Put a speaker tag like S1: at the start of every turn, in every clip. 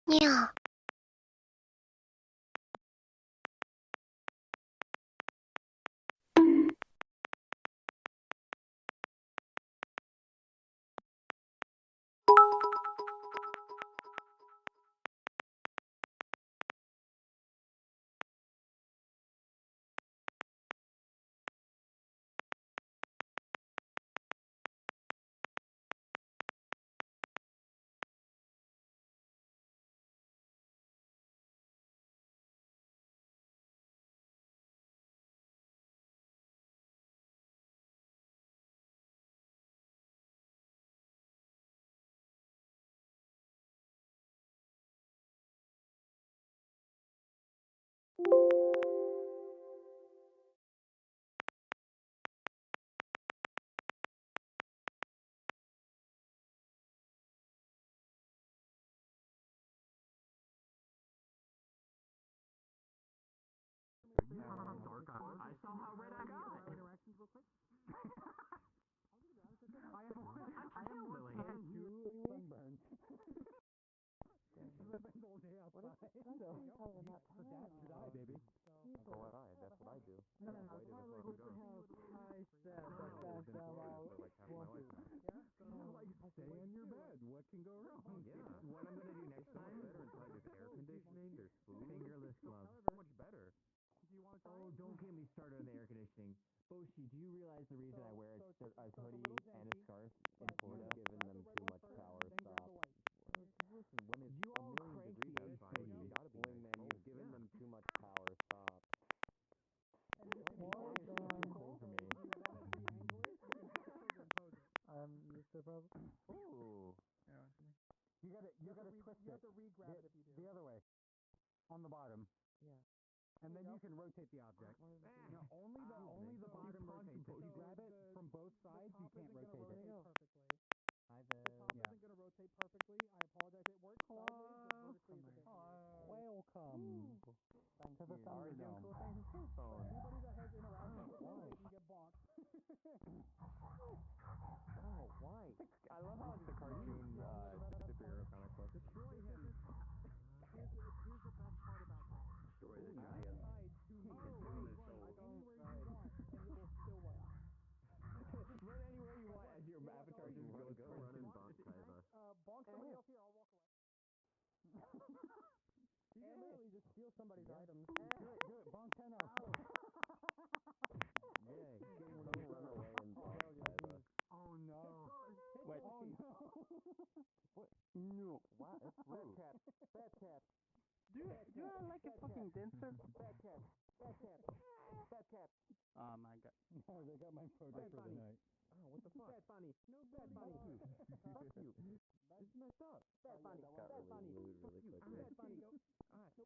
S1: Yeah.
S2: Dark. I saw how red I got. Interactions real quick. I am Lily. I had two sunburns. Living all day outside. For dad to die, baby.
S3: So what that's what I do.
S2: No, what the hell? I said that that's like half my life now. Yeah? Like, stay in your bed. What can go wrong? Yeah. What I'm gonna do next time is better inside this air conditioning. There's food. Fingerless gloves. So much better. Do you want to try? Oh, don't get me started on the air conditioning. Boshi, do you realize the reason I wear a hoodie and a scarf in Florida?
S3: Giving them too much power. Stop. Listen, when it's
S2: You
S3: a
S2: all
S3: million
S2: crank
S3: degrees
S2: the
S3: outside,
S2: AC.
S3: you gotta be nice. You're giving them too much power. Stop.
S2: Cold for me.
S4: Just a problem.
S3: Ooh.
S2: You gotta twist it. You have to re-grab it if you do. The other way. On the bottom.
S4: Yeah.
S2: And then you can rotate the object. No, only the bottom rotates. If you grab it from both sides, you can't rotate it. Perfectly.
S4: Hi
S2: The
S4: there.
S2: top isn't going to rotate perfectly. I apologize. It works sideways, but vertically is a bit weird.
S4: Welcome.
S3: Thank
S2: To the
S3: you.
S2: Thunderdome.
S3: Cool things his phone.
S2: Anybody that has interactions with me, you get bonked.
S3: Oh, why? I love how it's the cartoon superhero comic book.
S2: Destroy him. Here's the best part about this.
S3: Destroy the
S2: You
S3: giant.
S2: decide to move anywhere you want, and it will still work.
S3: Run anywhere you want as your avatar just goes
S2: Go run and bonk Kaiba. Bonk somebody else here, I'll walk away. You can literally just steal somebody's items. Do it, bonk Tenno.
S3: Yeah, don't run away and bonk Kaiba.
S2: Oh no.
S4: Wait.
S2: Oh no.
S3: What? No. Wow, that's rude. Bad cat.
S4: Do you like a fucking dancer?
S3: Bad cat. Bad cat. Bad cat.
S4: Oh my god.
S2: No, they got my project for the night.
S3: Oh, what the fuck? Bad funny. No bad funny. Fuck you. This is messed up. Bad funny. Bad funny. Fuck you. Bad funny. Alright.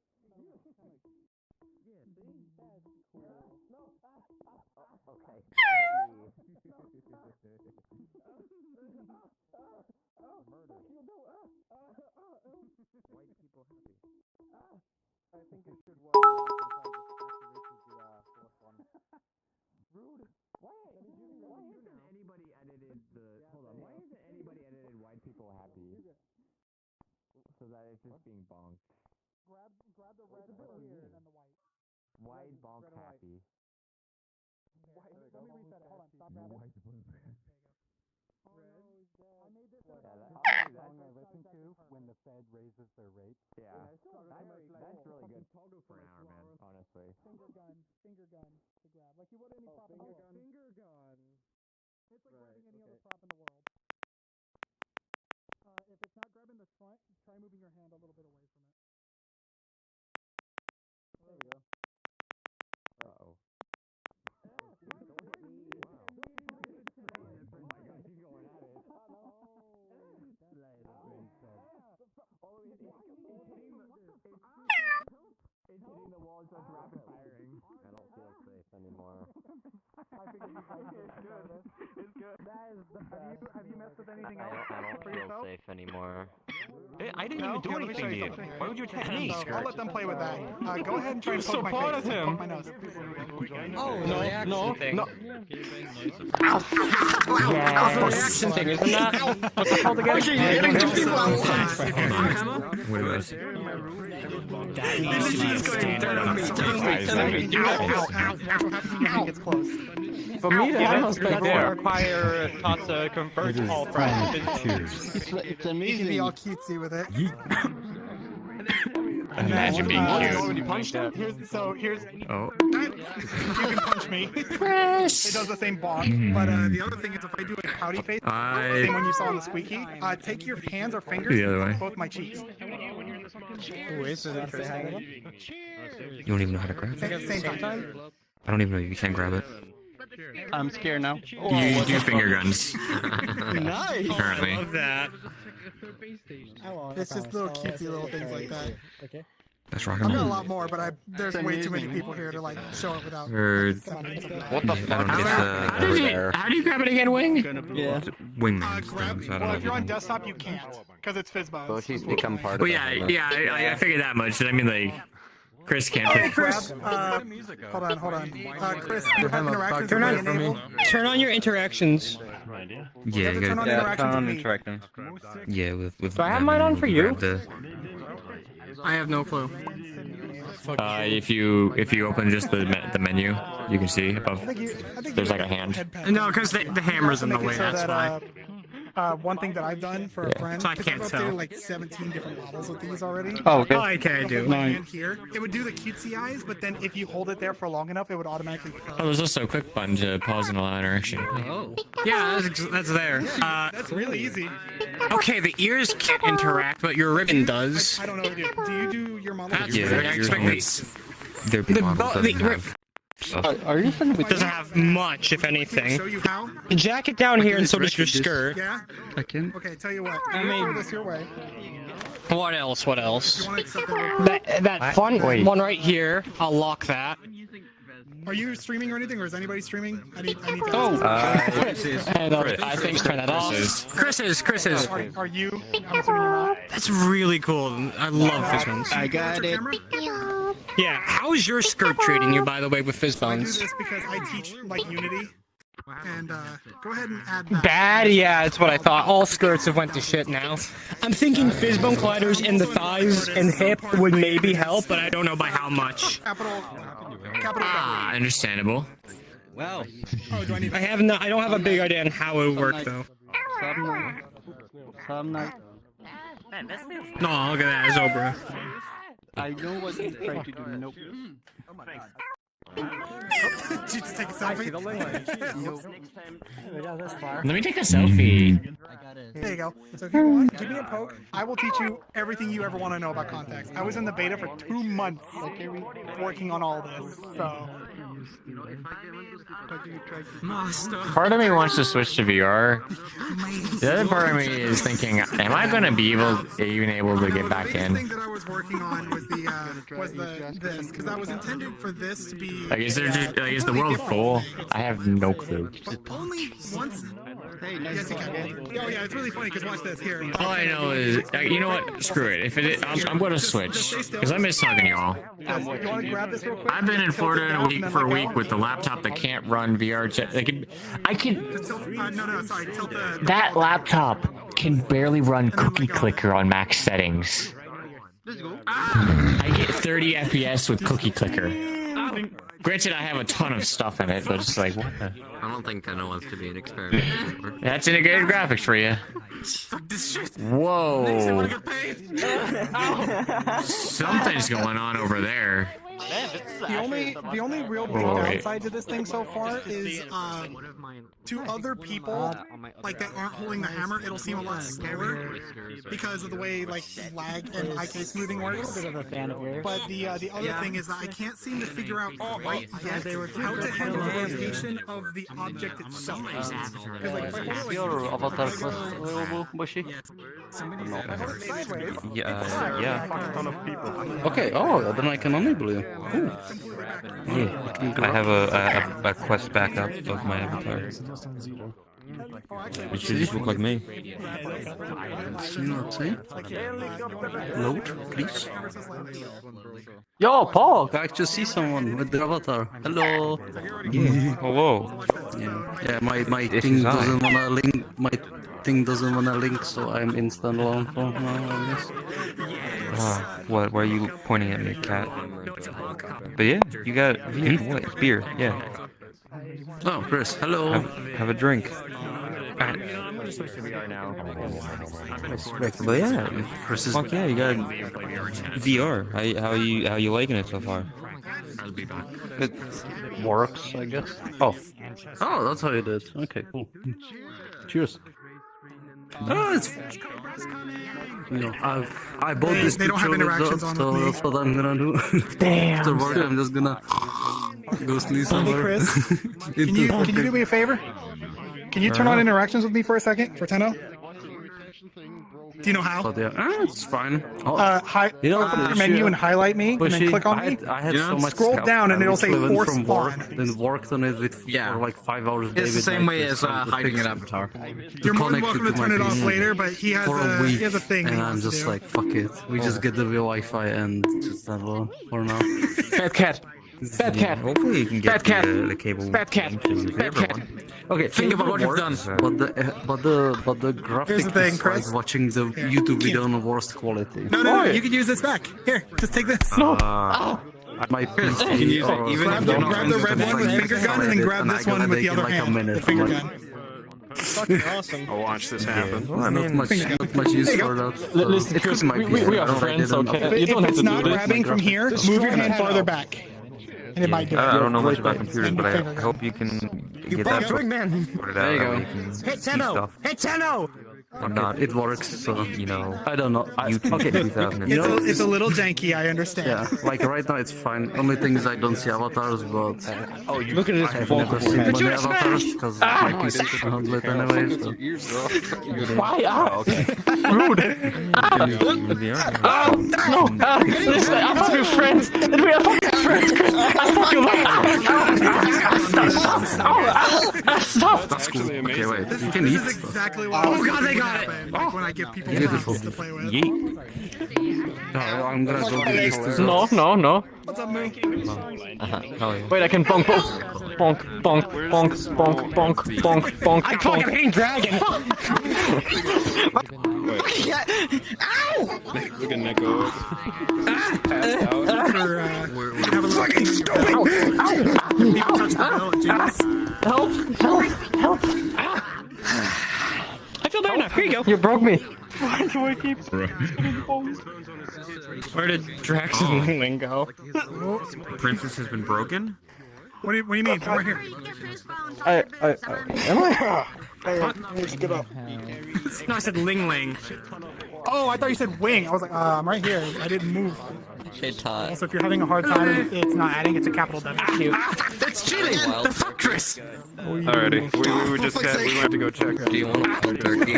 S3: Yeah, see?
S2: That's cool.
S3: No. Okay. Murder. White people happy.
S4: I think it should work now since I just activated the fourth one.
S3: Rude. Why isn't anybody edited the... Hold on. Why isn't anybody edited white people happy? So that it's just being bonked.
S2: Grab the red first and then the white.
S3: Wide bonk
S4: red and white.
S3: happy.
S2: Let me reset it. Hold on, stop grabbing. There you go. Oh no, he's dead. I made this
S3: Yeah,
S2: that's
S3: song
S2: I listen to when the Fed raises their rates. Yeah, that's really good. For an hour, man, honestly. Finger gun to grab. Like you would any prop in the world. Finger gun. It's like grabbing any other prop in the world. If it's not grabbing the front, try moving your hand a little bit away from it. There we go.
S3: Uh-oh. Don't hit me. Wow. Oh my god, he's going at it. It's hitting the wall, so it's rapid firing. I don't feel safe anymore.
S4: It's good. That is the best. Have you messed with anything else?
S1: I don't
S4: for
S1: feel
S4: yourself?
S1: safe anymore.
S5: I didn't even do anything to you. Why would you attack me?
S6: So I'll let them play with that. Go ahead and try and
S5: So
S6: poke my
S5: proud
S6: face.
S5: of him.
S6: Poke my nose.
S5: Oh, no.
S7: Reaction thing, isn't that? What's it called again?
S8: You're getting two people out.
S2: What was
S7: For me to have a spec require Tatsa convert all friends.
S8: It's
S6: You
S8: amazing.
S6: can be all cutesy with it.
S2: Imagine being cute.
S5: You punched him?
S6: Here's
S2: Oh.
S6: you can punch me. It does the same bonk. But the other thing is if I do a pouty face, same one you saw on the squeaky, take your hands or fingers
S2: The other
S6: and
S2: way.
S6: both my cheeks.
S3: Wait, so that's the hang of
S2: You don't even know how to grab
S6: Take
S2: it?
S6: at the same time.
S2: I don't even know you can grab it.
S8: I'm scared now.
S2: You do finger guns,
S8: Nice.
S2: apparently.
S7: that.
S6: It's just little cutesy little things like that.
S3: Okay.
S2: That's rock
S6: I've
S2: and
S6: got a
S2: roll.
S6: lot more, but there's way too many people here to like show it without.
S2: Or,
S1: What the
S2: I
S1: fuck
S2: don't
S1: is
S2: get
S1: that
S2: the,
S1: over there?
S2: how do you grab it again, Wing?
S8: Yeah.
S2: Wingman.
S6: Grab.
S2: So I don't
S6: Well,
S2: know
S6: if you're on
S2: you can-
S6: desktop, you can't, because it's Fizzbuzz.
S1: Well, she's become part of
S2: Well,
S1: the
S2: yeah,
S1: hammer.
S2: I figured that much. I mean, like, Chris can't
S6: Hey,
S2: pick.
S6: Chris. Hold on. Chris, you have interactions
S3: Turn
S6: with
S3: on
S6: me enabled?
S7: Turn on your interactions.
S2: Yeah, you
S6: Turn on
S2: gotta,
S6: interactions with me.
S8: interacting.
S2: yeah, with.
S7: Do I have mine on for you?
S2: grab the-
S7: I have no clue.
S2: if you open just the menu, you can see above.
S6: I think
S2: There's
S6: you
S2: like a hand.
S6: head pen.
S7: No, because the hammer's in the
S6: Make it
S7: way,
S6: so
S7: that's
S6: that,
S7: why.
S6: one thing that I've done for a friend,
S7: So I
S6: 'cause
S7: can't
S6: I've
S7: tell.
S6: updated like 17 different models with these already.
S8: Oh, okay.
S7: Oh, okay, I do.
S6: And here, it would do the cutesy eyes, but then if you hold it there for long enough, it would automatically.
S2: Oh, there's also a quick button to pause and allow interaction.
S7: Yeah, that's there.
S6: That's really easy.
S7: Okay, the ears can't interact, but your ribbon does.
S6: I don't know what to do. Do you do your model?
S7: That's
S2: Yeah,
S7: weird. I
S2: your
S7: expect
S2: hands. Their
S7: The
S2: model
S7: bo-
S2: doesn't
S7: the-
S2: have stuff.
S8: Are you sending me?
S7: doesn't have much, if
S6: Show
S7: anything.
S6: you how?
S7: Jack it down here, and so does your skirt.
S6: Yeah.
S8: I can.
S6: Okay. Tell you what.
S7: I mean-
S6: throw this your way.
S7: What else? What
S6: You
S7: else?
S6: want to accept it real quick?
S7: That fun
S3: Wait.
S7: one right here. I'll lock that.
S6: Are you streaming or anything, or is anybody streaming? I need to.
S7: And I think turn that off. Chris's.
S6: Are you? I'm assuming you're not.
S7: That's really cool. I love fizz bones.
S8: I got it.
S7: Yeah. How is your skirt treating you, by the way, with fizz
S6: I do
S7: bones?
S6: this because I teach like Unity. And go ahead and add that.
S7: Bad, yeah, that's what I thought. All skirts have went to shit now. I'm thinking fizzbone colliders in the thighs and hip would maybe help, but I don't know by how much.
S6: Capital.
S2: Ah, understandable.
S8: Wow.
S6: Oh, do I need?
S7: I don't have a big idea on how it would work though.
S8: Some night.
S7: No, look at that, Zobra.
S8: I know what you're trying to do. Nope.
S6: Did you just take a selfie?
S2: Let me take a selfie.
S6: There you go. So if you want, give me a poke. I will teach you everything you ever want to know about contacts. I was in the beta for 2 months working on all this. So
S2: Part of me wants to switch to VR. The other part of me is thinking, am I going to be even able to get back
S6: the biggest thing
S2: in?
S6: that I was working on was this because I was intended for this to be
S2: Like, is there just, like, is the world full? I have no clue.
S6: only once. Yes, you can. Oh yeah, it's really funny because watch this here.
S2: All I know is, you know what? Screw it. If it, I'm going to switch because I miss talking to y'all.
S6: You want to grab this real quick?
S2: I've been in Florida for a week with the laptop that can't run VR. I can.
S6: No, sorry. Tilt the.
S2: That laptop can barely run Cookie Clicker on max settings. I get 30 FPS with Cookie Clicker. Granted, I have a ton of stuff in it, but it's like, what the?
S1: I don't think Kenna wants to be an experiment anymore.
S2: That's integrated graphics for you. Whoa. Something's going on over there.
S6: The only real big downside to this thing so far is to other people like that aren't holding the hammer, it'll seem a lot slower because of the way like lag and IK smoothing works. But the other thing is that I can't seem to figure out quite yet how to handle the rotation of the object itself. Because like if I hold it
S8: Your avatar was available, Bushy?
S6: sideways,
S8: Yeah. Okay, oh, then I can enable you. I have a quest backup of my avatar. It should just look like me.
S2: Load, please.
S8: Yo, Paul!
S2: I just see someone with the avatar. Hello.
S8: Hello.
S2: Yeah, my
S8: This
S2: thing
S8: is I.
S2: doesn't wanna link. My thing doesn't wanna link, so I'm instant alone for now, I guess.
S8: What? Why are you pointing at me, cat? But yeah, you got what? It's beer. Yeah.
S2: Oh, Chris, hello.
S8: Have a drink. But yeah,
S2: Chris is
S8: fuck yeah, you got VR. How you liking it so far?
S2: It works, I guess. Oh, that's how you did. Okay, cool. Cheers. Oh, it's. You know, I bought this
S6: they don't have
S2: picture with
S6: interactions
S2: that,
S6: on
S2: so
S6: with me.
S2: that's what I'm gonna do.
S7: Damn.
S2: After work, I'm just gonna go sleep
S6: Hey
S2: somewhere.
S6: Chris, can you do me a favor? Can you turn on interactions with me for a second for Tenno? Do you know how?
S2: But yeah, it's fine.
S6: Hi,
S2: You know,
S6: open your menu and highlight me, and then click on me.
S2: I had so much
S6: Scroll
S2: stuff.
S6: down and
S2: I
S6: it'll say
S2: literally went
S6: force
S2: from work,
S6: spawn.
S2: then worked on it with for like 5 hours a day.
S1: It's the
S2: with
S1: same
S2: my
S1: way
S2: kids,
S1: as
S2: trying to
S1: hiding
S2: fix
S1: an
S2: it.
S1: avatar.
S6: You're more than
S2: connect
S6: welcome
S2: it
S6: to
S2: to
S6: turn
S2: my
S6: it off
S2: PC
S6: later, but he has
S2: for a week,
S6: he has a thing. that
S2: and
S6: he
S2: I'm
S6: wants to
S2: just
S6: do.
S2: like, fuck it. We just get the real Wi-Fi and just that alone for now.
S7: Bad cat. Bad cat.
S8: Hopefully you can get
S7: Bad cat.
S8: the cable.
S7: Bad cat.
S8: into your
S7: Bad
S8: favorite
S7: cat.
S8: one.
S2: Okay,
S1: Think about what you've done.
S2: but the graphic
S6: Here's the thing,
S2: is
S6: Chris.
S2: like watching the YouTube video on the worst quality.
S6: No, you can use this back. Here, just take this.
S2: My PC
S6: Grab the red one with finger gun, and then grab this one with the other hand. The finger gun.
S7: Fucking awesome.
S4: I'll watch this happen.
S2: Well, not much use for that.
S7: Listen,
S2: It
S7: Chris,
S2: could my
S7: we
S2: PC.
S7: are
S2: I don't
S7: friends,
S2: know.
S7: okay? You don't
S6: If
S7: have
S6: it's
S7: to
S6: not
S7: do this.
S6: grabbing from here, move your hand farther back. And it might do it.
S8: I don't know much about computers, but I
S6: Finger gun.
S8: hope you can get that sorted out.
S1: There you go.
S8: Hit Tenno!
S7: Hit Tenno!
S8: I'm not,
S2: It works, so
S8: you know,
S2: I don't know.
S8: YouTube
S2: Okay,
S8: 2000.
S6: It's a little janky, I understand.
S2: yeah, like right now it's fine. Only thing is I don't see avatars, but
S7: Look at
S2: I
S7: this
S2: have
S7: vocal
S2: never seen
S7: head.
S2: many avatars because my PC couldn't handle it anyway. So.
S7: Why? Rude. No. Listen, I thought we were friends. We are fucking friends, Chris. I fucking Stop.
S2: That's cool. Okay, wait. You can
S6: This
S2: eat
S6: is
S2: stuff.
S6: exactly what
S1: Oh god, they got it!
S6: like when I give people
S2: Beautiful.
S6: things to play with.
S8: Yeet.
S2: No, I'm gonna go get these two.
S7: No.
S6: What's up, Moo?
S8: Hell yeah.
S7: Wait, I can bonk both. Bonk. I fucking hate dragon.
S4: Look at Nico. Passed out.
S6: Fucking stupid! People touch the bell, Jesus.
S7: Help. I feel better now. Here you go. You broke me. Why do I keep... Where did Drax and Ling go?
S8: Princess has been broken?
S6: What do you mean? Come right here.
S7: Am I?
S6: No, I said Ling Ling. Oh, I thought you said wing. I was like, I'm right here. I didn't move. Also, if you're having a hard time, it's not adding, it's a capital W.
S7: That's cheating! The fuck, Chris!
S4: Alrighty, we just we went to go check.
S1: Do you want a turkey?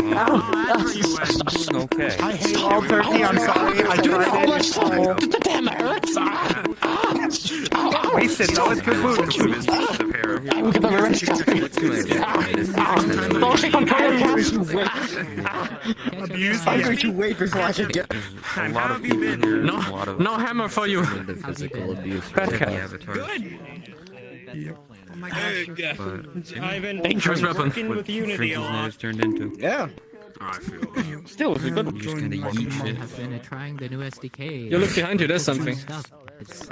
S8: Okay.
S6: I hate all turkey. I'm sorry. I tried it.
S7: The damn hurts!
S6: Wasted. No, it's good food.
S7: Look at the rest. Don't take control of
S6: Abuse.
S7: I'm going to wait before I can get...
S8: A lot of people here.
S7: No hammer for you.
S1: The physical abuse.
S7: Bad
S1: for
S7: cat.
S1: the avatar.
S6: Oh my gosh.
S7: Ivan, dangerous weapon.
S8: What Princess has turned into.
S7: Yeah. Still, it's good.
S1: Just gonna yeet shit.
S9: Have been trying the new SDK.
S7: You look behind you, there's something.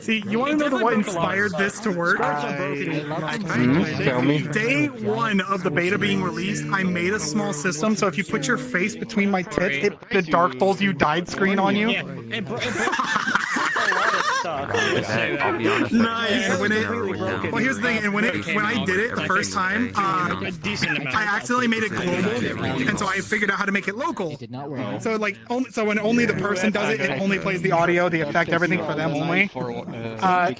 S6: See, you want to know what inspired this to work?
S7: Tell me.
S6: Day one of the beta being released, I made a small system, so if you put your face between my tits, the Dark Souls You Died screen on you.
S8: I'll be honest.
S6: Nice. And when
S8: Never went down.
S6: well, here's the thing. And when I did it the first time, I accidentally made it global, and so I figured out how to make it local.
S9: Did not work.
S6: So so when only the person does it, it only plays the audio, the effect, everything for them only. Then I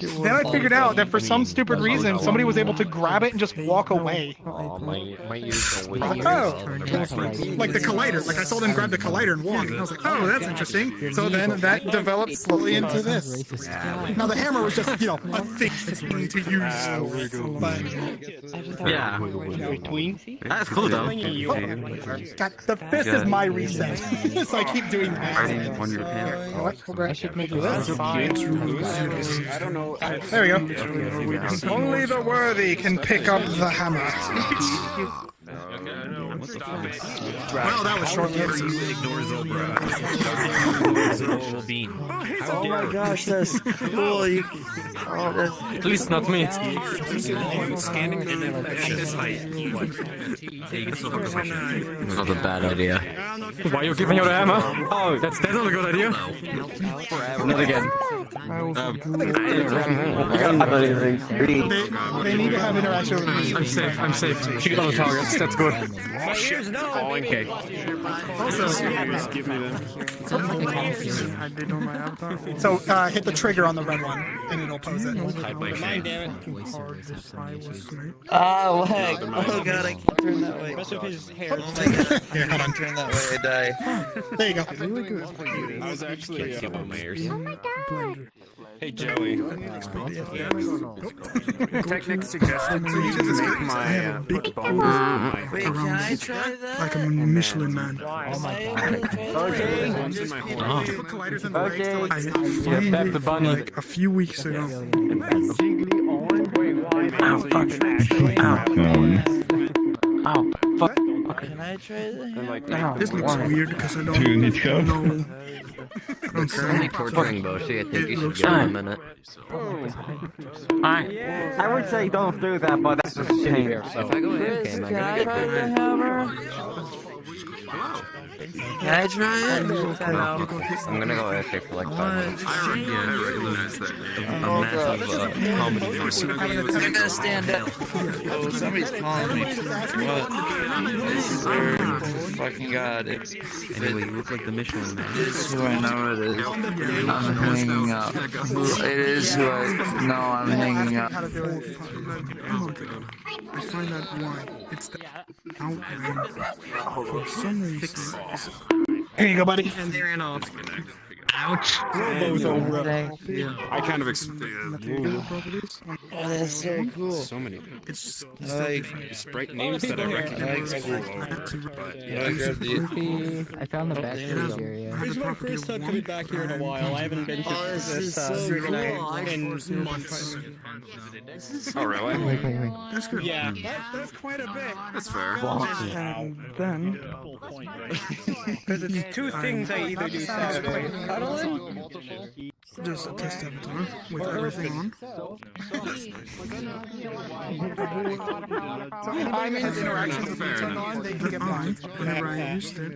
S6: figured out that for some stupid reason, somebody was able to grab it and just walk away.
S1: My ears are
S6: I was like, oh, like the collider. Like I saw them grab the collider and walk, and I was like, oh, that's interesting. So then that developed slowly into this. Now the hammer was just, a thick thing to use. But
S5: Yeah. That's cool though.
S6: God, the fist is my reset, so I keep doing that.
S8: Fighting one of your pants.
S7: I should make you this.
S4: I don't know.
S6: There we go. Only the worthy can pick up the hammer. Well, that was short-lived.
S3: Oh my gosh, that's cool.
S8: Please, not me.
S1: Scanning the this height. It's not a bad idea.
S8: Why are you giving her the hammer? Oh, that's not a good idea. Not again.
S6: They need to have interaction with me.
S8: I'm safe. She got all the targets. That's good.
S1: Falling cake.
S6: Also,
S4: Give me that.
S6: so hit the trigger on the red one, and it'll pose it.
S3: Oh, heck. Oh god, I can't turn that way.
S6: Here, hold on.
S3: Turn that way, I die.
S6: There you go.
S4: I was actually.
S1: Hey Joey.
S4: Technic suggested to make my big bones.
S3: Wait, can I try that?
S6: Like a Michelin man.
S3: Oh my god.
S6: Colliders in the brakes to like
S8: That's the bunny.
S6: like a few weeks ago.
S8: Ow, fuck.
S3: Can I try that?
S6: This looks weird because I don't know.
S1: It's only torturing Boshi. I think you should give him a minute.
S3: I would say don't do that, but that's a shame.
S1: If I go AFK, am I gonna get
S3: the
S1: banned?
S3: hammer? Can I try it?
S1: I'm gonna go AFK for like 5 minutes.
S3: I recognize that. They're gonna stand up. Oh, somebody's calling me. What? Fucking god, it's...
S1: Anyway, you look like the Michelin man.
S3: This is who I know it is. I'm hanging up. It is who I know I'm hanging up.
S6: I find that why it's the outline for some reason. Here you go, buddy.
S5: And they ran off.
S6: Ouch.
S3: I
S4: kind of
S3: Oh, that's so cool.
S4: so many.
S6: It's
S3: Like,
S4: Sprite names that I recognize.
S9: I found the backstage area.
S7: This is my first time coming back here in a while. I haven't been to
S3: this is so cool.
S7: in months.
S4: Oh, really?
S9: Wait.
S6: That's good.
S7: Yeah.
S6: That's quite a bit.
S4: That's fair.
S6: And then
S7: Because it's two things I either do Saturday. Cuddling?
S6: just a test avatar with everything on. So I'm in interactions with me turned on, they can get blind whenever I used it.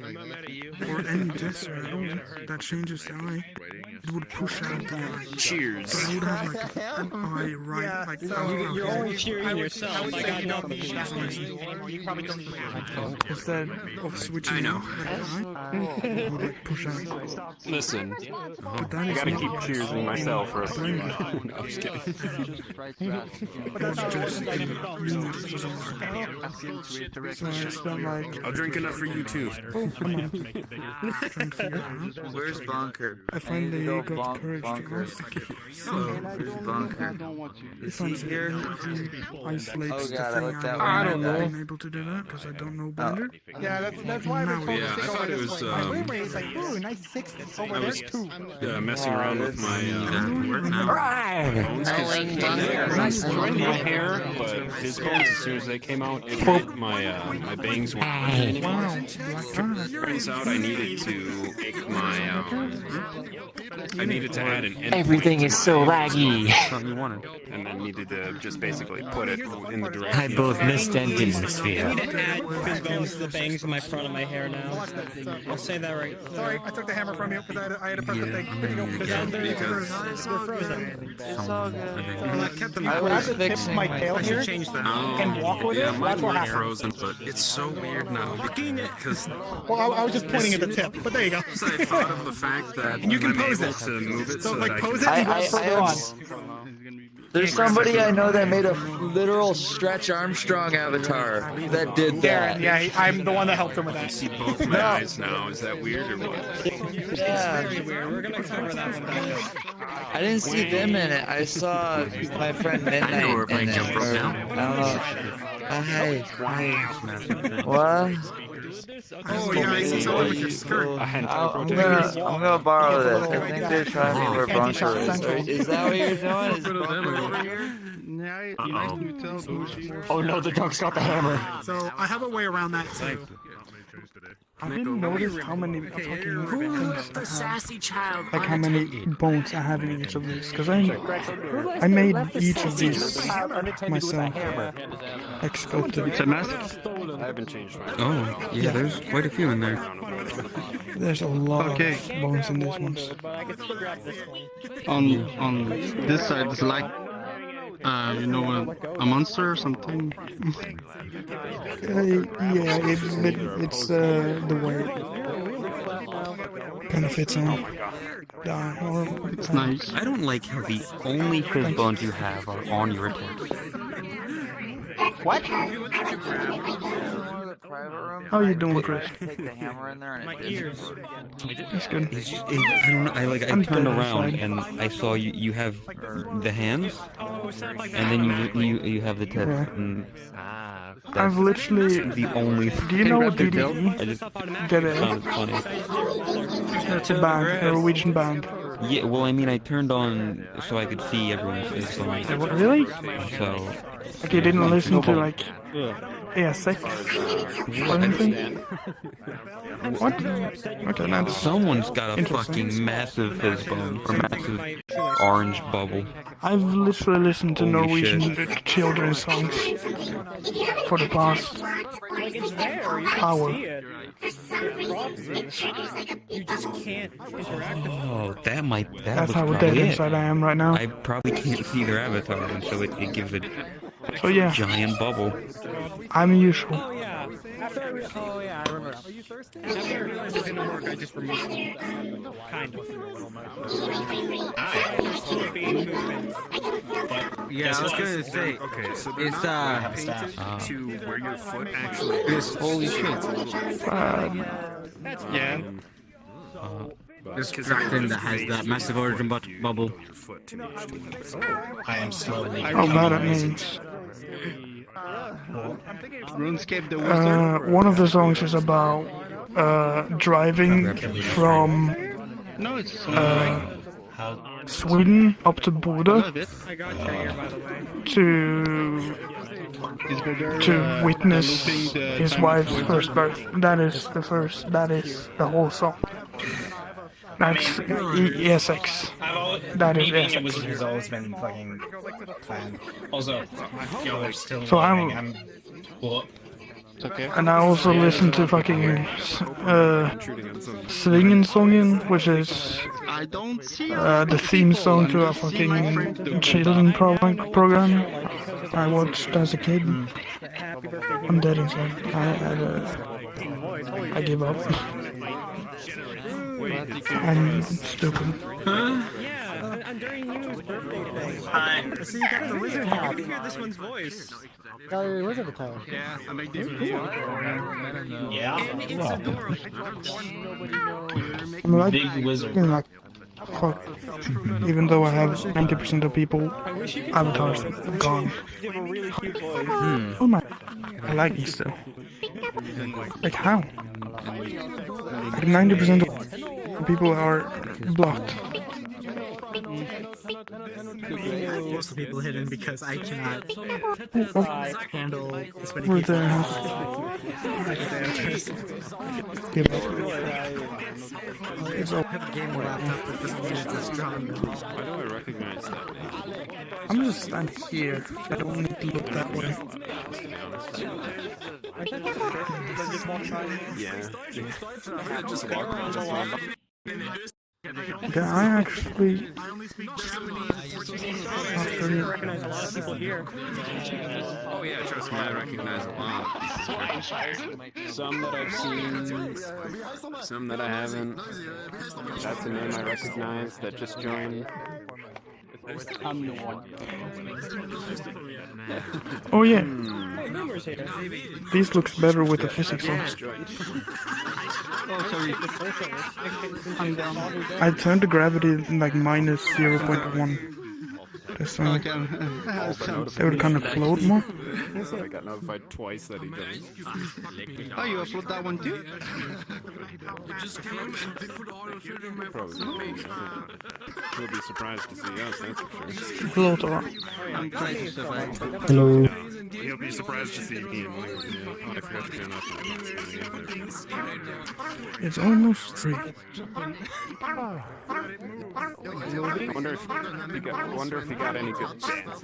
S6: Or any gesture at all that changes the eye. It would push out the eye.
S4: Cheers.
S6: So I would have like an eye right, like
S7: You're only cheering yourself. I got nothing.
S6: instead of switching out like the eye, it would like push out.
S4: Listen,
S6: But that
S4: I
S6: is
S4: gotta
S6: not
S4: keep cheersing myself for a few. No, I'm just kidding.
S6: But that's just a unit So I spent like
S4: I'll drink enough for you too.
S6: trying to figure out.
S3: Where's Bunker?
S6: I finally got courage to ask. So
S3: Where's Bunker?
S6: if I'm here, he isolates
S3: Oh
S6: the
S3: god, I
S6: thing
S3: looked that
S6: out.
S3: way.
S6: I
S3: I
S6: don't
S3: know.
S6: been able to do that because I don't know Blender.
S4: Yeah, that's why
S6: Now
S4: yeah, I thought it was
S6: like, ooh, nice 60. Over
S4: I was messing around with my my hair, but his bones as soon as they came out, it hit my my bangs weren't working anymore. Turns out I needed to make my I needed to add an endpoint.
S7: Everything is so laggy.
S8: Something you wanted.
S4: And then needed to just basically put it in the direction.
S7: I both missed and didn't
S5: I
S7: sphere.
S5: need to add fizz bones to the bangs in my front of my hair now. I'll say that right.
S6: Sorry, I took the hammer from you because I had to press the thing. Here you go. They're frozen.
S3: It's all good.
S6: I kept them.
S3: I
S6: I
S3: was
S6: had to tip
S3: fixing
S6: my
S3: my
S6: tail here
S5: Change that.
S6: and walk with it.
S4: Yeah,
S6: That's
S4: mine
S6: what
S4: weren't
S6: happened.
S4: frozen, but it's so weird now because
S6: Well, I was just pointing at the tip, but there you go.
S4: I thought of the fact that
S6: And you can
S4: I'm
S6: pose
S4: able
S6: it.
S4: to move it
S6: So
S4: so
S6: like
S4: that I
S6: pose
S4: can
S6: it and go further on.
S10: There's somebody I know that made a literal Stretch Armstrong avatar that did that.
S6: Yeah, I'm the one that helped him with
S4: I
S6: that.
S4: see both my eyes now. Is that weird or what?
S10: Yeah.
S5: Very weird. We're gonna cover that one down.
S10: I didn't see them in it. I saw my friend Midnight.
S1: I know we're playing
S10: in it,
S1: Jump Rope
S10: or-
S1: now.
S10: I don't know. Hi. What?
S6: Oh yeah, I see someone with your skirt.
S10: I'm gonna borrow this. I think they're trying me for bunker race. Is that what you're doing? Is bunker over here?
S7: Oh no, the dog's got the hammer.
S6: So I have a way around that too.
S2: I didn't notice how many fucking things
S6: The sassy child.
S2: like how many bones I have in each of these, because I made each of these myself, like sculpted.
S4: It's a mess. I haven't changed mine.
S8: Oh, yeah, there's quite a few in there.
S2: There's a lot of bones in these ones.
S11: On this side, it's like you know, a monster or something.
S2: Yeah, it's the way it kind of fits on.
S11: It's nice.
S8: I don't like how the only fizz bones you have are on your tips.
S7: What?
S2: How you doing, Chris?
S10: Take the hammer in there and it
S5: Ears.
S2: That's good.
S8: It's just, I don't know, I turned around and I saw you have the hands, and then you have the tips.
S2: Yeah.
S8: And
S2: I've literally.
S8: the only.
S2: Do you know what DDE?
S8: I just
S2: DDE.
S8: found it funny.
S2: It's a band, a Norwegian band.
S8: Yeah, well, I mean, I turned on so I could see everyone's face on
S2: Yeah, what, really?
S8: So.
S2: Like you didn't listen to like AS6 or anything? What? Okay, that's
S8: Someone's got a
S2: interesting.
S8: fucking massive fizz bone or massive orange bubble.
S2: I've literally listened to
S8: Holy
S2: Norwegian
S8: shit.
S2: children's songs for the past hour.
S5: You just can't interact with them.
S8: Oh, that
S2: That's
S8: was
S2: how dead
S8: probably it.
S2: inside I am right now.
S8: I probably can't see their avatar, and so it gives a
S2: So yeah,
S8: giant bubble.
S2: I'm usual.
S5: Oh yeah. After I remember. Are you thirsty? After I realized it didn't work, I just removed it. Kind of.
S1: Yeah, I was gonna say. Okay, so it's to where your foot actually is. Holy shit!
S5: Yeah.
S1: This dragon that has that massive origin bubble.
S11: I am slowly.
S2: How bad it means.
S11: RuneScape the wizard.
S2: One of the songs is about driving from
S11: No, it's
S2: Sweden up to Bodø
S5: I got your ear, by the way.
S2: to witness his wife's first birth. That is the whole song. That's ESX. That is ESX.
S7: Has always been fucking planned. Also, y'all are still.
S2: So I'm
S7: Well,
S11: It's okay.
S2: and I also listen to fucking Svingen-songen, which is
S11: I don't see
S2: the theme song to a fucking children program I watched as a kid. I'm dead inside. I give up. I'm stupid.
S5: Yeah, and during Yu's birthday thing. So you got the wizard hat. I can hear this one's voice.
S9: Wizard attire.
S11: Yeah, I make this video.
S7: yeah.
S5: And it's adorable.
S2: I'm like,
S7: Big wizard.
S2: like, fuck. Even though I have 90% of people avatars gone.
S5: You have a really cute voice.
S2: Oh my! I like you still. Like how? Like 90% of people are blocked.
S6: Most of the people hidden because I cannot handle this many
S2: Where's
S6: people.
S2: their house? Give up. It's
S6: I
S2: all.
S6: have a gamer laptop that doesn't mean it's as strong.
S4: Why do I recognize that name?
S2: I'm just standing here. I don't need to look that way.
S4: Yeah. Just walk around. Just walk.
S2: Okay, I actually.
S6: I only speak Japanese.
S5: I recognize a lot of people here.
S4: Oh yeah, trust me, I recognize a lot. Some that I've seen, some that I haven't. That's a name I recognize that just joined.
S11: I'm the one.
S12: Oh yeah. This looks better with the physics on.
S11: Oh, sorry. I'm down.
S12: I turned the gravity like minus 0.1. This time.
S11: Okay.
S12: They would kind of float more.
S4: I got notified twice that he joined.
S11: Oh, you upload that one too?
S4: He'll be surprised to see us, that's for sure.
S12: Float around.
S11: I'm trying to survive.
S12: Hello.
S4: He'll be surprised to see me and Lou. Yeah. Oh, I forgot to turn off my
S12: It's almost 3.
S4: Wonder if he got any good dances.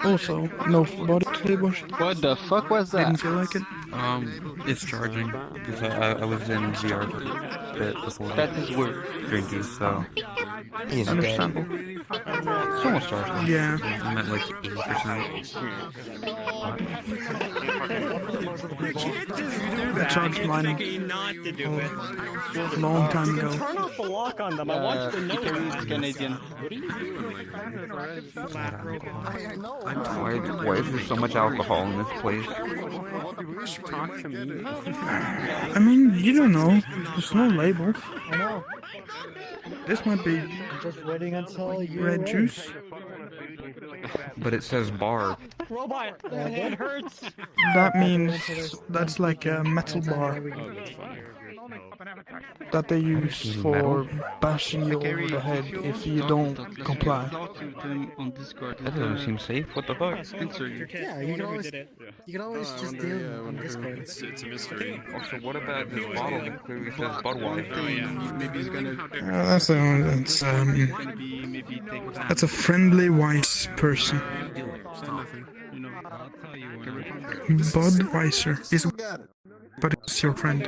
S12: Also, no body today, Bush.
S11: What the fuck was that?
S12: Didn't feel like it.
S8: It's charging because I was in VR for a bit before.
S11: That is weird.
S8: Drinking, so
S9: He's
S12: Understandable.
S8: it's almost charged.
S12: Yeah.
S8: I'm at like 80%.
S12: I charged mine a long time ago.
S7: Turn off the lock on them. I want you to know
S11: He's Canadian.
S8: Why is there so much alcohol in this place?
S4: Talk to me.
S12: I mean, you don't know. There's no label.
S9: I know.
S12: This might be
S9: I'm just waiting until you
S12: red juice.
S8: But it says bar.
S7: Robot, it hurts.
S12: That means that's like a metal bar that they use for bashing you over the head if you don't comply.
S11: On Discord.
S8: That doesn't seem safe. What the fuck?
S9: Yeah, you can always just deal on Discord.
S4: It's a mystery.
S8: Also, what about this bottle that clearly says Budweiser?
S4: Oh, yeah.
S11: Maybe he's gonna.
S12: That's a friendly, wise person. Budweiser is, but it's your friend.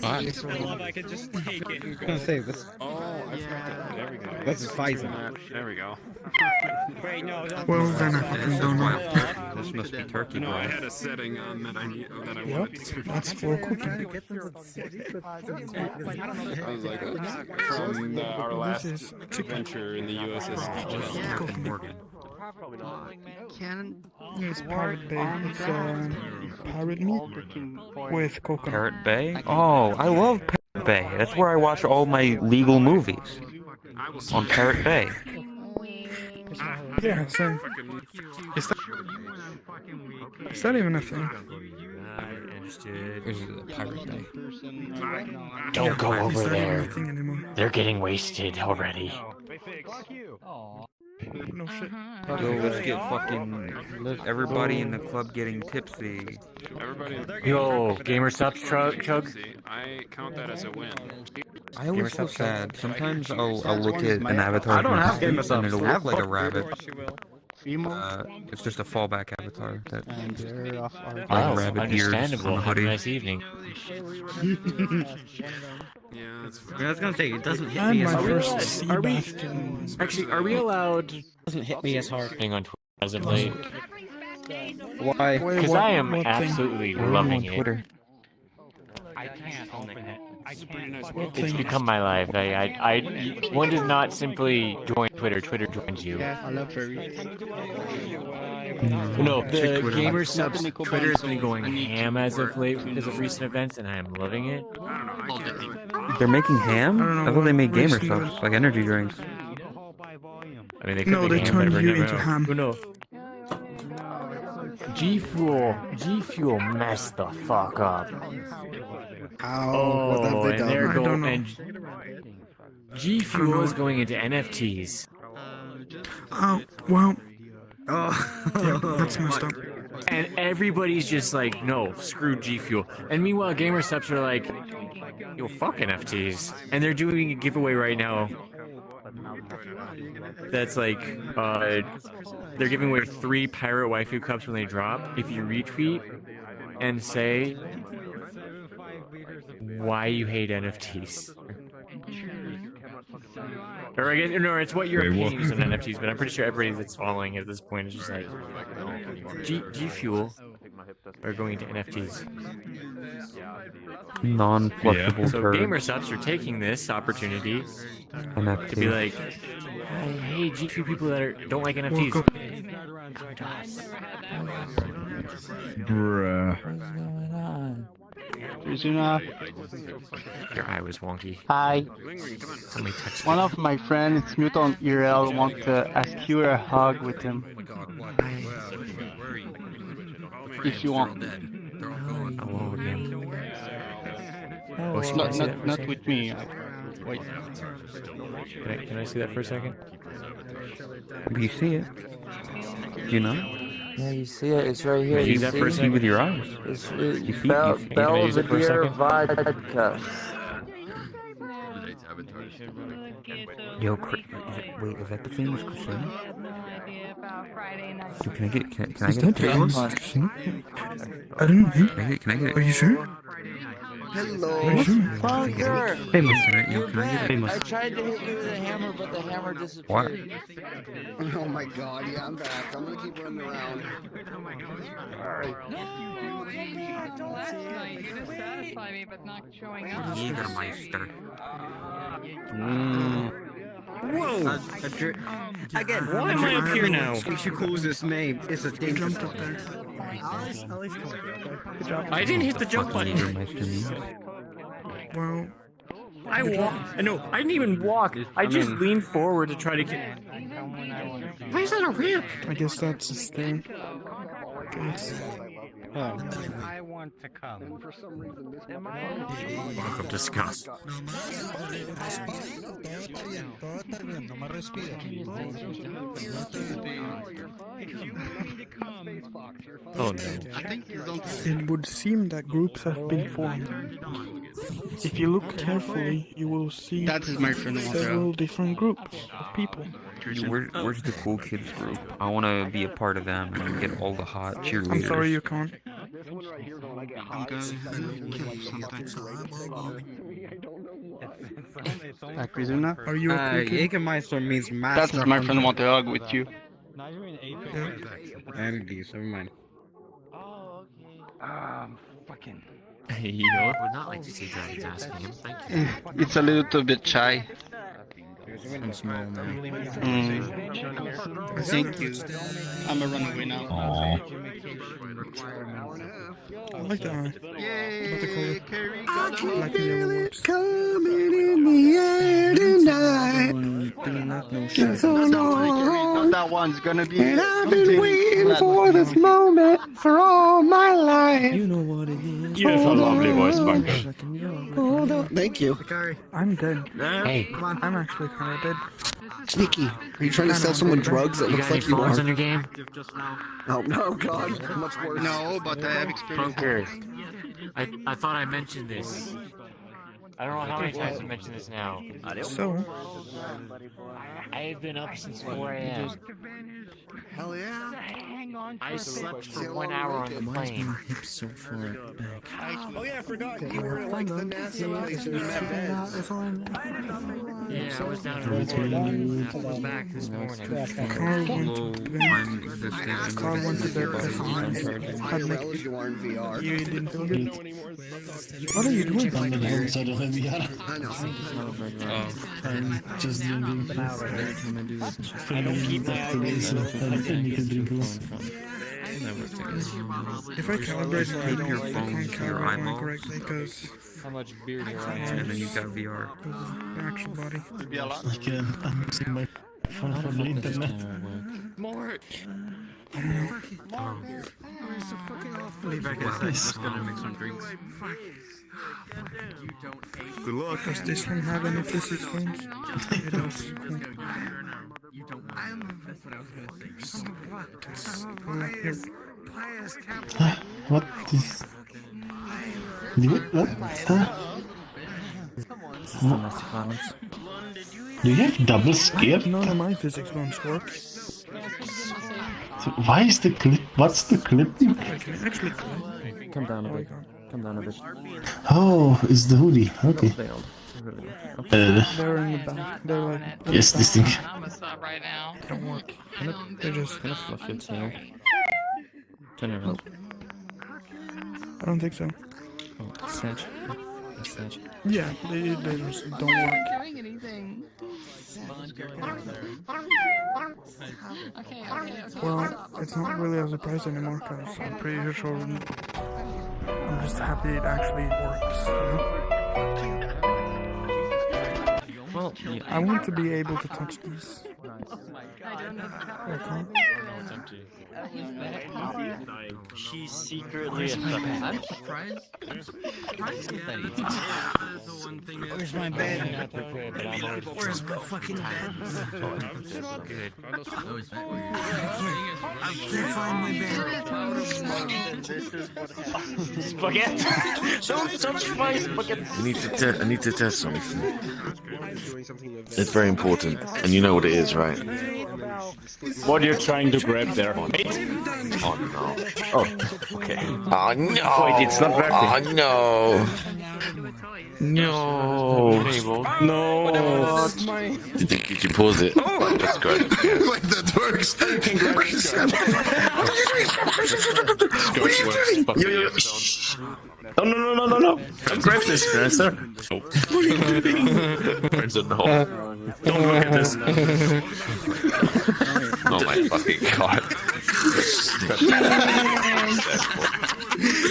S7: I could just take it and go.
S5: Say this.
S4: Oh, I forgot that. There we go.
S5: This is Pfizer.
S4: There we go.
S7: Wait, no.
S12: Well, then I fucking don't know.
S8: This must be turkey
S4: No, I
S8: boy.
S4: had a setting on that I
S12: Yep,
S4: wanted to.
S12: that's for cooking.
S4: I was like, from our last
S12: is
S4: adventure in the USS
S8: Morgan.
S12: It's Pirate Bay. It's pirate meat with coconut.
S8: Parrot Bay? Oh, I love Parrot Bay. That's where I watch all my legal movies. On Parrot Bay.
S12: Yeah, same. Is that even a thing?
S8: Is it Pirate Bay?
S7: Don't go
S12: Is
S7: over
S12: that even a
S7: there.
S12: thing anymore?
S7: They're getting wasted already.
S12: No shit.
S8: Yo, let's get fucking everybody in the club getting tipsy.
S4: Everybody.
S7: Yo, gamer subs chug.
S4: I count that as a win.
S8: I always feel sad. Sometimes I'll look at an avatar and it'll look like a rabbit. It's just a fallback avatar that like rabbit ears on a hoodie.
S7: Nice evening.
S4: Yeah, that's
S5: I was gonna say it doesn't hit
S12: And
S5: me as
S12: my
S5: hard.
S12: first sea bath.
S7: Actually, are we allowed?
S5: Doesn't hit me as hard.
S7: Hang on Twitter as of late.
S5: Why?
S12: Wait,
S7: Because
S12: what-
S7: I am
S12: what thing?
S7: absolutely
S8: I'm
S7: loving
S8: on
S7: it.
S8: Twitter.
S7: I can't open it.
S12: What
S7: It's
S12: thing?
S7: become my life. One does not simply join Twitter. Twitter joins you.
S11: I love furries.
S7: No,
S12: Check
S7: the
S12: Twitter.
S7: gamer subs Twitter has been going ham as of late because of recent events, and I am loving it.
S8: They're making ham?
S12: I don't know
S8: I thought they
S12: what
S8: made gamer
S12: recent
S8: stuff,
S12: events.
S8: like energy drinks.
S7: I mean, they could
S12: No,
S7: make
S12: they
S7: ham,
S12: turned
S7: but
S12: you
S7: never-
S12: into ham.
S7: Who knows? G Fuel messed the fuck up.
S5: How? What have
S7: Oh,
S5: they
S7: and
S5: done?
S7: they're
S12: I don't
S7: going.
S12: know.
S7: And G Fuel is going into NFTs.
S12: Oh, well,
S5: Oh.
S12: yeah, that's messed up.
S7: And everybody's just like, no, screw G Fuel. And meanwhile, gamer subs are like, yo, fuck NFTs. And they're doing a giveaway right now. That's like, they're giving away 3 pirate waifu cups when they drop. If you retweet and say why you hate NFTs. Or I guess, no, it's what your opinion is on NFTs, but I'm pretty sure everybody that's following at this point is just like, G Fuel
S13: are going into NFTs.
S8: Non-flushable
S13: So
S8: turd.
S13: gamer subs are taking this opportunity
S8: NFT.
S13: to be like, hey, GQ people that don't like NFTs. Come to us.
S11: Bruh.
S14: Krisuna.
S13: Your eye was wonky.
S14: Hi.
S13: Somebody touched
S14: One of my friends, Mutant IRL, wants to ask you a hug with him. If you want.
S13: Hello again.
S14: Not with me. Wait.
S13: Can I see that for a second?
S8: You see it? Do you know?
S10: Yeah, you see it. It's right here.
S13: Can I use that for a second?
S8: with your eyes.
S10: It's
S8: You see
S10: Belvedere vodka.
S8: Yo, wait, is that the famous Krisuna? Dude, can I get it? Can I get it?
S12: I don't know.
S8: Can I get it?
S12: Are you sure?
S10: Hello,
S8: Bunker. Famous. Can I get it?
S10: I tried to hit you with a hammer, but the hammer disappeared.
S8: What?
S9: Oh my god, yeah, I'm back. I'm gonna keep running around.
S8: Jägermeister.
S1: Whoa!
S5: Again, why am I up here now?
S1: We should close this name. It's a dangerous
S12: Jumped up there. Good job.
S5: I didn't hit the jump button.
S12: Well,
S5: I walked. No, I didn't even walk. I just leaned forward to try to get. Why is that a ramp?
S12: I guess that's his thing.
S5: I want to come.
S9: And for some reason, this
S13: Welcome to Scott.
S5: Oh no.
S12: It would seem that groups have been formed. If you look carefully, you will see
S11: That's my friend
S12: several different groups of people.
S8: Where's the cool kids group? I want to be a part of them and get all the hot cheerleaders.
S12: I'm sorry you can't.
S11: I'm gonna kill something.
S14: Krisuna?
S12: Are you a cool kid?
S1: Jägermeister means master.
S14: That's my friend want to hug with you.
S1: Entities, never mind.
S14: Fucking.
S13: Hey, you know what? Would not like to see Dragon's asking him. Thank you.
S14: It's a little bit shy.
S1: I'm small now.
S11: Thank you. I'm a runaway now.
S12: I like that. What they call it?
S9: I can
S12: Black
S9: feel
S12: yellow
S9: it
S12: words.
S9: coming in the air tonight. It's so long.
S14: That one's gonna be.
S9: And I've been waiting for this moment for all my life.
S12: You know what it is.
S13: You have a lovely voice, Bunker.
S9: Hold on. Thank you.
S12: I'm dead.
S13: Hey,
S12: I'm actually kind of dead.
S9: Sneaky. Are you trying to sell someone drugs? It
S13: you
S9: looks
S13: got any
S9: like you
S13: phones
S9: are.
S13: on your game?
S9: Oh no, God, much worse.
S11: No, but I have experience.
S13: Bunker. I thought I mentioned this. I don't know how many times I mentioned this now.
S12: So,
S13: I've been up since 4 a.m.
S9: Hell yeah.
S13: I slept for 1 hour on the plane.
S1: So far back.
S9: Oh yeah, I forgot. You were at like the NASA place in
S13: Yeah, I was down in Florida. I was back this morning.
S12: Carl went to bed.
S8: I'm existing.
S12: Carl went to bed because he had like,
S9: you are in VR.
S12: you didn't feel good.
S9: What are you doing?
S12: I
S9: know.
S12: I'm just drinking.
S5: I don't keep my eyes
S12: If I calibrate my
S8: Keep your
S12: I
S8: phone
S12: can't
S8: to your
S12: calibrate mine
S8: eyeballs.
S12: correctly because
S13: How much beer do I
S8: And
S13: have?
S8: then you got VR.
S12: the actual body.
S11: I'm mixing my phone from the internet.
S13: More.
S1: Leave back inside. Just gonna make some drinks. Good luck.
S12: Does this one have any physics phones? It does. Cool. Here.
S11: What is... What's that? Do you have double skip?
S12: None of my physics phones work.
S11: So why is the clip? What's the clipping?
S12: I can actually
S5: Come down a bit. Come down a bit.
S11: Oh, it's the hoodie. Okay.
S12: They're in the back. They're like...
S11: Yes, this thing.
S15: Right now.
S12: They don't work. They just...
S5: Can I flush it, you know? Turn it around.
S12: don't think so. Yeah, they just don't work.
S15: Doing anything. Okay.
S12: Well, it's not really a surprise anymore, because I'm pretty sure I'm just happy it actually works, you know?
S5: Well,
S12: I want to be able to touch these.
S15: I don't know.
S12: I can't.
S13: She's secretly a thug.
S5: I'm surprised. Where's my bed? Where's my fucking bed?
S13: Good.
S5: I can't find my bed.
S13: Spaghetti. Don't touch my spaghetti.
S16: I need to test something. It's very important, and you know what it is, right?
S4: What are you trying to grab there?
S16: Oh no. Oh, okay.
S10: Oh no!
S4: Wait, it's not grabbing.
S16: Oh no! No!
S4: No!
S16: Did you pause it? Oh, that's great. Wait, that works!
S12: What are you doing?
S4: No. Don't grab this, sir.
S16: What are you doing? Friends at home.
S4: Don't look at this.
S16: Oh my fucking god.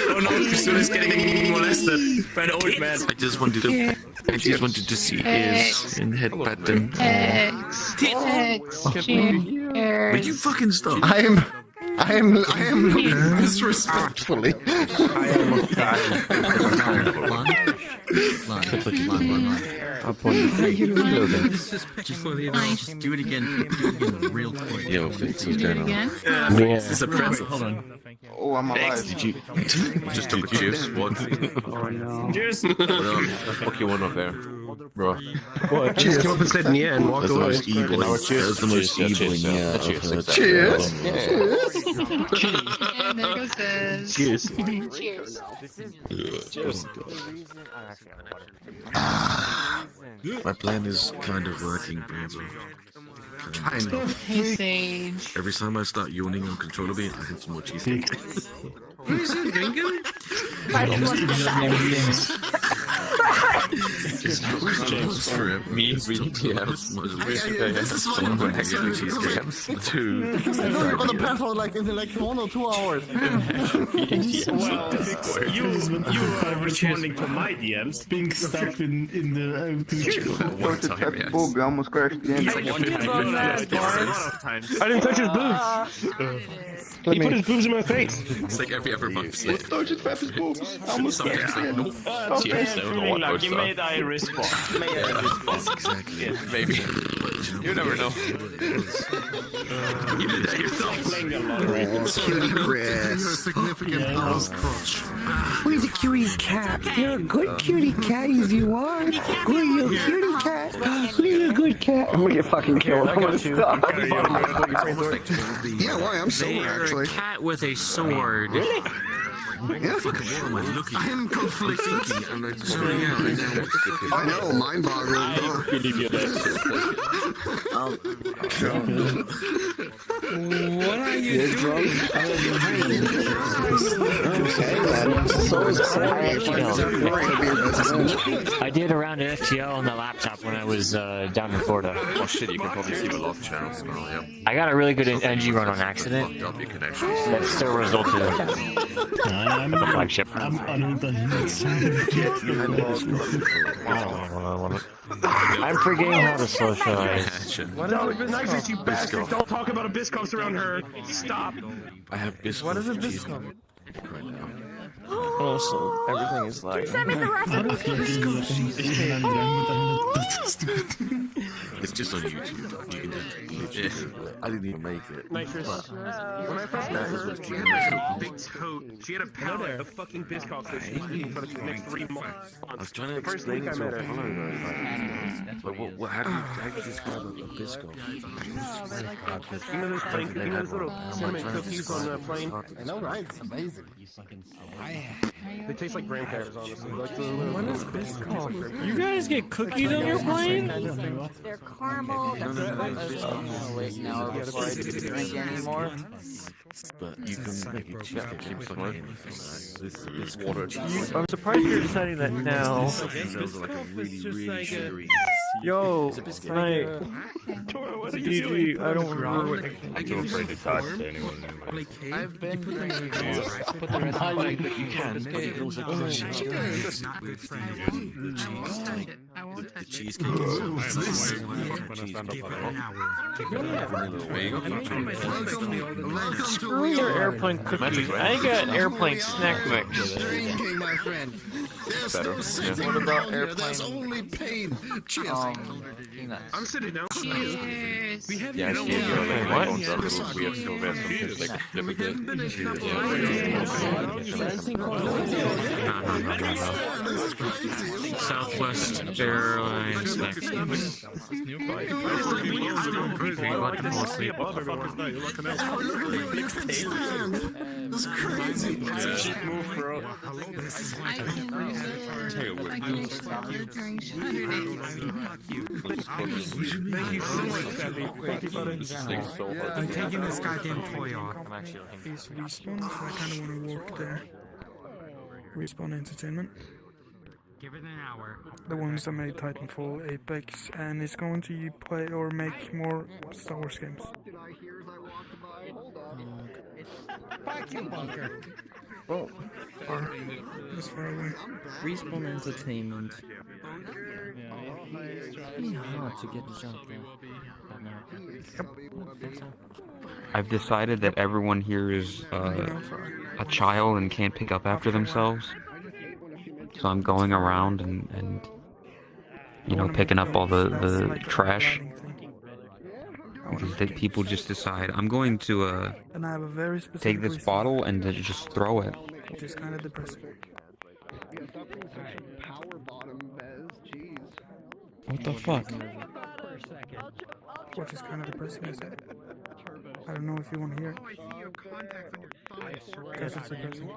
S4: Oh no, Krisuna's getting molested by an old man.
S16: I just wanted to see ears and head pattern. Will you fucking stop?
S9: I am looking disrespectfully.
S5: Just do it again. Real quick.
S16: Yo, what's going on?
S5: This is a pretzel. Hold on.
S9: Oh, I'm alive.
S16: Did you just took a juice? One.
S9: Oh no.
S4: Cheers.
S16: Fuck you one up there, bro.
S4: What? Just came up and said yeah and walked away.
S16: That's the most evil yeah I've heard.
S9: Cheers.
S15: And there goes this.
S4: Cheers.
S15: Cheers.
S16: My plan is kind of working, Basil. Kind of.
S15: Hey, Sage.
S16: Every time I start yawning uncontrollably, I have some more cheesecake.
S5: What is it, drinking?
S16: James forever. Me reading DMs. This is fun. We're actually cheesecake. Two.
S9: I know you're gonna pass out like in like 1 or 2 hours.
S4: Well, you are responding to my DMs, being stuck in the
S16: One time, yes.
S9: Boob, I almost crashed again.
S4: I didn't touch his boobs. He put his boobs in my face.
S16: It's like every month.
S9: What touch his fat boobs? I almost crashed again.
S4: Like you made I respond.
S16: Exactly. Maybe. You never know. You did that yourself.
S9: Cutie Chris. You're a significant house crush.
S7: Where's a cutie cat? You're a good cutie cat, as you are. Where you a cutie cat? Where's a good cat? I'm gonna get fucking killed. I'm gonna stop.
S9: Yeah, why? I'm so actually.
S13: A cat with a sword.
S16: Really? Yeah. I am conflicted.
S9: I know, mind-boggling.
S5: What are you doing?
S13: I did a round of FTL on the laptop when I was down in Florida.
S16: Oh shit, you can probably see the log channels now, yeah.
S13: I got a really good NG run on accident. That still resulted in the flagship. I'm forgetting how to socialize.
S4: What is a Biscoff? You bastard! Don't talk about a Biscoffs around her. Stop.
S16: I have Biscoff.
S12: What is a Biscoff?
S16: Right now.
S10: Also, everything is like.
S16: It's just on YouTube. You can just I didn't even make it.
S4: When I first big tote, she had a pallet of fucking Biscoffs that she was eating for the next 3 months.
S16: I was trying to explain it to her. How do you describe a Biscoff?
S4: You know those little cinnamon cookies on the plane?
S9: I know, right? It's amazing.
S4: They taste like graham crackers, honestly. Like
S12: What is Biscoff?
S5: You guys get cookies on your plane?
S10: caramel. That's wait an hour before I drink anymore.
S16: But you can make a cheesecake somewhere. This water.
S17: I'm surprised you're deciding that now. Yo, mate. GG, I don't remember what
S16: I'm too afraid to talk to anyone.
S10: I've been drinking
S16: I like that you can. But it feels like the cheesecake is so
S17: Screw your airplane cookie. I got airplane snack mix.
S18: Drinking, my friend.
S10: What about airplane?
S18: That's only pain. Cheers.
S10: I'm
S18: sitting down.
S15: Cheers.
S16: Yeah, I see you.
S17: What?
S16: We have to have some kids like flip again.
S13: Southwest Airlines.
S18: That's crazy.
S15: I can during
S12: I'm taking this goddamn toy off. He's Respawn, so I kind of want to walk there. Respawn Entertainment.
S5: Give it an hour.
S12: The ones that made Titanfall, Apex, and it's going to play or make more Star Wars games.
S5: Fuck you, bunker.
S12: Oh, this far away.
S19: Respawn Entertainment. It's hard to get the job there.
S8: I've decided that everyone here is a child and can't pick up after themselves. So I'm going around and you know, picking up all the trash. Because people just decide, I'm going to
S12: And I have a very specific
S8: take this
S12: reason,
S8: bottle and just throw it.
S12: which is kind of depressing.
S8: What the fuck?
S12: Which is kind of depressing, isn't it? I don't know if you want to hear it. Because it's depressing.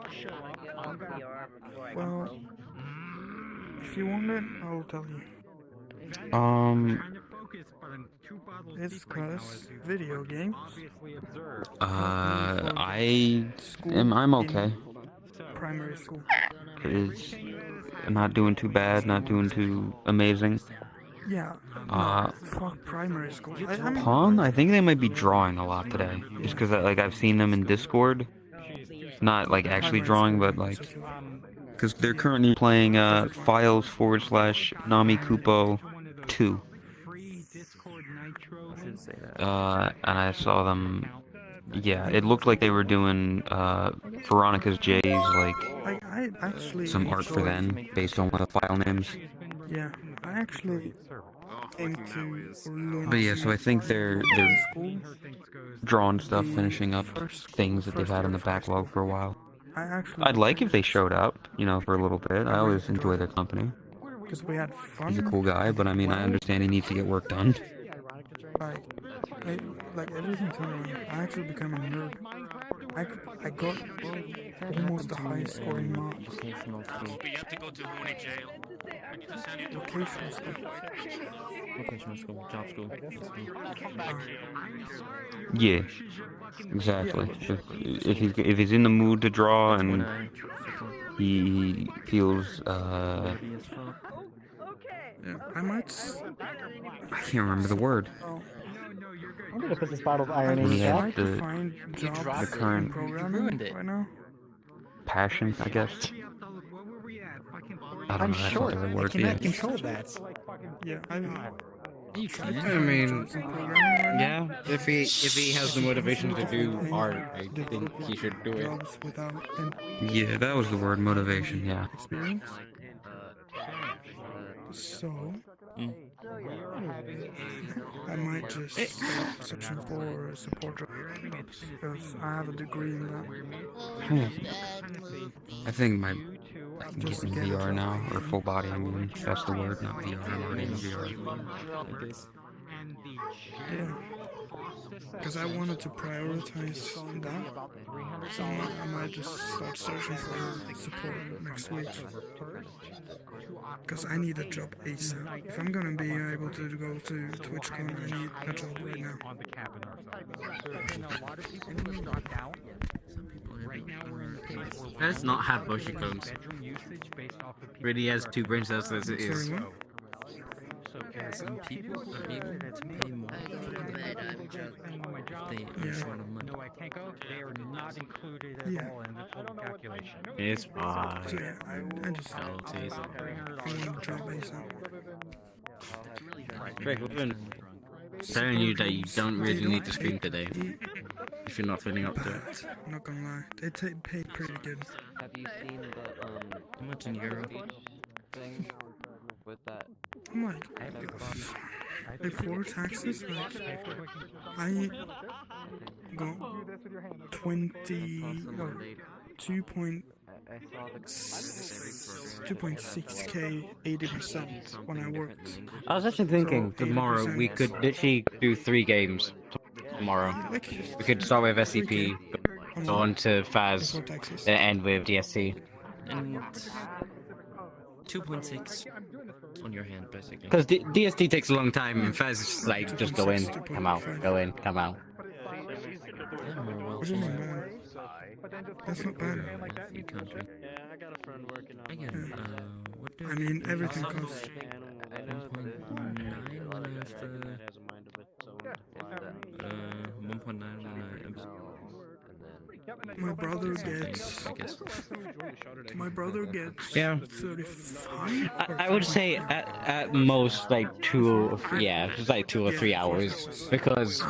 S12: Well, if you want it, I'll tell you. It's because video games.
S8: I'm okay.
S12: Primary school.
S8: It's not doing too bad, not doing too amazing.
S12: Yeah. Fuck primary school.
S8: Pawn? I think they might be drawing a lot today. Just because like I've seen them in Discord. Not like actually drawing, but like because they're currently playing Files/Nami Kupo 2. And I saw them. Yeah, it looked like they were doing Veronica's J's like
S12: I actually
S8: some art for them based on one of the file names.
S12: Yeah, I actually aim to learn.
S8: But yeah, so I think they're drawing stuff, finishing up things that they've had in the backlog for a while. I'd like if they showed up, you know, for a little bit. I always enjoy their company.
S12: Because we had fun.
S8: He's a cool guy, but I mean, I understand he needs to get work done.
S12: Like everything turned around. I actually became a nerd. I got almost the highest scoring mark.
S5: You have to go to Rooney jail.
S12: Vocational school.
S19: Vocational school, job school.
S8: Yeah, exactly. If he's in the mood to draw and he feels
S12: Yeah, I might.
S8: I can't remember the word.
S7: I'm gonna put this bottle of iron in
S8: He
S7: here.
S8: had the current
S12: Right now.
S8: passion, I guess. I don't
S7: I'm
S8: know, that's
S7: short.
S8: not the
S7: I
S8: word.
S7: cannot control that.
S12: Yeah,
S1: I mean, yeah. If he has the motivation to do art, I think he should do it.
S8: Yeah, that was the word, motivation. Yeah.
S12: Experience. So, I might just section for support jobs because I have a degree in that.
S8: I think I can get in VR now, or full body. I mean, that's the word, not VR. I'm already in VR.
S12: Yeah. Because I wanted to prioritize that. So I might just start searching for support next week. Because I need a job ASAP. If I'm gonna be able to go to TwitchCon, I need a job right now.
S1: Let's not have bushy cones. Really has 2 brain cells as it is.
S19: Some people are able to pay more if they are short of money.
S12: Yeah.
S1: It's fine.
S12: So yeah, I just I want a job ASAP.
S1: Greg, we've been telling you that you don't really need to stream today. If you're not feeling up to it.
S12: I'm not gonna lie, they pay pretty good.
S3: Have you seen the
S19: How much in Europe?
S3: thing with that?
S12: I'm like, before taxes, like, I got 2.6k 80% when I worked.
S1: I was actually thinking tomorrow we could literally do 3 games tomorrow. We could start with SCP, go on to Faz, then end with DSC.
S19: And 2.6 on your hand, basically.
S1: Because DST takes a long time, and Faz is just like, just go in, come out, go in, come out.
S12: What do you mean, man? That's not bad.
S19: You can't do. I get what do
S12: I mean, everything costs.
S19: 1.9 when I have the 1.9 when I
S12: My brother gets.
S1: Yeah.
S12: 35.
S1: I would say at most like 2, it's like 2 or 3 hours, because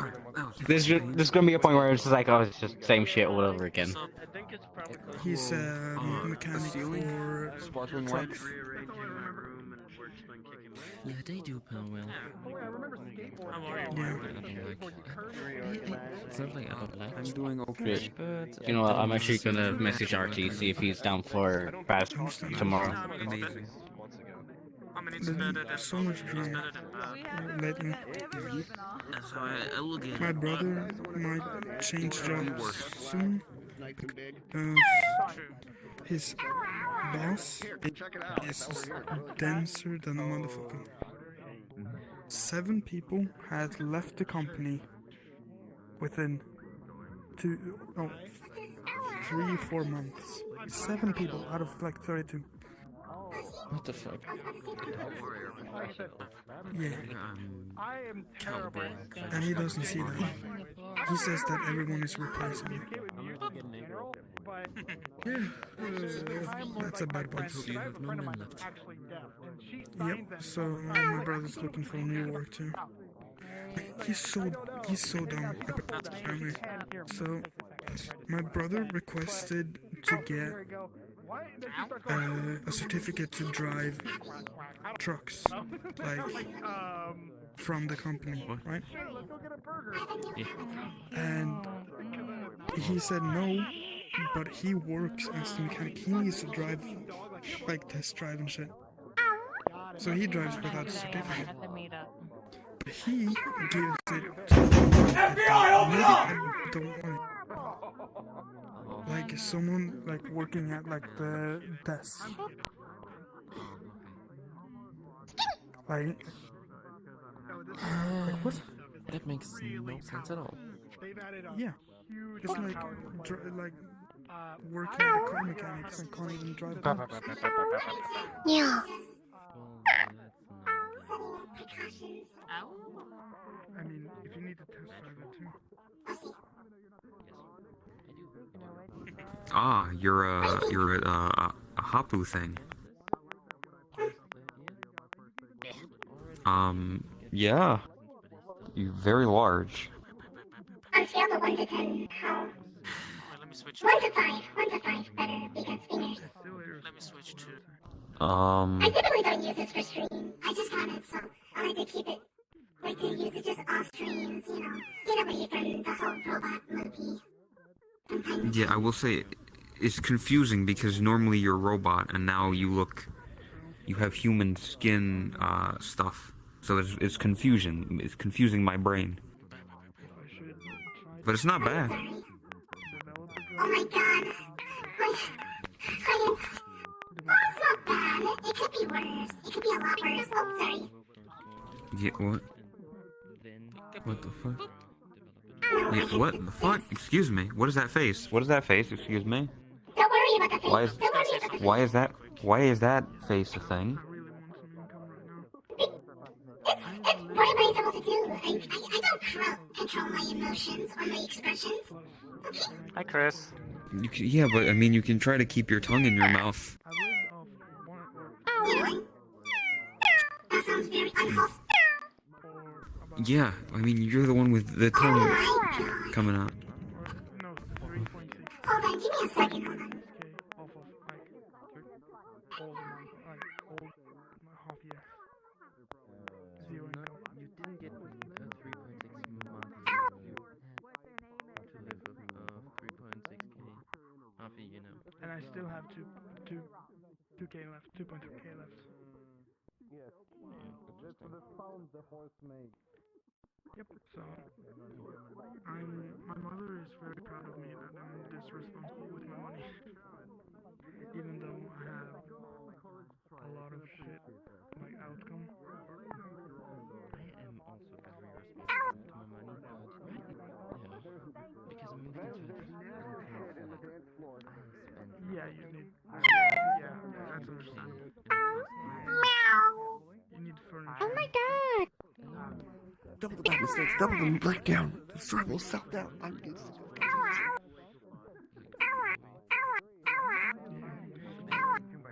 S1: there's gonna be a point where it's just like, oh, it's just same shit all over again.
S12: He's a mechanic for trucks.
S19: Yeah, they do power well.
S12: Yeah.
S19: It's not like I don't like.
S16: I'm doing okay.
S1: Great. You know what, I'm actually gonna message Archie, see if he's down for Faz tomorrow.
S16: Amazing.
S12: There's so much drama lately. My brother might change jobs soon. His boss is denser than a motherfucker. 7 people had left the company within 3 or 4 months. 7 people out of like 32.
S19: What the fuck?
S12: Yeah. And he doesn't see that. He says that everyone is replacing him. That's a bad point.
S19: So you have no men left.
S12: Yep, so my brother's looking for new work too. He's so dumb, apparently. So my brother requested to get a certificate to drive trucks, like from the company, right?
S19: Yeah.
S12: And he said no, but he works as the mechanic. He needs to drive, like test drive and shit. So he drives without a certificate. But he gives it to FBI, I don't want it. Like someone like working at like the desk. Like what?
S19: That makes no sense at all.
S12: Yeah. It's like working at a car mechanics and can't even drive cars.
S20: Yeah.
S12: I mean, if you need to test drive it too.
S8: Ah, you're a Hapu thing. Yeah. You're very large.
S20: On a scale of 1 to 10, how? 1 to 5. 1 to 5 better because fingers.
S17: Let me switch to.
S20: I typically don't use this for stream. I just got it, so I like to keep it. Like to use it just off streams, you know. Get away from the whole robot movie.
S8: Yeah, I will say it's confusing because normally you're a robot and now you have human skin stuff. So it's confusion. It's confusing my brain. But it's not bad.
S20: Oh my god. Well, it's not bad. It could be worse. It could be a lot worse. Oh, sorry.
S8: Yeah, what? What the fuck? Yeah, what the fuck? Excuse me. What is that face? What is that face? Excuse me.
S20: Don't worry about the face.
S8: Why is
S20: Don't worry about the face.
S8: why is that face a thing?
S20: What am I supposed to do? I don't control my emotions or my expressions. Okay?
S17: Hi, Chris.
S8: Yeah, but I mean, you can try to keep your tongue in your mouth.
S20: You know what? That sounds very unwholesome.
S8: Yeah, I mean, you're the one with the tongue coming out.
S20: Hold on, give me a second. Hold on.
S12: And I still have 2k left, 2.2k left.
S3: Yes. That's the sound the horse makes.
S12: Yep. So, my mother is very proud of me that I'm this responsible with my money. Even though I have a lot of shit, like outcome.
S19: I am also very responsible to my money, but because I moved into a different flat, I spend.
S12: Yeah, you need. Yeah, that's understandable. You need furniture.
S20: Oh my god!
S18: Double the bad mistakes, double the breakdown. The struggle, self-doubt. I'm getting sick of it.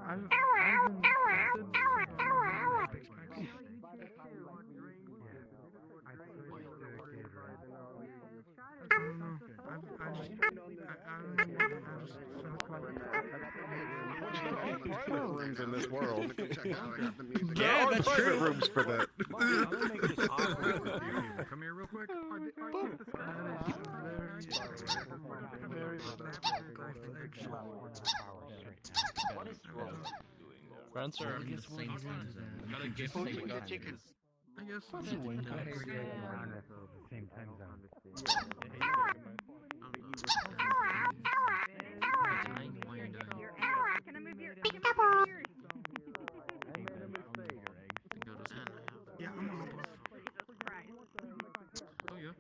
S12: I've been tested about six packs. I don't know. I just felt like
S5: Rooms in this world.
S12: Yeah, that's true.
S5: Rooms for that.
S12: Come here real quick. Very
S11: Spencer, got a gift for you.
S12: I guess so. Yeah, I'm on both.
S19: Oh yeah.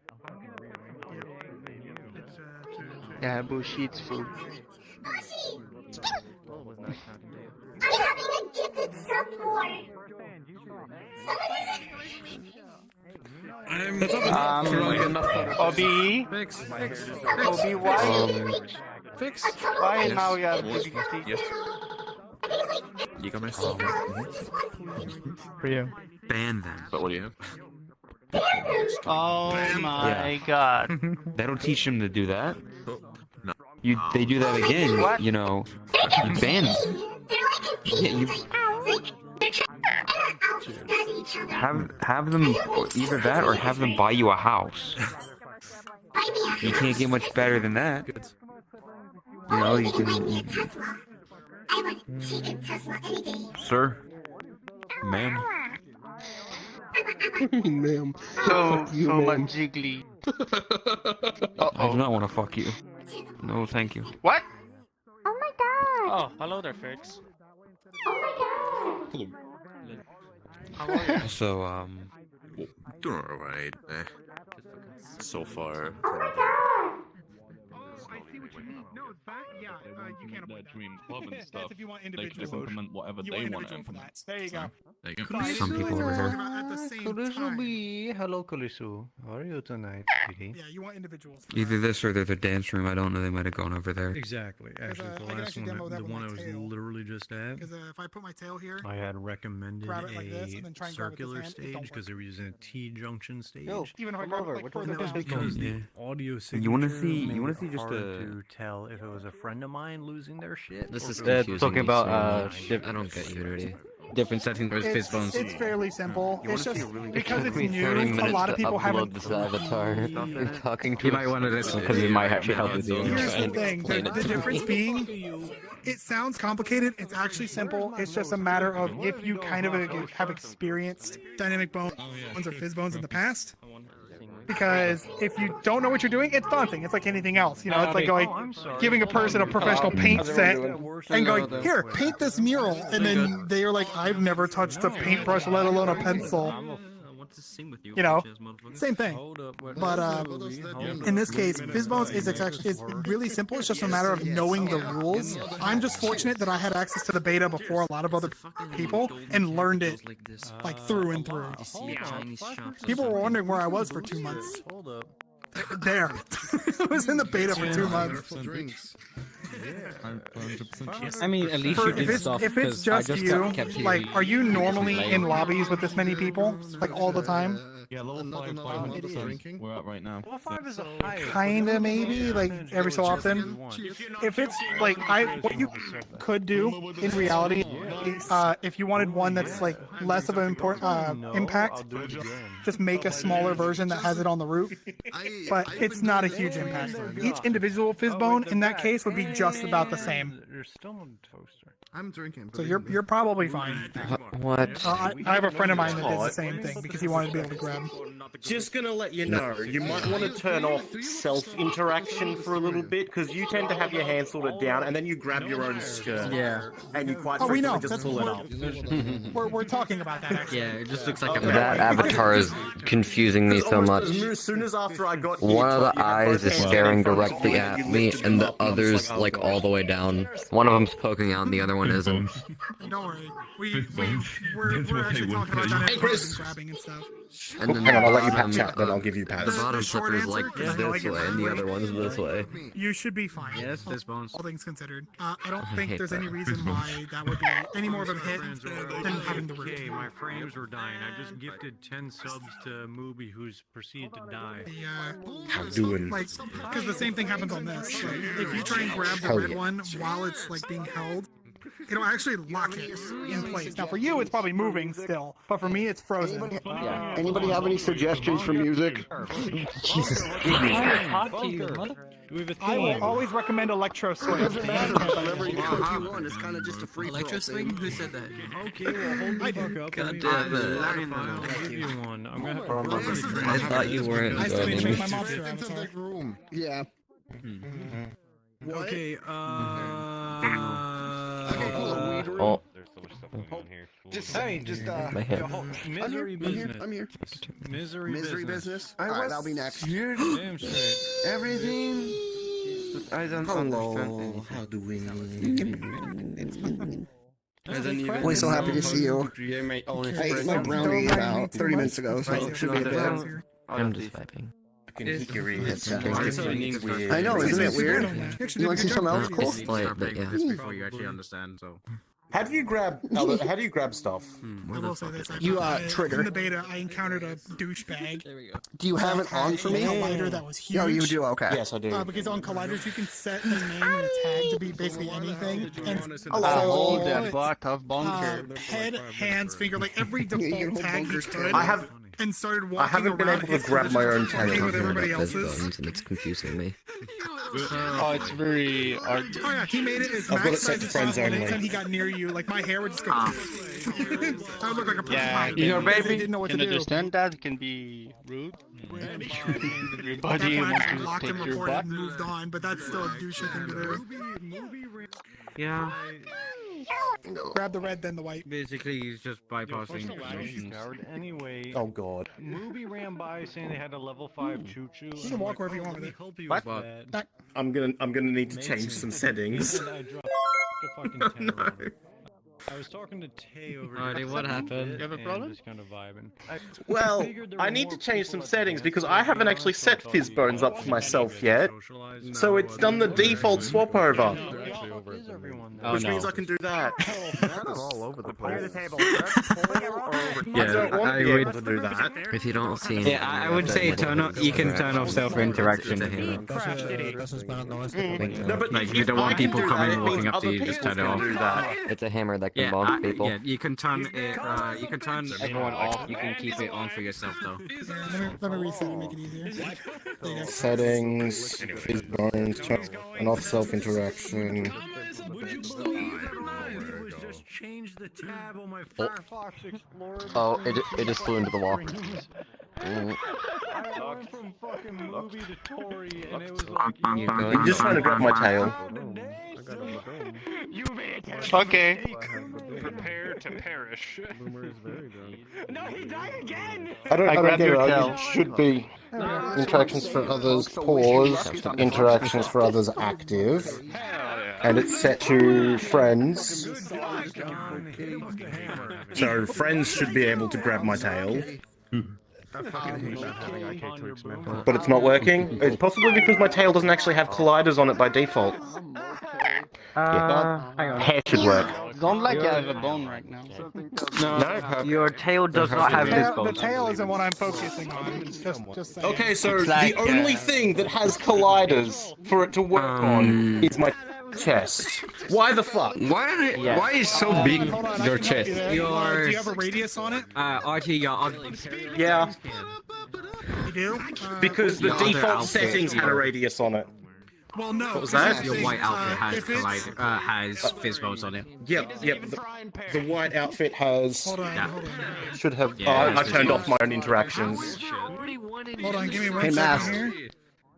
S12: It's two.
S14: Yeah, bullshit food.
S19: Well, was not counting you.
S20: I'm having a gifted sub-war.
S14: Obi?
S5: Fix.
S14: Obi, why?
S5: Fix.
S14: Why
S16: Yes.
S14: now you have to
S16: Yes.
S14: be
S16: Yes. You got my
S14: for you?
S8: Ban them.
S16: But what do you have?
S14: Oh my god.
S8: That'll teach them to do that.
S16: No.
S8: They do that again,
S14: What?
S8: you know. You ban them. Yeah, you have them either that or have them buy you a house. You can't get much better than that. You know, you can.
S20: I would take a Tesla any day.
S8: Sir, ma'am.
S18: Ma'am.
S14: So
S18: ma'am.
S14: much jiggly.
S8: I do not want to fuck you. No, thank you.
S14: What?
S20: Oh my god!
S17: Oh, hello there, Fix.
S20: Oh my god!
S17: How are you?
S8: So,
S16: Doing alright. So far.
S6: I see what you mean. No, that, yeah, you can't avoid that.
S11: Dream club and stuff.
S6: That's if you want
S11: They could just
S6: individual.
S11: implement whatever
S6: You
S11: they
S6: want
S11: want to
S6: individual for
S11: implement.
S6: that. There you go.
S16: There you go.
S8: some people over here.
S6: At the same time.
S2: Hello, Kalisu. How are you tonight, sweetie?
S6: Yeah, you want individuals.
S8: Either this or they're the dance room. I don't know. They might have gone over there.
S2: Exactly. Actually,
S6: I
S2: the
S6: can
S2: last
S6: actually
S2: one,
S6: demo that
S2: the
S6: with
S2: one
S6: my
S2: I was
S6: tail.
S2: literally just at,
S6: Because if I put my tail here,
S2: I had recommended
S6: grab it like this,
S2: a
S6: and then try and grab it with
S2: circular
S6: this hand, it
S2: stage
S6: don't
S2: because they
S6: work.
S2: were using a T-junction stage.
S6: even if I grab it like further
S2: And that was
S6: down.
S2: because the
S8: Yeah.
S2: audio signature
S8: You wanna see
S2: made it
S8: just
S2: hard
S8: a-
S2: to tell if it was a friend of mine losing their shit.
S16: This
S2: or
S16: is
S2: if it was
S16: confusing
S1: talking
S16: me
S1: about
S16: so much.
S1: ship.
S16: I don't get Unity.
S1: different settings with
S6: It's,
S1: Fizzbones.
S6: it's fairly simple. It's just because it's
S13: me 30
S6: new. A
S13: minutes
S6: lot of
S13: to
S6: people haven't.
S13: upload this avatar. You're talking to
S1: You might want to listen because it might actually help with you.
S6: Here's the thing: the difference being, it sounds complicated. It's actually simple. It's just a matter of if you kind of have experienced dynamic bones or Fizzbones in the past. Because if you don't know what you're doing, it's daunting. It's like anything else. You know, it's like giving a person a professional paint set and going, here, paint this mural. And then they're like, I've never touched a paintbrush, let alone a pencil. You know, same thing. But in this case, Fizzbones is really simple. It's just a matter of knowing the rules. I'm just fortunate that I had access to the beta before a lot of other people and learned it like through and through. People were wondering where I was for 2 months. There. I was in the beta for 2 months.
S1: I mean, at least you did stuff.
S6: If it's just you, like, are you normally in lobbies with this many people, like all the time?
S2: Yeah, level 5, we're at right now.
S5: Level 5 is a high.
S6: Kinda, maybe, like every so often. If it's like what you could do in reality, if you wanted one that's like less of an impact, just make a smaller version that has it on the root. But it's not a huge impact. Each individual Fizzbone in that case would be just about the same.
S5: There's still no toaster.
S18: I'm drinking.
S6: So you're probably fine.
S13: What?
S6: I have a friend of mine that did the same thing because he wanted to be able to grab.
S21: Just gonna let you know, you might want to turn off self-interaction for a little bit, because you tend to have your hand sort of down, and then you grab your own skirt.
S1: Yeah.
S21: And you quite
S6: we know.
S21: frequently just pull it up.
S6: We're talking about that actually.
S1: Yeah, it just looks like a
S13: That avatar is confusing me so much.
S21: As soon as after I got
S13: One of the eyes is staring directly at me, and the other's like all the way down. One of them's poking out, and the other one isn't.
S6: Don't worry. We're actually talking about dynamic grabbing and stuff.
S13: And then
S21: hang on, I'll let you pat chat, then I'll give you pat.
S13: The bottom flipper's like this way, and the other one's this way.
S6: You should be fine.
S1: Yes, Fizzbones.
S6: All things considered. I don't think there's any reason why that would be any more of a hit than having the root.
S2: Okay, my frames were dying. I just gifted 10 subs to Mooby, who's proceeded to die.
S21: How doing?
S6: Like, because the same thing happens on this. Like, if you try and grab the red one while it's like being held, it'll actually lock it in place. Now for you, it's probably moving still, but for me, it's frozen.
S18: Yeah. Anybody have any suggestions for music?
S13: Jesus.
S6: I will always recommend Electro Swing.
S18: It doesn't matter. Whatever you want, it's kind of just a free
S19: Electro Swing? Who said that?
S5: Okay, well, hold the fuck up.
S13: God damn it.
S5: I'll give you one. I'm gonna have to
S13: I thought you weren't
S6: I still need to
S13: going.
S6: make my monster avatar.
S18: room. Yeah.
S5: Okay,
S13: Oh.
S2: There's so much stuff going on here.
S13: My head.
S5: Misery business.
S18: I'm here.
S5: Misery
S18: business. Alright, I'll be next.
S5: Damn straight.
S10: Everything. I don't understand.
S18: How do we?
S10: We're
S18: so happy to see you. I ate my brownie about 30 minutes ago, so it should be a bit.
S13: I'm just vibing.
S18: I know, isn't it weird? You want to see something else cool?
S13: It's slight, but yeah.
S1: Before you actually understand, so.
S21: How do you grab stuff?
S6: I will say this.
S18: You, Trigger.
S6: In the beta, I encountered a douchebag. There we go.
S18: Do you have it on for me?
S6: A collider that was huge.
S18: No, you do, okay.
S21: Yes, I do.
S6: Because on colliders, you can set a name and a tag to be basically anything. And
S14: Hold that butt of bunker.
S6: Head, hands, finger, like every default tag you could.
S21: I have.
S6: And started walking
S21: I haven't been
S6: around
S21: able to grab my own tag.
S6: with everybody else's.
S13: And it's confusing me.
S14: Oh, it's very hard.
S6: Oh yeah, he made it as
S21: I've got it
S6: max
S21: set
S6: size
S21: to
S6: as
S21: friends
S6: possible.
S21: only.
S6: Anytime he got near you, like my hair would just go. I would look like a
S14: Yeah,
S6: porcupine.
S14: you
S6: because they didn't know what
S14: can
S6: to do.
S14: understand that. It can be rude. Everybody
S6: That's why I
S14: wants
S6: just
S14: to
S6: locked
S14: take
S6: and
S14: your
S6: reported
S14: butt.
S6: and moved on, but that's still a douchey thing to do.
S1: Yeah.
S6: Grab the red, then the white.
S1: Basically, he's just bypassing missions.
S2: Anyway,
S21: Oh god.
S2: Movie ran by saying they had a level 5 choo-choo.
S6: You can walk wherever you want with it.
S21: What?
S6: That,
S21: I'm gonna need to change some settings.
S2: I dropped the fucking 10 around it. I was talking to Tay over
S1: Alrighty,
S2: here.
S1: what happened?
S2: You have a problem? Just kind of vibing.
S21: Well, I need to change some settings because I haven't actually set Fizzbones up for myself yet. So it's done the default swap over.
S1: Oh,
S21: Which
S1: no.
S21: means I can do that.
S3: all over the place.
S1: Yeah, I would
S21: do that.
S13: If you don't see anything,
S1: Yeah, I would say turn off. You can turn off self-interaction.
S21: No, but
S1: Like, you don't want people coming and walking up to you. Just turn it off.
S13: It's a hammer that
S9: Like the most people.
S1: Yeah, you can turn it. You can turn everyone off. You can keep it on for yourself though.
S6: Let me reset and make it easier. There you go.
S21: Settings, Fizbones, turn off self interaction.
S2: Change the tab on my Firefox Explorer.
S9: Oh, it just flew into the wall.
S2: I went from fucking movie to Tory, and it was like
S21: I'm just trying to grab my tail.
S17: Okay.
S4: Prepare to perish.
S2: No, he died again.
S21: I don't get it. It should be interactions for others paused, interactions for others active, and it's set to friends. So friends should be able to grab my tail. But it's not working? It's possibly because my tail doesn't actually have colliders on it by default. Hair should work.
S14: Don't like I have a bone right now.
S21: No,
S1: your tail does not have this bone.
S6: The tail isn't what I'm focusing on. Just saying.
S21: Okay, so the only thing that has colliders for it to work on is my chest. Why the fuck?
S9: Why is so big your chest?
S6: Do you have a radius on it?
S1: RT, your ugly.
S21: Yeah.
S6: You do?
S21: Because the
S1: Your other
S21: default
S1: outfit,
S21: settings had a radius on it.
S6: Well, no.
S21: What was that?
S1: Your white outfit has Fizbones on it.
S21: Yep. The white outfit has.
S6: Hold on.
S21: Should have.
S1: Yeah,
S21: I turned off my own interactions.
S6: Hold on, give me one
S18: Hey,
S6: second
S18: Mask.
S6: here.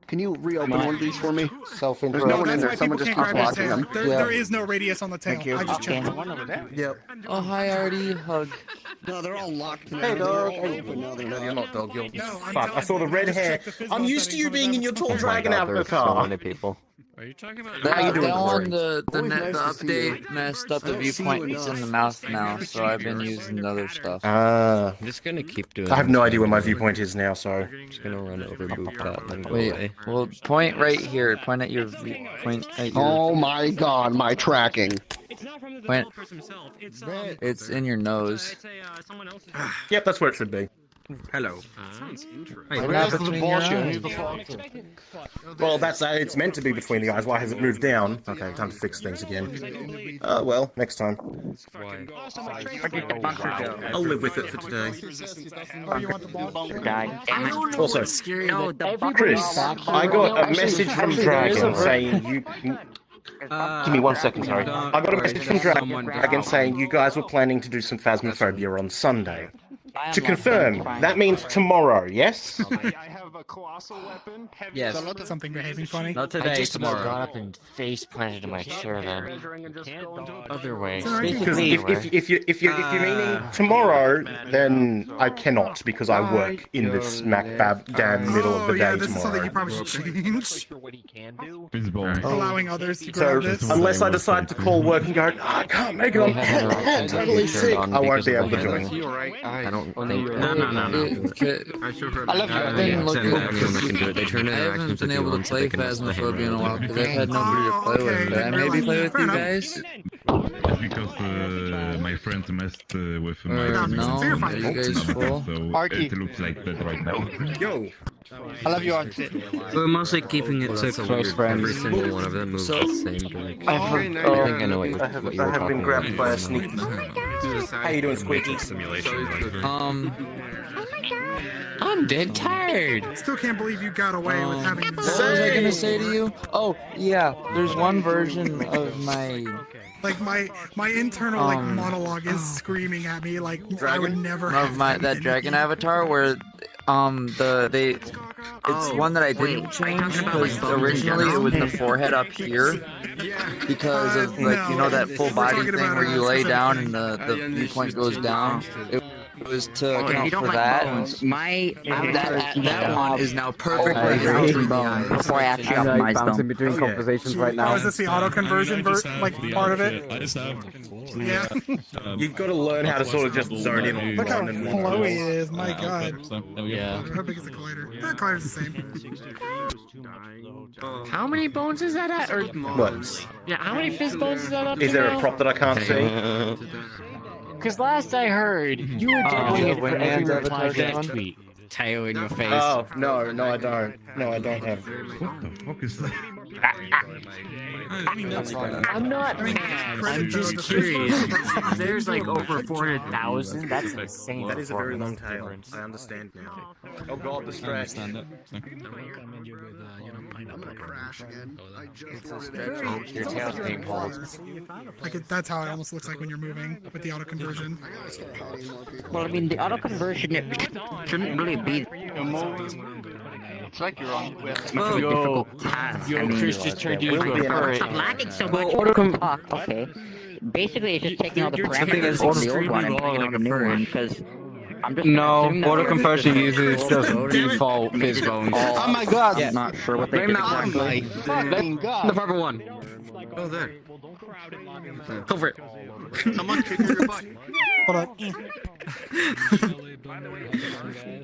S18: Can you reopen one of these for me?
S21: Self
S18: There's no one in there.
S6: Why
S18: Someone
S6: people
S18: just
S6: can't
S18: keeps
S6: grab your
S18: blocking
S6: tail.
S18: them.
S6: There is no radius on the tail.
S18: Thank you.
S6: I just checked.
S21: Yep.
S14: Oh, hi, Artie. Hug.
S18: No, they're all locked.
S21: Hey, dog. No, you're not dog. You're fuck. I saw the red hair. I'm used to you being in your tall dragon avatar.
S9: So many people.
S4: Are you talking about?
S21: How you doing,
S14: That
S21: Corey?
S14: one, the update messed up the viewpoint. It's in the mouth now, so I've been using the other stuff.
S21: I'm
S9: just gonna keep doing.
S21: I have no idea where my viewpoint is now, so.
S9: I'm just gonna run over Boopcat and then go
S14: Wait,
S9: away.
S14: well, point right here. Point at your point at your.
S18: Oh my god, my tracking.
S7: It's not from the
S14: When-
S7: developers himself. It's
S14: It's in your nose.
S7: someone else's.
S21: Yep, that's where it should be.
S1: Hello.
S4: Sounds interesting.
S1: Hey,
S14: What
S1: that's
S14: happened
S1: the
S14: to your
S1: bullshit.
S14: eyes?
S21: Well, that's it's meant to be between the eyes. Why has it moved down? Okay, time to fix things again. Well, next time. I'll live with it for today.
S6: Oh, you want the ball?
S21: Also, Chris, I got a message from Dragon saying you. Give me 1 second, sorry. I got a message from Dragon saying you guys were planning to do some Phasmophobia on Sunday. To confirm, that means tomorrow, yes?
S4: I have a colossal weapon.
S1: Yes.
S6: Something behaving funny.
S1: Not today.
S13: I just about
S1: Tomorrow.
S13: got up and face planted in my chair then. Other way.
S21: Because if you're meaning tomorrow, then I cannot because I work in the smack damn middle of the day
S6: this is something you
S21: tomorrow.
S6: probably should change.
S2: What he can do.
S6: Allowing others to
S21: So
S6: grab this.
S21: unless I decide to call work and go, I can't make it, I'm totally sick, I won't be able to join.
S9: I don't think.
S1: No.
S14: I love you. I've been looking.
S9: They turn
S14: I haven't been able to play Phasmophobia in a while because I've
S21: Oh,
S14: had nobody to play with. But I maybe play with you guys.
S22: It's because my friend messed with my.
S14: No, are you guys full?
S22: So it looks like that right now.
S21: Yo!
S14: I love you, Archie.
S1: We're mostly keeping it to close friends.
S9: Every single one of them moves the same direction.
S21: I
S9: I think I know what you were
S21: have
S9: talking
S21: been grabbed
S9: about.
S21: by a sneak. How you doing, Squeaky?
S13: I'm dead tired.
S6: Still can't believe you got away with having
S14: What was I gonna say to you? Oh, yeah. There's one version of my.
S6: like my internal like monologue is screaming at me like I would never have
S14: Of my that dragon avatar where it's one that I didn't change because originally it was the forehead up here because of like you know that full body thing where you lay down and the viewpoint goes down. It was to account for that. That one is now perfectly bouncing bone before I actually optimized them.
S1: between conversations right
S6: Oh, is this the auto conversion like part of it? Yeah.
S21: You've got to learn how to sort of just zone in on
S6: Look how
S21: one and
S6: flowy it is, my god.
S13: Yeah.
S6: How big is the collider? The collider's the same.
S13: How many bones is that at? Or
S21: What?
S13: yeah, how many fist bones is that up?
S21: Is there a prop that I can't see?
S13: Because last I heard, you were doing it for every reply to that tweet.
S1: Tail in your face.
S21: Oh, no, I don't. No, I don't have.
S22: What the fuck is that?
S13: I'm not mad. I'm just curious. There's like over 400,000. That's insane.
S21: That is a very long tail. I understand now. Oh god, the stretch.
S13: Your tail's being pulled.
S6: Like that's how it almost looks like when you're moving with the auto conversion.
S13: Well, I mean, the auto conversion shouldn't really be.
S10: It's like you're on with
S13: Chris just turned you into a furry. Stop lagging so much. Okay. Basically, it's just taking all the parameters from the old one and putting it on the new one, because I'm just
S1: auto conversion uses just default fizz bones.
S13: Oh my god! Yeah. Not sure what they did exactly.
S1: The purple one.
S21: Oh, there.
S1: Go for it.
S21: Someone kick your butt.
S6: Hold on.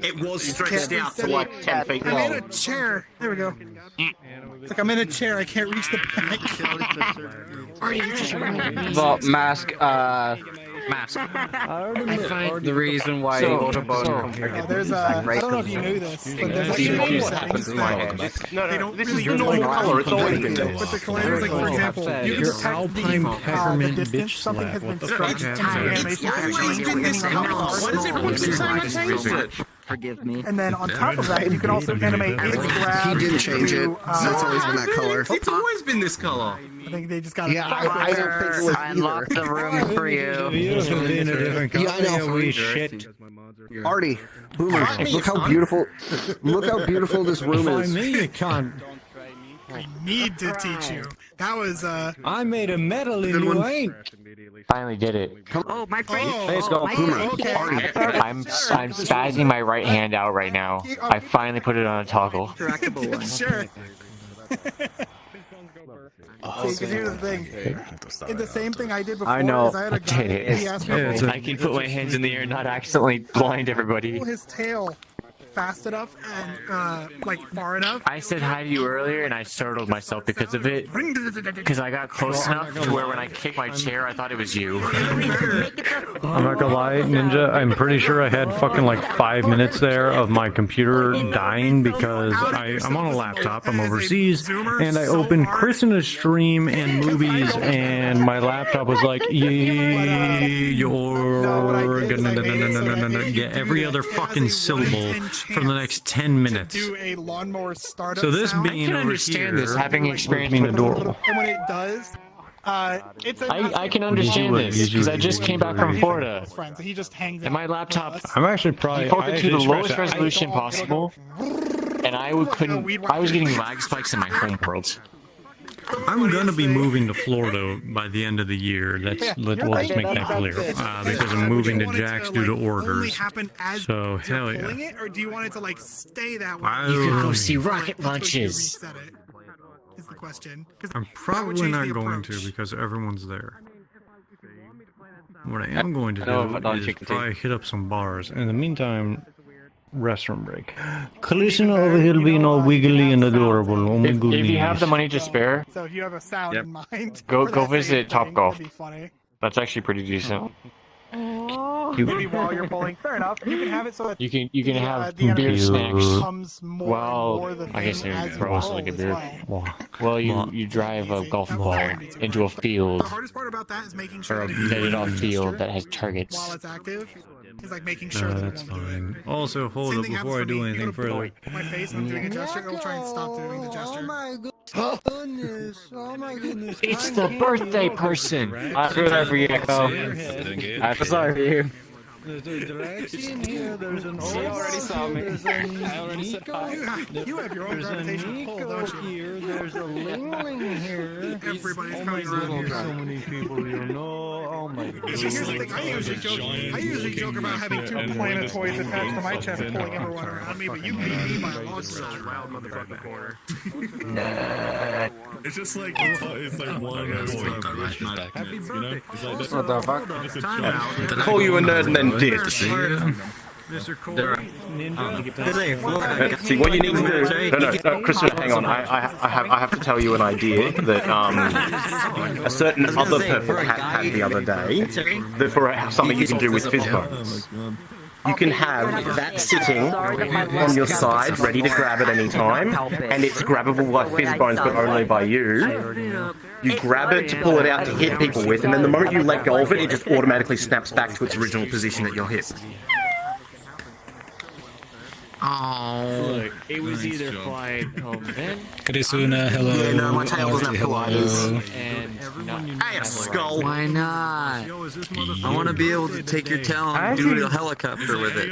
S21: It was stretched out to like 10 feet long.
S6: I'm in a chair. There we go. It's like I'm in a chair. I can't reach the back.
S1: Well, mask. I find the reason why
S6: there's a. I don't know if you knew this, but there's a settings that they don't
S21: this
S6: really
S21: is the normal color. It's always been there.
S6: But the commanders, like for example, you can detect the distance something has been struck. It's always been this color. Why does everyone keep saying I changed it?
S13: Forgive me.
S6: And then on top of that, you can also animate its grab.
S18: He didn't change it. That's always been that color.
S21: It's always been this color.
S6: I think they just got
S18: I don't think it was
S13: I unlocked the room for you.
S18: Yeah, I know.
S5: Shit.
S18: Artie, Boomer, look how beautiful this room is.
S5: Me, you can't.
S6: I need to teach you. That was
S5: I made a medal and you ain't.
S13: Finally did it. Oh, my friend.
S18: Let's go, Boomer.
S13: I'm spazzing my right hand out right now. I finally put it on a toggle.
S6: Sure. See, because here's the thing. In the same thing I did before,
S13: I know.
S6: is I had a guy, he asked me
S13: I can put my hands in the air and not accidentally blind everybody.
S6: pull his tail fast enough and like far enough.
S13: I said hi to you earlier and I startled myself because of it. Because I got close enough to where when I kicked my chair, I thought it was you.
S12: I'm not gonna lie, Ninja, I'm pretty sure I had fucking like 5 minutes there of my computer dying because I'm on a laptop, I'm overseas, and I opened Krisuna's stream and movies, and my laptop was like, you're gonna get every other fucking syllable for the next 10 minutes.
S6: Do a lawnmower startup
S12: So this
S6: sound.
S12: being over here,
S13: this, having experience
S12: being adorable.
S6: And when it does, it's a
S13: I can understand this because I just came back from Florida.
S6: friend, so he just hangs out.
S13: And my laptop,
S12: I'm actually probably
S13: broke it to the lowest resolution possible, and I was getting lag spikes in my home world.
S12: I'm gonna be moving to Florida by the end of the year. We'll just make that clear. Because I'm moving to Jack's due to orders. So hell yeah.
S6: It, or do you want it to like stay that way?
S13: You could go see rocket launches.
S6: Is the question.
S12: I'm probably not going to because everyone's there. What I am going to do is probably hit up some bars. In the meantime, restroom break. Krisuna over here being all wiggly and adorable. Oh my goodness.
S13: If you have the money to spare,
S6: So if you have a sound in mind,
S13: go
S6: for that
S13: visit
S6: same
S13: Top
S6: thing,
S13: Golf.
S6: that'd be funny.
S13: That's actually pretty decent.
S6: Maybe while you're pulling, fair enough. You can have it so that
S13: You can have
S6: the
S13: beer snacks.
S6: becomes more and more the
S13: I guess
S6: thing
S13: they're
S6: as
S13: gross
S6: you
S13: like a
S6: roll
S13: beer.
S6: as well.
S13: Well, you drive a golf ball into a field,
S6: The hardest part about that is making sure
S13: or a
S6: that if you
S13: netted off
S6: gesture
S13: field that has
S6: while
S13: targets.
S6: it's active, is like making sure that
S12: that's
S6: it won't do it.
S12: fine. Also, hold
S6: Same
S12: up
S6: thing happens
S12: before I
S6: for
S12: do
S6: me.
S12: anything
S6: You go to
S12: further.
S6: my face and I'm doing a gesture, it'll try and stop doing the gesture.
S5: Oh my goodness.
S13: It's the birthday person.
S1: I feel that for you, Echo. I feel sorry for you.
S5: There's a Draxian here, there's an
S1: She already saw me.
S5: there's
S1: I already said hi.
S6: You have your own
S5: there's a
S6: gravitational pull, don't
S5: Nico
S6: you?
S5: here, there's a Lingling here.
S6: Everybody's
S5: Oh my
S6: coming around
S5: goodness,
S6: here.
S5: so many people you know. Oh my goodness.
S6: See, here's the thing. I usually joke about having two planetoids attached to my chest, pulling everyone around me. But you beat me by a long shot.
S3: Wild motherfucking corner.
S16: It's just like it's like one
S5: Happy birthday.
S1: What the fuck?
S21: Call you a nerd and then did.
S5: Mr. Corey, Ninja.
S21: See what you need to do. No, Krisuna, hang on. I have to tell you an idea that a certain other purple hat had the other day. That for something you can do with fizz bones. you can have that sitting on your side, ready to grab at any time, and it's grabbable by Fizzbones, but only by you. You grab it to pull it out to hit people with, and then the moment you let go of it, it just automatically snaps back to its original position at your hip.
S17: Oh, look, it was either fly home then.
S7: Krisuna, hello.
S21: Yeah, no, my tail doesn't have colliders.
S17: And
S21: I have a skull.
S14: Why not? I want to be able to take your tail and do a helicopter with it.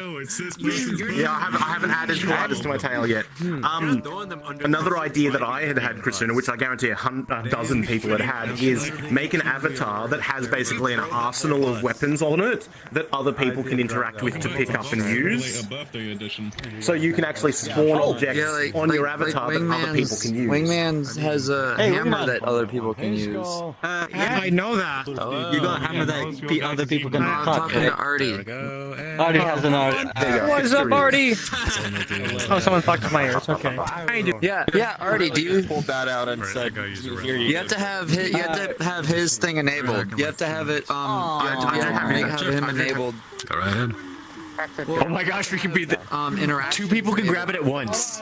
S21: Yeah, I haven't added colliders to my tail yet. Another idea that I had Krisuna, which I guarantee a dozen people had, is make an avatar that has basically an arsenal of weapons on it that other people can interact with to pick up and use. So you can actually spawn objects on your avatar that other people can use.
S14: Wingman's has a hammer that other people can use.
S7: I know that.
S14: You got a hammer that other people can I'm talking to Artie.
S7: Artie has an art. What's up, Artie? Oh, someone fucked my ears. Okay.
S14: Yeah, Artie, do you
S4: pulled that out and said,
S14: you have to have his thing enabled. You have to have it have him enabled.
S4: Go right ahead.
S17: Oh my gosh, we can be the
S14: interaction.
S17: 2 people can grab it at once.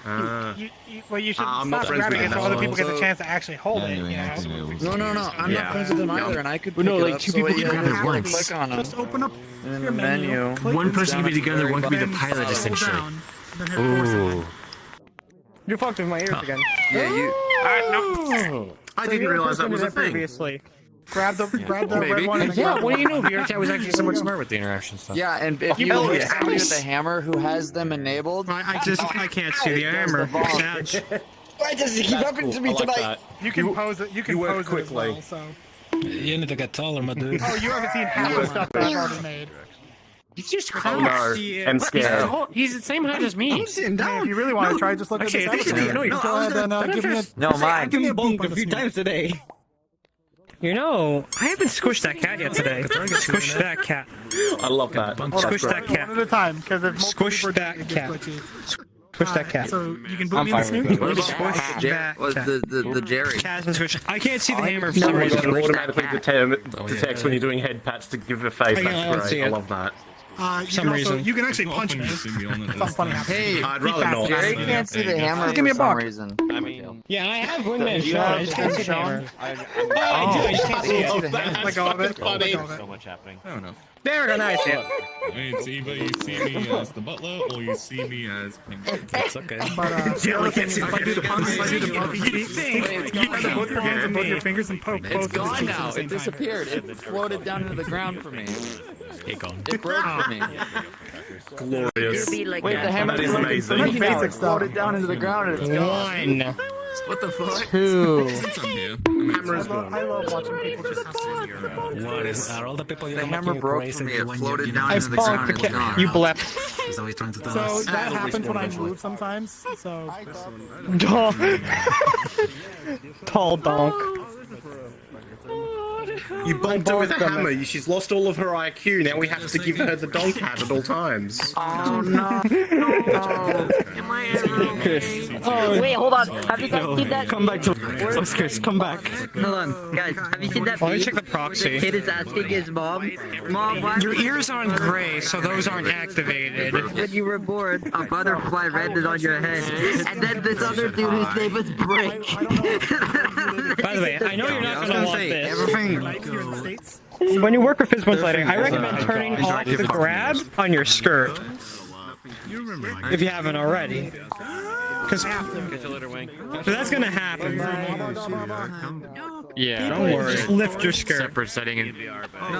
S6: Well, you should stop grabbing it so other people get the chance to actually hold it.
S14: No, I'm not friends with him either, and I could pick
S17: no,
S14: it
S17: like
S14: up,
S17: 2
S14: so
S17: people
S14: yeah,
S17: can grab it once.
S14: Click on him.
S6: Just open up
S14: in the menu.
S17: One person can be together, one can be the pilot, essentially.
S7: Ooh. You fucked with my ears again.
S14: Yeah, you.
S6: No.
S21: I didn't realize that was a thing.
S7: Previously.
S6: Grab the red one. And
S17: Yeah, what do you know? VRChat was actually somewhat smart with the interaction stuff.
S14: Yeah, and if you look at somebody with the hammer who has them enabled,
S7: I can't see the hammer.
S18: Why does he keep happening to me tonight?
S6: You can pose it. You can pose it as well. So.
S7: You need to get taller, my dude.
S6: Oh, you haven't seen half the stuff that I've already made.
S17: He's just
S21: close. I'm scared.
S17: He's the same height as me.
S6: I'm sitting down. If you really want to try, just look at this episode. Go ahead and give me a...
S14: No, mine.
S7: Give me a bonk a few times today. You know, I haven't squished that cat yet today. Squish that cat.
S21: I love that.
S7: Squish that cat.
S6: One at a time, because if
S7: squish that cat. Squish that cat.
S6: So you can boot me in the snoot.
S7: Squish that
S14: was the Jerry.
S7: Cat's been squished. I can't see the hammer for some reason.
S21: It automatically detects when you're doing head pats to give it a face. That's great. I love that.
S6: You can actually punch me. Something funny happens.
S14: Hey,
S21: I'd rather not.
S14: Jerry can't see the hammer
S6: Give me a
S14: for some
S6: buck.
S14: reason.
S17: I mean,
S7: yeah, I have wingman shown. I just can't see the hammer. I do. I just can't see it.
S6: Like all of it.
S17: so much happening.
S16: I don't know.
S7: There we go. Nice.
S16: It's either you see me as the butler or you see me as Penguin.
S7: That's okay.
S6: But Jelly gets it. If I do the punch, you grab both your hands and both your fingers and poke both.
S14: It's gone now. It disappeared. It floated down into the ground for me. It broke for me.
S21: Glorious.
S13: Wait,
S14: the hammer
S21: is amazing.
S6: Basic stuff.
S14: Floated down into the ground and it's gone.
S7: 1,
S14: What the fuck?
S7: 2.
S16: Since I'm here,
S6: I love watching people just have to.
S7: What is all the people you
S14: The hammer broke for me. It floated down
S7: I
S14: into the ground.
S7: bonked the
S14: It's gone.
S7: cat. You blept.
S6: So that happens when I move sometimes. So.
S7: Tall donk.
S21: You bumped her with a hammer. She's lost all of her IQ. Now we have to give her the donk hat at all times.
S13: Oh no! Am I ever? Oh wait, hold on. Have you guys seen that?
S7: Come back to Chris. Come back.
S13: Hold on, guys. Have you seen that?
S7: Let me check the proxy.
S13: Kid is asking his mom, why?
S7: Your ears aren't gray, so those aren't activated.
S13: When you were born, a butterfly landed on your head, and then this other dude whose name was Brick.
S7: By the way, I know you're not gonna want this.
S6: Everything.
S7: When you work with Fizzbones lighting, I recommend turning off the grab on your skirt. If you haven't already. Because that's gonna happen.
S17: Yeah,
S7: Don't worry. Just lift your skirt.
S17: Separate setting, and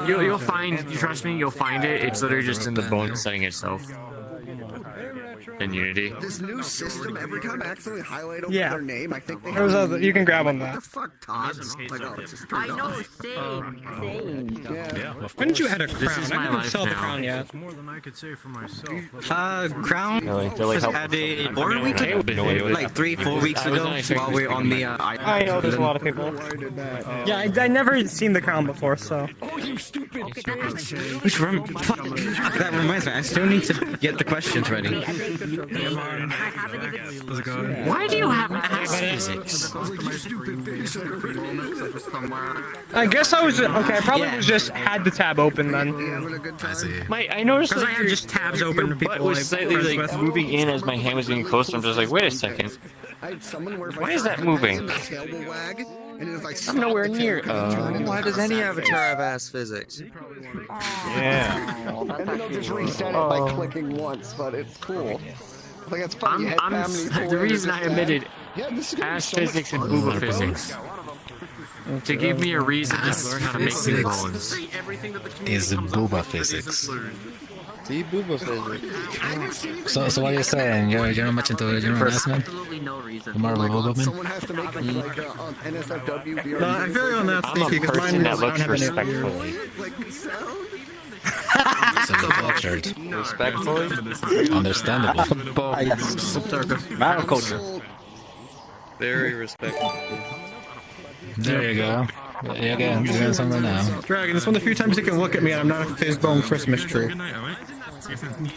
S17: you'll find. Trust me, you'll find it. It's literally just in the bone setting itself. In Unity.
S18: This new system, every time I accidentally highlight over their name, I think they
S7: There's
S18: have...
S7: other, you can grab on that.
S18: What the fuck, Todd? Like, oh, it's just turned off.
S13: Same.
S17: Yeah.
S7: Couldn't you add a crown?
S17: This is my
S7: I didn't
S17: life
S7: sell the
S17: now.
S7: crown yet.
S5: It's more than I could say for myself.
S3: Crown was added, or like 3-4 weeks ago while we were on the
S7: I know there's a lot of people. Yeah, I never seen the crown before, so.
S3: Oh, you stupid! That reminds me, I still need to get the questions ready.
S12: How's it going?
S17: Why do you have ass physics?
S7: I guess I was okay. I probably was just had the tab open then.
S12: I see.
S17: I noticed
S7: Because
S17: like
S7: I have just tabs open to people
S17: butt was
S7: I
S17: slightly
S7: press
S17: like
S7: with.
S17: moving in as my hand was getting closer. I'm just like, wait a second. Why is that moving? I'm nowhere near.
S14: Why does any avatar have ass physics?
S17: Yeah.
S18: And then they'll just reset it by clicking once, but it's cool. Like it's funny.
S17: The reason I omitted ass physics and booba physics to give me a reason to learn how to make big bones.
S12: Is booba physics.
S14: See, booba physics.
S12: So what are you saying? You're not much into ass man? Marvel booba man?
S18: Someone has to make it like NSFW.
S6: No, I feel like on that
S17: I'm a
S6: sneaky because mine
S17: person that
S6: is, I don't
S17: looks
S6: have any
S17: respectfully.
S12: So cultured.
S14: Respectfully?
S12: Understandable.
S1: Battle culture.
S14: Very respectful.
S12: There you go. You're getting something now.
S6: Dragon, it's one of the few times you can look at me and I'm not a face bone Christmas tree. A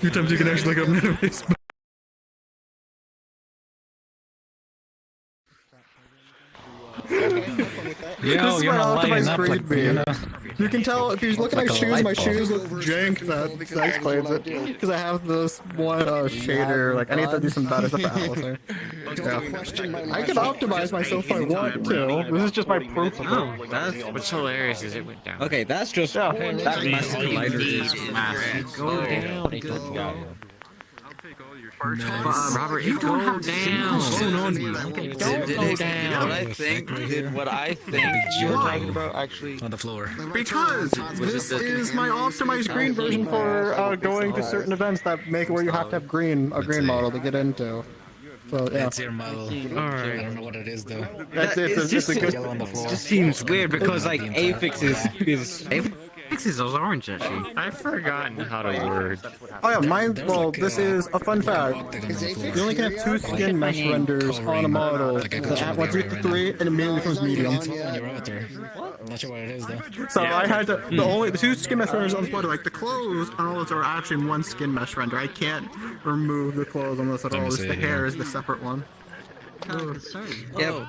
S6: few times you can actually look at me and I'm not a face bone.
S12: Yo, you're not lighting up like, you know.
S6: You can tell if you look at my
S12: Like a
S6: shoes,
S12: light
S6: my
S12: bulb.
S6: shoes look jank. That explains it. Because I have this one shader. Like I need to do some better stuff at Alistair. Yeah. I can optimize myself if I want to. This is just my proof of it.
S17: That's what's hilarious is it went down.
S1: Okay, that's just that massive lighter is massive.
S17: Go down. It goes down. Robert, it go down.
S14: Did what I think you're talking about actually
S12: on the floor?
S6: Because this is my optimized green version for going to certain events that make it where you have to have a green model to get into. So yeah.
S12: That's your model. Alright. I don't know what it is though.
S6: That's it. It's just a good.
S12: Yellow on the floor.
S1: It just seems weird because like Aphex is orange actually.
S17: I've forgotten how to word.
S6: Oh yeah, mine. Well, this is a fun fact. You only can have 2 skin mesh renders on a model. Once you get to 3, it immediately becomes medium.
S12: Not sure what it is though.
S6: So I had to. The 2 skin mesh renders on the photo, like the clothes on all those are actually in 1 skin mesh render. I can't remove the clothes on this at all. Just the hair is the separate one.
S13: Yep.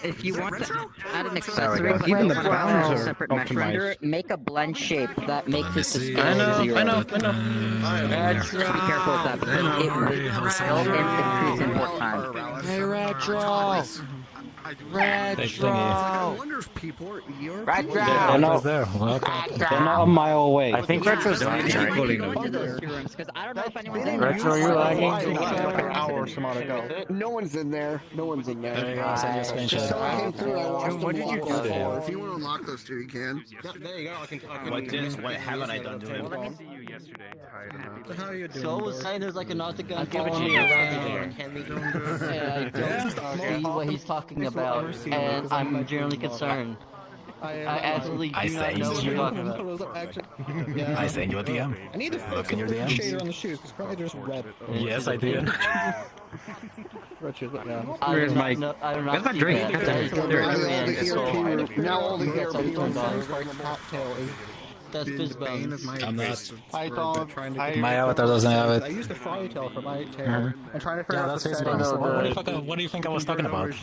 S13: If you want to add an accessory,
S6: Even the
S13: on
S6: bounds
S13: a
S6: are
S13: separate mesh render, make a blend shape that makes it display
S6: I know.
S13: zero.
S6: I know.
S13: Be careful with that because it will increase import time.
S17: Hey, Retro!
S18: I wonder if people are
S1: They're not a mile away.
S17: I think Retro's lagging.
S13: Because I don't know if anyone's in
S17: Retro, you're lagging.
S6: An hour or some ago.
S18: No one's in there. No one's in there.
S12: There you go. Send you a screenshot.
S18: So I came through. I lost
S17: What did you do to him?
S18: If you want to unlock those 2, you can.
S21: There you go. What haven't I done to him?
S6: How are you doing?
S15: So I was saying there's like an octagon
S17: give it to
S15: following me
S17: you.
S15: around, and I don't see what he's talking about, and I'm generally concerned. I absolutely do not know what you're talking about.
S12: I send you a DM.
S6: I need to
S12: Look in your
S6: flip the
S12: DMs.
S6: shader on the shoes. It's currently just red.
S12: Yes, I did.
S6: Red shoes, yeah.
S1: Where's my?
S15: I do not
S1: Where's my
S15: see
S1: drink?
S15: that. That is the
S18: Now all the
S15: that's already turned on.
S6: Cattail is
S15: That's fizz bones.
S12: I'm not.
S6: Python.
S12: My avatar doesn't have
S6: I
S12: it.
S6: used the fry tail for my tail. I'm trying to figure
S12: Yeah,
S6: out
S12: that's
S6: the
S12: his
S6: settings.
S12: bone. What do you think I was talking about?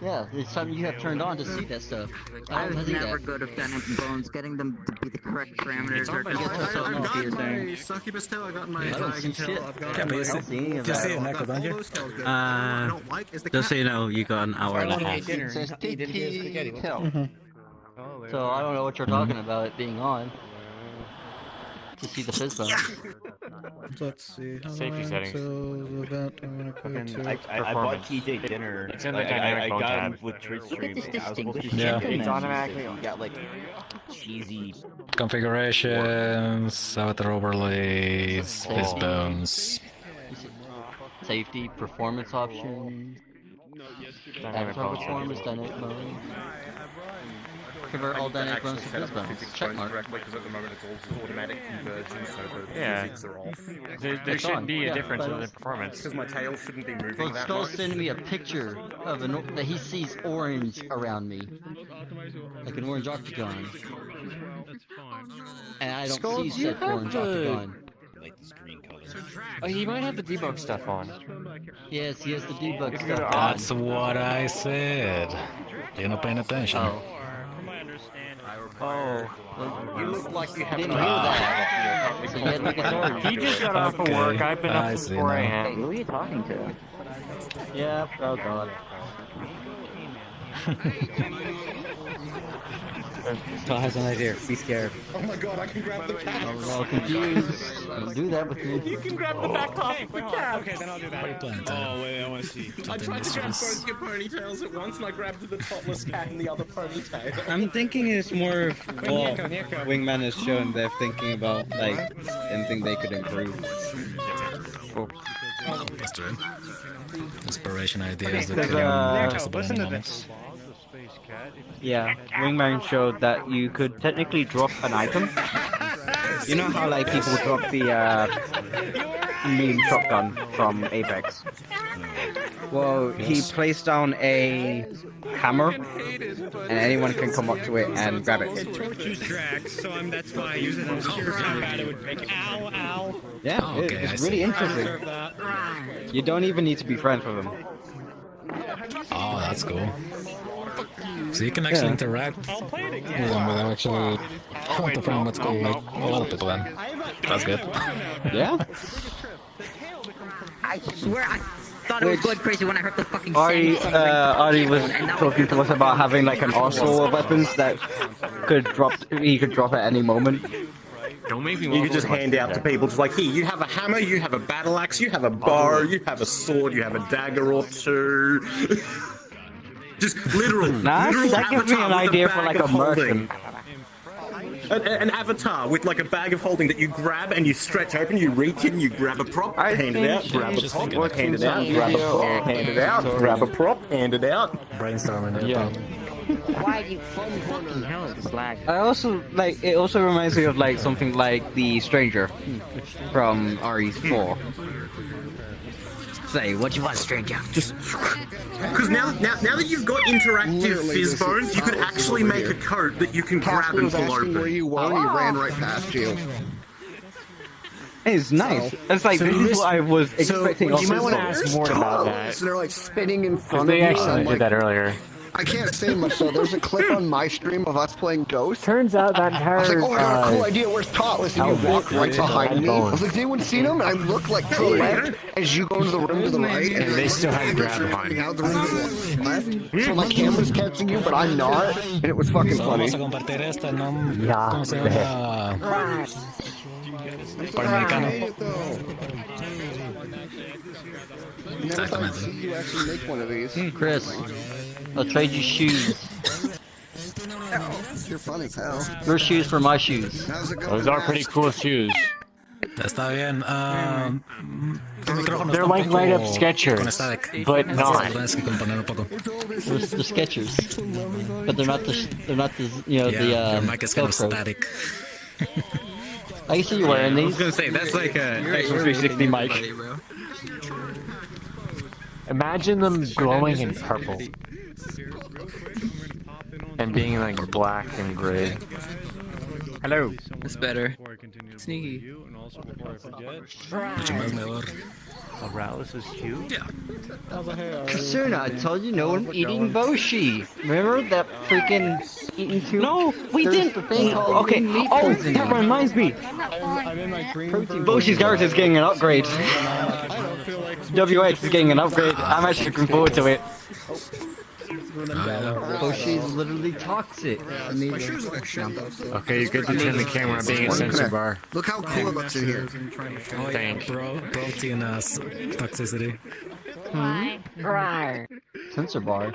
S15: Yeah, it's something you have turned on to see that stuff. I don't see
S13: never
S15: that.
S13: good at bending bones, getting them to be the correct parameters.
S6: I've got my succubus tail, I got my dragon tail, I've got my...
S12: Just see it, Neko, don't you?
S6: I don't like is the
S1: Just so you know, you got an hour and a half.
S15: It says TT Hill. So I don't know what you're talking about it being on. To see the fizz bones.
S6: Let's see.
S17: Safety settings.
S6: Event, I'm gonna go to...
S21: I bought TJ dinner.
S17: It's in the dynamic
S21: I
S17: mode
S21: got
S17: tab.
S21: him with Twitch
S13: Look at this
S21: streaming. I was supposed to
S13: distinguished
S12: Yeah.
S13: gentleman.
S21: It's automatically got like cheesy.
S12: Configurations, avatar overlays, fizz bones.
S15: Safety, performance options. Avatar performance, dynamic mode. Convert all dynamic bones to fizz bones. Check mark.
S3: Because at the moment it's all automatic conversion, so the
S17: Yeah.
S3: physics are off.
S17: There shouldn't be a difference in the performance.
S3: Because my tail shouldn't be moving
S15: Well,
S3: that
S15: Skull's
S3: much.
S15: sending me a picture of that he sees orange around me, like an orange octagon, and I don't
S6: Skull,
S15: see
S6: do you
S15: said orange
S6: have
S15: octagon.
S17: Oh, he might have the debug stuff on.
S15: Yes, he has the debug stuff.
S11: That's what I said. You're not paying attention.
S15: Oh.
S21: Oh, you look like you have
S15: Didn't hear that. So you had to get started.
S17: He just got off of work. I've been up since 4
S13: Hey,
S17: a.m.
S13: who are you talking to?
S15: Yeah, oh god.
S1: Todd has an idea. Be scared.
S18: Oh my god, I can grab the cat.
S15: I was all confused. Don't do that with me.
S18: You can grab the back off of the cat.
S5: Okay, then I'll do that.
S2: Oh wait, I want to see.
S21: I tried to grab both your ponytails at once, and I grabbed the topless cat and the other ponytail.
S1: I'm thinking it's more of what Wingman has shown they're thinking about, like, anything they could improve.
S11: That's true. Inspiration ideas that
S1: Because,
S11: could be possible in moments.
S1: Yeah, Wingman showed that you could technically drop an item. You know how, like, people drop the, meme shotgun from Apex? Well, he placed down a hammer, and anyone can come up to it and grab it.
S5: It tortures Drax, so that's why I use it as a pure combat. It would make ow, ow.
S1: Yeah,
S11: Oh, okay,
S1: it's
S11: I
S1: really
S11: see.
S1: interesting. You don't even need to be friends with him.
S11: Oh, that's cool. So you can actually interact with them without actually want to friend what's called like a lot of people then. That's good.
S1: Yeah?
S13: I swear I thought it was going crazy when I heard the fucking
S1: Ari was
S13: and now
S1: talking to us about having like an arsenal of weapons that he could drop at any moment.
S17: Don't make me
S21: You could just hand out to people, just like, here, you have a hammer, you have a battle axe, you have a bow, you have a sword, you have a dagger or two. Just literal.
S1: Nah,
S21: literal
S1: that gives me
S21: avatar
S1: an
S21: with
S1: idea
S21: a
S1: for
S21: bag
S1: like
S21: of
S1: a merchant.
S21: An avatar with like a bag of holding that you grab and you stretch open, you reach in, you grab a prop, hand it out, grab a prop, hand it out, grab a prop, hand it out, grab a prop, hand it out.
S11: Brainstorming it.
S21: Yeah.
S13: why do you fucking hell this lag?
S1: I also like it. Also reminds me of like something like the Stranger from RE4. Say what you want, stranger.
S21: Just because now that you've got interactive fizz bones, you could actually make a coat that you can grab and pull open.
S18: Where you were, he ran right past you.
S1: It's nice. It's like this is what I was expecting.
S17: You might want to ask more about that.
S18: So they're like spinning in front of
S17: They
S18: you.
S17: actually
S18: I'm
S17: did
S18: like,
S17: that earlier.
S18: I can't say much though. There's a clip on my stream of us playing Ghost.
S17: Turns out that entire
S18: I was like, oh, I got a cool idea. Where's Totless? And you walk right behind me. I was like, anyone seen him? And I look like to the left as you go into the room to the right.
S17: And they still had grab behind.
S18: Out the room to the left. So my camera's catching you, but I'm not. And it was fucking funny.
S11: Vamos a compartir esta, ¿no? ¿Cómo se llama? Panamericano.
S18: Never thought I'd see you actually make one of these.
S15: Chris, I'll trade you shoes.
S18: You're funny, pal.
S15: Your shoes for my shoes.
S18: How's it going?
S17: Those are pretty cool shoes.
S11: Está bien. Tu micrófono
S17: They're
S11: está un
S17: like light up
S11: poco
S17: Skechers,
S11: con static.
S17: but not.
S11: Tienes que componer un poco.
S15: The Skechers, but they're not the you know
S11: Yeah, your mic is kind of
S15: GoPro.
S11: static.
S15: I can see you wearing
S1: I
S15: these.
S1: was gonna say that's like a Xbox 360 mic.
S17: Imagine them glowing in purple and being like black and gray.
S1: Hello.
S9: That's better. Sneaky.
S11: Mucho más mejor.
S5: Morales is cute?
S11: Yeah.
S15: Krisuna, I told you no one eating Boshi. Remember that freaking eating too?
S1: No, we didn't. Okay. Oh, that reminds me. Boshi's character is getting an upgrade. WX is getting an upgrade. I'm actually looking forward to it.
S15: Boshi's literally toxic.
S17: Okay, you're good to turn the camera on being a sensor bar.
S18: Look how cool it looks in here.
S17: Thank you.
S11: Protein toxicity.
S15: Sensor bar.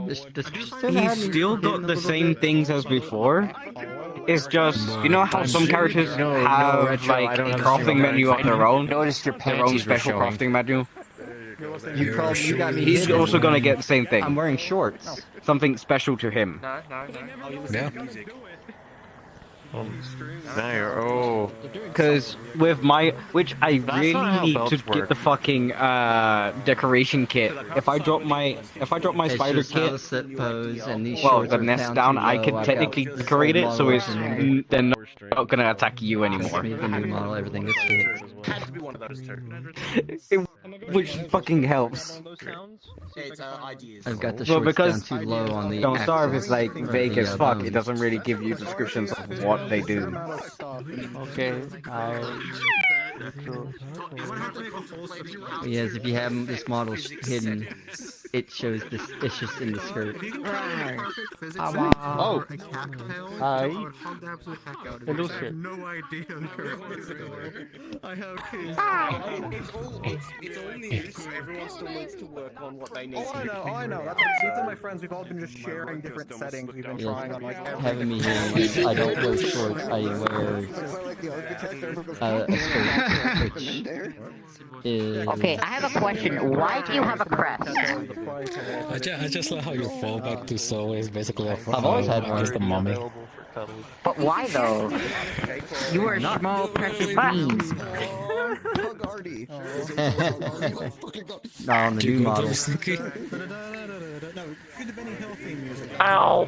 S1: He's still got the same things as before. It's just, you know how some characters have like a crafting menu of their own?
S17: Noticed your
S1: Their own
S17: panties were
S1: special
S17: showing.
S1: crafting menu?
S15: You got me.
S1: He's also gonna get the same thing.
S15: I'm wearing shorts.
S1: Something special to him.
S11: Yeah.
S17: Now you're
S1: Because with my, which I
S17: That's
S1: really
S17: not how
S1: need
S17: belts
S1: to get
S17: work.
S1: the fucking decoration kit. If I drop my spider kit,
S15: Sit pose and these
S1: well,
S15: shorts
S1: the
S15: are
S1: nest
S15: down
S1: down,
S15: too
S1: I
S15: low.
S1: could
S15: I've got
S1: technically
S15: this
S1: decorate it so
S15: long
S1: it's
S15: arms and
S1: then not not gonna attack you anymore.
S15: Made the new model, everything is shit.
S21: Had to be one of those two.
S1: Which fucking helps.
S21: It's ideas.
S15: I've got the
S1: Well,
S15: shorts
S1: because
S15: down too low on the
S1: Don't Starve is like
S15: axis
S1: vague
S15: for
S1: as
S15: the,
S1: fuck. It
S15: bones.
S1: doesn't really give you descriptions of what they do.
S3: Okay,
S15: Yes, if you have this model hidden, it shows this. It's just in the skirt.
S3: Oh. Hi. Hello, sir.
S6: No idea. I have kids.
S21: It's only this. Everyone still needs to work on what they need.
S6: Oh, I know. That's these are my friends. We've all been just sharing different settings. We've been trying on like
S15: Having me here, I don't wear shorts. I wear a skirt, which is.
S13: Okay, I have a question. Why do you have a crest?
S11: I just love how your fallback to Soul is basically a
S15: I've always had one.
S11: just a mummy.
S13: But why though? You are small, precious beings.
S15: No, on the new model.
S13: Ow!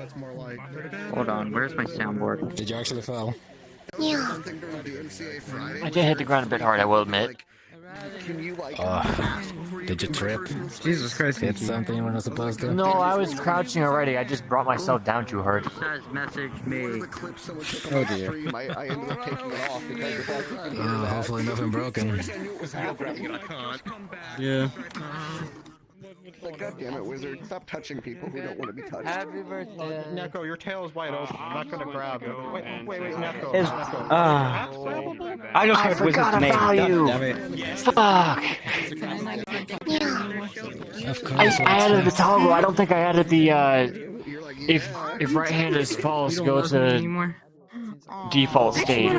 S13: Hold on, where's my soundboard?
S11: Did you actually fall?
S13: Yeah. I did hit the ground a bit hard, I will admit.
S11: Did you trip?
S1: Jesus Christ!
S11: Hit something you weren't supposed to?
S17: No, I was crouching already. I just brought myself down too hard.
S13: Says message me.
S11: Oh dear.
S18: I ended up taking it off because
S11: Hopefully nothing broken.
S1: Yeah.
S18: Like, God damn it, wizard! Stop touching people who don't want to be touched.
S15: Happy birthday.
S6: Neko, your tail is wide open. I'm not gonna grab it. Wait, Neko.
S1: Is I just heard Wizard's name. God damn it.
S17: Fuck!
S11: Of course.
S17: I added the toggle. I don't think I added the if right hand is false, go to default state.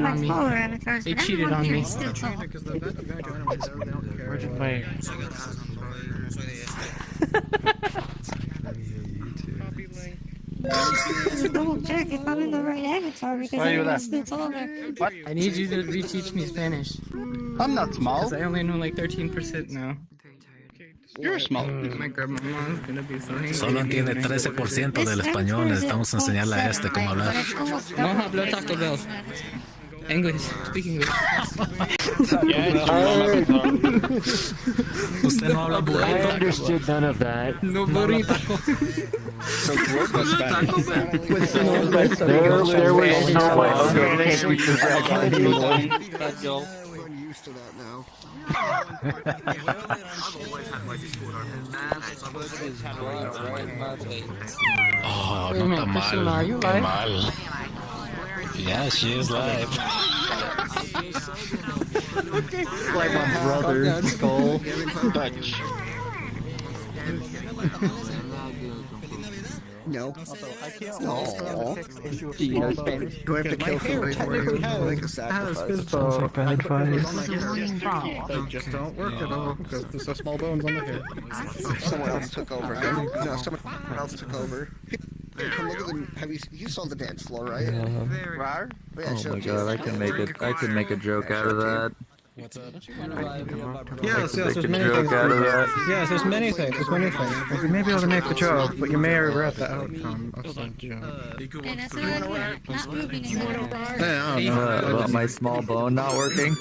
S15: They cheated on me.
S17: Where did my
S8: Double check if I'm in the right avatar because I missed the taller.
S15: What? I need you to reteach me Spanish.
S21: I'm not small.
S15: Because I only know like 13% now.
S21: You're small.
S15: My grandma's gonna be so angry.
S11: Solo entiende 13% del español. Necesitamos enseñarle a este cómo hablar.
S15: No hablo Taco Bell. English. Speak English.
S11: Usted no habla
S17: I
S11: burrito.
S17: understood none of that.
S15: No burrito.
S17: There was no way.
S18: We're used to that now.
S11: Oh,
S15: Wait a
S11: no
S15: minute,
S11: tan
S15: Krisuna,
S11: mal.
S15: are you
S11: Qué
S15: live?
S11: mal. Yeah, she is live.
S15: Like my brother's skull.
S18: No.
S6: I can't
S18: No.
S6: Do you know Spanish?
S18: Do I have to kill somebody for you to make a sacrifice?
S6: Sounds like bad advice. They just don't work at all because there's so small bones on the hair.
S18: Someone else took over. No, someone else took over. Hey, come look at the. You saw the dance floor, right? Rar? Yeah,
S14: Oh my god, I can make a joke out of that.
S11: What's up?
S6: Yes,
S14: Make
S6: there's
S14: a
S6: many
S14: joke
S6: things.
S14: out of that.
S6: Yes, there's many things. You may be able to make the joke, but you may regret the outcome of the joke.
S8: And that's what I'm doing. Not moving anymore.
S14: About my small bone not working.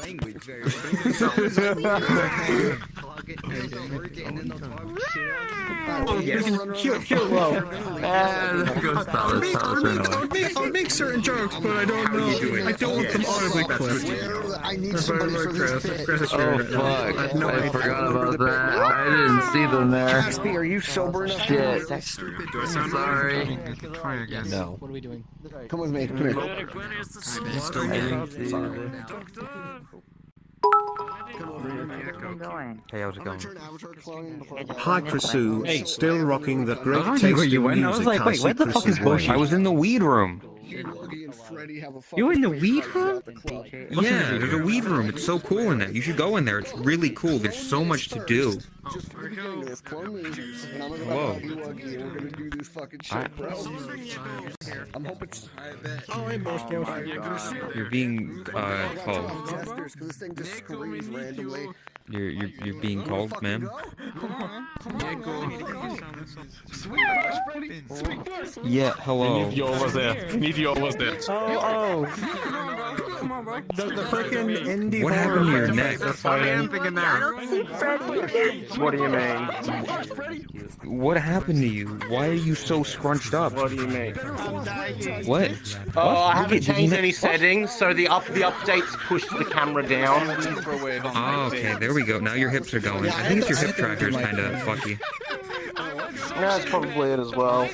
S6: I'll make certain jokes, but I don't know. I don't want them audibly clipped.
S18: I need somebody for this bit.
S14: Oh fuck, I forgot about that. I didn't see them there.
S18: Gatsby, are you sober enough?
S14: Shit.
S18: Sorry.
S14: No.
S15: What are we doing?
S18: Come with me. Come here.
S14: Hey, how's it going?
S20: Hi, Krisuna. Still rocking that great
S1: I
S20: taste
S1: where you
S20: in
S1: went. I was
S20: music.
S1: like, wait, where the fuck is Bushy?
S23: I was in the weed room.
S1: You were in the weed room?
S23: Yeah, there's a weed room. It's so cool in there. You should go in there. It's really cool. There's so much to do. Whoa.
S18: We're gonna do this fucking shit, bro. I'm hoping.
S23: You're being called.
S18: Because this thing just screams randomly.
S23: You're being called, ma'am. Yeah, hello.
S12: Need you over there. Need you over there.
S6: Oh. The freaking indie
S23: What happened to your neck?
S21: What do you mean?
S23: What happened to you? Why are you so scrunched up?
S21: What do you mean?
S23: What?
S21: Oh, I haven't changed any settings, so the updates pushed the camera down.
S23: Oh, okay, there we go. Now your hips are going. I think it's your hip tracker's kind of fucky.
S21: That's probably it as well.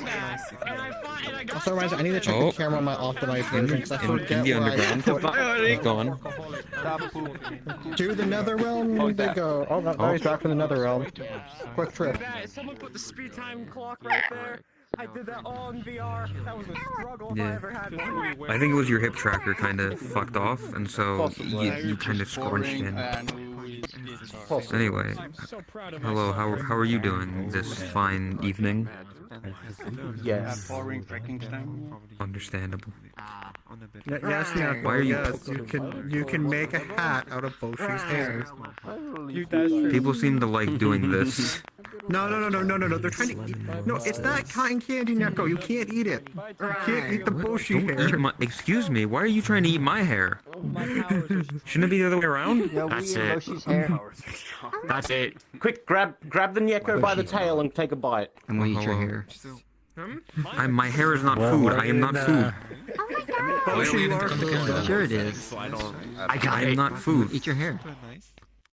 S18: Also, Ryan, I need to check the camera on my optimized version because I forget
S23: in the
S18: where
S23: underground. He's gone.
S18: To the nether realm they go. Oh, no, he's back from the nether realm. Quick trip.
S5: Someone put the speed time clock right there. I did that all in VR. That was a struggle if I ever had one.
S23: I think it was your hip tracker kind of fucked off, and so you kind of scrunched in. Anyway, hello, how are you doing this fine evening?
S21: Yes.
S23: Understandable.
S6: Yes, Nyako,
S23: Why are you?
S6: yes, you can make a hat out of Boshi's hair.
S23: People seem to like doing this.
S6: No. They're trying to eat. No, it's not cotton candy, Nyako. You can't eat it. You can't eat the Boshi
S23: Don't
S6: hair.
S23: eat my. Excuse me. Why are you trying to eat my hair? Shouldn't it be the other way around?
S13: That's it. That's it.
S21: Quick, grab the Nyeko by the tail and take a bite.
S13: I'm gonna eat your hair.
S23: My hair is not food. I am not food.
S13: Sure it is.
S23: I am not food.
S13: Eat your hair.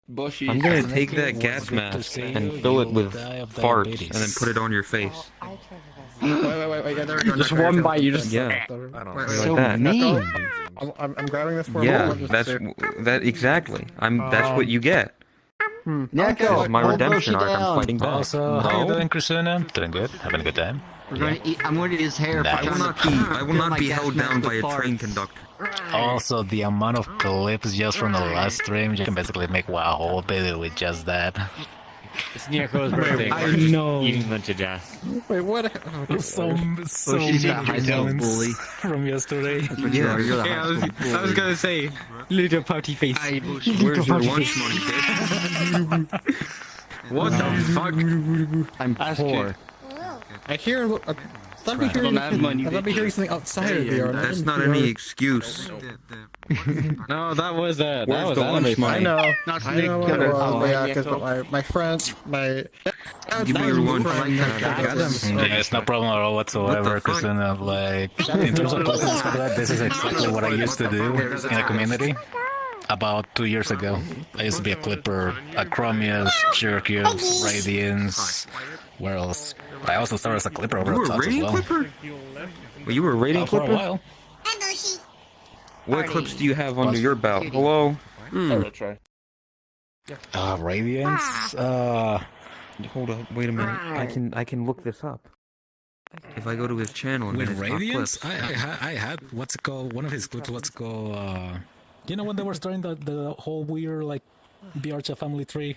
S23: I'm gonna take that gas mask and fill it with farts and then put it on your face.
S18: Wait.
S7: Just one bite, you just...
S23: Yeah.
S13: So
S23: Like that.
S13: mean.
S18: I'm grabbing this for a
S23: Yeah,
S18: moment.
S23: that exactly. That's what you get. This is my redemption arc. I'm fighting back.
S11: Also, how you
S23: No.
S11: doing, Krisuna? Doing good? Having a good time?
S13: We're gonna eat. I'm gonna eat his hair.
S11: Nah.
S23: I will not be held down by a train conductor.
S11: Also, the amount of clips just from the last stream, you can basically make a whole video with just that.
S17: It's Nyako's birthday.
S7: I know.
S17: Eating lunch to death.
S18: Wait, what?
S11: So
S13: She's a high school bully.
S11: from yesterday.
S13: That's what you are. You're the
S7: Yeah,
S13: high school bully.
S7: I was gonna say, little pouty face.
S23: Where's your lunch money, bitch? What the fuck?
S13: I'm poor.
S18: I hear. Let me hear something outside of VR.
S23: That's not any excuse.
S7: No, that was
S23: Where's the lunch
S18: I
S23: money?
S18: know.
S13: Not
S18: I
S13: snake
S18: know.
S13: killer.
S18: Yeah, because my friends,
S23: Give me your lunch.
S11: It's no problem at all whatsoever, Krisuna. Like, in terms of clipping and stuff like that, this is exactly what I used to do in a community. About 2 years ago, I used to be a clipper at Chromius, Cherokes, Radiance, where else? I also started as a clipper over
S23: You were
S11: at
S23: a
S11: Tots as
S23: rating
S11: well.
S23: clipper? Well, you were a rating
S11: For a
S23: clipper?
S11: while.
S23: What clips do you have under your belt? Hello?
S11: Radiance?
S23: Hold up, wait a minute. I can look this up. If I go to his channel and
S11: With
S23: then it's
S11: Radiance,
S23: top clips.
S11: I had what's it called? One of his clips. What's it called? You know when they were starting the whole weird like BRCha family tree.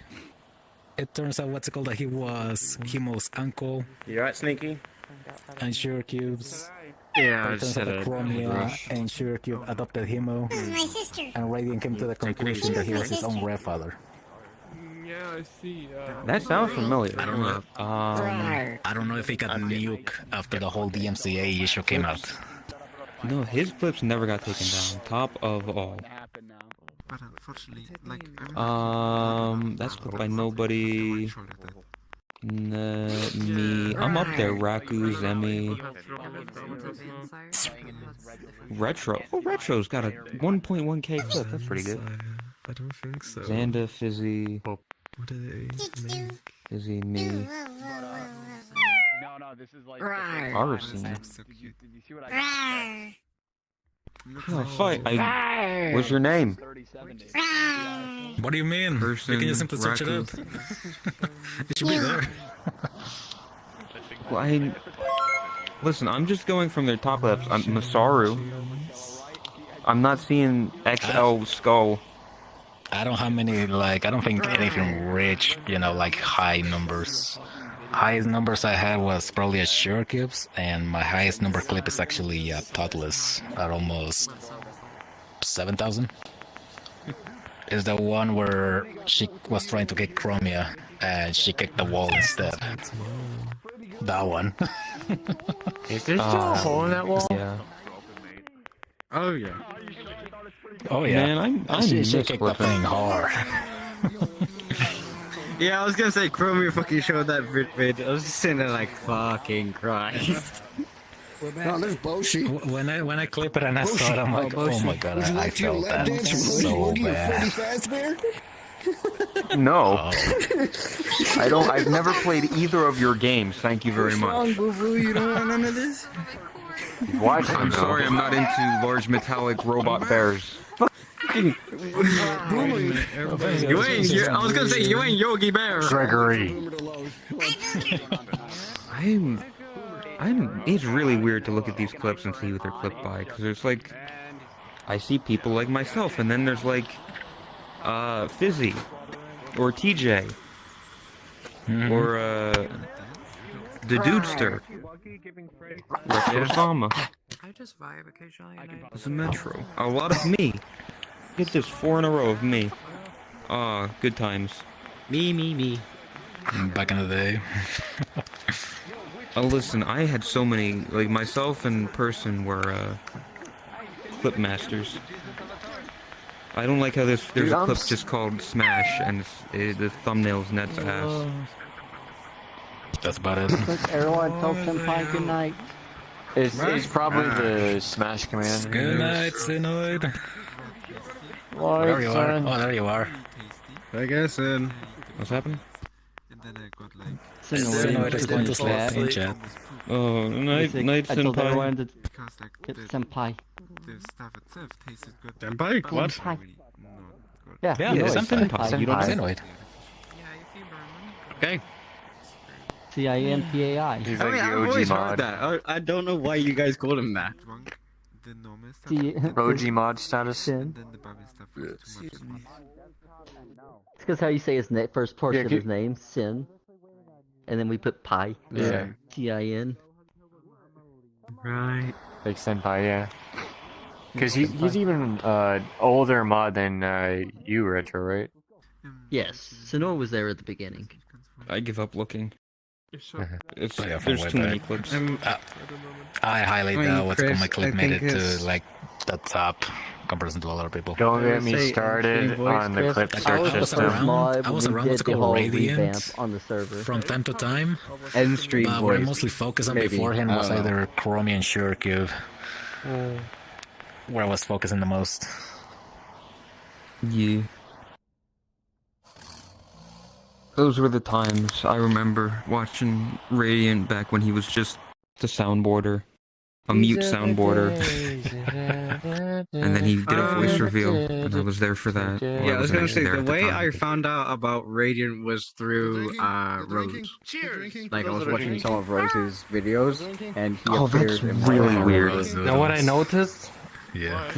S11: It turns out what's it called that he was Himo's uncle.
S21: You alright, Sneaky?
S11: And Cherokes.
S17: Yeah, I
S11: It
S17: just
S11: turns out
S17: had
S11: that
S17: a
S11: Chromia and Cherokee adopted Himo.
S8: This is my sister.
S11: And Radiant came to the conclusion that he was his own grandfather.
S5: Yeah, I see.
S23: That sounds familiar.
S11: I don't know. I don't know if he got nuked after the whole DMCA issue came out.
S23: No, his clips never got taken down. Top of all.
S2: But unfortunately, like
S23: That's clipped by nobody. Me. I'm up there. Raku, Zemi. Retro. Oh, Retro's got a 1.1k clip. That's pretty good.
S2: I don't think so.
S23: Xanda, Fizzy.
S2: What do they make?
S23: Fizzy, me.
S3: No, this is like.
S23: Arson.
S2: So cute.
S3: Did you see what I
S23: Oh, fight. What's your name?
S11: What do you mean?
S23: Person,
S11: You can just simply search it up. It should be there.
S23: Well, listen, I'm just going from their top clips. I'm Masaru. I'm not seeing XL Skull.
S11: I don't have many, like, I don't think anything rich, like high numbers. Highest numbers I had was probably a Cherokes, and my highest number clip is actually Toddless at almost 7,000. is the one where she was trying to kick Chromia and she kicked the wall instead. That one.
S17: Is there still a hole in that wall?
S3: Yeah.
S5: Oh yeah.
S11: Oh yeah.
S3: Man, I'm
S11: she kicked the thing hard.
S1: Yeah, I was gonna say, Chromie fucking showed that vid. I was just sitting there like, fucking Christ.
S18: No, there's Boshi.
S11: When I clip it and I saw it, I'm like, oh my god, I felt that so bad.
S3: No. I've never played either of your games. Thank you very much.
S18: You don't want none of this?
S3: What? I'm sorry, I'm not into large metallic robot bears.
S1: You ain't. I was gonna say you ain't Yogi Bear.
S11: Gregory.
S3: It's really weird to look at these clips and see what they're clipped by, because there's like, I see people like myself, and then there's like, Fizzy, or TJ, or the Dudester, Retro Sama.
S10: I just vibe occasionally.
S3: It's a Metro. A lot of me. Get this 4 in a row of me. Good times.
S1: Me.
S11: Back in the day.
S3: Listen, I had so many, like myself and person were clip masters. I don't like how there's a clip just called Smash and the thumbnail's Net's ass.
S11: That's about it.
S15: Everyone tell Senpai good night.
S17: It's probably the Smash command.
S11: Good night, Synoid. There you are. Oh, there you are.
S1: I guess then.
S3: What's happening?
S11: Synoid is going to sleep in chat.
S3: Oh, night, Senpai.
S15: Get Senpai.
S1: Senpai? What?
S15: Yeah,
S11: Senpai. You don't
S15: Synoid.
S1: Okay.
S15: Cinpai.
S17: He's
S1: I
S17: like
S1: mean,
S17: the
S1: I've
S17: OG
S1: always heard
S17: mod.
S1: that. I don't know why you guys call him that.
S17: OG mod status.
S15: It's because how you say his first portion of his name, Sin, and then we put Pi.
S17: Yeah.
S15: Tin.
S1: Right.
S17: Like Senpai, yeah. Because he's even older mod than you, Retro, right?
S15: Yes, Sinor was there at the beginning.
S3: I give up looking. There's
S11: from
S3: too many clips.
S11: I highly
S1: I mean,
S11: doubt what's
S1: Chris,
S11: my clip
S1: I
S11: made
S1: think
S11: it
S1: it's-
S11: to like the top comparison to a lot of people.
S17: Don't get me started on the clip search system.
S11: I was around what's called Radiant
S15: revamp on the server.
S11: from time to time.
S1: End stream
S11: But what I
S1: voice.
S11: mostly focused on
S1: Maybe.
S11: beforehand
S1: I
S11: was
S1: don't know.
S11: either Chromie and Surecube, where I was focusing the most.
S3: Yeah. Those were the times. I remember watching Radiant back when he was just the soundboarder. A mute soundboarder. And then he did a voice reveal, and I was there for that. Well,
S1: Yeah, I was
S3: wasn't
S1: gonna
S3: actually
S1: say
S3: there
S1: the
S3: at the
S1: way
S3: time,
S1: I
S3: but-
S1: found out about Radiant was through Rose. Like I was watching some of Rose's videos, and he
S3: Oh,
S1: appeared
S3: that's
S1: in
S3: really
S1: one of
S3: weird.
S1: Rose.
S3: You know what I noticed?
S11: Yeah.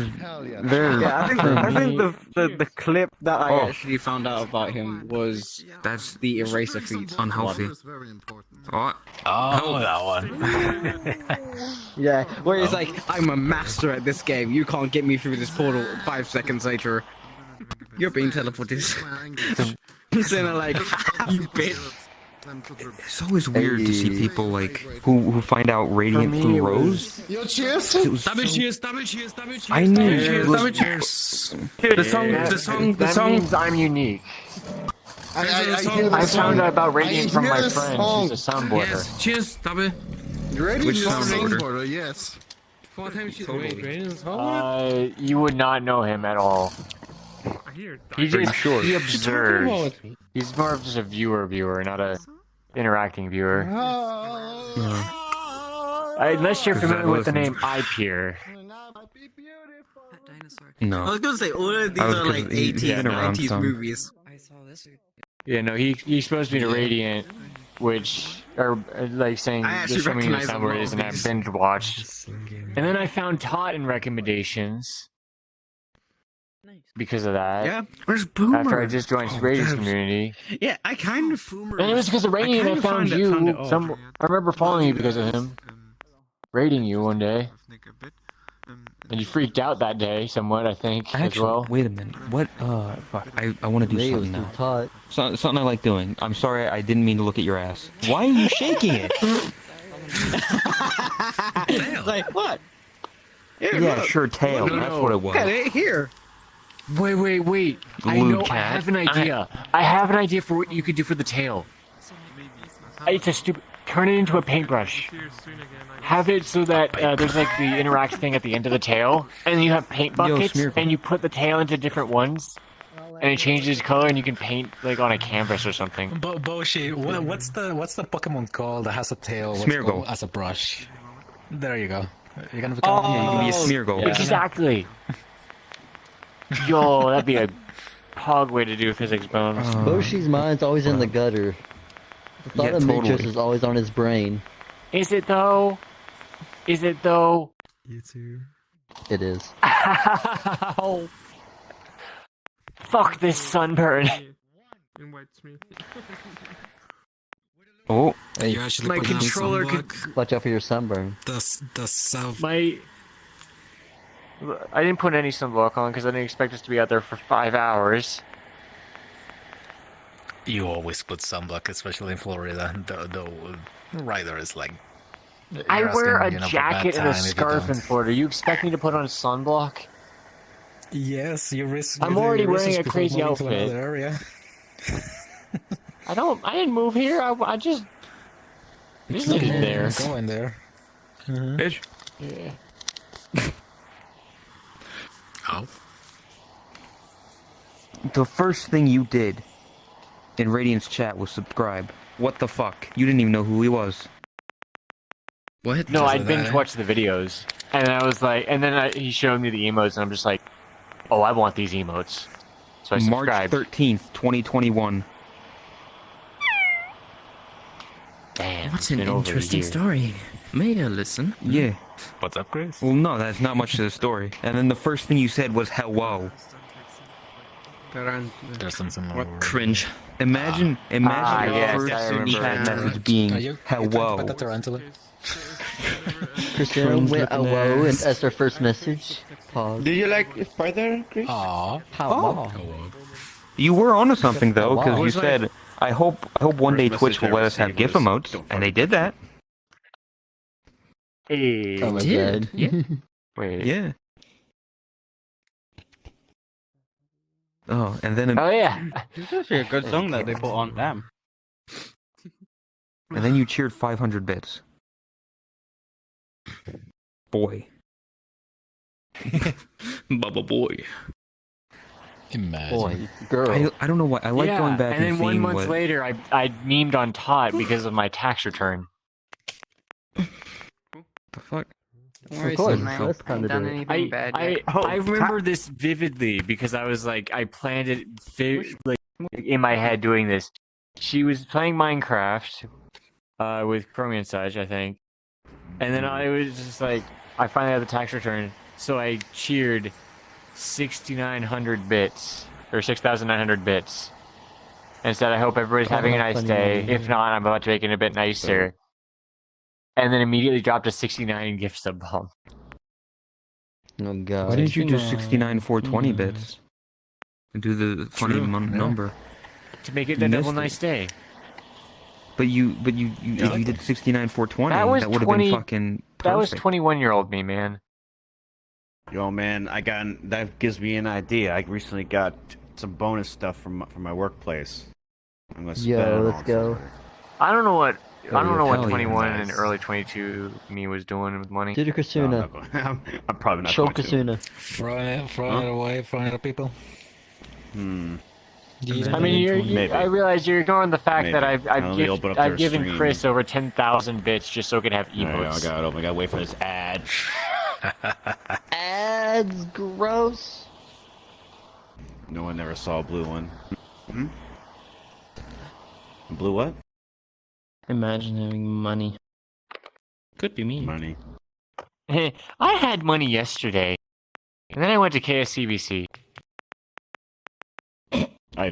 S1: Yeah, I think the clip that I
S3: Oh.
S1: actually found out about him was
S3: That's
S1: the eraser feat.
S3: unhealthy.
S1: one.
S3: Oh,
S11: that one.
S1: Yeah, where he's like, I'm a master at this game. You can't get me through this portal. 5 seconds later, you're being teleported. So they're like, you bitch.
S3: It's always weird to see people like who find out Radiant through Rose.
S18: Yo, cheers!
S3: It was
S5: Double
S3: so-
S5: cheers, double cheers, double cheers.
S3: I knew
S5: cheers,
S3: it.
S5: double cheers.
S17: That means I'm unique. I found out about Radiant from my friend. She's a soundboarder.
S5: Yes, cheers, double.
S18: Ready?
S3: Which
S18: Just
S3: soundboarder?
S18: soundboarder, yes.
S5: 4 times cheers.
S3: Totally.
S5: Wait,
S17: You would not know him at all. He just
S3: sure?
S17: he observes. He's more of just a viewer, not a interacting viewer. Unless you're familiar with the name iPeer.
S3: No.
S1: I was gonna say, all of these
S3: I was
S1: are
S3: gonna-
S1: like
S3: he's
S1: 80s,
S3: been around
S1: 90s
S3: some.
S1: movies.
S10: I saw this.
S17: Yeah, no, he's supposed to be the Radiant, which are like saying
S1: I actually
S17: just show me the
S1: recognize a lot
S17: soundboard
S1: of
S17: is, and I
S1: these.
S17: binge watched. And then I found Tot in recommendations because of that.
S1: Yeah, where's Boomer?
S17: After I just joined Radiant's community.
S1: Yeah, I kind of.
S17: And it was because of Radiant I found
S1: found
S17: you.
S1: it-
S17: I remember following you because of him. Raiding you one day. And you freaked out that day somewhat, I think, as
S3: Actually,
S17: well.
S3: wait a minute. What? Fuck. I want to do something now. Something I like doing. I'm sorry, I didn't mean to look at your ass. Why are you shaking it?
S5: Like what?
S3: Yeah, sure, tail. That's what it was.
S5: Got it here.
S17: Wait. I
S3: Lewd
S17: know.
S3: cat.
S17: I have an idea. I have an idea for what you could do for the tail. It's a stupid. Turn it into a paintbrush. Have it so that there's like the interact thing at the end of the tail, and you have paint buckets, and you put the tail into different ones, and it changes color, and you can paint like on a canvas or something.
S11: Boshi, what's the Pokemon called that has a tail
S3: Smeargle.
S11: as a brush? There you go. You're gonna become.
S3: Yeah, you can be a Smeargle.
S17: Yeah. Exactly. Yo, that'd be a hog way to do physics bones.
S15: Boshi's mind's always in the gutter. The thought of Matrix is always on his brain.
S17: Is it though? Is it though?
S2: You too.
S15: It is.
S17: Ow. Fuck this sunburn.
S3: Oh,
S18: you actually
S17: my
S18: put on
S17: controller
S18: sunblock?
S15: Watch out for your sunburn.
S18: The south.
S17: I didn't put any sunblock on because I didn't expect us to be out there for 5 hours.
S11: You always put sunblock, especially in Florida. The rider is like.
S17: I wear a
S11: for bad
S17: jacket and
S11: time
S17: a
S11: if you
S17: scarf in
S11: don't.
S17: Florida. You expect me to put on sunblock?
S11: Yes, you risk.
S17: I'm
S11: you do
S17: already
S11: your
S17: wearing
S11: research
S17: a
S11: before
S17: crazy
S11: moving to
S17: outfit.
S11: another area.
S17: I didn't move here. I just visited there.
S11: Go in there.
S3: bitch.
S17: Yeah.
S11: Oh.
S3: The first thing you did in Radiant's chat was subscribe. What the fuck? You didn't even know who he was.
S11: What?
S17: No, I'd binge watched the videos, and I was like, and then he showed me the emotes, and I'm just like, oh, I want these emotes. So I
S3: March
S17: subscribed.
S3: 13th, 2021.
S17: Damn,
S9: What's
S17: it's
S9: an
S17: been over a
S9: interesting
S17: year.
S9: story? May I listen?
S3: Yeah.
S11: What's up, Chris?
S3: Well, no, that's not much to the story. And then the first thing you said was hello.
S11: There's something more.
S9: Cringe.
S3: Imagine your
S17: yes,
S3: first
S17: I remember
S3: chat
S17: that.
S3: message being
S11: Are you
S3: hello.
S11: Put the tarantula?
S15: Krisuna went hello and as her first message. Pause.
S21: Do you like spider, Chris?
S11: Aww.
S15: How?
S3: You were onto something though, because
S15: Wow.
S3: you said, "I hope one day
S21: First
S3: Twitch will
S21: message I
S3: let us have
S21: received
S3: GIF
S21: was,
S3: emotes,"
S21: "Don't
S3: and
S21: fuck
S3: they did that.
S17: Hey.
S15: Oh my
S9: Did?
S15: god.
S9: Yeah.
S17: Wait.
S3: Yeah. Oh, and then
S17: Oh yeah.
S1: It's actually a good song that they put on. Damn.
S3: and then you cheered 500 bits. Boy.
S9: Bubba boy.
S11: Imagine.
S15: Boy, girl.
S3: I don't know why. I like
S17: yeah,
S3: going back
S17: and
S3: and
S17: then 1
S3: seeing
S17: month
S3: what.
S17: later, I memed on Todd because of my tax return.
S3: The fuck?
S15: Of course, that's kind of
S10: done
S15: it.
S10: anything bad yet.
S17: I remember this vividly because I was like, I planned it like in my head doing this. She was playing Minecraft with Chromie and such, I think, and then I was just like, I finally had the tax return, so I cheered 6,900 bits or 6,900 bits, and said, I hope everybody's having a nice day. If not, I'm about to make it a bit nicer. And then immediately dropped a 69 gift sub bomb.
S15: Oh god.
S3: Why didn't you do 69 420 bits? And do the funny number.
S17: To make it a double nice day.
S3: But you if you did 69 420,
S17: That was
S3: that would have
S17: 20
S3: been fucking perfect.
S17: That was 21-year-old me, man.
S1: Yo, man, that gives me an idea. I recently got some bonus stuff from my workplace. I'm gonna spend it
S15: Yo,
S1: on
S15: let's go.
S17: I don't know what
S3: Hell yeah.
S17: 21 and
S1: Nice.
S17: early 22 me was doing with money.
S15: Do the Krisuna.
S1: I'm probably not
S15: Show
S1: going to.
S15: Krisuna.
S11: Throwing it away, throwing it at people.
S17: I mean,
S1: Maybe.
S17: I realize you're ignoring the fact
S1: Maybe.
S17: that
S1: I only open up their
S17: I've given
S1: stream.
S17: Chris over 10,000 bits just so it could have
S1: Yeah,
S17: emotes.
S1: I gotta wait for this ad.
S15: Ads, gross.
S1: No one ever saw a blue one. Hmm? Blue what?
S9: Imagine having money. Could be me.
S1: Money.
S17: I had money yesterday, and then I went to KSCBC. I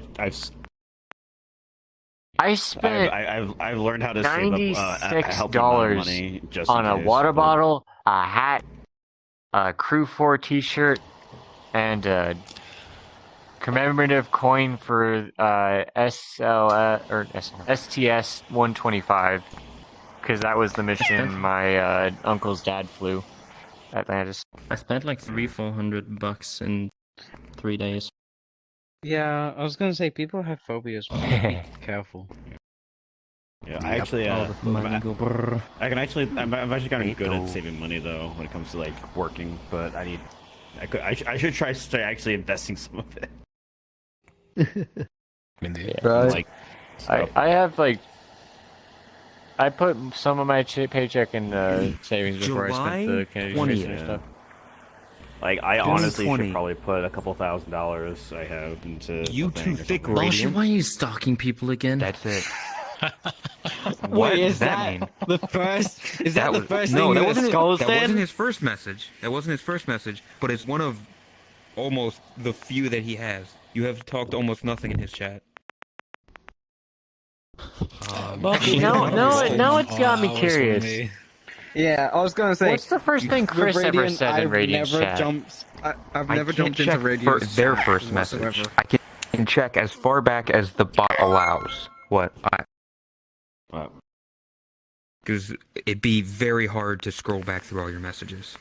S17: spent
S1: I've learned how to save up a healthy amount of money
S17: $96
S1: just
S17: on
S1: in
S17: a
S1: case,
S17: water
S1: but-
S17: bottle, a hat, Crew 4 T-shirt and a commemorative coin for STS 125 because that was the mission my uncle's dad flew. Atlantis.
S9: I spent like $300-400 in 3 days.
S1: Yeah, I was gonna say people have phobias. Be careful.
S5: Yeah, I actually,
S9: All the money go brrr.
S5: I can actually, I'm actually kind of good at saving money though when it comes to like working, but I should try actually investing some of it.
S17: Right. I have like, I put some of my paycheck in savings before I spent the Kennedy Space Center stuff.
S5: Like, I honestly should probably put a couple $1,000s I have into.
S9: You too thick,
S5: Radiant.
S9: Radiant. Why are you stalking people again?
S23: That's it.
S1: Wait, is that the first? Is that the first thing
S23: that
S1: that
S23: wasn't
S1: Skull
S23: that
S1: said?
S23: wasn't his first message. That wasn't his first message, but it's one of almost the few that he has. You have talked almost nothing in his chat.
S17: Now it's got me curious.
S1: Yeah, I was gonna say.
S17: What's the first thing Chris ever said in Radiant's chat?
S1: I've never jumped into Radiant's
S23: their
S1: chat
S23: first message.
S1: whatsoever.
S23: I can check as far back as the bot allows. What? Because it'd be very hard to scroll back through all your messages.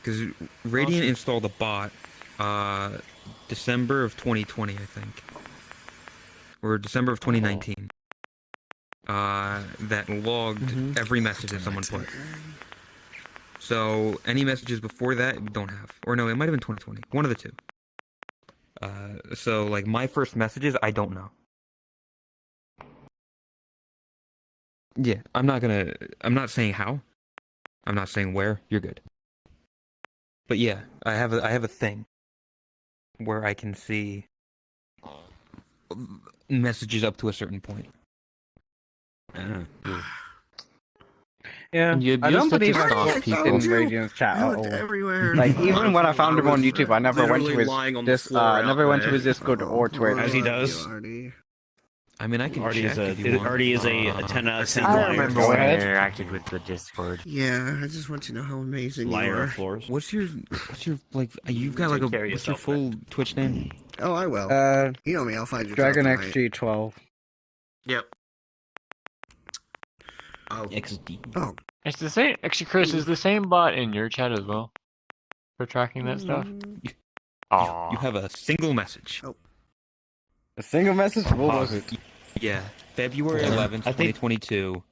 S23: Because Radiant installed a bot, December of 2020, I think, or December of 2019. That logged every message that someone put. So any messages before that we don't have, or no, it might have been 2020. One of the two. So like my first messages, I don't know. Yeah, I'm not saying how. I'm not saying where. You're good. But yeah, I have a thing where I can see messages up to a certain point.
S1: Yeah, I don't believe I people in Radiant's chat at all.
S18: Everywhere.
S1: Like even when I found him on YouTube, I never went to his Discord or Twitter.
S5: As he does.
S23: I mean, I can
S5: Artie
S23: check if you want.
S5: Artie is a 10 out of 10
S17: I
S5: liar.
S17: remember when I interacted with the Discord.
S18: Yeah, I just want to know how amazing
S5: Liar
S18: you are.
S5: floors.
S23: What's your like? You've got like what's your full Twitch name?
S18: Oh, I will.
S1: You
S18: know me, I'll find your
S1: Dragon
S18: top tonight.
S1: XG12.
S18: Yep. Oh.
S23: XD.
S18: Oh.
S17: It's the same. Actually, Chris, is the same bot in your chat as well for tracking that stuff?
S23: You have a single message.
S18: Oh.
S1: A single message? What was it?
S23: Yeah, February 11th, 2022.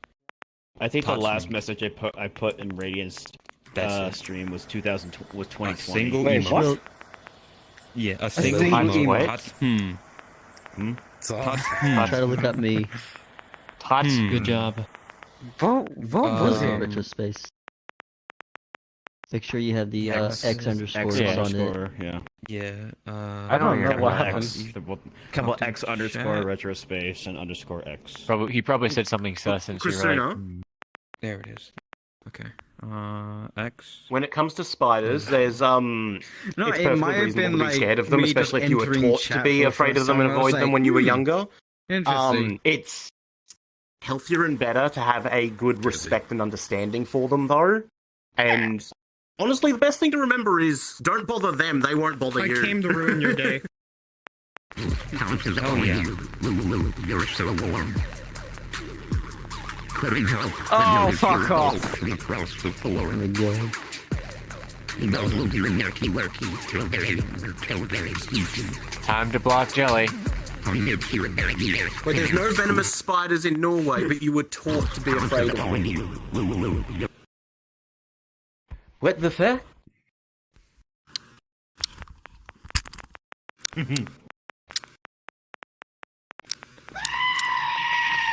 S5: I think the
S23: Top
S5: last
S23: stream.
S5: message I put in Radiant's stream was 2020.
S23: A single
S1: Wait,
S23: emote.
S1: what?
S23: Yeah, a
S1: single
S23: single
S1: emote.
S23: emote.
S15: Try to look up me.
S17: Tots,
S9: Good job.
S1: What was it?
S15: Retro space. Make sure you have the X underscores
S5: X
S15: on it.
S5: underscore, yeah.
S23: Yeah.
S1: I don't know what happened.
S5: Couple X underscore retro space and underscore X.
S17: He probably said something sus since you're right.
S23: Mm. There it is. Okay. X.
S21: When it comes to spiders, there's
S1: No,
S21: it's
S1: it
S21: perfectly
S1: might have
S21: reasonable
S1: been
S21: to be
S1: like
S21: scared of them,
S1: me just
S21: especially if you were
S1: entering
S21: taught to
S1: chat
S21: be
S1: for the
S21: afraid of
S1: first
S21: them and
S1: time. I was
S21: avoid them
S1: like,
S21: when you were younger.
S1: Interesting.
S21: It's healthier and better to have a good respect and understanding for them, though. And honestly, the best thing to remember is don't bother them; they won't bother you.
S6: I came to ruin your day.
S23: Oh yeah.
S21: You're so warm.
S1: Oh, fuck off.
S17: Time to block Jelly.
S21: Well, there's no venomous spiders in Norway, but you were taught to be afraid of them. What the fuck?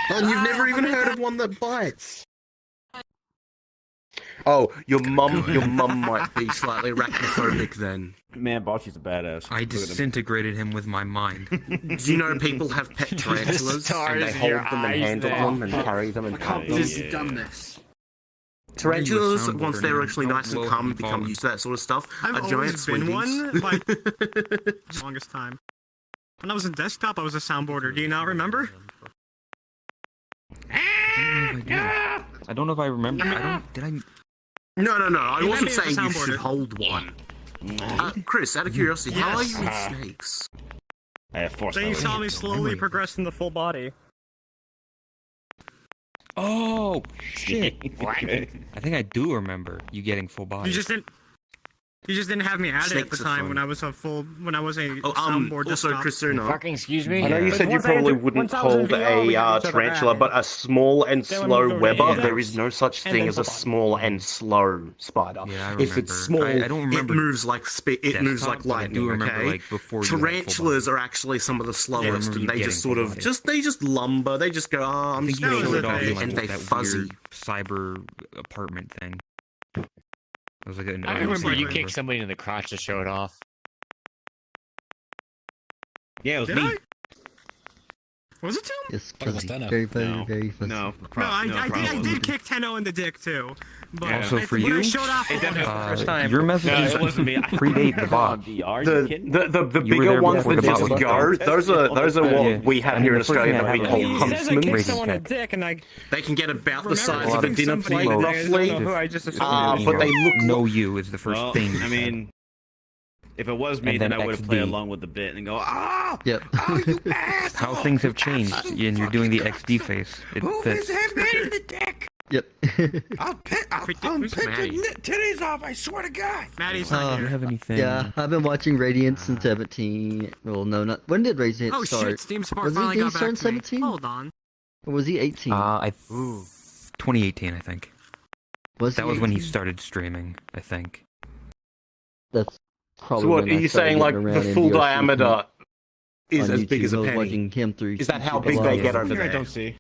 S21: And you've never even heard of one that bites. Oh, your mum might be slightly arachnophobic then.
S5: Man, Boschi's a badass.
S23: I disintegrated him with my mind.
S21: Do you know people have pet tarantulas and they hold them and handle them and carry them and pet them?
S18: Just done this.
S21: Tarantulas, once they're actually nice and calm, become used to that sort of stuff.
S6: I've
S21: Giant
S6: always been
S21: Swingies.
S6: one, like, the longest time. When I was in desktop, I was a soundboarder. Do you not remember?
S23: I don't know if I remember. Did I?
S21: No. I
S6: You
S21: wasn't
S6: might be able
S21: saying
S6: to
S21: you
S6: soundboard
S21: should
S6: it.
S21: hold one. Chris, out of curiosity, how are you with
S5: Yes.
S21: snakes?
S5: I have force.
S7: Then you saw me slowly progress in the full body.
S3: Oh shit!
S5: Okay.
S3: I think I do remember you getting full body.
S7: You just didn't have me at it at the
S21: Snakes are
S7: time
S21: fun.
S7: when I was a soundboard
S21: Also,
S7: desktop.
S21: Krisuna.
S17: Fucking excuse me?
S21: I know you
S7: But
S21: said you
S7: once I
S21: probably
S7: enter-
S21: wouldn't
S7: once I was in
S21: hold
S7: VR, we had
S21: a
S7: each other
S21: tarantula,
S7: at
S21: but
S7: it.
S21: a small and
S7: Then when
S21: slow
S7: we moved over to
S21: webber,
S7: Apex,
S21: there is no such
S7: and
S21: thing
S7: then
S21: as a
S7: full body.
S21: small and slow spider.
S3: Yeah, I
S21: If it's
S3: remember.
S21: small,
S3: I don't remember
S21: it moves like it moves
S3: desktop,
S21: like
S3: but I
S21: lightning.
S3: do remember,
S21: Okay,
S3: like, before you had full
S21: tarantulas are actually some of the slowest,
S3: remember
S21: and
S3: you
S21: they
S3: getting
S21: just sort
S3: full
S21: of
S3: body.
S21: just lumber. They just go, oh,
S3: I
S21: I'm
S3: think
S21: just
S3: you
S21: gonna
S3: showed
S21: live
S3: off
S21: there,
S3: in like
S21: and they
S3: that
S21: fuzzy.
S3: weird cyber apartment thing. It was like an
S17: I
S3: early
S17: remember you
S3: cyber.
S17: kicked somebody in the crotch to show it off.
S5: Yeah, it was
S6: Did
S5: me.
S6: I? Was it Tim?
S18: Yes,
S11: What was
S18: fuzzy.
S11: Tenno?
S18: Very fuzzy,
S5: No.
S18: very fuzzy.
S5: No,
S6: No, I
S5: problem.
S6: did kick Tenno in the dick too. But
S3: Also for
S6: when I
S3: you,
S6: showed off,
S5: It definitely was the first time.
S3: your
S5: No,
S3: messages
S5: it wasn't me.
S3: predate the bot.
S21: The
S3: You were
S21: bigger
S3: there
S21: ones
S3: before
S21: that
S3: the bot
S21: just
S3: was
S21: go, those are what
S3: Yeah.
S21: we have
S3: I mean,
S21: here in
S3: the first
S21: Australia
S3: thing
S21: that
S3: I
S21: we
S3: have
S21: call
S3: on
S7: He
S3: the-
S7: says I
S21: huntsmen.
S7: kicked someone in the dick, and I
S21: They can get about the
S7: remember
S21: size of a
S7: kicking
S21: dinner
S7: somebody
S21: plate,
S7: in the dick. I just
S21: roughly.
S7: don't know who I just
S21: but
S7: assumed.
S21: they look
S3: know you is the first
S5: Well,
S3: thing.
S5: I mean, if it was me,
S3: And
S5: then
S3: then
S5: I would have played
S3: XD.
S5: along with the bit and go, ah!
S18: Yep.
S5: Oh, you asshole!
S3: How things have changed, and you're doing the XD face. It
S5: Move
S3: fits.
S5: his head man in the dick!
S18: Yep.
S5: I'll pick the titties off, I swear to God!
S6: Maddie's
S3: Do
S6: not
S3: you
S6: here.
S3: have anything?
S18: Yeah, I've been watching Radiant since 17. Well, no, not. When did Radiant
S6: Oh
S18: start?
S6: shit, Steam Support
S18: Was
S6: finally
S18: he
S6: got
S18: start
S6: back to me.
S18: 17?
S6: Hold on.
S18: Or was he 18?
S3: 2018, I think.
S18: Was
S3: That
S18: he
S3: was when he
S18: 18?
S3: started streaming, I think.
S18: That's probably
S21: So what,
S18: when
S21: are
S18: I
S21: you
S18: started
S21: saying like
S18: getting
S21: the
S18: around
S21: full
S18: NDRC
S21: diameter is
S18: on
S21: as big
S18: YouTube.
S21: as a
S18: I was
S21: penny?
S18: watching him through
S21: Is that how
S18: YouTube
S21: big they
S18: Live.
S21: get over
S5: I
S21: there?
S5: don't see.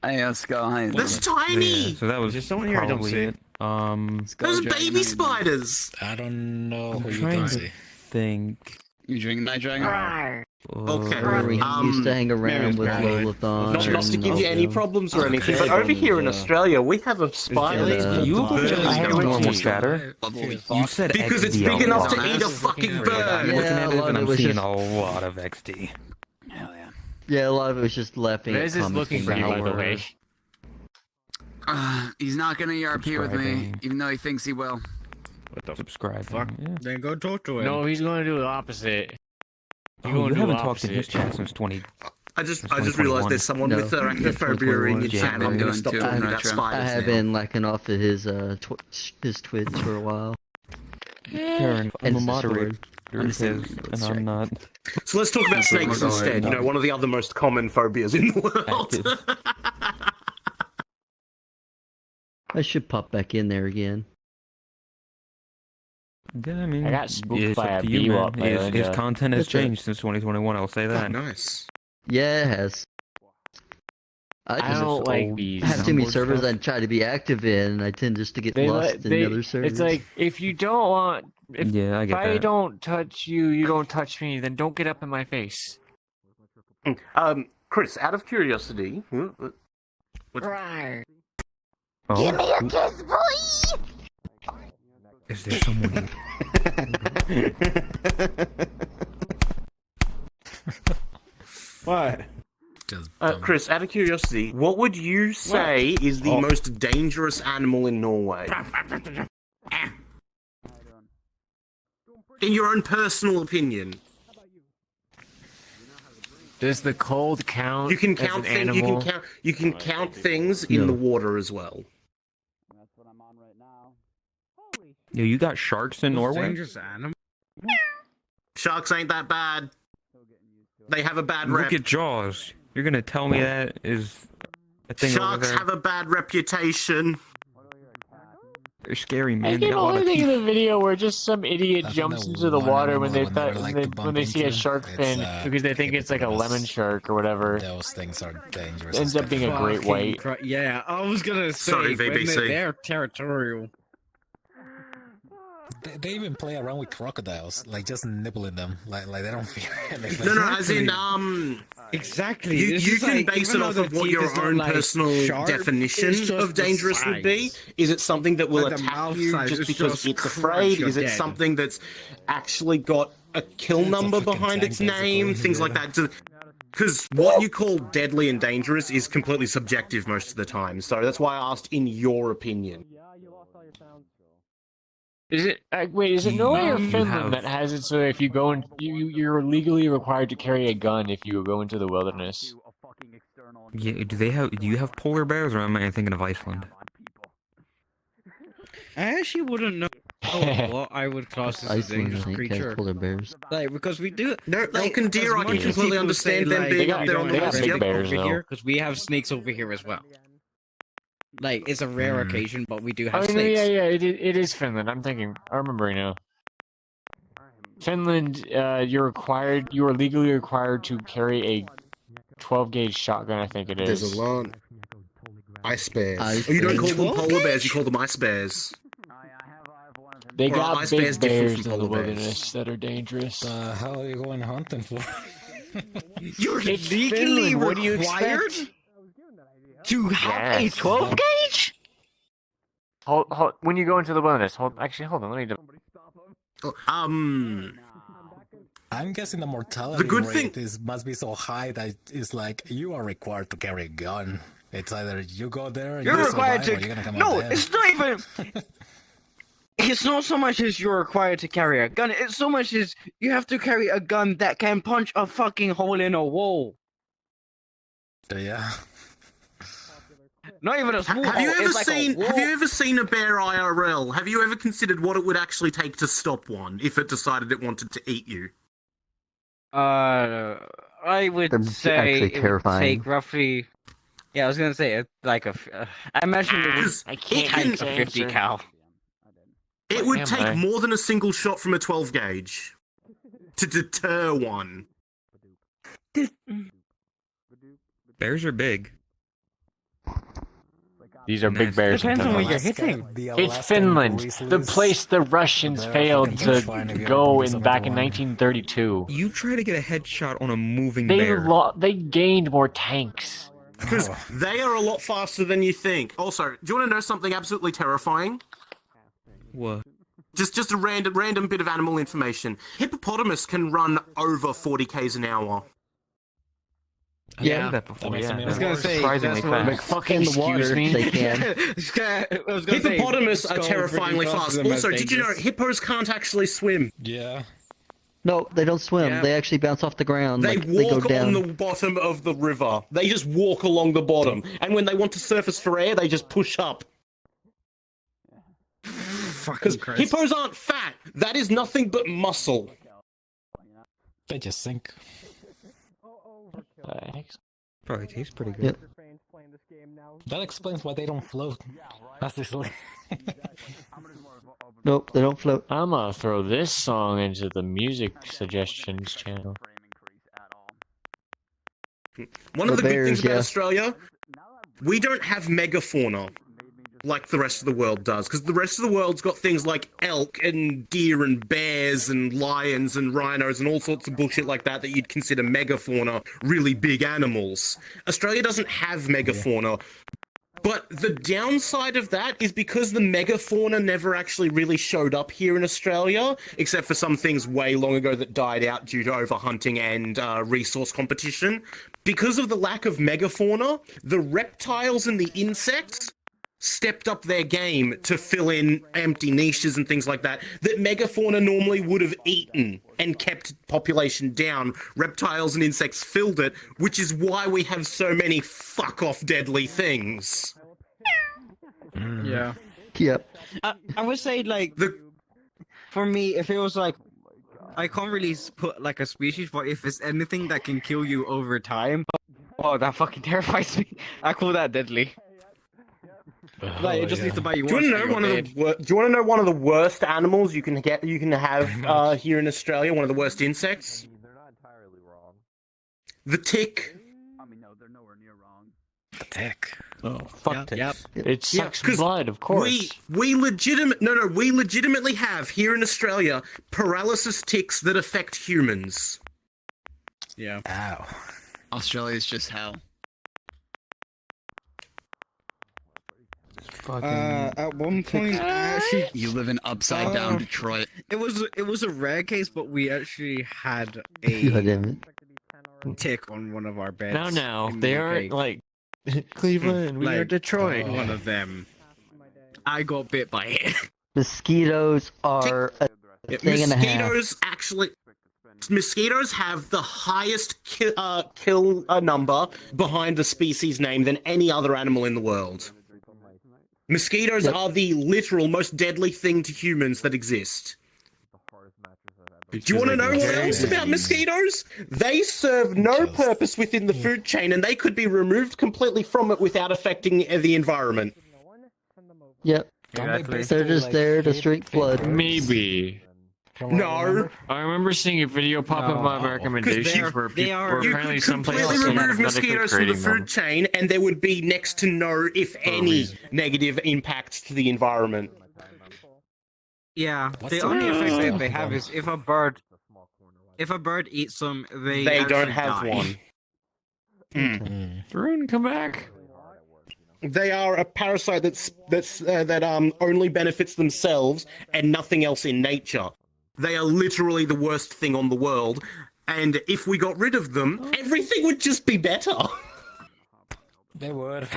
S14: Hey, let's go. Hi.
S21: That's tiny!
S3: Yeah, so that was
S5: There's someone here I don't
S3: probably
S5: see.
S3: it.
S21: Those baby spiders!
S11: I don't know
S3: I'm
S11: who you
S3: trying
S11: don't
S3: to
S11: see.
S3: think.
S14: You drinking Night Dragon?
S21: Okay,
S18: Remember when he used to hang around with Lolathon.
S21: Not to give you
S18: and
S21: any
S18: also-
S21: problems or anything,
S5: Okay.
S21: but over here in Australia, we have a spider.
S3: You
S21: bird
S3: just
S21: that
S3: normal
S21: goes-
S3: chatter. You said
S21: Because it's
S3: XD
S21: big
S3: a
S21: enough to
S3: lot.
S21: eat a fucking
S3: I'm
S21: bird.
S3: looking
S18: Yeah,
S3: at
S18: a
S3: it
S18: lot
S3: and
S18: of
S3: I'm
S18: it was
S3: seeing
S18: just-
S3: a lot of XD.
S18: Yeah, a lot of it was just laughing
S17: Rez
S18: at
S17: is
S18: comments
S17: looking for
S18: from
S17: you, by the
S18: Howard.
S17: way.
S14: He's not gonna ERP with me,
S3: Subscribing.
S14: even though he thinks he will.
S5: What the
S3: Subscribe.
S5: fuck?
S3: Yeah.
S9: Then go talk to him.
S17: No, he's going to do the opposite.
S3: Oh,
S17: gonna
S3: you
S17: do
S3: haven't
S17: the
S3: talked in his
S17: opposite.
S3: chat since 20.
S21: I just
S3: It's
S21: realized
S3: 2021.
S21: there's someone
S18: No,
S21: with
S18: yeah,
S21: arachnophobia in your
S18: 2021.
S21: chat. and I'm
S14: Yeah,
S21: gonna stop
S14: I'm
S21: talking
S14: doing
S21: about
S14: too.
S18: I
S21: spiders
S18: have
S21: now.
S18: been lacking off of his Twitch for a while.
S3: Karen, I'm
S18: And
S3: a
S18: it's
S3: moderator
S18: Discord.
S3: of his, and I'm not
S21: So let's talk about snakes instead. You know, one of the other most common phobias in the world.
S3: active.
S18: I should pop back in there again.
S3: Yeah, I mean,
S17: I got spooked
S3: it's
S17: by
S3: up
S17: a
S3: to you, man.
S17: bee-wop by
S3: His
S17: Linda.
S3: content has
S18: That's right.
S3: changed since 2021. I'll say that.
S21: Nice.
S18: Yeah, it has. I
S17: I
S18: just
S17: don't like
S3: old
S17: bees.
S18: have too many
S3: Soundboard
S18: servers
S3: stuff.
S18: I try to be active in, and I tend just to get
S17: They
S18: lost
S17: let-
S18: in
S17: they-
S18: other servers.
S17: It's like, if you don't want...
S3: Yeah, I
S17: If
S3: get
S17: I
S3: that.
S17: don't touch you, you don't touch me, then don't get up in my face.
S21: Chris, out of curiosity,
S17: Rawr.
S3: Oh,
S8: Give me a kiss, boy!
S3: is there someone?
S5: What?
S21: Chris, out of curiosity, what would you say is the most dangerous animal in Norway? In your own personal opinion.
S17: Does the cold count
S21: You can
S17: as
S21: count
S17: an
S21: things.
S17: animal?
S21: You can count things in
S18: No.
S21: the water as well.
S3: Yo, you got sharks in Norway?
S9: Dangerous animal.
S21: Sharks ain't that bad. They have a bad rep.
S3: Look at Jaws. You're gonna tell me that is a thing over
S21: Sharks
S3: there?
S21: have a bad reputation.
S3: They're scary,
S17: I
S3: man. They
S17: can
S3: got a lot
S17: only
S3: of
S17: think of
S3: teeth.
S17: the video where just some idiot jumps into the water when they thought when they see a shark fin because they think it's like a lemon shark or whatever.
S11: Those things are dangerous.
S17: Ends up being a great white.
S9: Yeah, I was gonna say,
S21: Sorry,
S9: when
S21: VBC.
S9: they're territorial.
S11: They even play around with crocodiles, like just nibbling them, like they don't fear anything.
S21: No, as in
S9: Exactly.
S21: You
S9: It's just
S21: can
S9: like,
S21: base
S9: even
S21: it off
S9: though
S21: of
S9: the
S21: what
S9: teeth
S21: your
S9: is not,
S21: own
S9: like,
S21: personal
S9: sharp,
S21: definition
S9: it's just
S21: of
S9: the
S21: dangerous would be.
S9: size.
S21: Is it something that will
S9: Like the
S21: attack
S9: mouth
S21: you
S9: size,
S21: just
S9: it's
S21: because
S9: just
S21: it's
S9: crunch,
S21: afraid?
S9: you're
S21: Is it
S9: dead.
S21: something that's actually got a kill number
S11: fucking
S21: behind its
S11: tank,
S21: name?
S11: basically,
S21: Things like that. Because what you call deadly and dangerous is completely subjective most of the time. So that's why I asked in your opinion.
S17: Is it wait? Is it Norway or
S23: You
S17: Finland
S23: have-
S17: that has it so if you go in, you're legally required to carry a gun if you go into the wilderness?
S23: Yeah, do you have polar bears, or am I thinking of Iceland?
S1: I actually wouldn't know what I would class as a
S13: Iceland, I
S1: dangerous
S13: think,
S1: creature.
S13: has polar bears.
S1: Like, because we do.
S21: No,
S1: like,
S21: elk and deer,
S1: as
S21: I can
S1: much as
S21: completely
S1: people
S21: understand
S1: say,
S21: them
S1: like,
S21: being
S1: we
S21: up there on the
S1: don't
S21: list.
S1: have
S21: Yep.
S1: snakes over here, because we have snakes over here as well. Like, it's a rare occasion, but we do have
S17: Oh, no,
S1: snakes.
S17: yeah, it is Finland. I'm remembering now. Finland, you are legally required to carry a 12-gauge shotgun, I think it is.
S21: There's a lot. Ice bears.
S13: Ice
S21: Oh, you don't call
S13: bears.
S21: them polar bears, you call them ice bears.
S17: They
S21: Or
S17: got
S21: ice
S17: big
S21: bears different
S17: bears
S21: from
S17: in the
S21: polar bears?
S17: wilderness that are dangerous.
S11: How are you going hunting for?
S1: You're
S17: It's
S1: legally
S17: Finland, what do you
S1: required
S17: expect?
S1: to have a
S17: Yes.
S1: 12 gauge?
S17: Hold, when you go into the wilderness, hold on, let me...
S11: I'm guessing the mortality
S21: The good
S11: rate must be so high that it's like you are required to carry a gun. It's either you go there and
S1: You're
S11: you
S1: required
S11: survive,
S1: to.
S11: or you're gonna come
S1: No,
S11: out dead.
S1: it's not even. It's not so much as you're required to carry a gun. It's so much as you have to carry a gun that can punch a fucking hole in a wall.
S11: Yeah.
S1: Not even a small
S21: Have you
S1: hole.
S21: ever
S1: It's like a
S21: seen?
S1: wall.
S21: Have you ever seen a bear IRL? Have you ever considered what it would actually take to stop one if it decided it wanted to eat you?
S1: I would
S13: They're
S1: say
S13: actually
S1: it would
S13: terrifying.
S1: take roughly. Yeah, I was gonna say like a. I imagine it would
S21: Because
S1: take a 50 cal.
S21: It would
S17: Am
S21: take
S17: I?
S21: more than a single shot from a 12 gauge to deter one.
S23: Bears are big.
S17: These are big bears.
S1: Depends on what you're hitting.
S17: It's Finland, the place the Russians failed to go in back in 1932.
S23: You try to get a headshot on a moving
S17: They
S23: bear.
S17: they gained more tanks.
S21: Because they are a lot faster than you think. Also, do you want to know something absolutely terrifying?
S23: What?
S21: Just a random bit of animal information. Hippopotamus can run over 40 k's an hour.
S17: Yeah, that before. Yeah,
S1: I was gonna say
S17: surprisingly
S1: that's what-
S17: fast. Fucking excuse me.
S13: They can.
S1: I was gonna say,
S21: Hippopotamus are
S1: skull
S21: terrifyingly
S1: pretty
S21: fast.
S1: than most
S21: Also, did you know
S1: dangerous.
S21: hippos can't actually swim?
S11: Yeah.
S13: No, they don't swim.
S1: Yeah.
S13: They actually bounce off the ground.
S21: They
S13: like, they go
S21: walk
S13: down.
S21: on the bottom of the river. They just walk along the bottom. And when they want to surface for air, they just push up. Because hippos aren't fat. That is nothing but muscle.
S11: They just sink.
S23: Probably tastes pretty good.
S13: Yep.
S11: That explains why they don't float. That's just like...
S13: Nope, they don't float.
S17: I'm gonna throw this song into the music suggestions channel.
S21: One of
S13: The
S21: the good
S13: bears,
S21: things about
S13: yeah.
S21: Australia, we don't have megafauna like the rest of the world does, because the rest of the world's got things like elk and deer and bears and lions and rhinos and all sorts of bullshit like that that you'd consider megafauna, really big animals. Australia doesn't have megafauna. But the downside of that is because the megafauna never actually really showed up here in Australia, except for some things way long ago that died out due to overhunting and resource competition. Because of the lack of megafauna, the reptiles and the insects stepped up their game to fill in empty niches and things like that megafauna normally would have eaten and kept population down. Reptiles and insects filled it, which is why we have so many fuck-off deadly things.
S1: Yeah.
S13: Yep.
S1: I would say like for me, if it was like, I can't really put like a species, but if it's anything that can kill you over time, oh, that fucking terrifies me. I call that deadly. Like, it just needs to buy you
S21: Do you want to know one of the worst animals you can have here in Australia? One of the worst insects? The tick.
S11: The tick.
S23: Oh, fuck ticks.
S17: It sucks
S21: 'cause
S17: blood, of course.
S21: We legitimately have here in Australia paralysis ticks that affect humans.
S1: Yeah.
S11: Ow.
S4: Australia's just hell.
S1: At one point, actually,
S4: You live in upside down Detroit.
S1: it was a rare case, but we actually had a
S13: God damn it.
S1: tick on one of our beds.
S17: No,
S1: in the
S17: they
S1: UK.
S17: aren't like Cleveland. We are
S1: Like,
S17: Detroit.
S1: One of them. I got bit by it.
S15: Mosquitoes are a thing and a half.
S21: Mosquitoes have the highest kill number behind the species name than any other animal in the world. Mosquitoes are the literal most deadly thing to humans that exist. Do you want to know what else about mosquitoes? They serve no purpose within the food chain, and they could be removed completely from it without affecting the environment.
S15: Yep. They're just there to straight flood.
S17: Maybe.
S21: No.
S17: I remember seeing a video pop up on my recommendations where apparently some places
S21: completely remove mosquitoes from the food chain, and there would be next to no, if any, negative impacts to the environment.
S1: Yeah, the only effect that they have is if a bird eats them, they
S21: don't have
S1: die.
S21: one.
S17: Rune, come back.
S21: They are a parasite that only benefits themselves and nothing else in nature. They are literally the worst thing on the world, and if we got rid of them, everything would just be better.
S11: They would.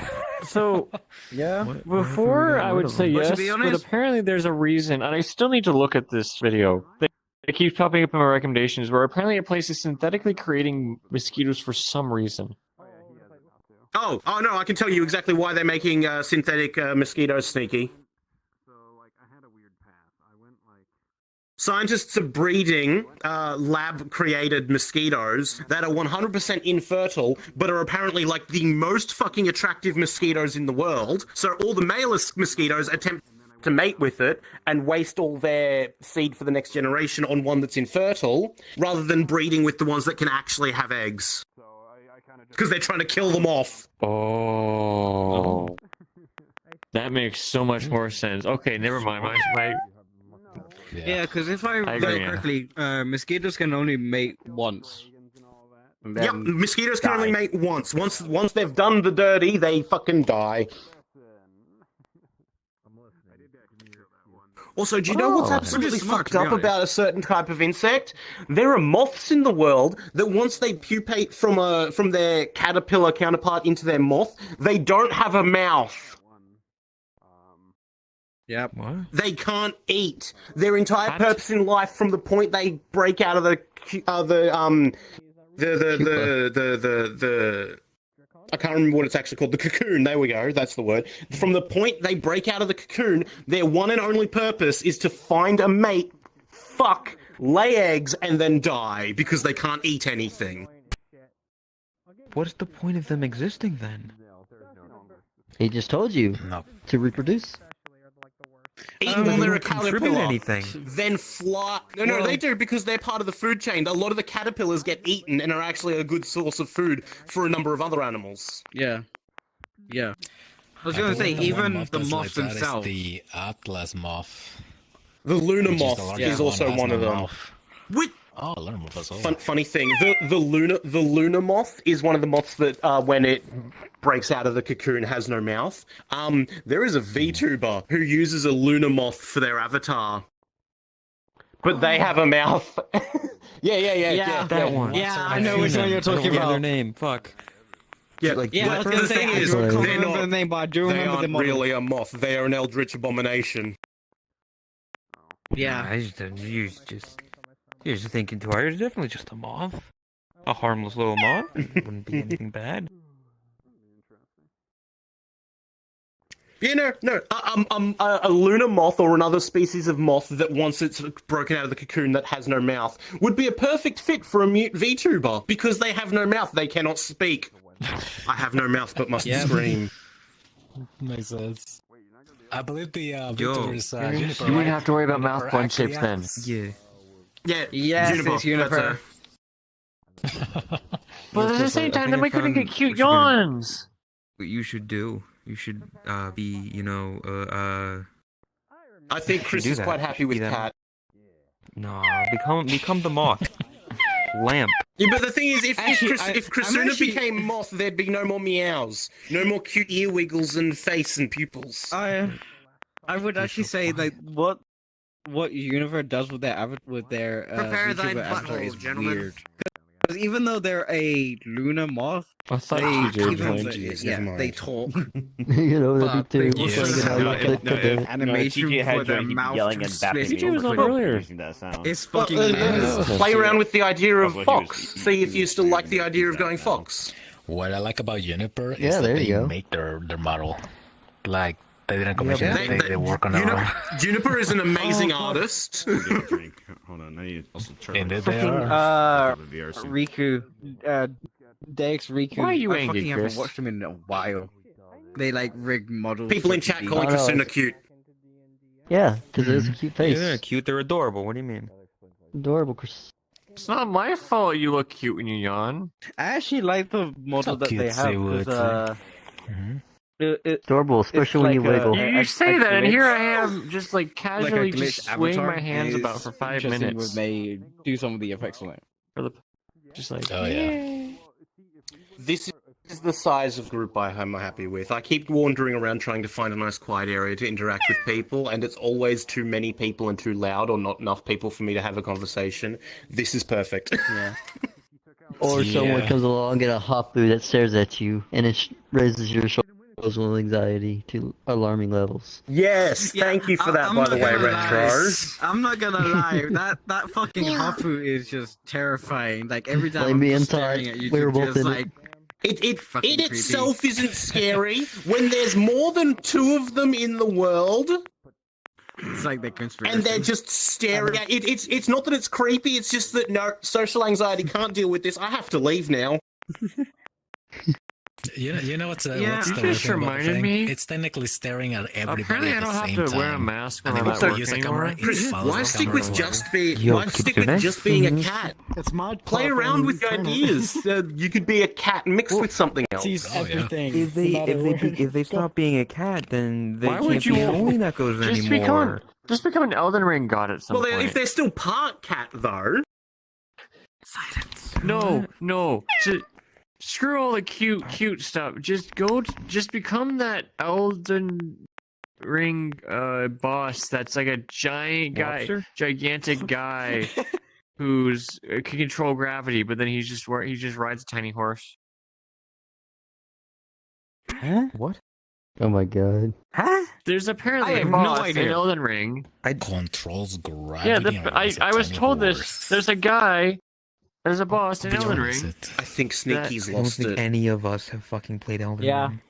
S17: So,
S12: yeah.
S17: Before I would say yes,
S1: to be honest,
S17: but apparently there's a reason, and I still need to look at this video. It keeps popping up in my recommendations, where apparently a place is synthetically creating mosquitoes for some reason.
S21: Oh no, I can tell you exactly why they're making synthetic mosquitoes sneaky. Scientists are breeding lab-created mosquitoes that are 100% infertile, but are apparently like the most fucking attractive mosquitoes in the world. So all the male mosquitoes attempt to mate with it and waste all their seed for the next generation on one that's infertile, rather than breeding with the ones that can actually have eggs. Because they're trying to kill them off.
S17: Oh. That makes so much more sense. Okay, never mind. My
S1: Yeah, because if I remember correctly, mosquitoes can only mate once.
S21: Yep, mosquitoes can only mate once. Once they've done the dirty, they fucking die. Also, do you know what's absolutely fucked up about a certain type of insect? There are moths in the world that once they pupate from their caterpillar counterpart into their moth, they don't have a mouth.
S1: Yep.
S21: What? They can't eat. Their entire purpose in life, from the point they break out of the I can't remember what it's actually called. The cocoon. There we go. That's the word. From the point they break out of the cocoon, their one and only purpose is to find a mate, fuck, lay eggs, and then die because they can't eat anything.
S23: What's the point of them existing then?
S15: He just told you to reproduce.
S21: Even when they're a
S23: contribute
S21: caterpillar,
S23: anything.
S21: then fly. No, they do, because they're part of the food chain. A lot of the caterpillars get eaten and are actually a good source of food for a number of other animals.
S1: Yeah. I was going to say, even the moths themselves.
S11: The Atlas moth.
S21: The lunar moth is also one of them.
S11: Oh, lunar moth as well.
S21: Funny thing, the lunar moth is one of the moths that when it breaks out of the cocoon has no mouth. There is a VTuber who uses a lunar moth for their avatar, but they have a mouth. Yeah,
S23: that one.
S1: Yeah, I know which one you're talking about.
S23: Their name, fuck.
S21: Yeah,
S1: I was going to say, I can't remember the name, but I do remember the model.
S21: Really a moth. They are an eldritch abomination.
S1: Yeah.
S23: You're just thinking too hard. It's definitely just a moth. A harmless little moth. It wouldn't be anything bad.
S21: Yeah, no. A lunar moth or another species of moth that once it's broken out of the cocoon that has no mouth would be a perfect fit for a mute VTuber, because they have no mouth, they cannot speak. I have no mouth but must scream.
S11: Makes sense. I believe the VTubers,
S17: you wouldn't have to worry about mouth bun shapes then.
S21: Yeah,
S1: yes, it's Juniper.
S17: But at the same time, then we couldn't get cute yawns.
S23: What you should do, you should be,
S21: I think Chris is quite happy with Cat.
S23: No, become the moth. Lamp.
S21: Yeah, but the thing is, if Krisuna became moth, there'd be no more meows, no more cute ear wiggles and face and pupils.
S1: I would actually say what Univer does with their
S10: Prepare thy
S1: VTuber avatar
S10: butthole,
S1: is
S10: gentlemen.
S1: weird. Because even though they're a lunar moth,
S3: I thought
S1: they
S3: TJ
S1: even
S3: joined.
S1: they talk.
S16: You know, that'd be
S1: But they
S16: too.
S1: also have animation
S5: TJ had
S1: for their
S5: joined, he'd be
S1: mouth
S5: yelling
S1: to
S5: and bapping
S1: spit.
S5: me
S17: was on
S5: over
S17: earlier.
S5: using that sound.
S1: It's fucking madness.
S21: Play around with the idea of
S5: That's what he
S21: Fox.
S5: was-
S21: See if you still like the idea of going Fox.
S11: What I like about Juniper is
S16: Yeah,
S11: that
S16: there
S11: they
S16: you go.
S11: make their model. Like, they didn't commission
S21: but
S11: it, they work on their own.
S21: Juniper is an amazing artist.
S5: Hold on, I need to also turn
S11: Indeed
S5: my-
S11: they are.
S1: Riku, Dex Riku.
S17: Why are you
S1: I
S17: angry,
S1: fucking
S17: Chris?
S1: haven't watched them in a while. They like rig models.
S21: People in
S1: for
S21: chat
S1: TV.
S21: calling
S16: I know.
S21: Krisuna cute.
S16: Yeah, because it's a cute face.
S3: Yeah, cute. They're adorable. What do you mean?
S16: Adorable, Chris.
S17: It's not my fault you look cute when you yawn.
S1: I actually like the model
S11: So
S1: that they
S11: cutesy,
S1: have
S11: would
S1: because
S16: Adorable, especially when you
S1: like
S16: wiggle.
S17: You
S1: a
S17: say that, and
S1: glitch-
S17: here I am, just like casually
S1: glitch
S17: just swaying
S1: avatar.
S17: my hands
S1: It's
S17: about for 5
S1: interesting
S17: minutes.
S1: when they do some of the effects on it.
S17: For the, just like,
S11: Oh, yeah.
S21: This is the size of group I'm happy with. I keep wandering around trying to find a nice quiet area to interact with people, and it's always too many people and too loud, or not enough people for me to have a conversation. This is perfect.
S1: Yeah.
S16: Or someone
S11: Yeah.
S16: comes along and a hapu that stares at you, and it raises your social anxiety to alarming levels.
S21: Yes, thank you for that, by the way, Retro.
S1: I'm not gonna lie, that fucking Hafu is just terrifying. Like every time
S16: Blame
S1: I'm
S16: me
S1: just
S16: inside.
S1: staring at you,
S16: We were
S1: you're
S16: both
S1: just
S16: in it.
S1: like,
S21: It
S1: Fucking
S21: in
S1: creepy.
S21: itself isn't scary. When there's more than 2 of them in the world,
S1: it's like the conspiracy.
S21: and they're just staring at it. It's not that it's creepy, it's just that no, social anxiety can't deal with this. I have to leave now.
S11: You know what's the
S17: you
S11: worst
S17: just
S11: thing about the
S17: reminded
S11: thing?
S17: me.
S11: It's technically staring at everybody
S17: Apparently, I
S11: at
S17: don't
S11: the
S17: have
S11: same
S17: to
S11: time.
S17: wear a mask when
S11: And
S17: I'm
S11: then
S17: at
S11: when
S17: work
S11: you use a
S17: anymore.
S11: camera, it follows
S21: Why
S11: the
S21: stick
S11: camera
S21: with
S11: wherever.
S21: just being?
S3: Yo,
S21: Why stick with just being a cat?
S6: It's mod.
S21: Play around with the ideas. You could be a cat mixed with something else.
S6: Sees everything.
S3: If they stop being a cat, then they
S17: Why
S3: can't
S17: would
S3: be
S17: you
S3: Halloween echoes
S17: just
S3: anymore.
S17: become an Elden Ring god at some
S21: Well,
S17: point?
S21: if they're still part cat though.
S17: No. Screw all the cute stuff. Just become that Elden Ring boss. That's like a gigantic guy who's can control gravity, but then he just rides a tiny horse.
S3: Huh? What?
S16: Oh my god.
S3: Huh?
S17: There's apparently
S1: I
S17: a
S1: have no
S17: boss
S1: idea.
S17: in Elden Ring.
S11: Controls gravity.
S17: Yeah,
S11: and rides a
S17: I was
S11: tiny
S17: told
S11: horse.
S17: this. There's a guy. There's a boss in
S11: Which
S17: Elden
S11: one is
S17: Ring.
S11: it?
S21: I think Sneaky's
S3: I don't
S21: lost
S3: think
S21: it.
S3: any of us have fucking played Elden
S1: Yeah.
S3: Ring.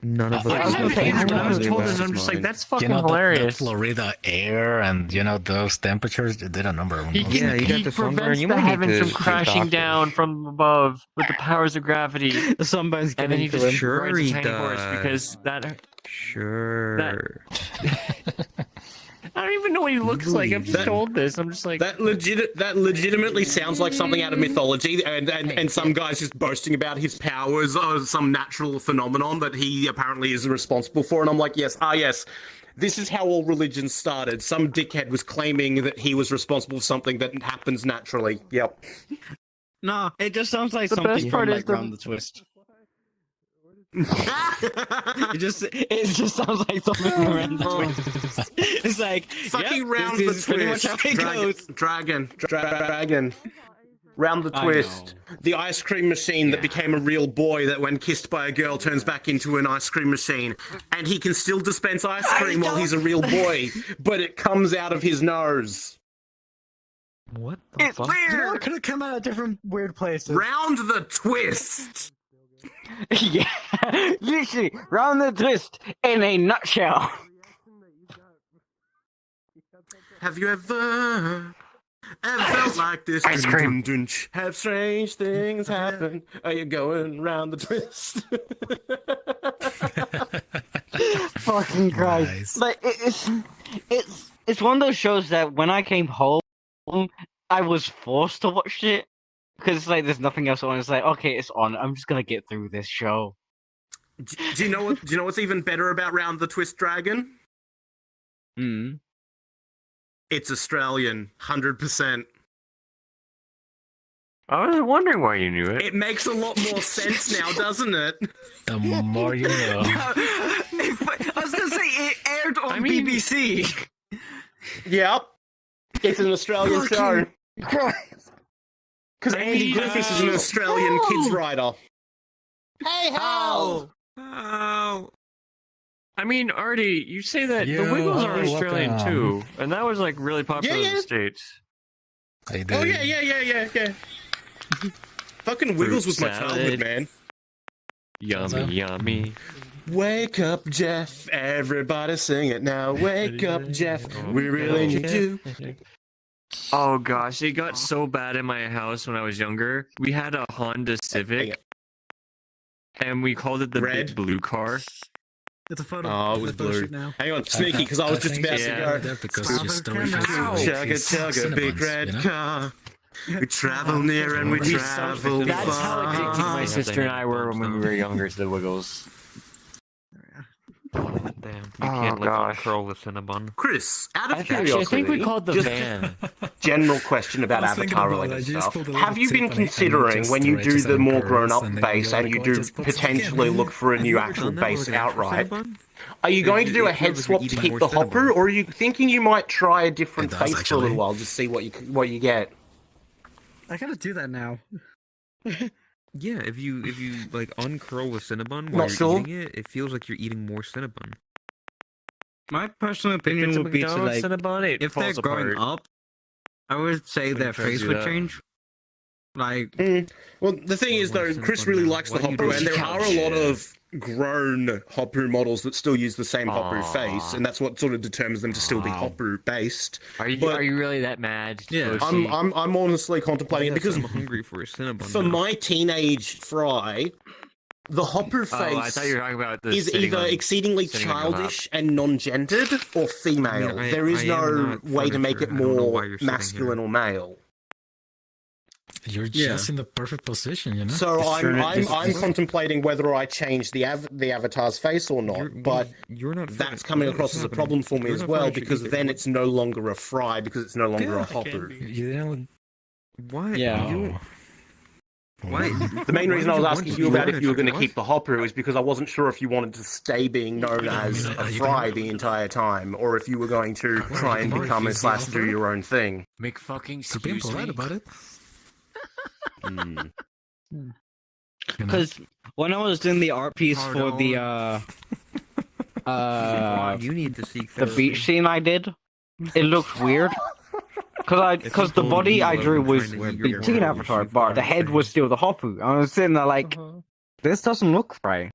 S3: None of us.
S11: I
S17: I
S11: was
S3: have
S11: gonna say,
S3: played
S17: when I was
S3: Elden
S17: told
S3: Ring.
S17: this, I'm just like, that's
S11: You
S17: fucking
S11: know, the
S17: hilarious.
S11: Florida air and, you know, those temperatures, they did a number on
S17: He,
S11: those.
S3: Yeah, you got
S17: he
S3: the sunburn,
S17: prevents
S3: you
S17: the
S3: might need
S17: heavens
S3: to
S17: from
S3: see a
S17: crashing
S3: doctor.
S17: down from above with the powers of gravity,
S1: The sunburn's
S17: and then he
S1: getting
S17: just
S1: to him.
S3: Sure
S17: rides a
S3: he
S17: tiny horse
S3: does.
S17: because that.
S3: Sure.
S17: I don't even know what he looks like. I'm just told this. I'm just like
S21: That legitimately sounds like something out of mythology, and some guy's just boasting about his powers or some natural phenomenon that he apparently is responsible for. And I'm like, yes, this is how all religions started. Some dickhead was claiming that he was responsible for something that happens naturally. Yep.
S1: No, it just sounds like
S17: The
S1: something
S17: best part
S1: from
S17: is
S1: like
S17: the-
S1: Round the Twist. it just sounds like something from Round the Twist. It's like
S21: Fucking
S1: yep,
S21: round
S1: this
S21: the
S1: is pretty much
S21: twist.
S1: how it goes.
S21: Dragon. Round the
S1: I
S21: twist.
S1: know.
S21: The ice cream machine that became a real boy that when kissed by a girl turns back into an ice cream machine. And he can still dispense ice cream while he's a real boy, but it comes out of his nose.
S3: What the fuck?
S6: You know, it could have come out of different weird places.
S21: Round the twist.
S1: Yeah, literally, Round the Twist in a nutshell.
S21: Have you ever felt like this?
S17: Ice cream.
S21: Have strange things happen? Are you going round the twist?
S1: Fucking Christ!
S11: Nice.
S1: Like it's one of those shows that when I came home, I was forced to watch it because it's like there's nothing else on. It's like okay, it's on. I'm just gonna get through this show.
S21: Do you know what's even better about Round the Twist, Dragon?
S1: Hmm.
S21: It's Australian, 100%.
S17: I was wondering why you knew it.
S21: It makes a lot more sense now, doesn't it?
S11: The more you know.
S1: I was gonna say it aired on BBC.
S21: Yep. It's an Australian show. Because Andy Griffiths is an Australian kids writer.
S18: Hey, how?
S17: Oh. I mean, Artie, you say that the
S11: Yo,
S17: Wiggles are Australian
S11: welcome.
S17: too, and that was like really popular in the States.
S21: Oh yeah. Fucking Wiggles was my childhood, man.
S17: Yummy, yummy.
S21: Wake up, Jeff. Everybody sing it now. Wake up, Jeff. We really need you.
S17: Oh gosh, it got so bad in my house when I was younger. We had a Honda Civic, and we called it the Big Blue Car.
S6: It's a photo.
S21: Oh, it was blue. Hang on, sneaky, because I was just about to go. Chugga chugga, big red car. We travel near and we travel
S17: That's how
S21: far.
S17: addicted my sister and I were when we were younger to the Wiggles.
S3: Damn, you can't live on curl with Cinnabon.
S21: Chris, out of
S17: Actually,
S21: curiosity,
S17: I think we called the
S21: just
S17: van.
S21: General question about Avatar-related stuff. Have you been considering, when you do the more grown-up base and you do potentially look for a new actual base outright, are you going to do a head swap to keep the hopper, or are you thinking you might try a different face for a little while, just see what you get?
S6: I gotta do that now.
S3: Yeah, if you like uncurl with Cinnabon while
S21: Not
S3: you're
S21: sure.
S3: eating it, it feels like you're eating more Cinnabon.
S1: My personal opinion would be to like, if they're growing up, I would say their face would change. Like,
S21: well, the thing is though, Chris really likes the Hopper, and there are a lot of grown Hopper models that still use the same Hopper face, and that's what sort of determines them to still be Hopper based.
S17: Are you really that mad?
S21: Yeah, I'm honestly contemplating it because
S3: I'm hungry for a Cinnabon.
S21: for my teenage Fry, the Hopper face
S17: I thought you were talking about the
S21: is either exceedingly
S17: sitting on your lap.
S21: childish and non-gendered or female. There is no way to make it more masculine or male.
S11: You're just in the perfect position, you know.
S21: So I'm contemplating whether I change the avatar's face or not, but that's coming across as a problem for me as well, because then it's no longer a Fry, because it's no longer a Hopper.
S11: You know,
S3: why?
S21: Yeah. Why? The main reason I was asking you about if you were going to keep the Hopper was because I wasn't sure if you wanted to stay being known as a Fry the entire time, or if you were going to try and become a / do your own thing.
S17: Make fucking
S11: being
S17: excuse
S11: polite
S17: me.
S11: about it.
S1: because when I was doing the art piece for the
S3: you need to seek
S1: the beach scene I did, it looked weird. Because the body I drew was the teen avatar, but the head was still the Hoppu. I was sitting there like, this doesn't look right.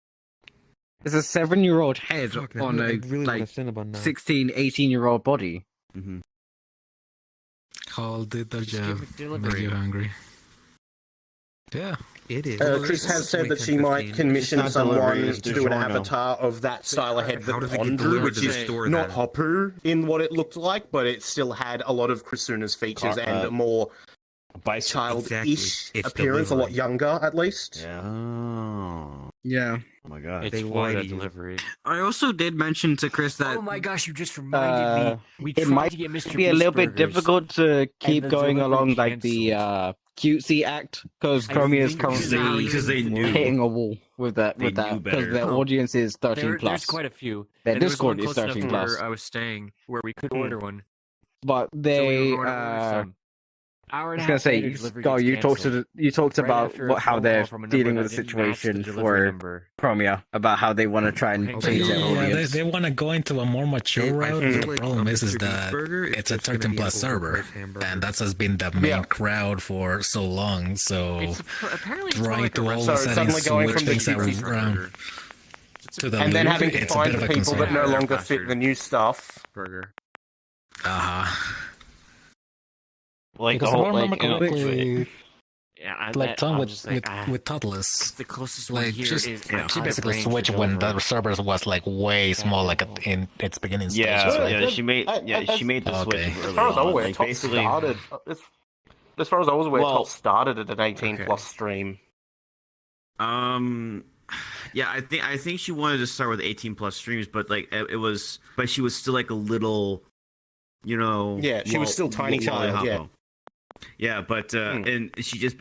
S1: It's a 7-year-old head on a like 16, 18-year-old body.
S11: How did the jam make you hungry? Yeah,
S3: it is.
S21: Chris has said that she might commission someone to do an avatar of that style of head that Bond drew, which is not Hopper in what it looked like, but it still had a lot of Krisuna's features and a more childish appearance, a lot younger at least.
S1: Yeah.
S21: Oh my god.
S17: It's for the delivery.
S1: I also did mention to Chris that
S17: Oh my gosh, you just reminded me. We
S1: it
S17: tried
S1: might
S17: to get Mr.
S1: be a
S17: Beast
S1: little bit
S17: burgers,
S1: difficult to keep
S17: the
S1: going
S17: delivery
S1: along like the cutesy act, because Chromie is currently hitting a wall with that because their audience is 13 plus.
S17: There's quite a few.
S1: Their
S17: And there was one
S1: Discord is
S17: close enough
S1: 13
S17: to
S1: plus.
S17: where I was staying, where we could order one.
S1: But
S17: So we
S1: they
S17: ordered some.
S1: I was gonna say, you talked about how they're dealing with the situation for Chromia, about how they want to try and change their
S11: yeah,
S1: audience.
S11: they want to go into a more mature route. The problem is that it's a 13 plus server, and that's has been the main crowd for so long. So trying to all of a sudden switch things around to the
S21: and then having to
S11: it's a bit
S21: find
S11: of a
S21: people that
S11: concern.
S21: no longer fit the new stuff.
S11: Like
S21: the
S11: because
S21: whole,
S11: if I remember
S21: like,
S11: correctly,
S17: Yeah,
S11: like Tom
S17: I'm
S11: with
S17: just like,
S11: with Toddless,
S17: the closest one
S11: like
S17: here
S11: just
S17: is
S11: she basically switched when the servers was like way small, like in its beginning stages. Right?
S5: Yeah, she made the switch
S21: As
S5: early
S21: far as I'm
S5: on.
S21: aware,
S5: Like,
S21: Top
S5: basically,
S21: started. As far as I was aware,
S5: Well,
S21: Top started at an 18 plus stream.
S5: Yeah, I think she wanted to start with 18 plus streams, but like but she was still like a little, you know.
S21: Yeah, she was still tiny child. Yeah.
S5: Yeah, but and she just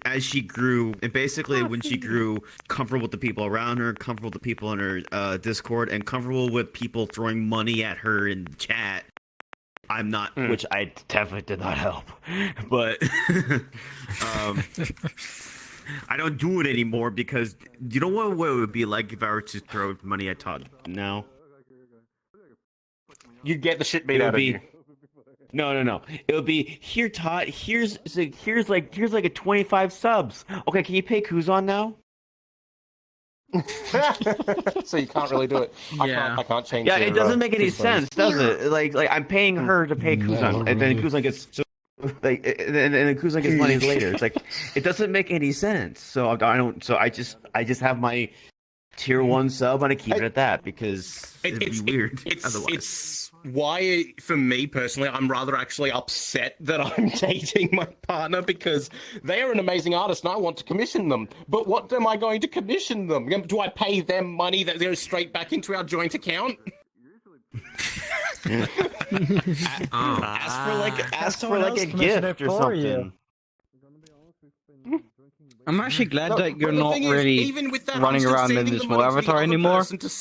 S5: as she grew, and basically when she grew comfortable with the people around her, comfortable with the people in her Discord, and comfortable with people throwing money at her in chat, I'm not, which I definitely did not help, but I don't do it anymore because you know what it would be like if I were to throw money at Todd now?
S21: You get the shit made out of you.
S5: No. It would be here, Todd. Here's like a 25 subs. Okay, can you pay Kuzan now?
S21: So you can't really do it. I can't change.
S5: Yeah, it doesn't make any sense, does it? Like I'm paying her to pay Kuzan, and then Kuzan gets and then Kuzan gets money later. It's like it doesn't make any sense. So I don't. So I just have my tier 1 sub and I keep it at that because it'd be weird otherwise.
S21: It's why, for me personally, I'm rather actually upset that I'm dating my partner because they are an amazing artist and I want to commission them. But what am I going to commission them? Do I pay them money that goes straight back into our joint account?
S5: Ask for like a gift or something.
S1: I'm actually glad that you're not really running around in this avatar anymore, because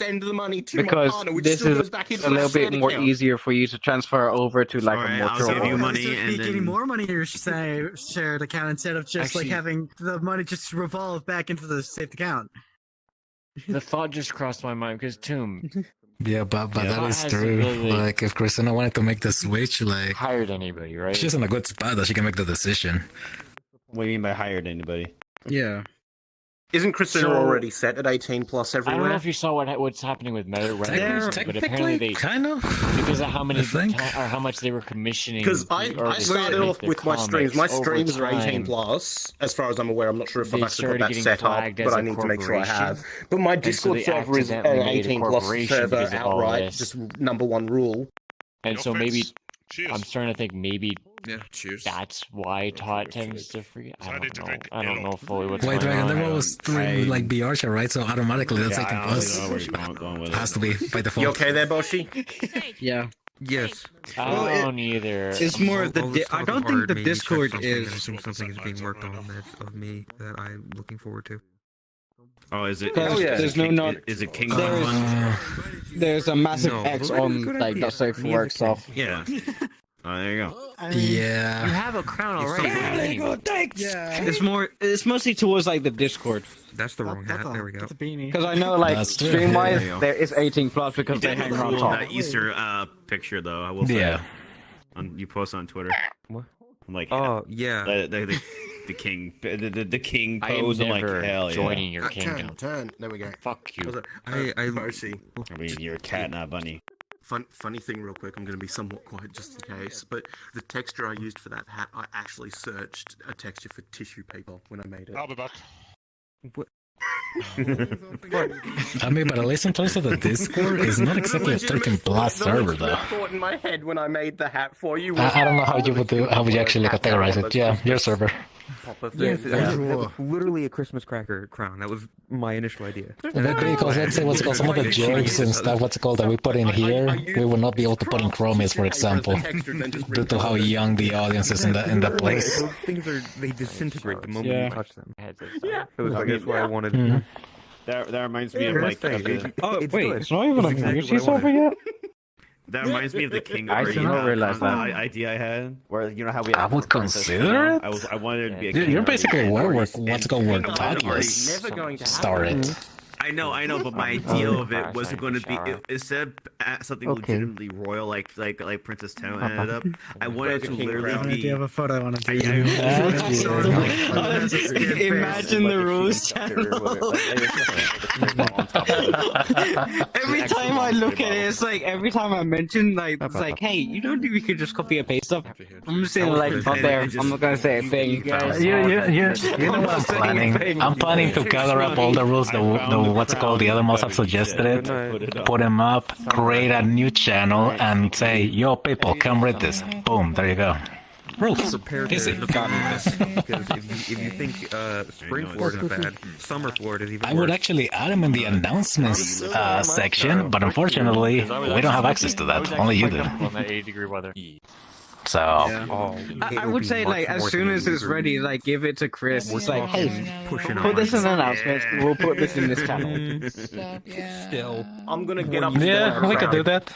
S1: this is a little bit more easier for you to transfer over to like a more
S6: you money and getting more money in your shared account instead of just like having the money just revolve back into the saved account.
S17: The thought just crossed my mind because Tomb.
S11: Yeah, but that is true. Like, if Krisuna wanted to make the switch, like
S17: hired anybody, right?
S11: She's in a good spot that she can make the decision.
S5: What do you mean by hired anybody?
S1: Yeah.
S21: Isn't Krisuna already set at 18 plus everywhere?
S17: I don't know if you saw what's happening with Merit Records, but apparently they
S11: kind of
S17: because of how much they were commissioning.
S21: Because I started off with my streams. My streams are 18 plus, as far as I'm aware. I'm not sure if I've actually got that set up, but I need to make sure I have. But my Discord server is an 18 plus server outright, just #1 rule.
S17: And so maybe I'm starting to think maybe. Yeah, cheers. That's why Todd tends to forget. I don't know. I don't know fully what's going on.
S11: Dragon, there was 3 like BR, right? So automatically that's 18 plus. Has to be by default.
S21: You okay there, Boshi?
S1: Yeah.
S23: Yes.
S17: I don't either.
S1: It's more of the. I don't think the Discord is.
S23: I think something is being worked on of me that I'm looking forward to.
S5: Oh, is it?
S1: There's no.
S5: Is it King?
S1: There's a massive X on like the safe for work stuff.
S5: Yeah. Oh, there you go.
S11: Yeah.
S17: You have a crown already.
S1: Yeah. It's mostly towards like the Discord.
S23: That's the wrong hat. There we go.
S1: Because I know like stream-wise there is 18 plus because they hang around top.
S5: That Easter picture though, I will say.
S23: Yeah.
S5: You post on Twitter.
S23: What?
S5: I'm like,
S23: oh yeah.
S5: The king, the king pose. I'm like, hell yeah.
S17: Joining your kingdom.
S18: Turn. There we go.
S17: Fuck you.
S18: Mercy.
S5: I mean, you're a cat, not a bunny.
S18: Funny thing real quick, I'm going to be somewhat quiet just in case, but the texture I used for that hat, I actually searched a texture for tissue paper when I made it.
S2: I'll be back.
S23: What?
S11: I mean, but at least in terms of the Discord, it's not exactly a 13 plus server though.
S21: Thought in my head when I made the hat for you.
S11: I don't know how you would actually categorize it. Yeah, your server.
S23: That's literally a Christmas cracker crown. That was my initial idea.
S11: Because let's say some of the jokes and stuff, that we put in here, we will not be able to put in Chromies, for example, due to how young the audience is in the place.
S23: Those things they disintegrate the moment you touch them.
S5: Yeah.
S23: So that's why I wanted.
S5: That reminds me of like.
S1: Oh wait, it's not even a community over yet.
S5: That reminds me of the King.
S1: I did not realize that
S5: idea I had, where you know how we.
S11: I would consider it.
S5: I wanted to be a
S11: king. You're basically where Toddlers started.
S5: I know, but my idea of it wasn't going to be instead of something legitimately royal like Princess Town ended up. I wanted to literally be.
S6: Do you have a photo I want to do?
S1: Imagine the Rose channel. Every time I look at it, it's like every time I mention it's like, hey, you don't think we could just copy and paste stuff? I'm just saying like not there. I'm not gonna say a thing.
S11: You know what I'm planning? I'm planning to gather up all the rules the other mods have suggested it, put them up, create a new channel, and say, yo people, come read this. Boom, there you go. Rules.
S23: Easy. Because if you think spring Florida is bad, summer Florida is even worse.
S11: I would actually add them in the announcements section, but unfortunately, we don't have access to that. Only you do.
S17: On that 80-degree weather.
S11: So
S1: I would say like as soon as it's ready, like give it to Chris. It's like, hey, put this in announcements. We'll put this in this channel.
S23: Still,
S21: I'm gonna get up.
S11: Yeah, we could do that.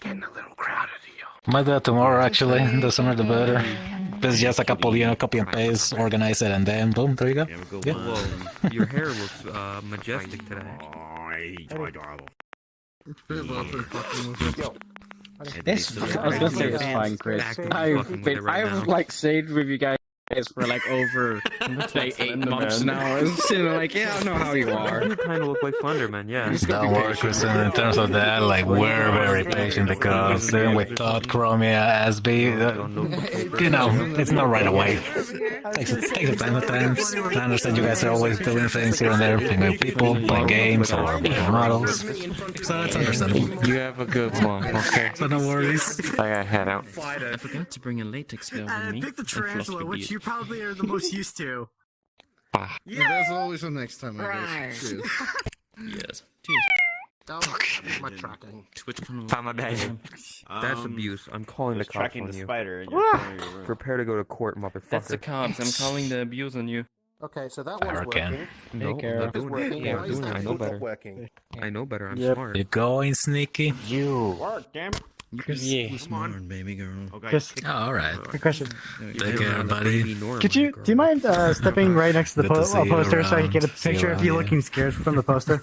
S18: Getting a little crowded here.
S11: Might do that tomorrow, actually. The sooner the better. It's just a couple, copy and paste, organize it, and then boom, there you go. Yeah.
S3: Whoa, your hair looks majestic today.
S1: I was gonna say it's fine, Chris. I've like stayed with you guys for like over like 8 months now. It's like, yeah, I know how you are.
S3: You kind of look like Slenderman, yeah.
S11: Don't worry, Krisuna, in terms of that, like, we're very patient because we thought Chromia, SB, it's not right away. Takes a time to times. I understand you guys are always doing things here and there, playing with people, playing games, or making models. So it's understandable.
S17: You have a good one, okay?
S11: So no worries.
S17: I gotta head out.
S9: I forgot to bring a latex veil with me.
S6: Pick the tarantula, which you probably are the most used to.
S18: Yeah, there's always a next time, I guess. Cheers.
S9: Yes. Cheers.
S18: My tracking.
S9: Which one?
S17: Found my bag.
S3: That's abuse. I'm calling the cops
S5: tracking
S3: on
S5: the
S3: you.
S5: spider in your corner of your room.
S3: Prepare to go to court, motherfucker.
S9: That's the cops. I'm calling the abuse on you.
S18: Okay, so that one's
S11: Hurricane.
S18: working.
S3: No, I'm not doing it.
S18: Yeah,
S3: I'm doing it. I know better.
S18: Working.
S3: I know better. I'm
S7: Yep.
S3: smart.
S11: You're going sneaky.
S5: Work, damn it.
S7: Yeah.
S9: Smart, baby girl.
S5: Okay.
S7: Chris,
S11: Oh, alright.
S7: good question.
S11: Take care, buddy.
S7: Could you, do you mind stepping right next to the
S11: Good to see you
S7: poster so I can
S11: around.
S7: get a
S11: See you
S7: picture of
S11: around,
S7: you
S11: yeah.
S7: looking scared from the poster?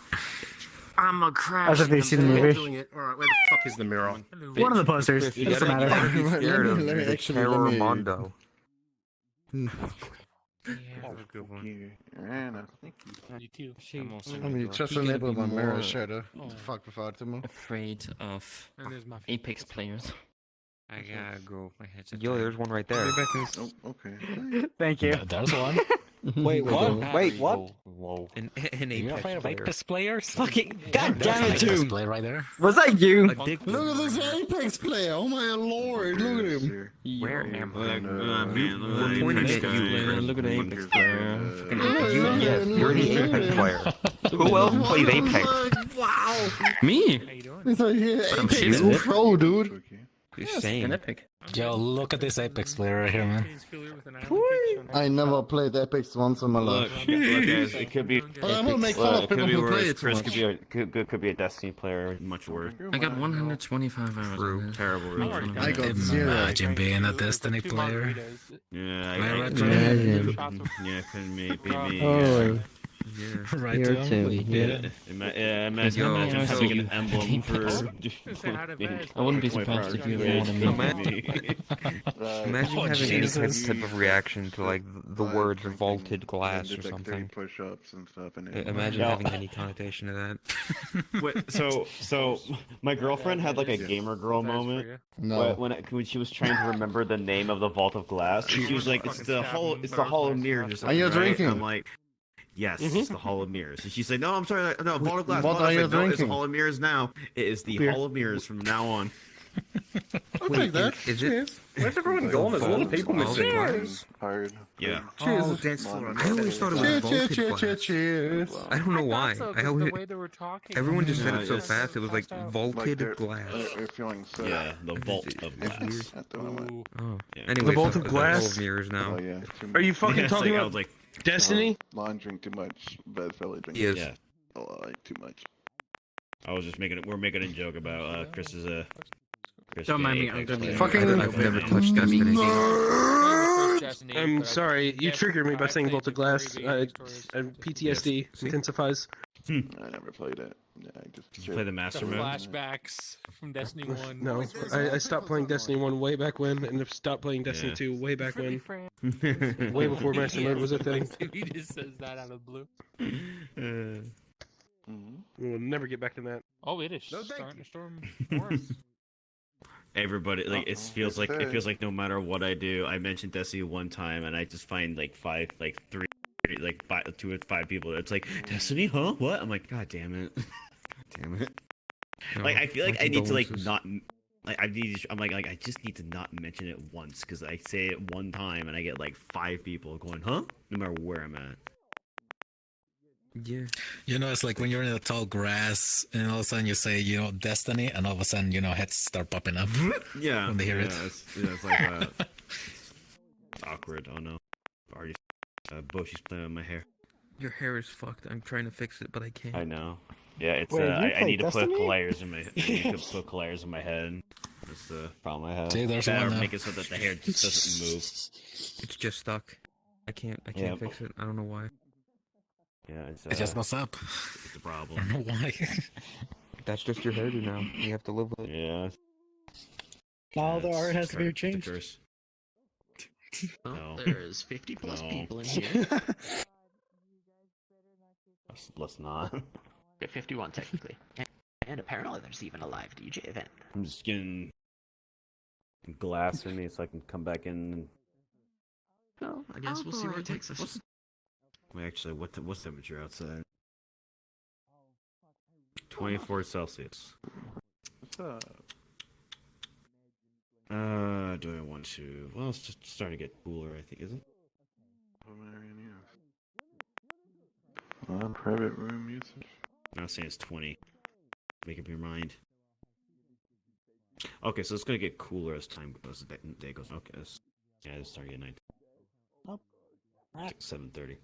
S6: I'm a crash.
S7: As if they see the movie.
S18: Alright, where the fuck is the mirror?
S7: One of the posters.
S3: You
S7: Doesn't
S3: gotta
S7: matter.
S3: be scared of
S18: let me
S3: the
S18: actually-
S3: Terror
S18: let me-
S3: Mondo.
S9: You too.
S18: I mean, just enable my mirror shadow. Fuck before I
S9: Afraid of Apex players.
S17: I gotta go. My head's
S3: Yo, there's one right there.
S18: Oh, okay.
S7: Thank you.
S11: There's one.
S1: Wait, what? Wait, what?
S3: Whoa. An
S11: You're afraid of
S3: Apex
S11: Apex players?
S7: Fucking god damn it,
S11: Apex
S7: Doom!
S11: play right there.
S7: Was that you?
S18: Look at this Apex player! Oh my lord, look at him!
S17: Where am I?
S3: We're pointing at you.
S9: Look at the Apex player.
S3: Yes, you're the Apex player. Who else plays Apex?
S18: Wow!
S9: Me?
S18: It's like
S9: I'm
S18: Apex
S9: shit.
S18: Pro, dude!
S3: Same.
S9: Epic.
S11: Yo, look at this Apex player right here, man.
S18: I never played Apex once in my life.
S5: Look, guys, it could be.
S18: But I'm gonna make fun of
S5: It could
S18: people
S5: be
S18: who play
S5: worse.
S18: it too
S5: Chris
S18: much.
S5: could be a Destiny player, much worse.
S9: I got 125 hours. on this.
S5: Terrible. Really.
S18: I got zero.
S11: Imagine being a Destiny player.
S5: Yeah,
S16: Imagine.
S5: Yeah, couldn't be me.
S16: Oh,
S3: Yeah.
S11: Right,
S16: here
S11: Tom?
S16: too.
S5: Yeah. Imagine having an emblem for.
S9: I wouldn't be surprised if you ever wanted me.
S3: Imagine
S11: Oh,
S3: having any
S11: Jesus.
S3: type of reaction to like the words vaulted glass or something.
S14: Push-ups and stuff, and
S3: Imagine
S5: No.
S3: having any connotation to that.
S5: Wait, so my girlfriend had like a gamer girl moment.
S18: No.
S5: When she was trying to remember the name of the Vault of Glass, and she was like, "It's the Hall of Mirrors." Or something,
S18: you
S5: right?
S18: drinking?
S5: I'm like, "Yes, it's the Hall of Mirrors." And she said, "No, I'm sorry, no, Vault of Glass."
S18: What
S5: Vault of
S18: are
S5: Glass."
S18: you
S5: Like, no, it's the
S18: drinking?
S5: Hall of Mirrors now. It is the
S18: Beer.
S5: Hall of Mirrors from now on.
S18: I'll take that.
S3: Is it?
S12: Where's everyone going? There's a lot of people missing.
S14: hard.
S5: Yeah.
S18: Cheers.
S3: I always thought it was vaulted glass.
S18: Cheers.
S3: I don't know why. I always,
S10: the way they were talking.
S3: everyone just said
S5: No,
S3: it so
S5: it's-
S3: fast. It was like vaulted glass.
S14: They're feeling sick.
S5: Yeah, the Vault of
S3: It's
S5: Glass.
S3: weird.
S14: At the moment.
S3: Oh.
S5: Yeah.
S3: Anyway,
S12: Vault
S3: so
S12: of
S3: it's
S12: glass?
S3: Hall of Mirrors now.
S14: Oh yeah.
S12: Are you fucking
S5: Yeah, it's
S12: talking
S5: like, I
S12: about
S5: was like,
S12: Destiny?
S14: Lon drink too much. Bad fella drink.
S3: Yes.
S5: yeah.
S14: A lot, like too much.
S5: I was just we're making a joke about Chris's Chris
S10: Don't mind
S5: being
S10: me, I'm
S5: Apex
S10: gonna-
S5: player.
S18: Fucking-
S3: I've never touched Destiny.
S12: I'm sorry, you triggered me by saying Vault of Glass. PTSD intensifies.
S14: I never played it. Yeah, I just.
S5: Did you play the Master Mode?
S10: Flashbacks from Destiny 1.
S12: No, I stopped playing Destiny 1 way back when, and I've stopped playing Destiny
S5: Yeah.
S12: 2 way back when. Way before Master Mode was a thing.
S10: He just says that out of the blue.
S12: We'll never get back to that.
S10: Oh, it is starting to storm worse.
S5: Everybody like it feels like no matter what I do, I mention Destiny one time and I just find like two or five people. It's like Destiny, huh? What? I'm like, God damn it, God damn it. Like I feel like I need to like not. Like I'm like I just need to not mention it once because I say it one time and I get like 5 people going, huh? No matter where I'm at.
S3: Yeah.
S11: You know, it's like when you're in the tall grass and all of a sudden you say, Destiny, and all of a sudden, heads start popping up.
S5: Yeah.
S11: When they hear it.
S5: It's like awkward. Oh no. Already. Boshi's playing with my hair.
S3: Your hair is fucked. I'm trying to fix it, but I can't.
S5: I know. Yeah, it's
S7: Wait, you
S5: I
S7: play
S5: need to put
S7: Destiny?
S5: collars in my. I need to put collars in my head. That's the problem I have.
S11: See, there's
S5: Or
S11: one now.
S5: make it so that the hair just doesn't move.
S3: It's just stuck. I can't fix it. I don't know why.
S5: Yeah, it's,
S11: It just goes up.
S5: It's the problem.
S11: I don't know why.
S3: That's just your hairdo now. You have to live with it.
S5: Yeah.
S7: All the art has to be
S5: It's a
S7: changed.
S5: curse.
S4: Well,
S5: No.
S4: there's 50 plus
S5: No.
S4: people in here.
S5: Let's not.
S19: Yeah, 51 technically. And apparently there's even a live DJ event.
S5: I'm just getting glass in me so I can come back in.
S4: Well, I guess we'll see where it takes us.
S5: Wait, actually, what's the temperature outside? 24 Celsius. Do I want to? Well, it's just starting to get cooler, I think, is it?
S2: Private room usage.
S5: I'm saying it's 20. Make up your mind. Okay, so it's gonna get cooler as time goes. The day goes. Okay, yeah, it's starting at 9.
S7: Oh.
S5: 7:30.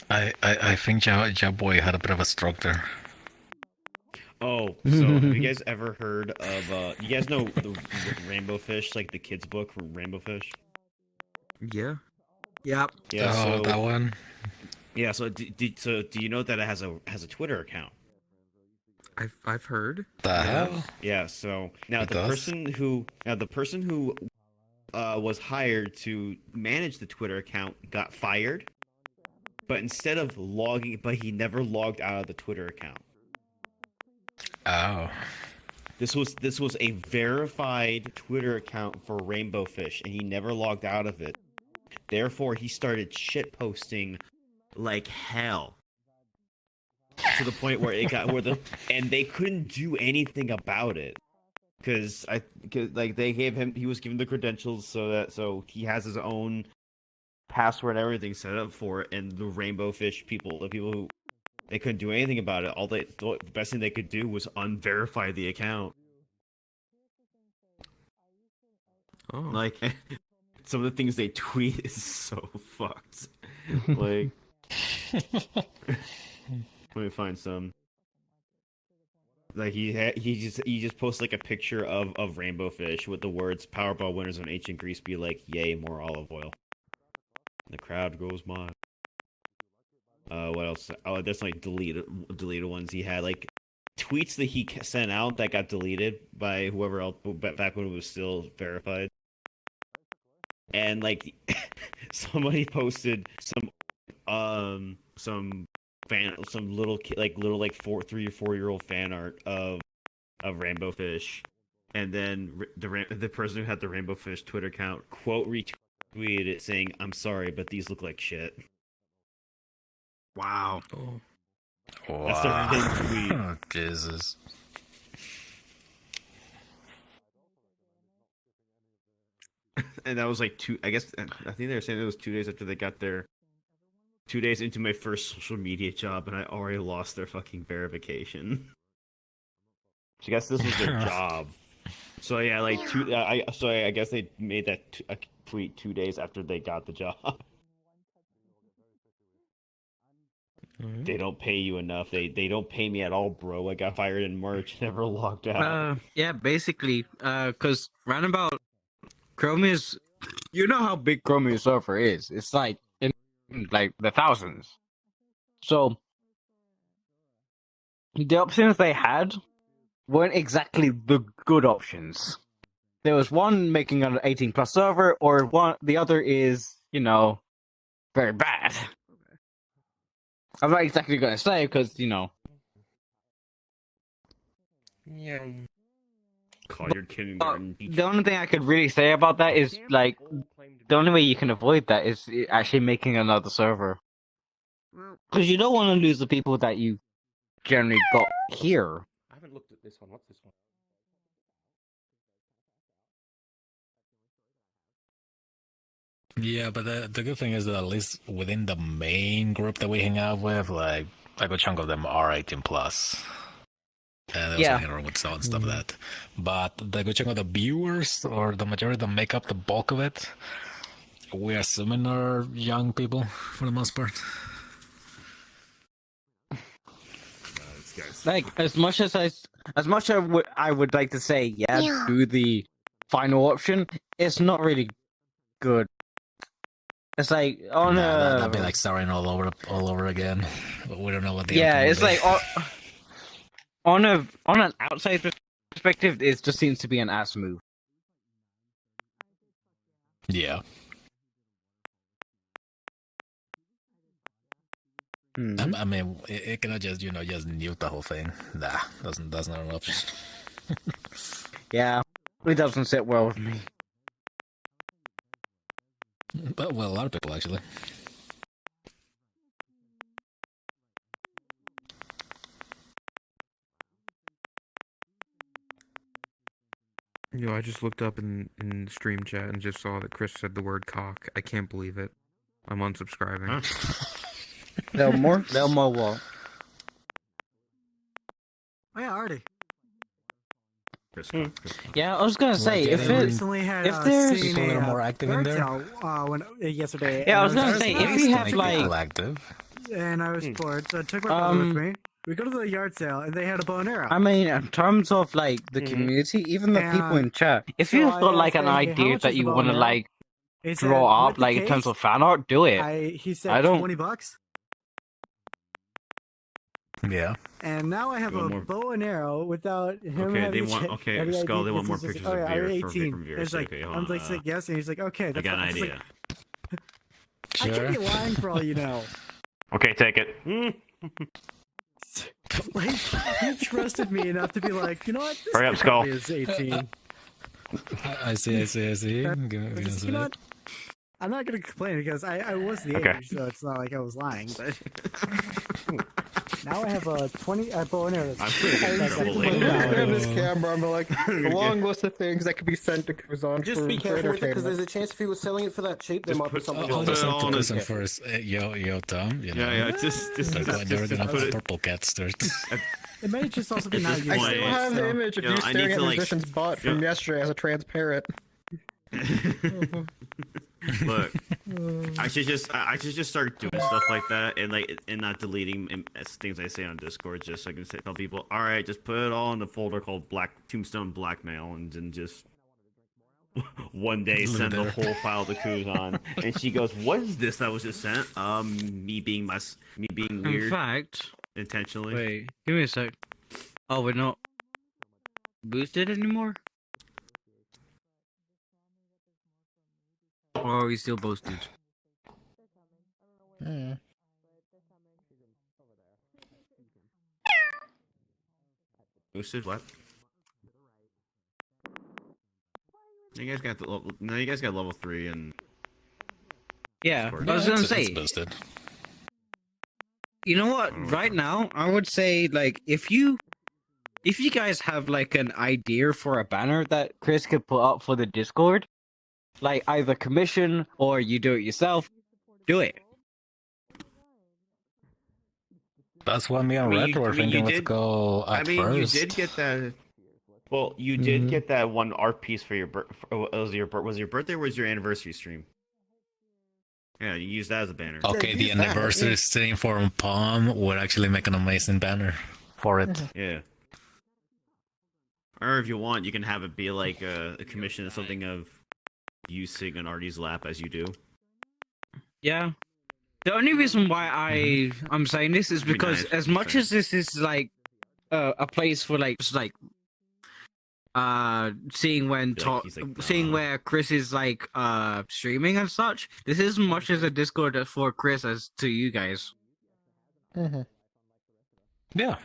S11: I think Jaboy had a bit of a stroke there.
S5: Oh, so have you guys ever heard of you guys know the Rainbow Fish, like the kids book from Rainbow Fish?
S3: Yeah.
S7: Yep.
S5: Yeah, so
S11: that one.
S5: Yeah, so do you know that it has a Twitter account?
S3: I've heard.
S11: The hell?
S5: Yeah, so now
S11: It
S5: the
S11: does?
S5: person who was hired to manage the Twitter account got fired, but instead of he never logged out of the Twitter account.
S11: Oh.
S5: This was a verified Twitter account for Rainbow Fish, and he never logged out of it. Therefore, he started shitposting like hell. To the point where it got and they couldn't do anything about it. Cause he was given the credentials so he has his own password and everything set up for it, and the Rainbow Fish people, who they couldn't do anything about it. The best thing they could do was unverify the account.
S3: Oh.
S5: Like, some of the things they tweet is so fucked. Like, let me find some. Like he just posts like a picture of Rainbow Fish with the words "Powerball winners in ancient Greece be like, yay, more olive oil." The crowd goes mad. What else? Oh, there's like deleted ones. He had like tweets that he sent out that got deleted by whoever else back when it was still verified. And like somebody posted some little 3 or 4 year old fan art of Rainbow Fish, and then the person who had the Rainbow Fish Twitter account quote retweeted it saying, "I'm sorry, but these look like shit." Wow.
S3: Oh.
S5: That's their pinned tweet.
S11: Oh, Jesus.
S5: And that was like I think they were saying it was 2 days after they got their 2 days into my first social media job, and I already lost their fucking verification. So I guess this was their job. So yeah, like I guess they made that a tweet 2 days after they got the job. They don't pay you enough. They don't pay me at all, bro. I got fired in March, never logged out.
S1: Yeah, basically, because roundabout Chromius, you know how big Chromius server is. It's like in like the thousands. So the options they had weren't exactly the good options. There was one making an 18 plus server, or the other is, very bad. I'm not exactly gonna say because,
S5: Yeah. Call your kindergarten teacher.
S1: The only thing I could really say about that is, like, the only way you can avoid that is actually making another server. Because you don't want to lose the people that you generally got here.
S21: I haven't looked at this one. What's this one?
S11: Yeah, but the good thing is that at least within the main group that we hang out with, like a good chunk of them are 18 plus. And there's hanging around with and stuff like that. But the good chunk of the viewers, or the majority that make up the bulk of it, we are assuming are young people for the most part.
S2: guys.
S1: Like as much as I would like to say, yeah, do the final option. It's not really good. It's like on
S11: that'd be like starting all over again. We don't know what the
S1: yeah,
S11: outcome
S1: it's
S11: will
S1: like on an outside perspective, it just seems to be an ass move.
S11: be. Yeah. I mean, it cannot just just nuke the whole thing. Nah, that's not an option.
S1: Yeah, it doesn't sit well with me.
S11: But well, a lot of people actually.
S3: Yo, I just looked up in stream chat and just saw that Chris said the word cock. I can't believe it. I'm unsubscribing.
S1: Little more what?
S6: Oh yeah, already.
S1: Yeah, I was gonna say if there's
S6: seen
S11: a little more active in there.
S6: Yesterday.
S1: Yeah, I was gonna say if you have like
S11: active.
S6: And I was bored, so I took my brother with me. We go to the yard sale, and they had a bow and arrow.
S1: I mean, in terms of like the community, even the people in chat, if
S6: so
S1: you've
S6: I
S1: got like
S6: asked
S1: an
S6: him, "Hey, how
S1: idea
S6: much
S1: that
S6: is
S1: you
S6: the bow
S1: want to
S6: and arrow?"
S1: like
S6: He said,
S1: draw
S6: "With
S1: up,
S6: the
S1: like in terms
S6: case,
S1: of fan art, do it.
S6: he said
S1: I don't.
S6: $20.
S11: Yeah.
S6: And now I have a bow and arrow without him
S2: Okay,
S6: having
S2: they want-
S6: to-
S2: okay,
S6: having
S2: Skull, they
S6: ID.
S2: want more
S6: It's just
S2: pictures
S6: like,
S2: of
S6: oh, yeah,
S2: Veer
S6: I'm
S2: from
S6: 18.
S2: Veer.
S6: It's like,
S2: Okay,
S6: I'm
S2: hold
S6: like,
S2: on,
S6: yes, and he's like, okay,
S2: I
S6: that's
S2: got an
S6: fine. It's like,
S2: idea.
S6: I could be lying for all you know.
S2: Okay, take it.
S6: Like, he trusted me enough to be like, you know what? This
S2: Hurry up,
S6: guy
S2: Skull.
S6: probably is 18.
S11: I see.
S6: You know what? I'm not gonna complain because I was the
S2: Okay.
S6: age, so it's not like I was lying. But now I have a bow and arrow.
S2: I'm pretty good at
S18: I'm looking at this camera, I'm like, a long list of things that could be sent to Kuzan
S8: Just
S18: for
S8: be careful with it, because
S18: entertainment.
S8: there's a chance if he was selling it for that cheap, there might be something
S11: I'll
S8: else.
S11: just
S2: all
S11: talk
S2: in
S11: to
S2: his-
S11: Kusan first. Yo, Tom. You know.
S2: Yeah, just
S11: They're
S2: just
S11: gonna
S2: put
S11: have
S2: it.
S11: purple cats.
S6: It may just also be
S2: At
S6: not
S2: this
S6: used.
S18: I
S2: point,
S18: still have the image of
S2: you know,
S18: you
S2: I
S18: staring
S2: need
S18: at
S2: to, like,
S18: musician's butt from yesterday as a transparent.
S2: Look, I should just start doing stuff like that and not deleting things I say on Discord just so I can tell people, all right, just put it all in the folder called Tombstone Blackmail and then just one day send the whole file to Kuzan and she goes, what is this that was just sent? Me being weird.
S1: In fact,
S2: intentionally.
S1: wait, give me a sec. Oh, we're not boosted anymore? Or are we still boosted?
S2: Boosted what? You guys got you guys got level 3 and
S1: Yeah,
S2: Discord.
S1: I was gonna
S11: It's
S1: say.
S11: boosted.
S1: You know what? Right now, I would say like if you guys have like an idea for a banner that Chris could put up for the Discord, like either commission or you do it yourself, do it.
S11: That's why me and Retro were thinking let's go at first.
S5: You did get that. Well, you did get that one art piece for your was your birthday or was your anniversary stream? Yeah, you used that as a banner.
S11: Okay, the anniversary stream for Palm would actually make an amazing banner for it.
S5: Yeah. Or if you want, you can have it be like a commission or something of you sitting on Artie's lap as you do.
S1: Yeah. The only reason why I'm saying this is because
S5: nice,
S1: as much as this is like a place for like just like seeing when seeing where Chris is like streaming and such, this is as much as a Discord for Chris as to you guys.
S11: Yeah.
S5: Yeah,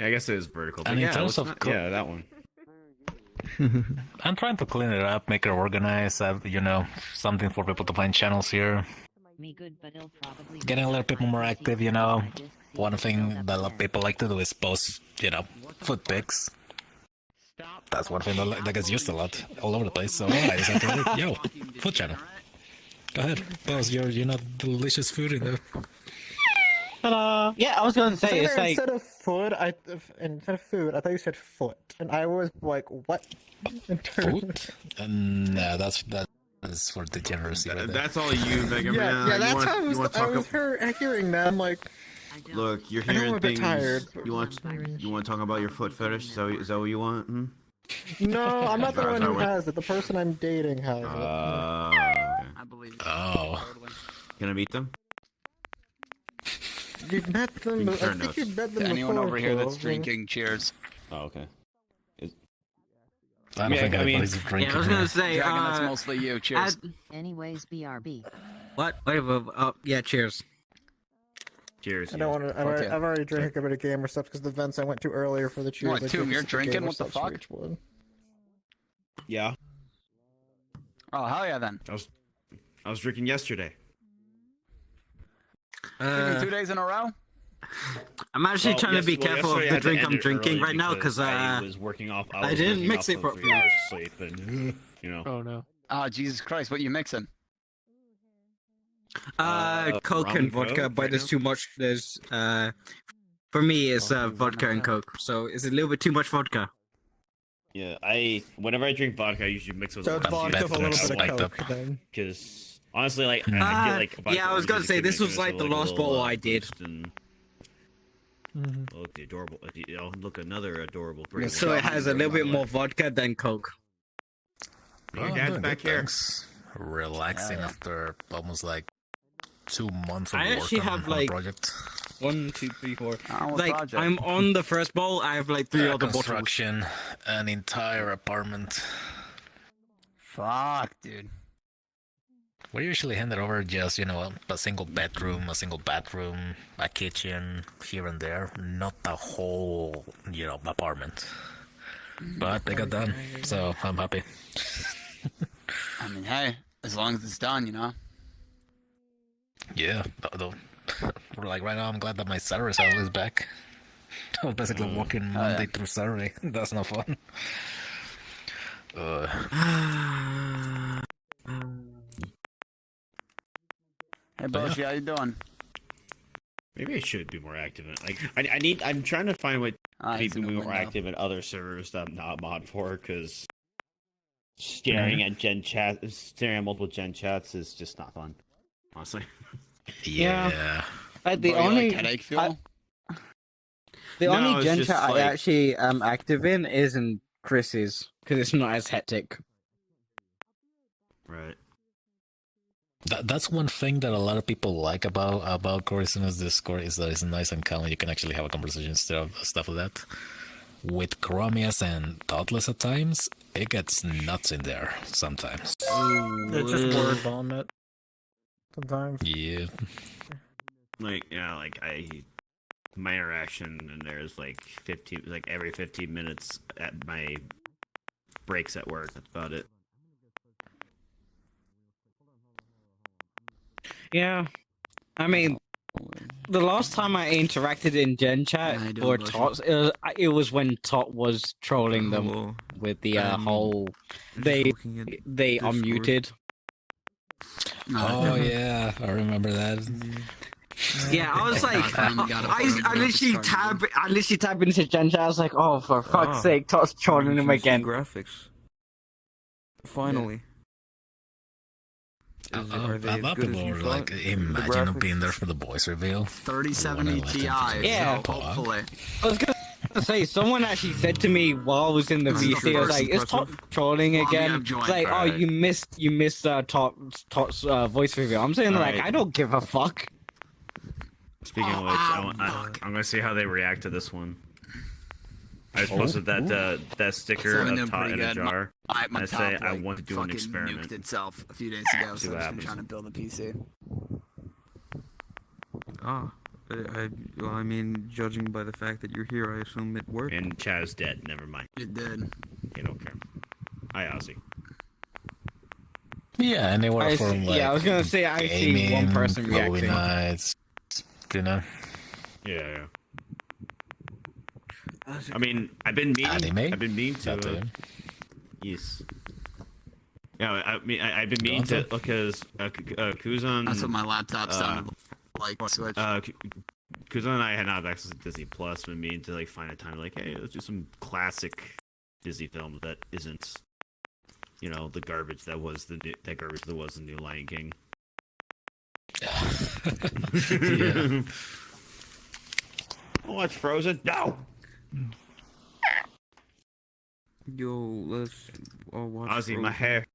S5: I guess it is vertical. But
S11: And in
S5: yeah,
S11: terms of
S5: yeah, that one.
S11: I'm trying to clean it up, make it organized, something for people to find channels here. Getting a little bit more active, One thing that a lot of people like to do is post, food pics. That's one thing that gets used a lot, all over the place. So I decided, food channel. Go ahead, post your, delicious food in there.
S1: Ta-da! Yeah, I was gonna say it's like
S18: instead of food, instead of food, I thought you said foot, and I was like, what?
S11: Foot? No, that is for degeneracy. Right there.
S2: That's all you, Mega Man.
S18: Yeah, that's how I
S2: you
S18: was.
S2: want to
S18: I
S2: talk
S18: was hearing that. I'm like,
S5: Look, you're
S18: I know I'm
S5: hearing
S18: a bit
S5: things.
S18: tired,
S5: You want to talk about your foot fetish? Is that what you want? Hmm?
S18: No, I'm not the
S5: Sorry,
S18: one
S5: sorry,
S18: who
S5: wait.
S18: has it. The person I'm dating has it.
S5: Okay.
S19: I believe.
S11: Oh.
S5: Can I meet them?
S18: You've met them.
S5: You
S18: I
S5: can share
S18: think
S5: notes.
S18: you've met them
S13: To anyone
S18: before,
S13: over here that's
S18: Cove.
S13: drinking, cheers.
S5: Oh, okay.
S11: I don't think anybody's drinking.
S15: Yeah, I was gonna say,
S13: Dragon, that's mostly you. Cheers.
S20: Anyways, BRB.
S15: What? Wait, yeah, cheers.
S5: Cheers.
S18: I don't want to. I've already drank a bit of gamer stuff because the events I went to earlier for the cheers.
S13: What,
S18: I
S13: Tomb,
S18: did
S13: you're
S18: just
S13: drinking?
S18: gamer
S13: What the
S18: stuff for
S13: fuck?
S18: each one.
S5: Yeah.
S13: Oh, hell yeah, then.
S5: I was drinking yesterday.
S13: Drinking 2 days in a row?
S15: I'm actually trying to be careful of the drink I'm drinking right now because
S5: I was working off.
S15: I didn't mix it properly.
S5: 3 hours of sleep, and you know.
S10: Oh no.
S13: Oh, Jesus Christ, what you mixing?
S15: Coke
S5: rum
S15: and
S5: and
S15: vodka,
S5: Coke
S15: but
S5: right
S15: there's
S5: now?
S15: too much. There's for me, it's vodka and Coke, so it's a little bit too much vodka.
S5: Yeah, whenever I drink vodka, I usually mix it with
S18: So it's vodka with a little bit of
S11: like
S18: Coke then.
S5: Because honestly, like I get like
S15: Yeah, I was gonna say this was like the last bottle I did.
S5: Look, adorable. Oh, look, another adorable. pretty
S15: So
S5: one.
S15: it has a little bit more vodka than Coke.
S5: Your
S11: Oh,
S5: dad's
S11: doing
S5: back
S11: good,
S5: here.
S11: thanks. Relaxing after almost like 2 months of
S15: I
S11: work
S15: actually
S11: on,
S15: have
S11: on a
S15: like
S11: project.
S15: 1, 2, 3, 4.
S13: what
S15: Like
S13: project?
S15: I'm on the first bowl. I have like 3 other bottles.
S11: Construction, an entire apartment.
S13: Fuck, dude.
S11: We usually hand it over just, a single bedroom, a single bathroom, a kitchen here and there, not the whole, apartment. But they got done, so I'm happy.
S13: I mean, hey, as long as it's done,
S11: Yeah, though, like right now I'm glad that my Saturday salary is back. I was basically working Monday through Saturday. That's not fun.
S13: Hey, Boshi, how you doing?
S5: Maybe I should be more active in it. Like I'm trying to find what
S13: he's
S5: be
S13: in the
S5: more
S13: window.
S5: active in other servers that I'm not mod for, because staring at multiple gen chats is just not fun. Honestly.
S11: Yeah.
S15: The only
S13: headache fuel?
S15: the
S5: No,
S15: only
S5: it's
S15: gen
S5: just
S15: chat I
S5: like-
S15: actually am active in is in Chris's because it's not as hectic.
S5: Right.
S11: That's one thing that a lot of people like about Krisuna's Discord is that it's nice and calm. You can actually have a conversation stuff like that. With Chromius and Thoughtless at times, it gets nuts in there sometimes.
S18: It's just word vomit. Sometimes.
S11: Yeah.
S5: Like my interaction and there's like every 15 minutes at my breaks at work. That's about it.
S15: Yeah, I mean, the last time I interacted in Gen Chat or Tots, it was when Tot was trolling them with the whole they unmuted.
S11: Oh yeah, I remember that.
S15: Yeah, I was like, I literally tab into Gen Chat. I was like, oh, for fuck's sake, Tot's trolling him again.
S3: Graphics. Finally.
S11: A lot of people were like, imagine being there for the voice reveal.
S13: 3070 Ti.
S15: Yeah.
S13: So hopefully.
S15: I was gonna say, someone actually said to me while I was in the VC, I was like, "Is Tot trolling again?" It's like, "Oh, you missed Tot's voice reveal." I'm saying like, I don't give a fuck.
S5: Speaking of which, I'm gonna see how they react to this one. I just posted that sticker of Tot in a jar.
S13: My
S5: I
S13: top,
S5: say I want to do an
S13: fucking
S5: experiment.
S13: nuked itself a few days ago,
S5: See
S13: so
S5: what
S13: I've just been
S5: happens.
S13: trying to build a PC.
S3: I mean, judging by the fact that you're here, I assume it worked.
S5: And Chad's dead. Never mind.
S13: It did.
S5: I don't care. Hi, Ozzy.
S11: Yeah, anywhere from like
S15: I was gonna say I see one person
S11: movie
S15: reacting.
S11: nights,
S5: Yeah. I mean, I've been meaning to. Yes. Yeah, I mean, I've been meaning to because Kuzan.
S13: That's what my laptop sounded like. Switch.
S5: Kuzan and I had not have access to Disney Plus. Been meaning to like find a time like, hey, let's do some classic Disney film that isn't, the garbage that was the new Lion King.
S11: Yeah.
S5: it's frozen. No.
S3: Yo, let's all watch.
S5: Ozzy, my hair.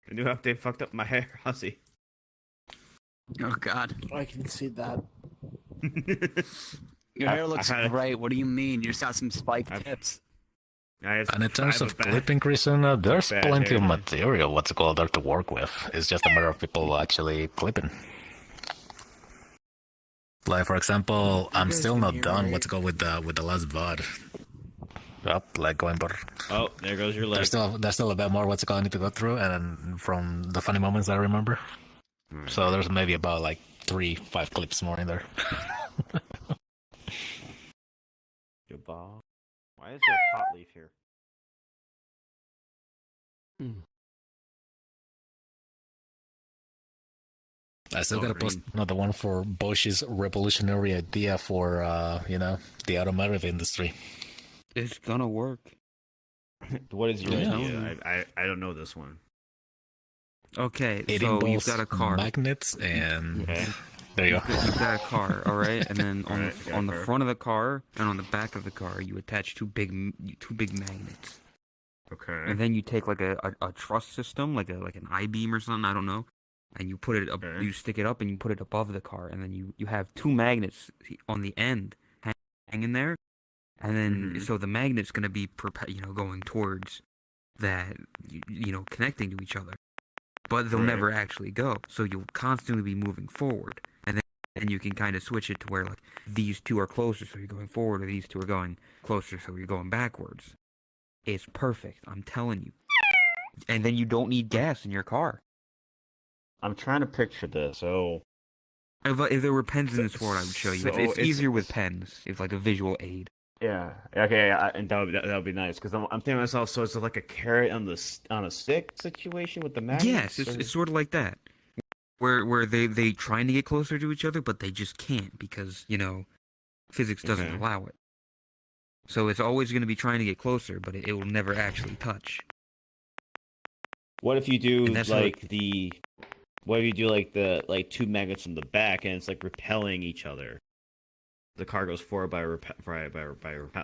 S5: The new update fucked up my hair, Ozzy.
S13: Oh God.
S8: I can see that.
S13: Your hair looks great. What do you mean? You just got some spiked tips.
S11: And in terms of clipping, Krisuna, there's plenty of material, what's it called, there to work with. It's just a matter of people actually clipping. Like, for example, I'm still not done, what's it called, with the last VOD. Yep, like going but
S5: Oh, there goes your leg.
S11: There's still a bit more, what's it called, I need to go through, and from the funny moments I remember. So there's maybe about like 3-5 clips more in there.
S5: Why is there a pot leaf here?
S11: I still gotta post another one for Bosch's revolutionary idea for, the automotive industry.
S3: It's gonna work.
S5: What is your idea? I don't know this one.
S3: Okay,
S11: It
S3: so you've
S11: involves
S3: got a car.
S11: magnets and there you go.
S3: You've got a car, all right, and then on the front of the car and on the back of the car, you attach two big magnets.
S5: Okay.
S3: And then you take like a truss system, like an I-beam or something, I don't know, and you put it up, you stick it up and you put it above the car, and then you have two magnets on the end hanging there, and then so the magnet's gonna be going towards that, connecting to each other. But they'll never actually go, so you'll constantly be moving forward, and then you can kind of switch it to where like these two are closer, so you're going forward, or these two are going closer, so you're going backwards. It's perfect, I'm telling you. And then you don't need gas in your car.
S5: I'm trying to picture this. So,
S3: if there were pens in this world, I would show you. It's easier with pens. It's like a visual aid.
S5: Yeah. Okay. And that would be nice because I'm thinking to myself. So it's like a carrot on a stick situation with the magnets.
S3: Yes, it's sort of like that, where they trying to get closer to each other, but they just can't because physics doesn't allow it. So it's always going to be trying to get closer, but it will never actually touch.
S5: What if you do What if you do the two magnets in the back and it's like repelling each other? The car goes forward by being repelled.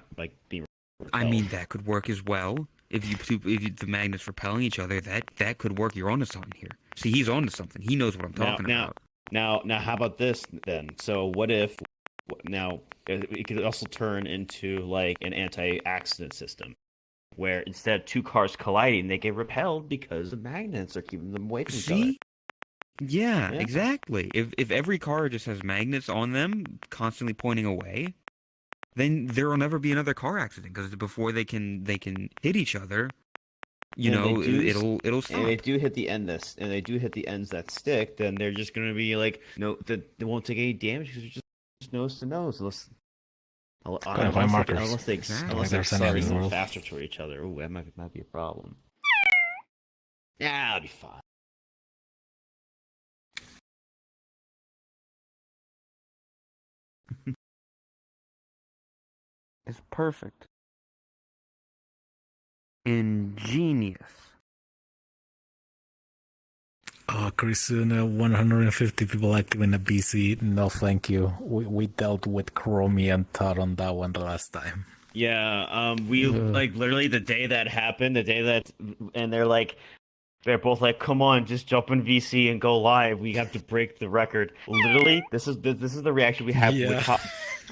S3: I mean, that could work as well. If the magnets repelling each other, that could work. You're onto something here. See, he's onto something. He knows what I'm talking about.
S5: Now, how about this then? So what if now it could also turn into like an anti-accident system, where instead of two cars colliding, they get repelled because the magnets are keeping them away from each other.
S3: Yeah, exactly. If every car just has magnets on them, constantly pointing away, then there will never be another car accident because before they can hit each other, it'll stop.
S5: And they do hit the ends that stick, then they're just gonna be like they won't take any damage because they're just nose to nose unless they start going faster toward each other. Ooh, that might be a problem. Yeah, that'll be fine.
S3: It's perfect. Ingenious.
S11: Krisuna, 150 people active in the BC. No, thank you. We dealt with Chromie and Todd on that one the last time.
S5: Yeah, we literally the day that happened, and they're both like, "Come on, just jump in VC and go live. We have to break the record." Literally, this is the reaction we have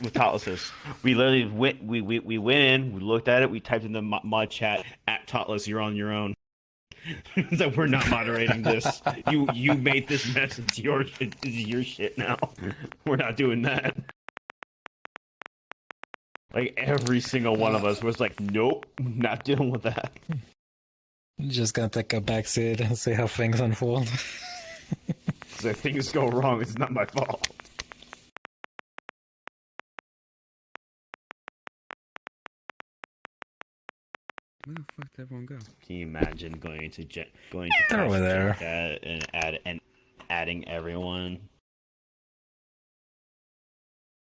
S5: with Totlesses. We literally went in, we looked at it, we typed in the mod chat @Totless, you're on your own. So we're not moderating this. You made this mess. It's your shit now. We're not doing that. Like every single one of us was like, nope, not dealing with that.
S11: Just gonna take a backseat and see how things unfold.
S5: So if things go wrong, it's not my fault.
S3: Where the fuck did everyone go?
S5: Can you imagine going to
S11: They're over there
S5: and adding everyone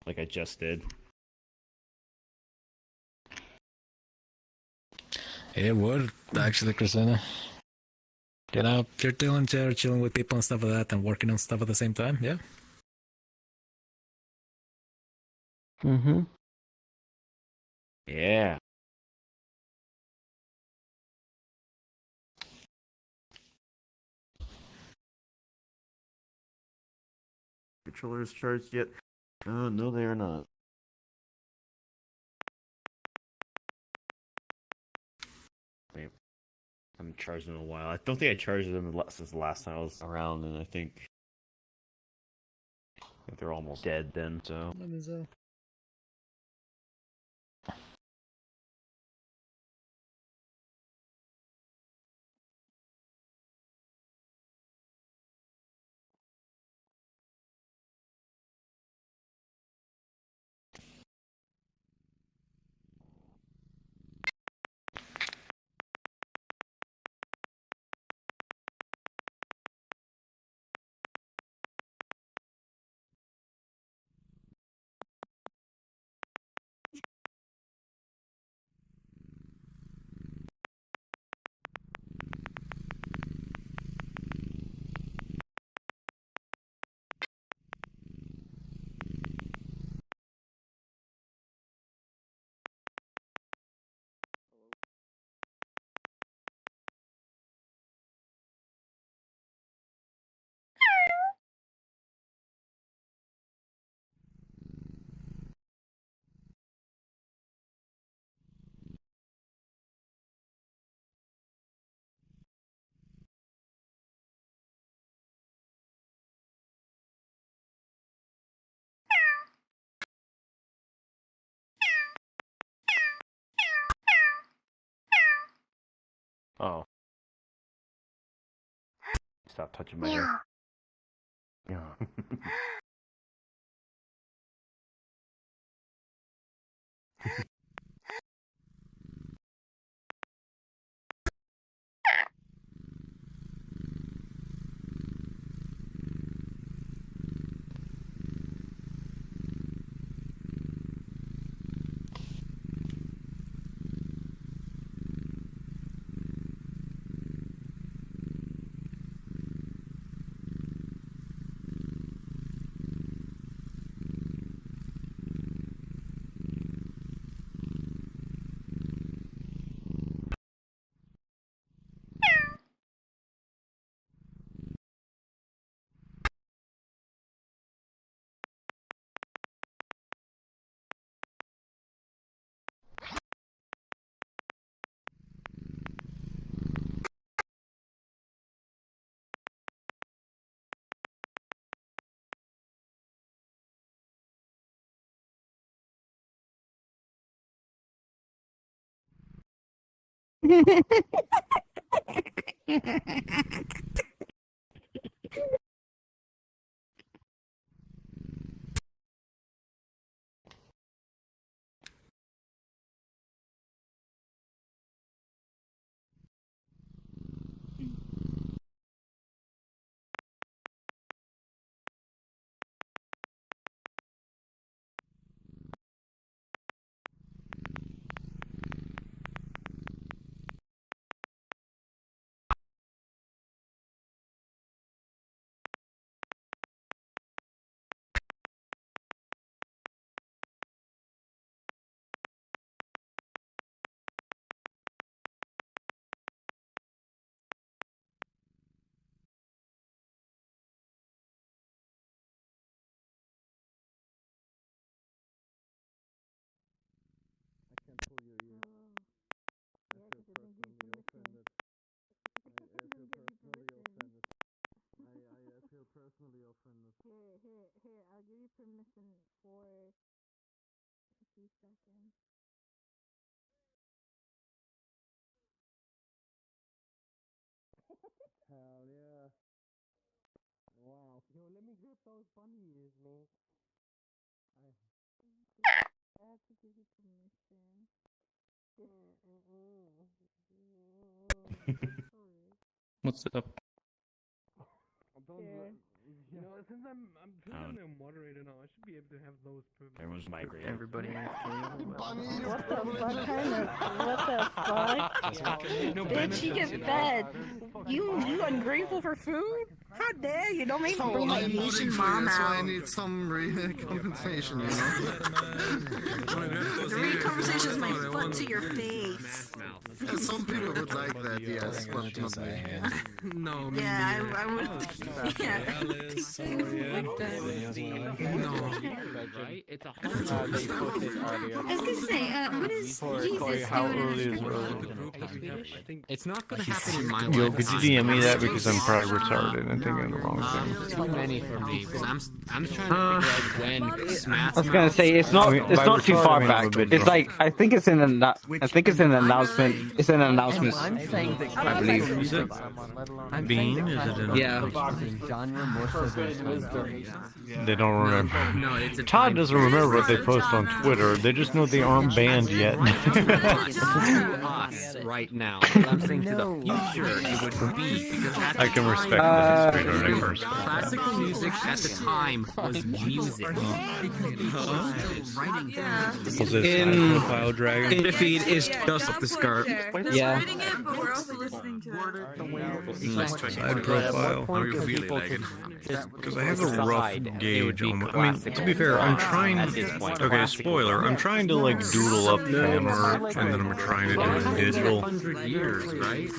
S5: like I just did?
S11: It would actually, Krisuna. You're chilling with people and stuff like that, and working on stuff at the same time. Yeah.
S5: Yeah. Controllers charged yet? Oh, no, they are not. Wait, I haven't charged them in a while. I don't think I charged them since the last time I was around, and I think they're almost dead then, so. Oh. Stop touching my hair. Yeah.
S20: Here, I'll give you permission for a few seconds.
S2: Hell yeah. Wow. Yo, let me grip those bunny ears, man.
S20: I have to give you permission.
S9: What's up?
S20: Here.
S2: You know, since I'm the moderator now, I should be able to have those permissions.
S5: Everyone's migrating.
S9: Everybody
S20: What the fuck?
S2: No
S20: Bitch, you get fed. You ungrateful for food?
S17: How dare you? Don't make me
S6: So
S17: bring my
S6: I'm
S17: Asian
S6: looking for
S17: mom
S6: it, so I
S17: out.
S6: need some compensation, you know?
S17: The re-conversation is my foot to your face.
S6: Yeah, some people would like that, yes, but not me.
S2: No,
S17: Yeah, I would. Yeah.
S2: Right? It's a hard they posted earlier.
S22: I was gonna say, what is Jesus
S12: How
S22: doing?
S12: early is
S2: It's not gonna happen in my
S12: Yo,
S2: life.
S12: could you DM me that because I'm probably retarded and thinking the wrong thing.
S2: Too many for me. Because I'm trying to figure out when Smash.
S15: I was gonna say it's not too far back. It's like I think it's in an announcement. It's in an announcement.
S16: I'm saying that
S15: I believe.
S12: Is it Bean? Is it in
S15: Yeah.
S16: genre more so than
S12: They don't remember.
S2: No, it's a
S12: Todd doesn't remember what they post on Twitter. They just know they aren't banned yet.
S2: to us right now. But I'm saying to the future it would be because at
S12: I can respect the history learning person.
S2: classical music at the time was music.
S12: Was it
S15: In-
S12: side profile dragon?
S15: In the feed is just the skirt. Yeah.
S12: Side profile.
S3: How are you feeling, like?
S12: Because I have a rough gauge on my... I mean, to be fair, I'm trying... Okay, spoiler. I'm trying to, like, doodle up fan art, and then I'm trying to do it digital.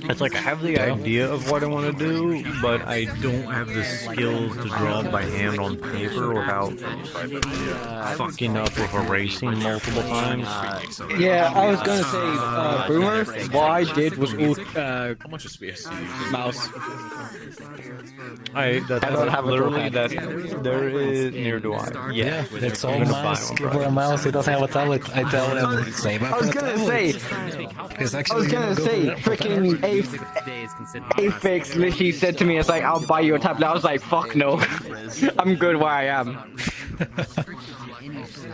S12: It's like I have the idea of what I want to do, but I don't have the skills to draw it by hand on paper without fucking up with erasing multiple times.
S15: Yeah, I was gonna say, Boomer, what I did was all mouse.
S12: I don't have literally
S15: that.
S12: There is near do I.
S11: Yeah, it's all mouse. Give her a mouse. He doesn't have a tablet. I tell him, save up
S15: I
S11: for
S15: was
S11: the
S15: gonna
S11: tablet.
S15: say,
S11: He's
S15: I
S11: actually
S15: was gonna
S11: go
S15: say,
S11: for
S15: freaking Afix literally said to me, it's like, I'll buy you a tablet. I was like, fuck no. I'm good where I am.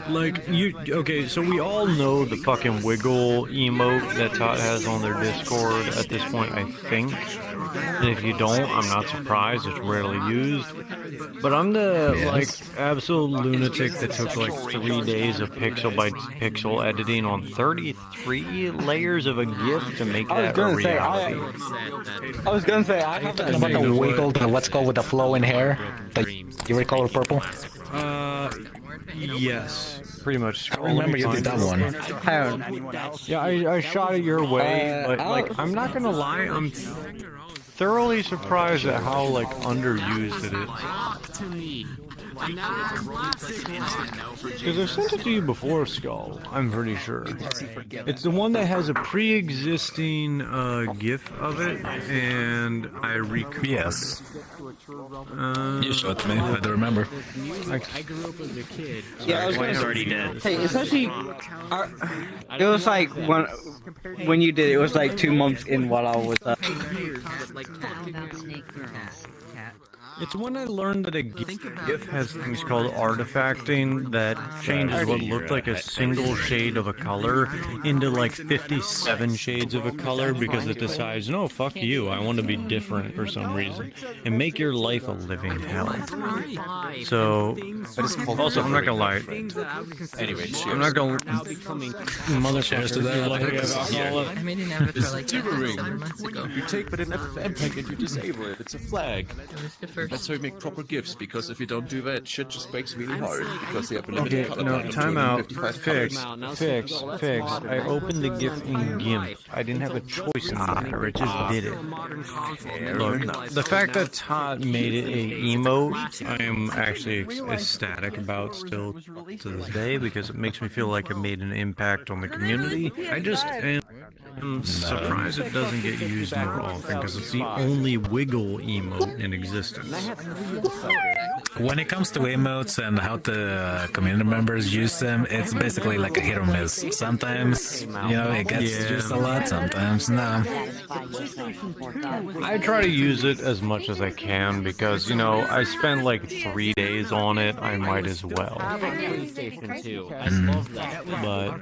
S12: Like, okay, so we all know the fucking wiggle emote that Todd has on their Discord at this point, I think. And if you don't, I'm not surprised, it's rarely used. But I'm the, like, absolute lunatic that took, like, 3 days of pixel by pixel editing on 33 layers of a GIF to make that a reality.
S15: I was gonna say, I have
S11: Talking about the wiggle, the let's go with the flow in hair. You recall purple?
S12: Yes, pretty much.
S11: I remember you did that one.
S12: Yeah, I shot it your way, but like, I'm not gonna lie, I'm thoroughly surprised at how like underused it is. Because I've sent it to you before, Skull. I'm pretty sure. It's the one that has a pre-existing GIF of it, and I
S11: Yes. You showed it to me. I don't remember.
S2: I grew up as a kid.
S15: Yeah, I was gonna
S3: already dead.
S15: Hey, it's actually, it was like when you did it, it was like 2 months in while I was.
S12: It's when I learned that a GIF has things called artifacting that changes what looked like a single shade of a color into like 57 shades of a color because it decides, no, fuck you, I want to be different for some reason, and make your life a living hell. So, also, I'm not gonna lie.
S2: Anyway,
S12: I'm not gonna.
S11: Motherfucker,
S22: I made an avatar like that
S2: Ring.
S22: 7 months ago.
S2: You take but an MPEG and you disable it. It's a flag. That's how you make proper GIFs, because if you don't do that, shit just breaks really hard, because they have a limited
S12: Okay,
S2: color
S12: no,
S2: palette of
S12: time out.
S2: 255
S12: Fix. I opened the GIF in GIMP. I didn't have a choice in the matter. It just did it. Look, the fact that Todd made it a emote, I am actually ecstatic about still to this day because it makes me feel like it made an impact on the community. I just am surprised it doesn't get used more often because it's the only wiggle emote in existence.
S11: When it comes to emotes and how the community members use them, it's basically like a hit or miss. Sometimes, it gets used a lot, sometimes no.
S12: I try to use it as much as I can because, I spent like 3 days on it, I might as well.
S2: PlayStation 2. I love that.
S12: But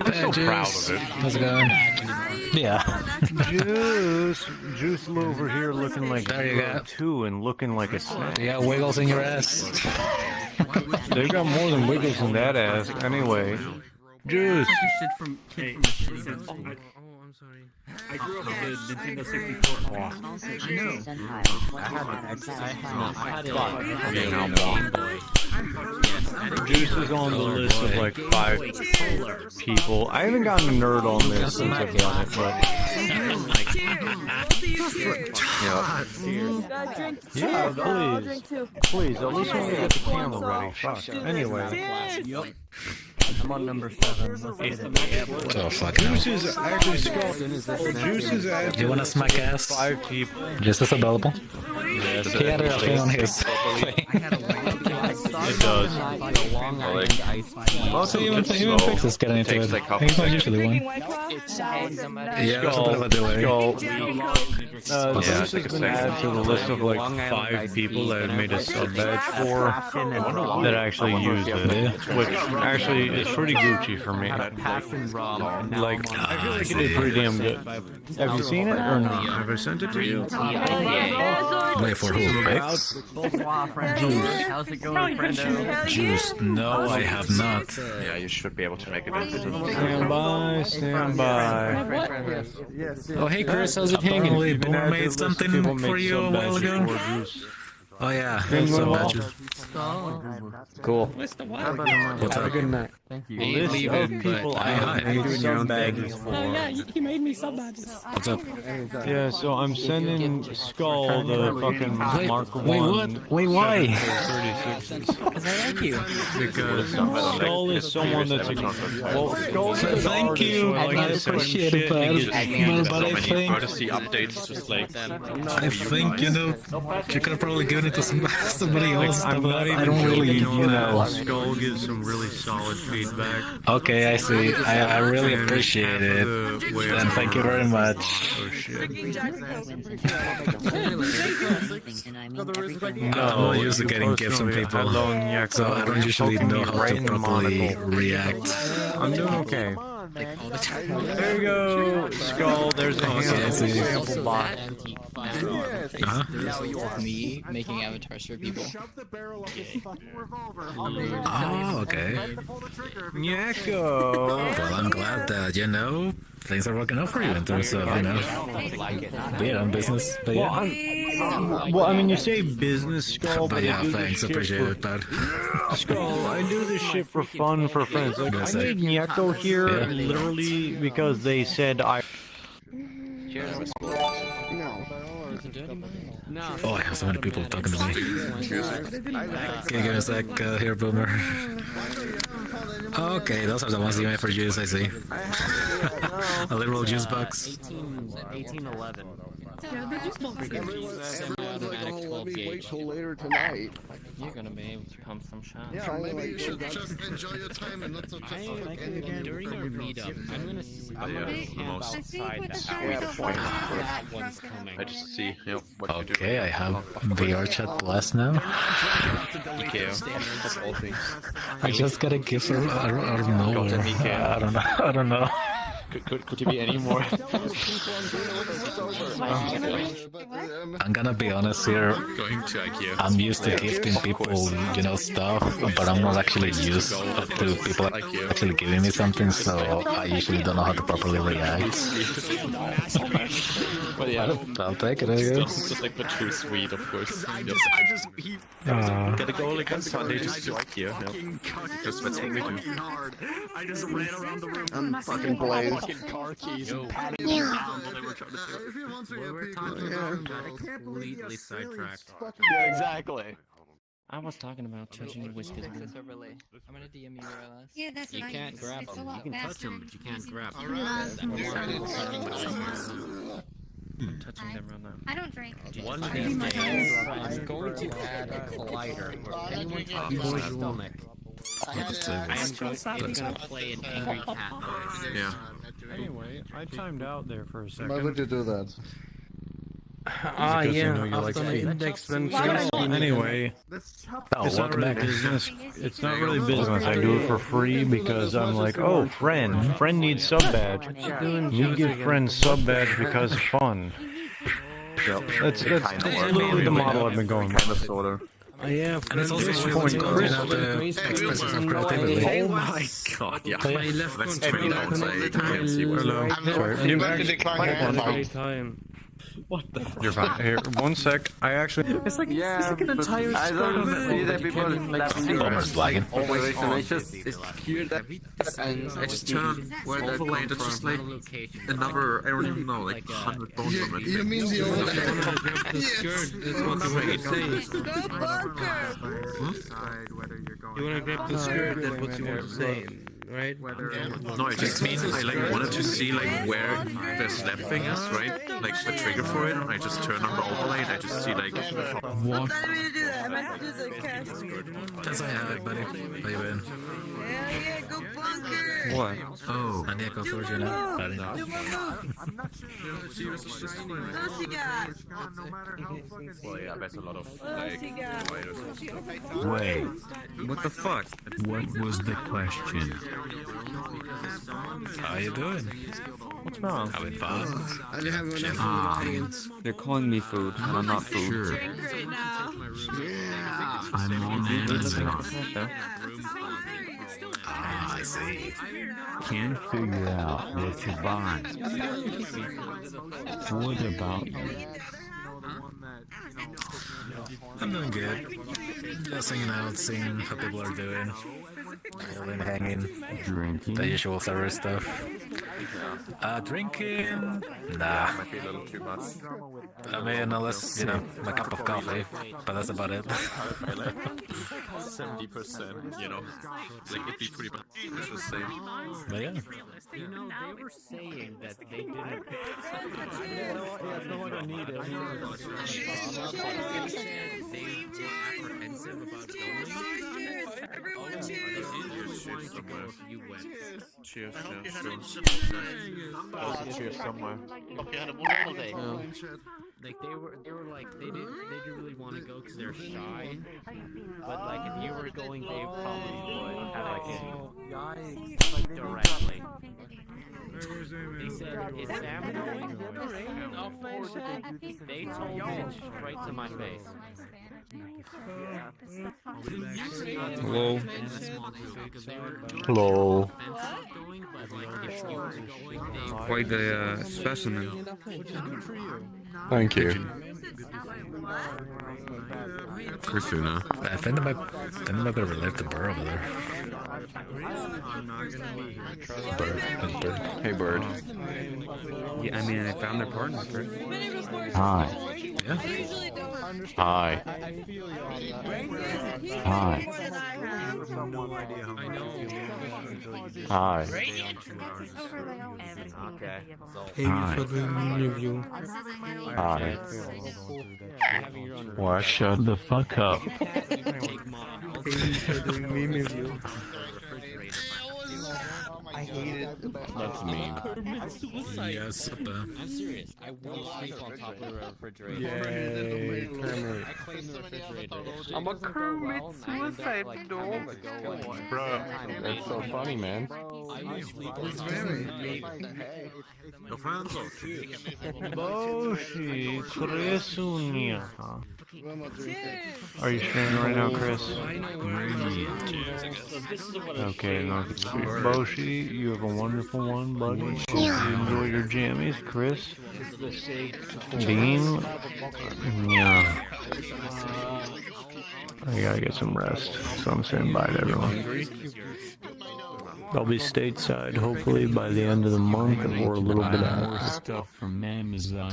S12: I'm so proud of it.
S11: How's it going? Yeah.
S12: Juice over here looking like
S11: there you go.
S12: 2 and looking like a snack.
S11: You got wiggles in your ass.
S12: They got more than wiggles in that ass. Anyway, Juice.
S2: sorry.
S12: I grew up with the Nintendo 64. Juice is on the list of like 5 people. I haven't gotten a nerd on this since I've done it, but yeah, please, at least when we get the camera ready. Fuck. Anyway.
S2: I'm on number 7.
S11: Oh, fuck no.
S12: Juice is actually Juice is actually.
S11: Do you wanna smack ass?
S12: 5 people.
S11: Just as available?
S12: Yes,
S11: He had a thing on his thing.
S12: It does.
S11: So even Fix is getting into it. He's not usually one. Yeah, that's a bit of a delay.
S12: Juice has been added to the list of like 5 people that have made a sub badge for that actually use it, which actually is pretty Gucci for me. Like, I feel like it did pretty damn good. Have you seen it or not? Have I sent it to you?
S11: Wait for who? Fix?
S2: How's it going, friendo?
S11: Juice? No, I have not.
S5: Yeah, you should be able to make it into the
S12: Stand by, stand by.
S11: Oh, hey Chris, how's it hanging? Boomer made something for you a while ago? Oh yeah, so badges.
S5: Cool.
S11: What's up?
S12: Good night.
S2: Thank you.
S12: List of people I have made sub badges for.
S7: Oh yeah, he made me sub badges.
S11: What's up?
S12: Yeah, so I'm sending Skull the fucking Mark 1.
S11: Wait, what? Wait, why?
S12: 36s.
S7: Because I like you.
S12: Because Skull is someone that's well, Skull's a good
S11: Thank
S12: artist,
S11: you.
S12: so I like
S11: I
S12: this sort of
S11: appreciate
S12: shit
S11: it, but
S12: because
S11: I think
S5: updates just like
S11: I think you could have probably given it to somebody else.
S12: I don't really, Skull gives some really solid feedback.
S11: Okay, I see. I really appreciate it. And thank you very much.
S12: Oh shit.
S11: I'm not used to getting gifts from people, so I don't usually know how to properly react.
S12: I'm doing okay. There you go, Skull. There's a sample box.
S22: Me making avatars for people.
S11: Oh, okay.
S12: Nyako.
S11: Well, I'm glad that, things are working out for you in terms of, being on business. But yeah.
S12: Well, I mean, you say business, Skull,
S11: But
S12: but
S11: yeah,
S12: I do this
S11: thanks.
S12: shit
S11: Appreciate
S12: for-
S11: it, bud.
S12: Skull, I do this shit for fun, for friends. Like, I
S11: Yes,
S12: made Nyako here
S11: Yeah.
S12: literally because they said I...
S11: Oh, I have so many people talking to me. Can you give me a sec here, Boomer? Okay, those are the ones you made for juice, I see. A literal juice box.
S19: 1811.
S22: Yeah, they're just
S18: Everyone's like, oh, let me wait till later tonight.
S19: You're gonna be able to pump some shots.
S18: Yeah, maybe you should just enjoy your time and not so just fuck anyone.
S22: During our meetup, I'm gonna camp outside the house. That one's coming.
S5: I just see, what you do.
S11: Okay, I have VR chat blast now. I just got a gift out of nowhere. I don't know.
S5: Could you be any more?
S11: I'm gonna be honest here. I'm used to gifting people, stuff, but I'm not actually used to people actually giving me something, so I usually don't know how to properly react.
S5: But yeah,
S11: I'll take it, I guess.
S5: just like the true sweet, of course.
S12: Gotta
S5: go like on Sunday just to like you. Just that's what we do.
S6: I just ran around the room.
S18: I'm fucking blazed.
S10: Car keys and
S6: patting
S10: patting
S6: around
S10: while they were trying to do it.
S2: We're talking about completely sidetracked.
S5: Yeah, exactly.
S19: I was talking about touching whiskers.
S22: I'm gonna DM you RLS.
S17: Yeah, that's
S22: You
S17: what I
S22: can't
S17: use.
S22: grab
S17: It's a
S22: them.
S17: lot
S22: You can touch
S17: faster
S22: them, but you can't
S17: and
S22: grab
S17: easier.
S19: I'm touching them right now.
S17: I don't drink.
S2: One
S17: I
S2: thing
S17: do my
S2: is,
S17: hands.
S2: I'm going to add a collider where anyone touches my stomach.
S22: It's gonna play an angry cat noise.
S5: Yeah.
S12: Anyway, I timed out there for a second.
S18: Why would you do that?
S12: Because I know you like feet. Anyway, it's not really business. It's not really business. I do it for free because I'm like, oh, friend needs sub badge. You give friend sub badge because fun. That's literally the model I've been going with.
S5: Sorta.
S12: Yeah,
S11: And it's also really to point out the expresses of creativity.
S12: Oh my god, yeah. That's 20 pounds. I can't see where. Hello. Sorry.
S21: You have to decline your invite.
S12: What the fuck?
S21: You're fine. Here, 1 sec. I actually.
S12: It's like, it's like an entire
S21: I don't see that people
S11: Almost lagging.
S2: Always, and I just hear that, and I just turn on where the overlay, that's just like another, I don't even know, like 100 bones on it.
S18: You mean the old...
S2: The skirt, that's what the way it's saying.
S12: You wanna grab the skirt, that's what you want to say, right?
S2: No, I just mean I like wanted to see like where the slap thing is, right? Like the trigger for it. I just turn on the overlay and I just see like
S11: what?
S4: I didn't mean to do that. I meant to do the cast.
S11: That's I have it, buddy. How you been?
S4: Yeah, go bunker.
S11: What? Oh. I need to go for you now, buddy.
S2: well, yeah, that's a lot of
S3: Wait. What the fuck? What was the question?
S11: How you doing?
S3: What's wrong?
S11: Having fun?
S18: I didn't have enough
S3: Ah, they're calling me food, and I'm not food.
S4: Drink right now.
S3: I'm on Amazon.
S11: Ah, I see.
S3: Can't figure out what to buy. What about you?
S11: I'm doing good. Just hanging out, seeing how people are doing. Chilling, hanging.
S3: Drinking.
S11: The usual server stuff. Drinking? Nah. I mean, unless, you know, my cup of coffee. But that's about it.
S2: 70%, you know, like it'd be pretty much the same.
S11: But yeah.
S22: You know, they were saying that they didn't.
S12: no longer need it.
S22: They were apprehensive about going.
S4: Everyone cheers.
S2: Cheers, cheers somewhere.
S19: Hope you had a wonderful day.
S22: Like they were like they didn't really want to go because they're shy. But like if you were going, they probably would have like directly. They said, "Is Sam going?" They told me straight to my face.
S3: Hello.
S12: Hello.
S3: Quite the specimen.
S12: Thank you.
S11: Krisuna. I think they might be related to Burr over there. Bird.
S12: Hey, Bird.
S3: Yeah, I mean, I found their partner, Chris.
S12: Hi.
S11: Yeah.
S12: Hi. Hi. Hi.
S2: Okay.
S12: Hi. Hi. What? Shut the fuck up.
S18: I hate it.
S12: That's mean.
S11: Yes,
S22: I'm serious. I will sleep on top of the refrigerator.
S12: Yay, Kermit.
S22: I claim the refrigerator.
S12: I'm a Kermit suicide dog. Bro, that's so funny, man. Boshi, Krisunia. Are you streaming right now, Chris? Okay, no. Boshi, you have a wonderful one, buddy. Hope you enjoy your jammies, Chris. Beam? Yeah. I gotta get some rest, so I'm saying bye to everyone. I'll be stateside hopefully by the end of the month or a little bit after.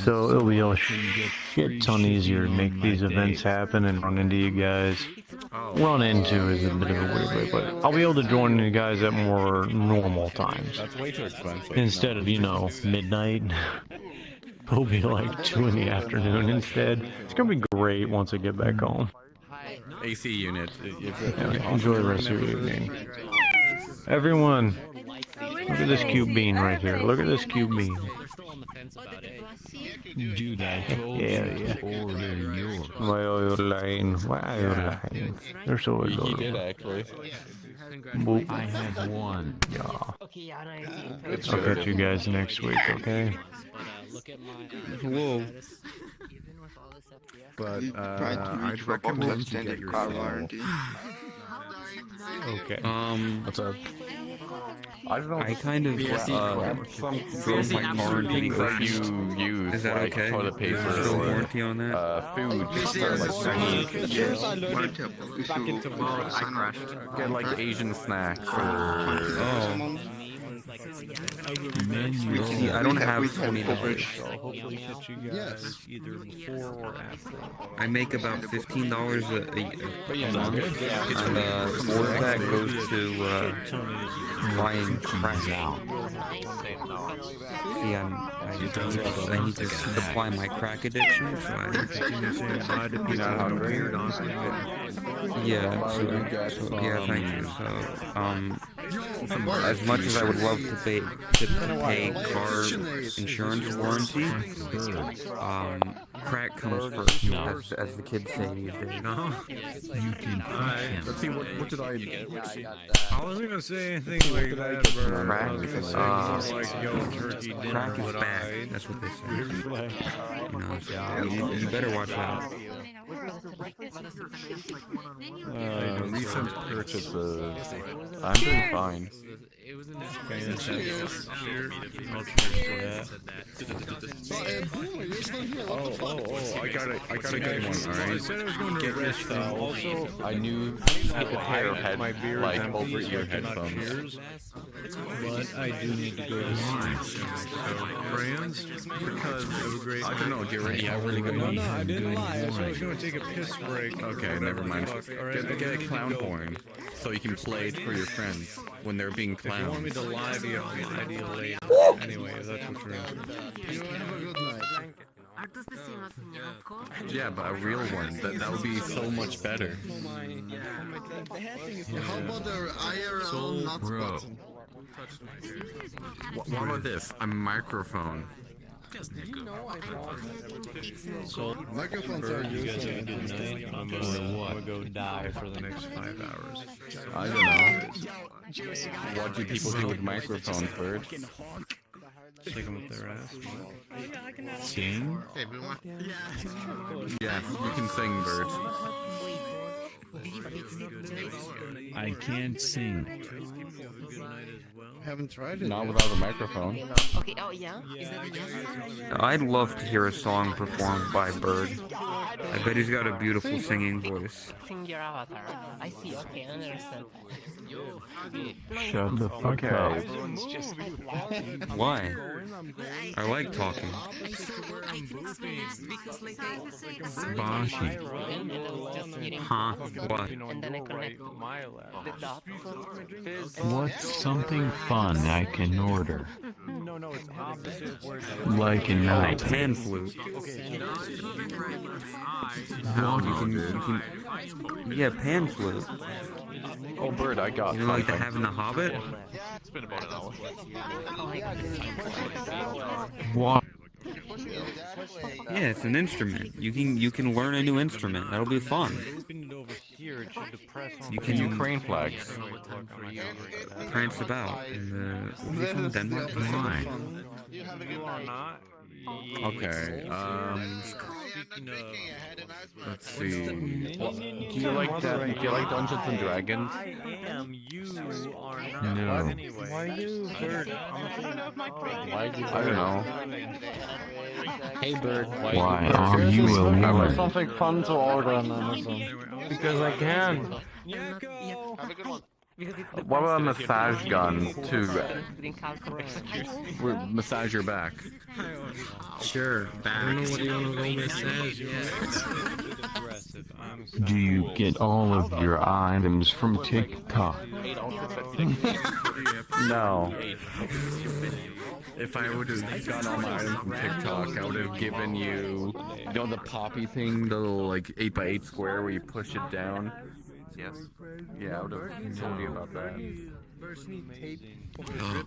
S12: So it'll be a shit ton easier to make these events happen and run into you guys. Run into is a bit of a weird way, but I'll be able to join you guys at more normal times.
S21: That's way too expensive.
S12: Instead of, you know, midnight. It'll be like 2 in the afternoon instead. It's gonna be great once I get back home.
S21: AC unit.
S12: Yeah, enjoy the rest of your evening. Everyone, look at this cute bean right here. Look at this cute bean.
S3: Dude, I told
S12: Yeah.
S3: order yours.
S12: Why are you lying? Why are you lying? They're so adorable.
S21: He did actually.
S12: Boop.
S3: I have one.
S12: Yeah. I'll catch you guys next week, okay?
S22: Look at my.
S3: Whoa.
S2: But
S18: Brian, can you
S2: I'd
S18: reach for a
S2: recommend you
S18: stand
S2: get
S18: at
S2: your
S18: car
S2: soul.
S18: warranty?
S12: Okay.
S11: What's up?
S2: I don't know.
S3: I kind of drove my car into
S2: things
S3: the
S2: that
S3: ocean.
S2: you use,
S3: Is that
S2: like
S3: okay?
S2: toilet paper
S3: Is there still
S2: or
S3: warranty on that?
S2: food,
S15: Back into mode, I crashed.
S2: get like Asian snacks or
S3: Oh. See, I don't have $20, so I'll hopefully catch you guys either before or after. I make about $15 a month, and more of that goes to buying crack out. See, I need to supply my crack addiction, so I continue saying bye to people that are weird on it. Yeah, so yeah, thank you. So, as much as I would love to pay car insurance warranty, crack comes first, as the kids say these days.
S12: You can
S2: let's see, what did I get?
S12: I wasn't gonna say anything like that, but
S3: Crack is bad. That's what they say. You know, so you better watch out.
S2: Recent purchases. I'm doing fine.
S22: It was in this
S2: I got a good one, alright?
S12: I said I was going to rest though.
S2: Also, I knew a pair of like over-ear headphones.
S12: But I do need to go to sleep. So, friends, because it was great.
S2: I don't know, get ready.
S12: Yeah, really good. No, I didn't lie. I said I was going to take a piss break.
S2: Okay, never mind. Get a clown horn so you can play it for your friends when they're being clowns.
S12: If you want me to lie to you, I'll lie to you later. Anyway, that's what you're into.
S2: Yeah, but a real one. That would be so much better.
S18: How about the IRL nuts button?
S2: What about this? A microphone.
S12: So,
S18: Microphones are
S12: you guys have a
S18: useful.
S12: good night. I'm gonna go die for the next 5 hours.
S2: I don't know. What do people do with microphones, Bird?
S12: Stick them with their ass.
S11: Sing?
S2: Yeah, you can sing, Bird.
S11: I can't sing.
S18: Haven't tried it.
S2: Not
S18: yet.
S2: without a microphone.
S1: Okay, oh yeah? Is that a yes?
S3: I'd love to hear a song performed by Bird. I bet he's got a beautiful singing voice.
S1: Sing your avatar. I see, okay, I understand.
S12: Shut the fuck up.
S3: Why? I like talking.
S12: Bashi.
S3: Huh? What?
S1: And then I connect the dots.
S12: What's something fun I can order? Like a night.
S3: Pan flute.
S2: No,
S3: you can. Yeah, pan flute.
S2: Oh, Bird, I got
S3: You know, like the
S2: something.
S3: having the Hobbit?
S13: It's been about an hour.
S12: What?
S3: Yeah, it's an instrument. You can learn a new instrument. That'll be fun. You
S2: Can you crane flags?
S3: prance about in the Denmark.
S12: Why?
S2: Okay, let's see. Do you like that? Do you like Dungeons and Dragons?
S12: No.
S2: I don't know.
S11: Hey, Bird.
S12: Why are you a
S2: Have
S12: woman?
S2: something fun to order on Amazon.
S12: Because I can.
S13: Have a good one.
S2: What about a massage gun to massage your back?
S3: Sure, back.
S12: Do you get all of your items from TikTok?
S2: No. If I would have gotten all my items from TikTok, I would have given you, you know, the poppy thing, the little like 8x8 square where you push it down. Yes. Yeah, I would have told you about that.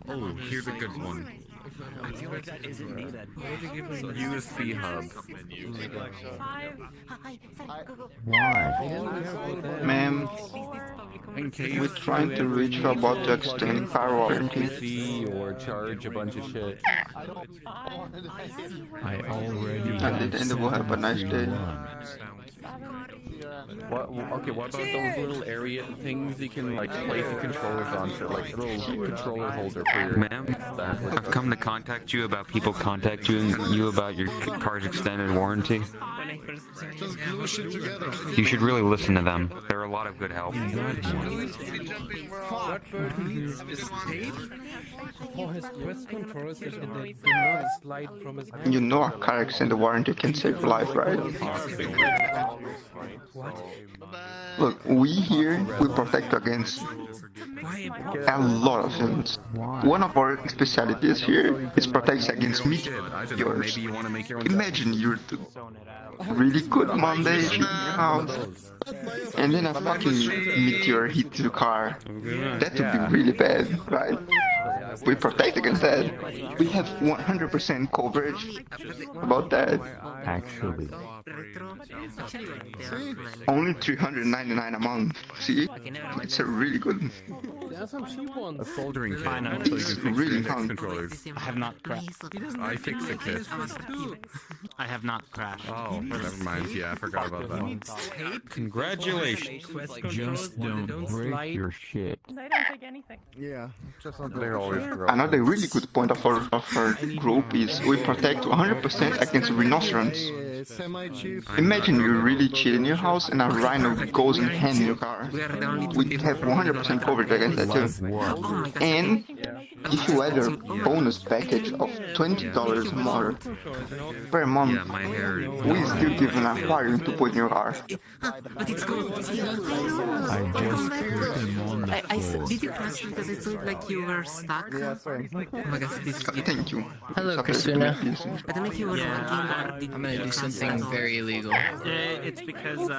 S3: Oh, here's a good one.
S19: I feel like that isn't needed.
S3: USB hub.
S8: Ma'am, we're trying to reach you about to extend car warranty.
S2: Or charge a bunch of shit.
S12: I already
S8: And then we'll have a nice day.
S2: Okay, what about those little area things you can like place the controllers onto, like a little controller holder for your...
S3: Ma'am, I've come to contact you about people contacting you about your car's extended warranty.
S18: Just glue shit together.
S3: You should really listen to them. They're a lot of good help.
S8: You know a car extended warranty can save life, right? Look, we here, we protect against a lot of things. One of our specialties here is protect against meteors. Imagine you're really good Monday in your house, and then a fucking meteor hits your car. That would be really bad, right? We protect against that. We have 100% coverage about that.
S12: Actually.
S8: Only $399 a month. See? It's a really good...
S2: There's some cheap ones.
S3: A soldering kit.
S8: It's really fun.
S3: Controllers.
S11: I have not crashed.
S3: I fixed the kit.
S11: I have not crashed.
S3: Oh, never mind. Yeah, I forgot about that one. Congratulations.
S12: Just don't break your shit.
S20: I don't take anything.
S18: Yeah, just
S2: They're always gross.
S8: Another really good point of our group is we protect 100% against rhinocerons. Imagine you're really chilling in your house and a rhino goes and hands your car. We have 100% coverage against that too. And if you add a bonus package of $20 more per month, we still give an aquarium to put in your car.
S14: But it's cool.
S12: I just put him on the floor.
S14: Did you crash because it looked like you were stuck? Oh my gosh, this is
S8: Thank you.
S14: Hello,
S8: Krisuna.
S14: I don't know if you were lagging or did
S17: I'm gonna do something very illegal.
S11: It's because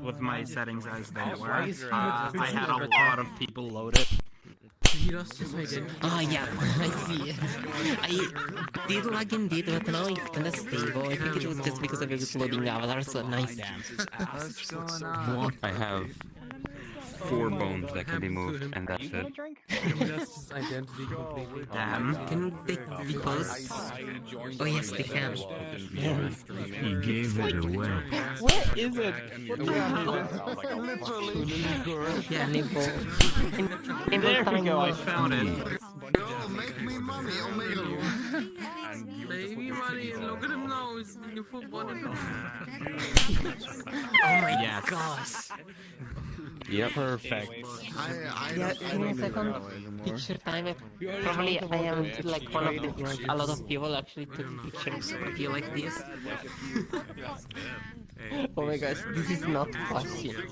S11: with my settings as they were, I had a lot of people loaded.
S14: Oh yeah, I see. I did log indeed, but now it's kinda stable. I think it was just because of it loading avatars, so nice.
S3: I have 4 bones that can be moved, and that's it.
S14: Damn. Can they be posed? Oh yes, they can.
S12: He gave it away.
S14: Where is it? Yeah, nipple.
S11: There we go, I found it.
S18: Make me money, Omega.
S14: Baby money, look at him now, he's new football.
S11: Oh my gosh.
S3: Yep.
S11: Perfect.
S14: Yeah, give me a second. Picture time. Probably I am like one of the... A lot of people actually took pictures of you like this. Oh my gosh, this is not possible.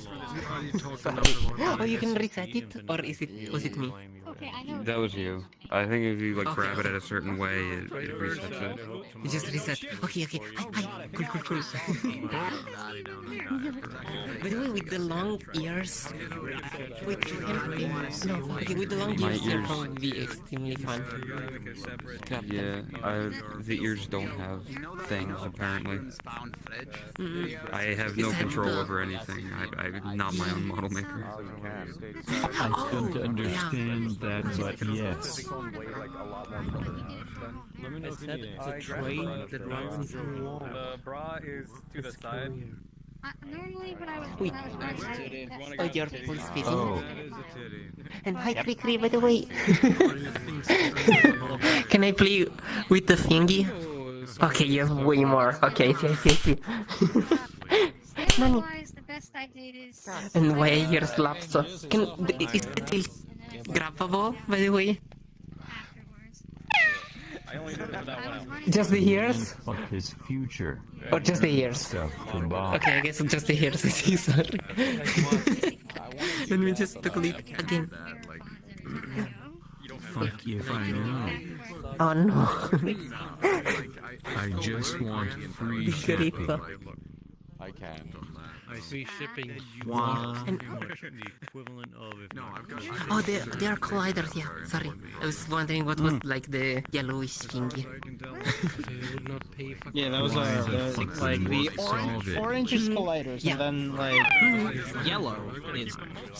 S14: Sorry. Oh, you can reset it? Or was it me?
S3: That was you. I think if you like grab it at a certain way, it resets it.
S14: You just reset. Okay. Hi. Cool. By the way, with the long ears... Wait, with the long ears, they're probably be extremely fun.
S3: Yeah, the ears don't have things, apparently. I have no control over anything. I'm not my own model maker.
S12: I don't understand that, but yes.
S22: I said it's a train that runs into a wall.
S1: The bra is to the side.
S20: Normally when I was
S14: Wait. Oh, you're full spacing?
S12: Oh.
S14: And hi, Cricri, by the way. Can I play with the thingy? Okay, you have way more. Okay, see. Nani? And why your slap so? Is the tail grabbable, by the way? Just the ears?
S12: Fuck his future.
S14: Or just the ears? Okay, I guess just the ears. Sorry. Let me just click again.
S12: Fuck if I know.
S14: Oh no.
S12: I just want free shipping.
S2: I can.
S1: free shipping.
S14: And-
S1: The equivalent of if
S14: Oh, they are colliders, yeah. Sorry. I was wondering what was like the yellowish thingy.
S15: Yeah, those are like the orange is colliders, and then like yellow is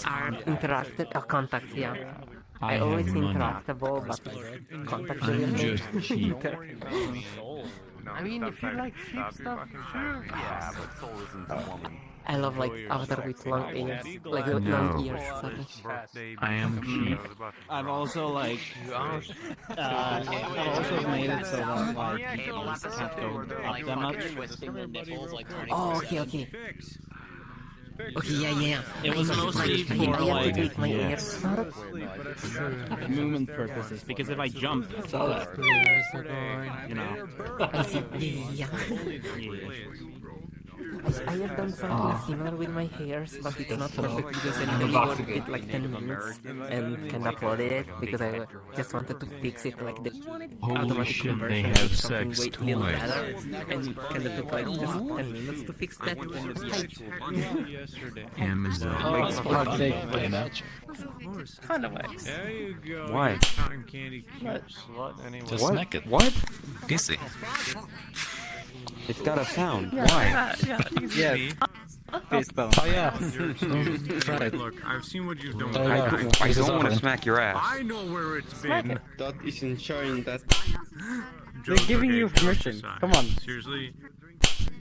S14: Are interacted contacts, yeah. I always interactable, but it's contact related.
S1: I mean, if you like sheep stuff, sure. Yeah, but soul isn't a woman.
S14: I love like avatar with long ears, like with long ears. Sorry.
S12: I am sheep.
S15: I've also like I've also made it so that like cables can't go up that much.
S14: Oh, okay. Okay, yeah.
S15: It was mostly for
S14: I have to
S15: like
S14: tweak my ears.
S15: movement purposes, because if I jump, you know.
S14: I see. Yeah. I have done something similar with my hairs, but it's not perfect because I only worked it like 10 minutes and kind of uploaded it because I just wanted to fix it like the automatic
S12: shit,
S14: conversion
S12: they
S14: to
S12: have
S14: something
S12: sex
S14: way little
S12: toys.
S14: better, and kind of took like just 10 minutes to fix that.
S12: Amazon.
S15: Oh, for fuck's sake.
S14: Kind of nice.
S1: There you go.
S3: Why?
S1: Cotton candy cute slut anyway.
S11: Just smack it.
S3: What?
S11: Easy.
S3: It's got a sound.
S14: Yeah,
S3: Why?
S15: Yes. Face bone.
S11: Oh yeah. Try it.
S1: Look, I've seen what you've done.
S3: I don't want to smack your ass.
S1: I know where it's been.
S2: That isn't showing that.
S15: They're giving you permission. Come on.
S1: Seriously?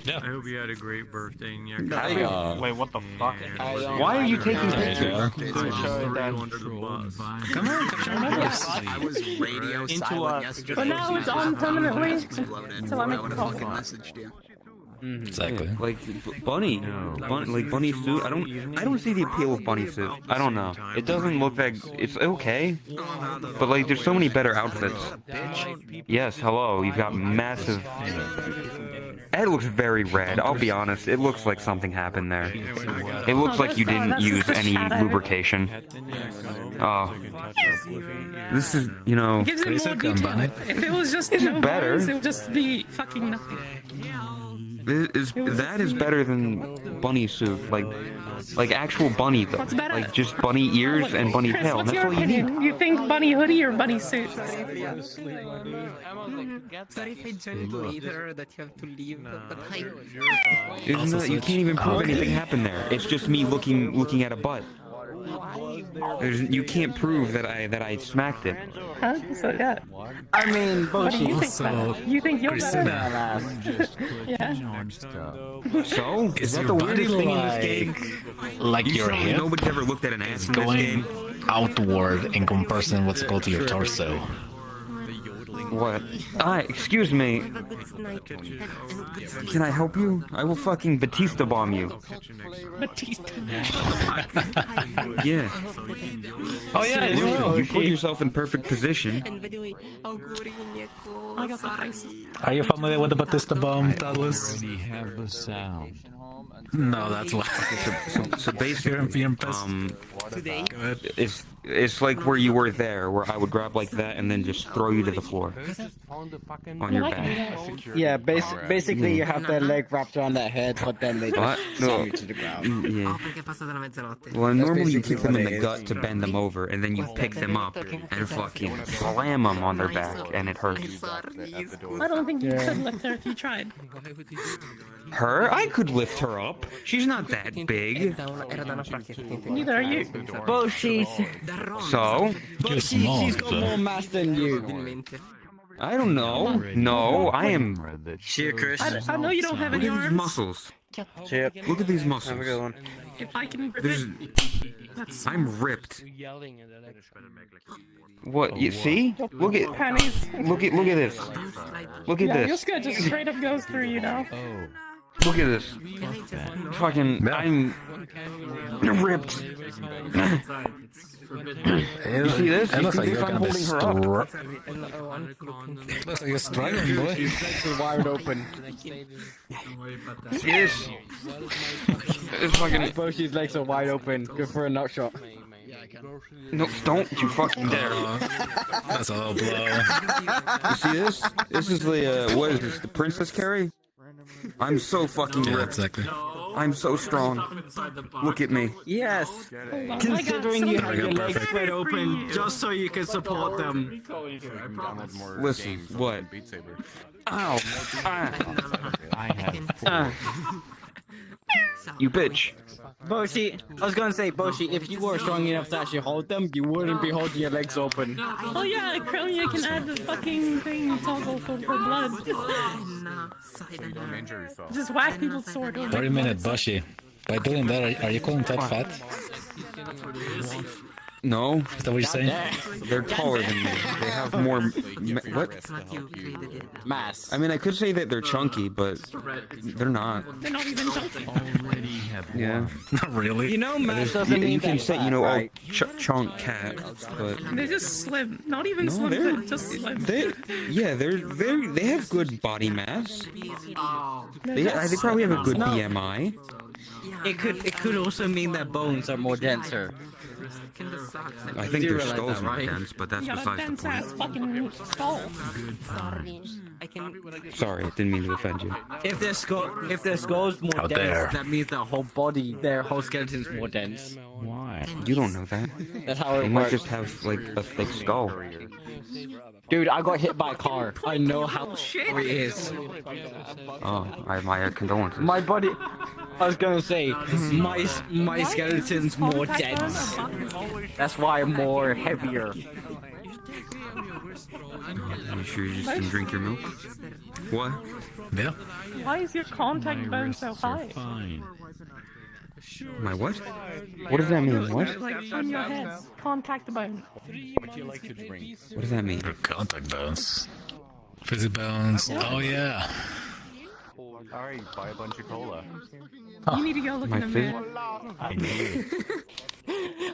S11: Yeah.
S1: I hope you had a great birthday and yeah.
S15: Wait, what the fuck?
S3: Why are you taking pictures?
S11: Come on,
S13: I was radio silent yesterday.
S14: But now it's on permanently until I make a call.
S13: Messaged you.
S11: exactly.
S3: Like bunny, like bunny suit. I don't see the appeal of bunny suit. I don't know. It doesn't look like it's okay, but like there's so many better outfits. Yes, hello. You've got massive. It looks very red. I'll be honest. It looks like something happened there. It looks like you didn't use any lubrication. Oh, this is
S14: It gives it more detail. If it was just no
S3: better.
S14: buttons, it would just be fucking nothing.
S3: That is better than bunny suit, like actual bunny though.
S14: What's better?
S3: Like just bunny ears and bunny
S14: Chris,
S3: tail.
S14: what's
S3: That's
S14: your
S3: all you need.
S14: opinion? You think bunny hoodie or bunny suit? Sorry if I joined later that you have to leave, but
S3: You can't even prove anything happened there. It's just me looking at a butt. You can't prove that I smacked it.
S14: Huh? So yeah.
S15: I mean,
S14: What do you think?
S11: So,
S14: You think you're
S11: Krisuna.
S14: better? Yeah.
S3: So
S11: Is
S3: that
S11: your
S3: the
S11: body
S3: weirdest thing in this game?
S11: like your
S3: Surely
S11: hip
S3: nobody's ever looked at an ass
S11: is
S3: in this
S11: going
S3: game.
S11: outward in comparison what's called to your torso?
S3: What? Excuse me. Can I help you? I will fucking Batista bomb you.
S14: Batista.
S3: Yeah.
S11: Oh yeah, you will.
S3: You put yourself in perfect position.
S14: And by the way, I got the face.
S11: Are you familiar with the Batista bomb, Toddless?
S12: We have the sound.
S11: No, that's why.
S3: So basically,
S14: Today.
S3: it's like where you were there, where I would grab like that and then just throw you to the floor on your back.
S15: Yeah, basically you have their leg wrapped around their head, but then they
S3: What?
S15: just
S3: No.
S15: slam you to the ground.
S3: Yeah.
S14: Perché passa dalla mezzanotte.
S3: Well,
S15: That's
S3: normally you
S15: basically
S3: kick them
S15: what
S3: in
S15: it
S3: the
S15: is.
S3: gut to bend them over, and then you pick them up and fucking slam them on their back, and it hurts.
S14: I don't think you could lift her if you tried.
S3: Her? I could lift her up. She's not that big.
S14: Neither are you.
S15: Bullshit.
S3: So?
S11: You're small,
S15: She's got more mass than you.
S3: I don't know. No, I am.
S13: Cheer, Chris.
S14: I know you don't have
S3: Look
S14: any
S3: at these
S14: arms.
S3: muscles.
S15: Chip.
S3: Look at these muscles.
S15: Have a good one.
S14: If I can
S3: There's,
S14: that's
S3: I'm ripped.
S1: Yelling at
S3: What? You see? Look at.
S14: pennies.
S3: Look at this. Look at
S14: Yeah, your
S3: this.
S14: skirt just straight up goes through, you know.
S3: Look at this. Fucking. I'm ripped. You see this?
S11: It
S3: You
S11: looks
S3: see
S11: like
S3: this?
S11: you're
S3: I'm
S11: gonna be
S3: holding her up.
S11: Looks like you're struggling, boy.
S15: His legs are wide open.
S3: See this? It's fucking.
S15: Both his legs are wide open. Good for a nut shot.
S3: No, don't you fucking dare.
S11: That's a low blow.
S3: You see this? This is the, what is this, the Princess Carry? I'm so fucking
S11: Yeah,
S3: ripped.
S11: exactly.
S3: I'm so strong. Look at me.
S15: Yes. Considering you have your legs spread open just so you can support them.
S3: Listen, what? Ow!
S1: I have.
S3: You bitch.
S15: Boshi, I was gonna say, Boshi, if you were strong enough to actually hold them, you wouldn't be holding your legs open.
S9: Oh yeah, Kronia can add the fucking thing toggle for blood. Just whack people's sword.
S11: Wait a minute, Boshi. By doing that, are you calling Ted fat?
S3: No.
S11: Is that what you're saying?
S3: They're taller than me. They have more. What?
S15: Mass.
S3: I mean, I could say that they're chunky, but they're not.
S9: They're not even chunky.
S3: Yeah.
S11: Not really.
S15: You know, mass
S3: You
S15: doesn't mean
S3: can
S15: that
S3: say,
S15: fat,
S3: you know,
S15: right?
S3: chunk cat, but
S9: They're just slim. Not even slim, but just slim.
S3: they have good body mass. They probably have a good BMI.
S15: It could also mean their bones are more denser.
S3: I think
S15: You
S3: their
S15: realize
S3: skulls
S15: that,
S3: are
S15: right?
S3: dense, but that's
S9: You got a
S3: besides the
S9: dense ass
S3: point.
S9: fucking skull.
S3: Sorry, I didn't mean to offend you.
S15: If their skull's more
S11: Out
S15: dense,
S11: there.
S15: that means their whole body, their whole skeleton's more dense.
S1: Why?
S3: You don't know that.
S15: That's how
S3: They
S15: it
S3: might
S15: works.
S3: just have like a thick skull.
S15: Dude, I got hit by a car. I know how scary it is.
S3: Oh, my condolences.
S15: My body. I was gonna say, my skeleton's more dense. That's why I'm more heavier.
S3: You sure you just didn't drink your milk? What?
S11: Yeah.
S9: Why is your contact bone so high?
S3: My what? What does that mean? What?
S9: Like on your head. Contact bone.
S1: What do you like to drink?
S3: What does that mean?
S11: Contact bones. Fizzy bones. Oh yeah.
S1: Alright, buy a bunch of cola.
S9: You need to go look in the mirror.
S1: I do.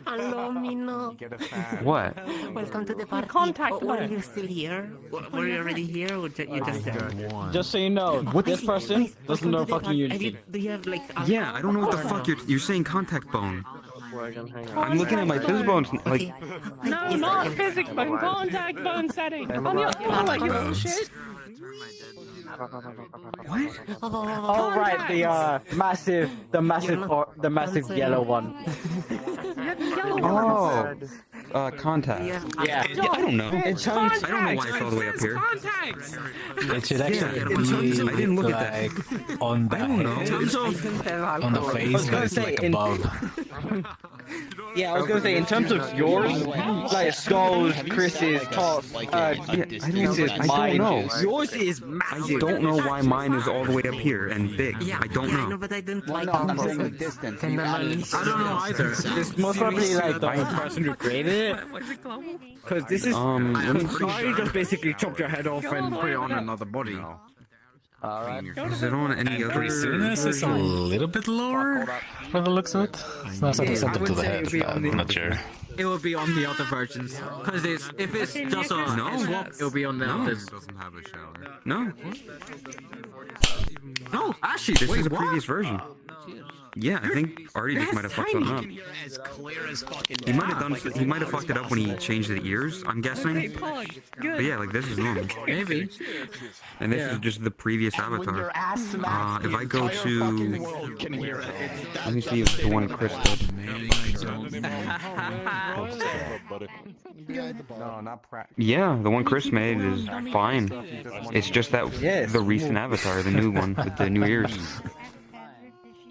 S14: Hello, Mino.
S3: What?
S14: Welcome to the party.
S9: Contact
S14: Were
S9: bone.
S14: you still here? Were you already here, or you just there?
S15: Just so you know, this person doesn't know fucking Unity.
S14: Do you have like?
S3: Yeah, I don't know what the fuck you're saying. Contact bone. I'm looking at my fizz bones. Like,
S9: No, not physics bone. Contact bone setting. On your collar, you little shit.
S3: what?
S15: Oh right, the massive yellow one.
S3: Oh, contact.
S15: Yeah.
S3: I don't know. I
S15: It
S3: don't know why it's all the way up here.
S9: Contacts.
S11: It should actually
S3: I
S11: be
S3: didn't look at that.
S11: like on the
S3: I don't know.
S11: head, on the face, but it's like above.
S15: Yeah, I was gonna say, in terms of yours, like Skulls, Chris's, Tots,
S3: I don't know.
S15: yours is
S3: I
S15: massive.
S3: don't know why mine is all the way up here and big. I don't
S14: I know,
S3: know.
S14: but I don't like
S13: I'm saying the distance.
S15: I don't know either. It's most probably like the person who created it.
S9: What's it called?
S15: Because this is.
S3: Let me see.
S15: I just basically chopped your head off and put it on another body.
S13: Alright.
S3: Is it on any other
S11: Krisuna is a
S3: version?
S11: little bit lower from the looks of it. It's not something central to the head, but I'm not sure.
S15: It will be on the other versions. Because if it's just a
S3: No.
S15: swap, it'll be on the others.
S3: No.
S15: No, actually,
S3: This
S15: wait,
S3: is a
S15: what?
S3: previous version. Yeah, I think Artie just might have fucked something up. He might have done. He might have fucked it up when he changed the ears. I'm guessing. But yeah, like this is normal.
S15: Maybe.
S3: And this is just the previous avatar. If I go to, let me see if the one Chris did.
S1: No, not
S3: Yeah, the one Chris made is fine. It's just that the recent avatar, the new one with the new ears.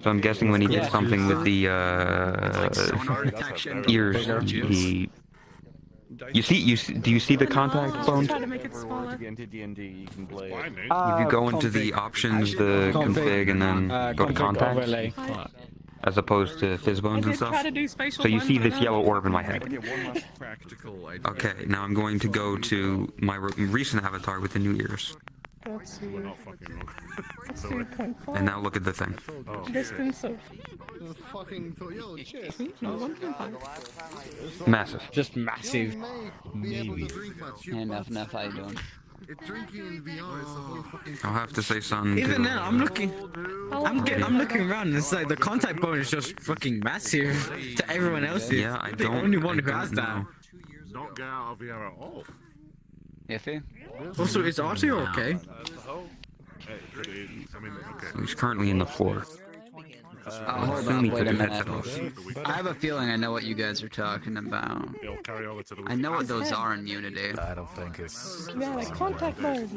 S3: So I'm guessing when he did something with the ears, he. You see? Do you see the contact bone?
S9: Try to make it smaller.
S3: If you go into the options, the config, and then go to contacts, as opposed to fizz bones and stuff. So you see this yellow orb in my head. Okay, now I'm going to go to my recent avatar with the new ears.
S9: Let's see. Let's do 0.5.
S3: And now look at the thing.
S9: Distance of.
S3: Massive.
S15: Just massive.
S13: Maybe. Enough, how you doing?
S3: I'll have to say something.
S15: Even now, I'm looking around. And it's like the contact bone is just fucking massive to everyone else.
S3: Yeah, I
S15: the
S3: don't.
S15: only one who
S3: I
S15: has
S3: don't
S15: that.
S3: know.
S2: Don't get out of here at all.
S13: Iffy?
S15: Also, is Artie okay?
S2: I mean, okay.
S3: He's currently in the floor.
S13: hold
S3: Assume
S13: on,
S3: he
S13: wait
S3: took
S13: a
S3: his
S13: minute.
S3: headset off.
S13: I have a feeling I know what you guys are talking about. I know what those are in Unity.
S11: I don't think it's.
S9: Yeah, like contact mode.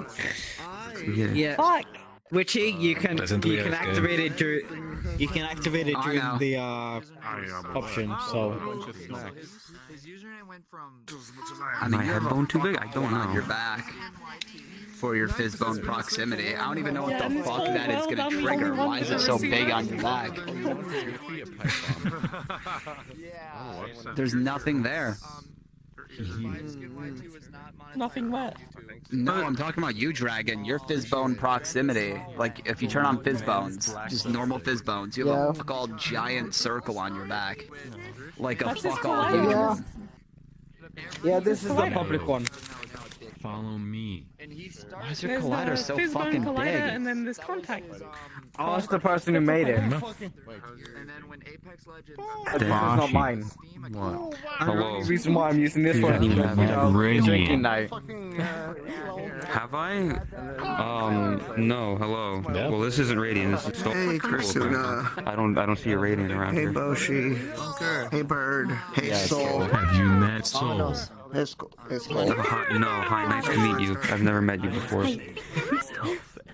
S15: Yeah.
S9: Fuck.
S15: Witchy, you can
S11: Doesn't we have
S15: activate it during
S13: I know.
S15: the option. So
S2: His username went from.
S13: I mean,
S3: My
S13: you have a
S3: headbone too big? I
S13: fuck
S3: don't
S13: on your
S3: know.
S13: back for your fizzbone proximity. I don't even know what
S9: Yeah,
S13: the
S9: this
S13: fuck
S9: whole
S13: that is
S9: world,
S13: gonna
S9: I'm the
S13: trigger.
S9: only one
S13: Why is it
S9: who's
S13: so
S9: seen
S13: big
S9: it.
S13: on your back? There's nothing there.
S9: Nothing wet.
S13: No, I'm talking about you, Dragon. Your fizzbone proximity. Like, if you turn on fizzbones, just normal fizzbones, you have a fuck all giant circle on your back. Like a
S9: That's his
S13: fuck all
S9: collider.
S13: human.
S15: yeah, this is the public one.
S7: Follow me.
S13: Why is your
S9: There's
S13: collider
S9: the
S13: so
S9: Fizzbone
S13: fucking
S9: collider,
S13: big?
S9: and then this contact.
S15: Oh, it's the person who made it.
S2: And then when Apex Legends.
S15: This is not mine.
S3: What?
S15: The
S3: Hello.
S15: reason why I'm using this
S3: You
S15: one
S3: didn't
S15: is
S3: even have
S15: because drinking night.
S3: Have I? No. Hello.
S11: Yeah.
S3: Well, this isn't Radiant. This is so
S18: Hey,
S3: cool.
S18: Krisuna.
S3: I don't see a Radiant around
S18: Hey,
S3: here.
S18: Boshi. Hey, Bird. Hey, Soul.
S7: Have you met Soul?
S18: Hey, Soul.
S3: No, hi, nice to meet you. I've never met you before.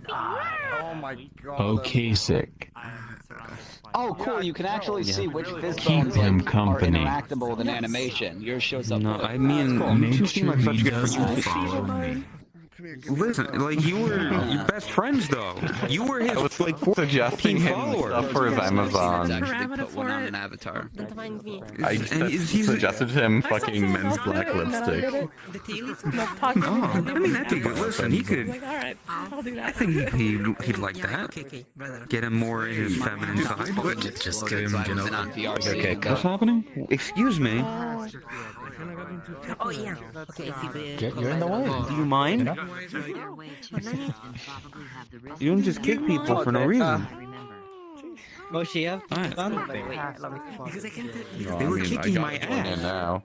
S15: Oh my god.
S7: Okay, sick.
S13: Oh, cool. You can actually see which
S7: Keep
S13: fizzbones
S7: him
S13: are
S7: company.
S13: interactable with an animation. Yours shows up.
S3: No,
S13: blue.
S3: I mean,
S13: That's cool.
S3: you two
S7: Make
S3: seem
S7: sure
S3: like such
S7: he
S3: good
S7: doesn't
S3: friends.
S7: follow me.
S3: Listen, like you were your best friends though. You were his
S16: I was like
S3: fourth
S16: suggesting
S3: team
S16: him
S3: follower.
S16: stuff for his Amazon.
S13: Actually put one on an avatar.
S16: I suggested him fucking men's black lipstick.
S3: Oh, I mean, that's a good listen. He could.
S9: Like, alright, I'll do that.
S3: I think he'd like that. Get him more in his feminine side.
S11: Just give him, you know. Okay,
S3: What's happening? Excuse me.
S14: Oh yeah. Okay, I see the.
S11: You're in the way.
S3: Do you mind? You don't just kick people for no reason.
S15: Moshi, yeah.
S14: Because I can't.
S3: They were kicking my ass.
S16: Now.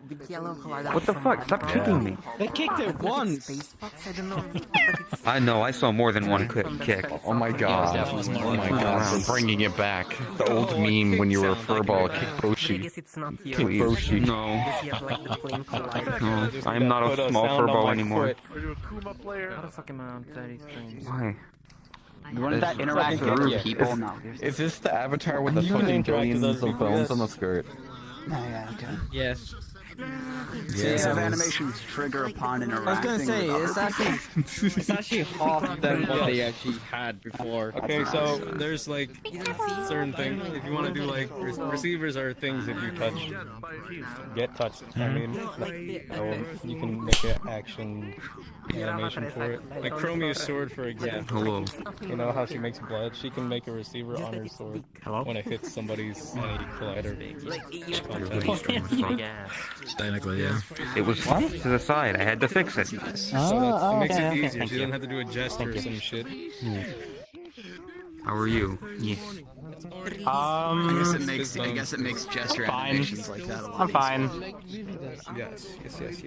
S3: What the fuck? Stop kicking me.
S15: They kicked it once.
S3: I know. I saw more than one kick.
S16: Oh my god. Oh my god. We're bringing it back. The old meme when you were a furball. Kick Boshi. Kick Boshi.
S3: No. No. I am not a small furball anymore. Why?
S13: Wouldn't that interact with people? No.
S16: Is this the avatar with the fucking billions of bones on the skirt?
S13: Yeah, okay.
S15: Yes.
S13: They have animations trigger upon
S15: I was
S13: interacting
S15: gonna say,
S13: with other
S15: it's actually half than what they actually had before.
S23: Okay, so there's like certain things. If you want to do like receivers are things that you touch, get touched. I mean, you can make an action animation for it. Like Chromia's sword, for example.
S3: Hello.
S23: You know how she makes blood? She can make a receiver on her sword when it hits somebody's collider.
S11: Technically, yeah.
S3: It was to the side. I had to fix it.
S23: So it makes it easier. She doesn't have to do a gesture or some shit.
S3: How are you?
S13: I guess it makes gesture animations like that a lot
S12: I'm fine.
S23: Yes.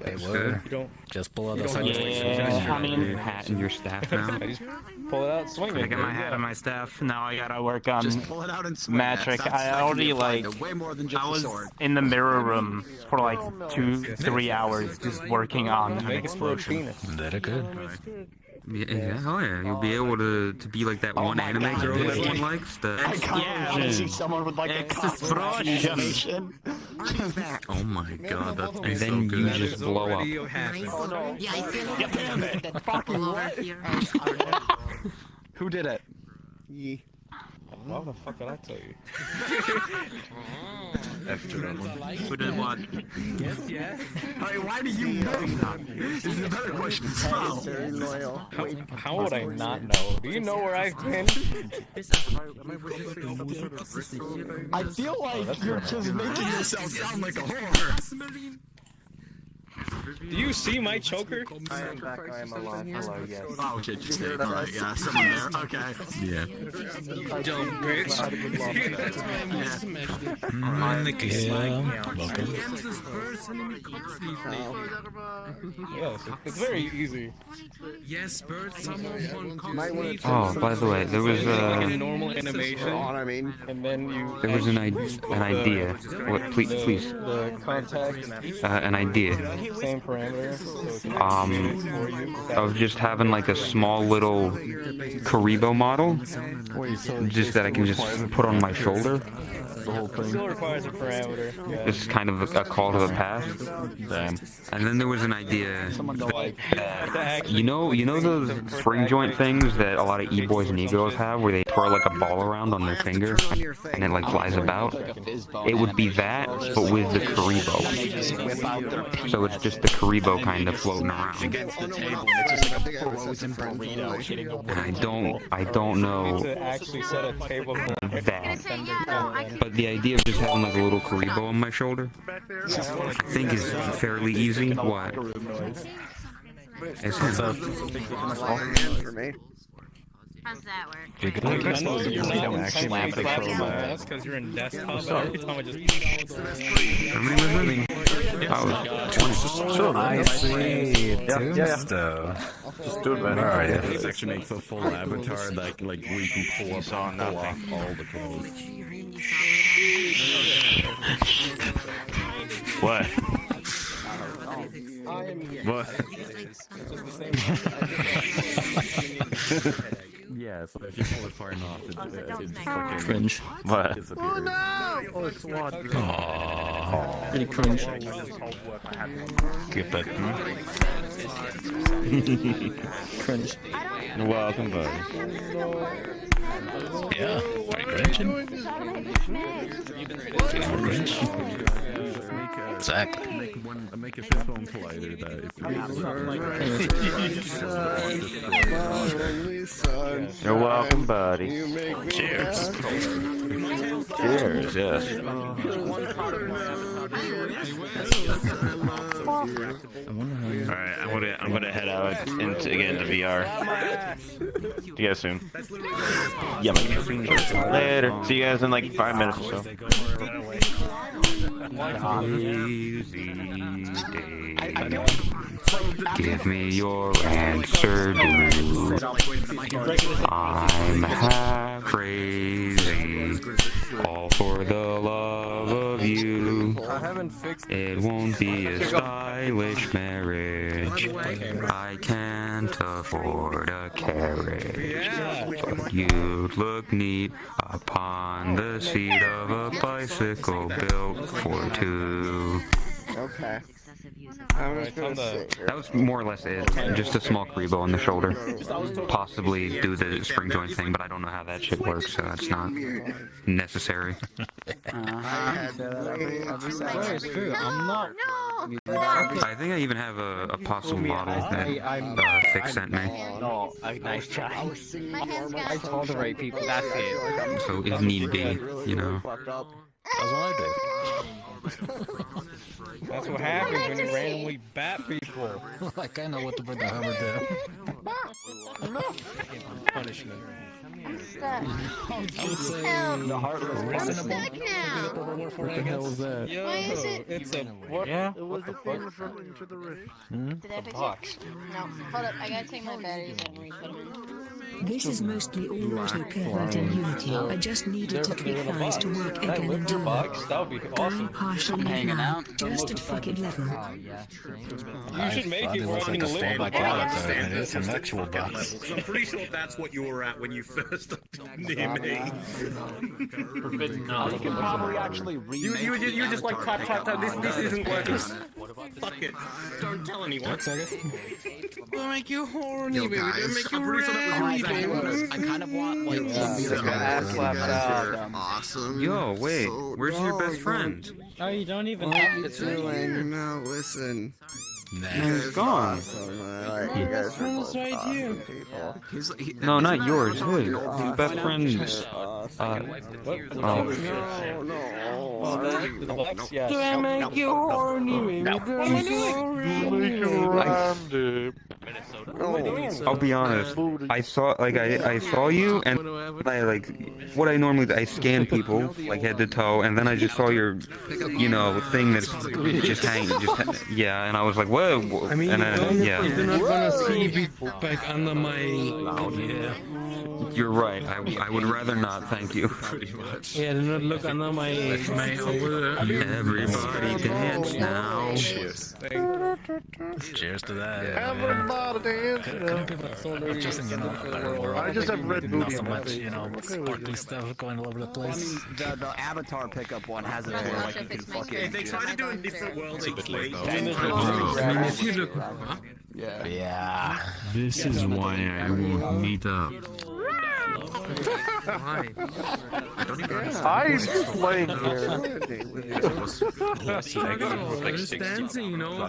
S3: Good.
S23: You don't
S11: Just pull out the
S12: Yeah, I mean,
S3: Your hat and your staff now.
S23: just pull it out, swing it.
S12: I got my hat and my staff. Now I gotta work on
S13: Just pull it out and swing.
S12: magic. I already
S13: way more than just
S12: I
S13: a
S12: was
S13: sword.
S12: in the mirror room for like 2-3 hours just working on an
S23: Make it through a
S12: explosion.
S23: penis.
S11: That it could.
S3: Yeah, hell yeah. You'll be able to be like that one anime girl that everyone likes.
S12: Yeah.
S13: See someone with like
S12: Explosion.
S3: Oh my god, that's
S12: And
S3: so
S12: then
S3: good.
S12: you
S23: just blow up.
S14: Yeah, I see that fucking over here.
S16: Who did it?
S23: Why the fuck did I tell you?
S11: After that one.
S12: Who did what?
S23: Yes.
S18: Alright, why do you know that? This is a better question. How?
S2: Very loyal.
S23: How would I not know? Do you know where I've been?
S18: I feel like you're just making yourself sound like a whore.
S23: Do you see my choker?
S21: I am back. I am alive. Hello. Yes.
S5: Oh shit! Just kidding. All right. Yeah. Someone there. Okay.
S23: Yeah. Dumb bitch.
S11: I'm the kid. Welcome.
S23: Yes, it's very easy.
S2: Yes, bird. Someone
S3: Oh, by the way, there was
S23: like a normal animation.
S18: I mean,
S23: and then you.
S3: there was an idea. What? Please.
S23: The contact.
S3: An idea.
S23: Same parameter.
S3: Of just having like a small little Karibo model, just that I can just put on my shoulder.
S23: The whole thing. Still requires a parameter. Yeah.
S3: It's kind of a call to the past. Damn. And then there was an idea. You know those spring joint things that a lot of e-boys and e-girls have, where they twirl like a ball around on their finger and it like flies about. It would be that, but with the Karibo. So it's just the Karibo kind of floating around. And I don't know that. But the idea of just having like a little Karibo on my shoulder, I think is fairly easy. What? It's
S18: for me.
S4: How's that work?
S23: You don't actually have to throw that. Because you're in desktop. Every time I just.
S3: How many was living? Oh, 20.
S11: I see.
S21: Yeah.
S11: Just do it, man. Alright, yeah.
S16: This actually makes a full avatar like where you can pull off all the clothes. What? What? Yeah, so if you pull it far enough, it's fucking
S11: cringe.
S16: What?
S18: Oh no! Oh, it's what?
S11: Aww. Pretty cringe. Keep it. Cringe.
S16: Welcome, buddy.
S11: Yeah, are you cringing? Cringe? Exactly.
S16: Make a fishbone collider that
S21: You're welcome, buddy.
S11: Cheers.
S21: Cheers, yes. Alright, I'm gonna head out into VR. See you guys soon. Yeah, later. See you guys in like 5 minutes or so.
S3: Give me your answer, dude. I'm half crazy, all for the love of you. It won't be a stylish marriage. I can't afford a carriage, but you'd look neat upon the seat of a bicycle built for two.
S18: Okay.
S3: That was more or less it. Just a small Karibo on the shoulder. Possibly do the spring joint thing, but I don't know how that shit works, so it's not necessary.
S15: It's true. I'm not.
S3: I think I even have a possible model that Fix sent me.
S15: No, nice try. I tolerate people. That's it.
S3: So if need be, you know.
S11: That's what I did.
S23: That's what happens when you randomly bat people.
S11: Like I know what to put the hammer down.
S23: Punishment.
S11: I would say reasonable.
S23: What the hell is that? Yo,
S4: Why is it?
S23: It's a
S2: Yeah. It was the thing referring to the rift.
S4: Did I fix
S23: box.
S4: it? No. Hold up. I gotta take my batteries and re-put them in.
S6: This is mostly all auto-pivot in Unity. I just needed to tweak thighs to work again in
S23: Your box? That would be awesome.
S6: partially now, just at fucking level.
S23: You should make it where I can live.
S11: It's an actual box.
S2: I'm pretty sure that's what you were at when you first near me.
S21: Forbidden knowledge. You can probably actually
S2: You just like tap. This isn't working. Fuck it. Don't tell anyone. They'll make you horny, baby. They'll make you horny.
S13: I kind of want like
S18: awesome.
S3: Yo, wait, where's your best friend?
S15: Oh, you don't even have to
S18: doing? No, listen.
S3: He's gone.
S18: You guys are both awesome people.
S3: No, not yours. His. His best friend.
S23: Yeah.
S9: Do I make you horny?
S3: I'll be honest. I saw I saw you, and I what I normally I scan people like head to toe, and then I just saw your thing that's just hanging, yeah, and I was like, whoa.
S23: I mean,
S3: and then,
S23: you're not gonna see me back under my.
S3: You're right. I would rather not. Thank you.
S23: Pretty much. Yeah, do not look under my
S3: Everybody dance now.
S11: Cheers. Cheers to that.
S18: Everybody dance now.
S11: Just in
S18: I just have red booty.
S11: Not so much, sparkly stuff going all over the place.
S13: The Avatar pickup one has it where like you can fucking.
S2: If they try to do a different world,
S11: It's a bit late though.
S23: I mean, if you look.
S11: Yeah.
S7: This is why I won't meet up.
S23: Why?
S18: I'm just playing here.
S23: Just dancing, I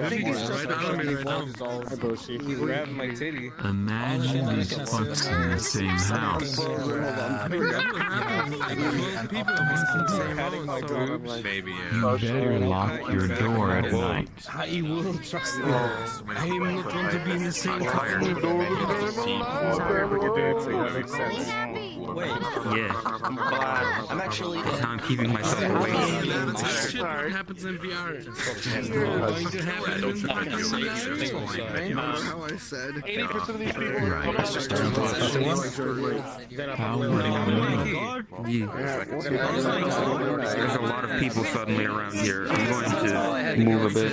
S23: think it's right out of me right now. Grab my titty.
S7: Imagine these fucks in the same house. You better lock your door at night.
S23: I will trust me. I am not going to be in the same house.
S3: Yeah.
S13: I'm actually.
S3: That's how I'm keeping myself awake.
S23: That shit happens in VR. Going to happen in
S18: How I said.
S2: 80% of these people
S3: There's a lot of people suddenly around here. I'm going to move a bit.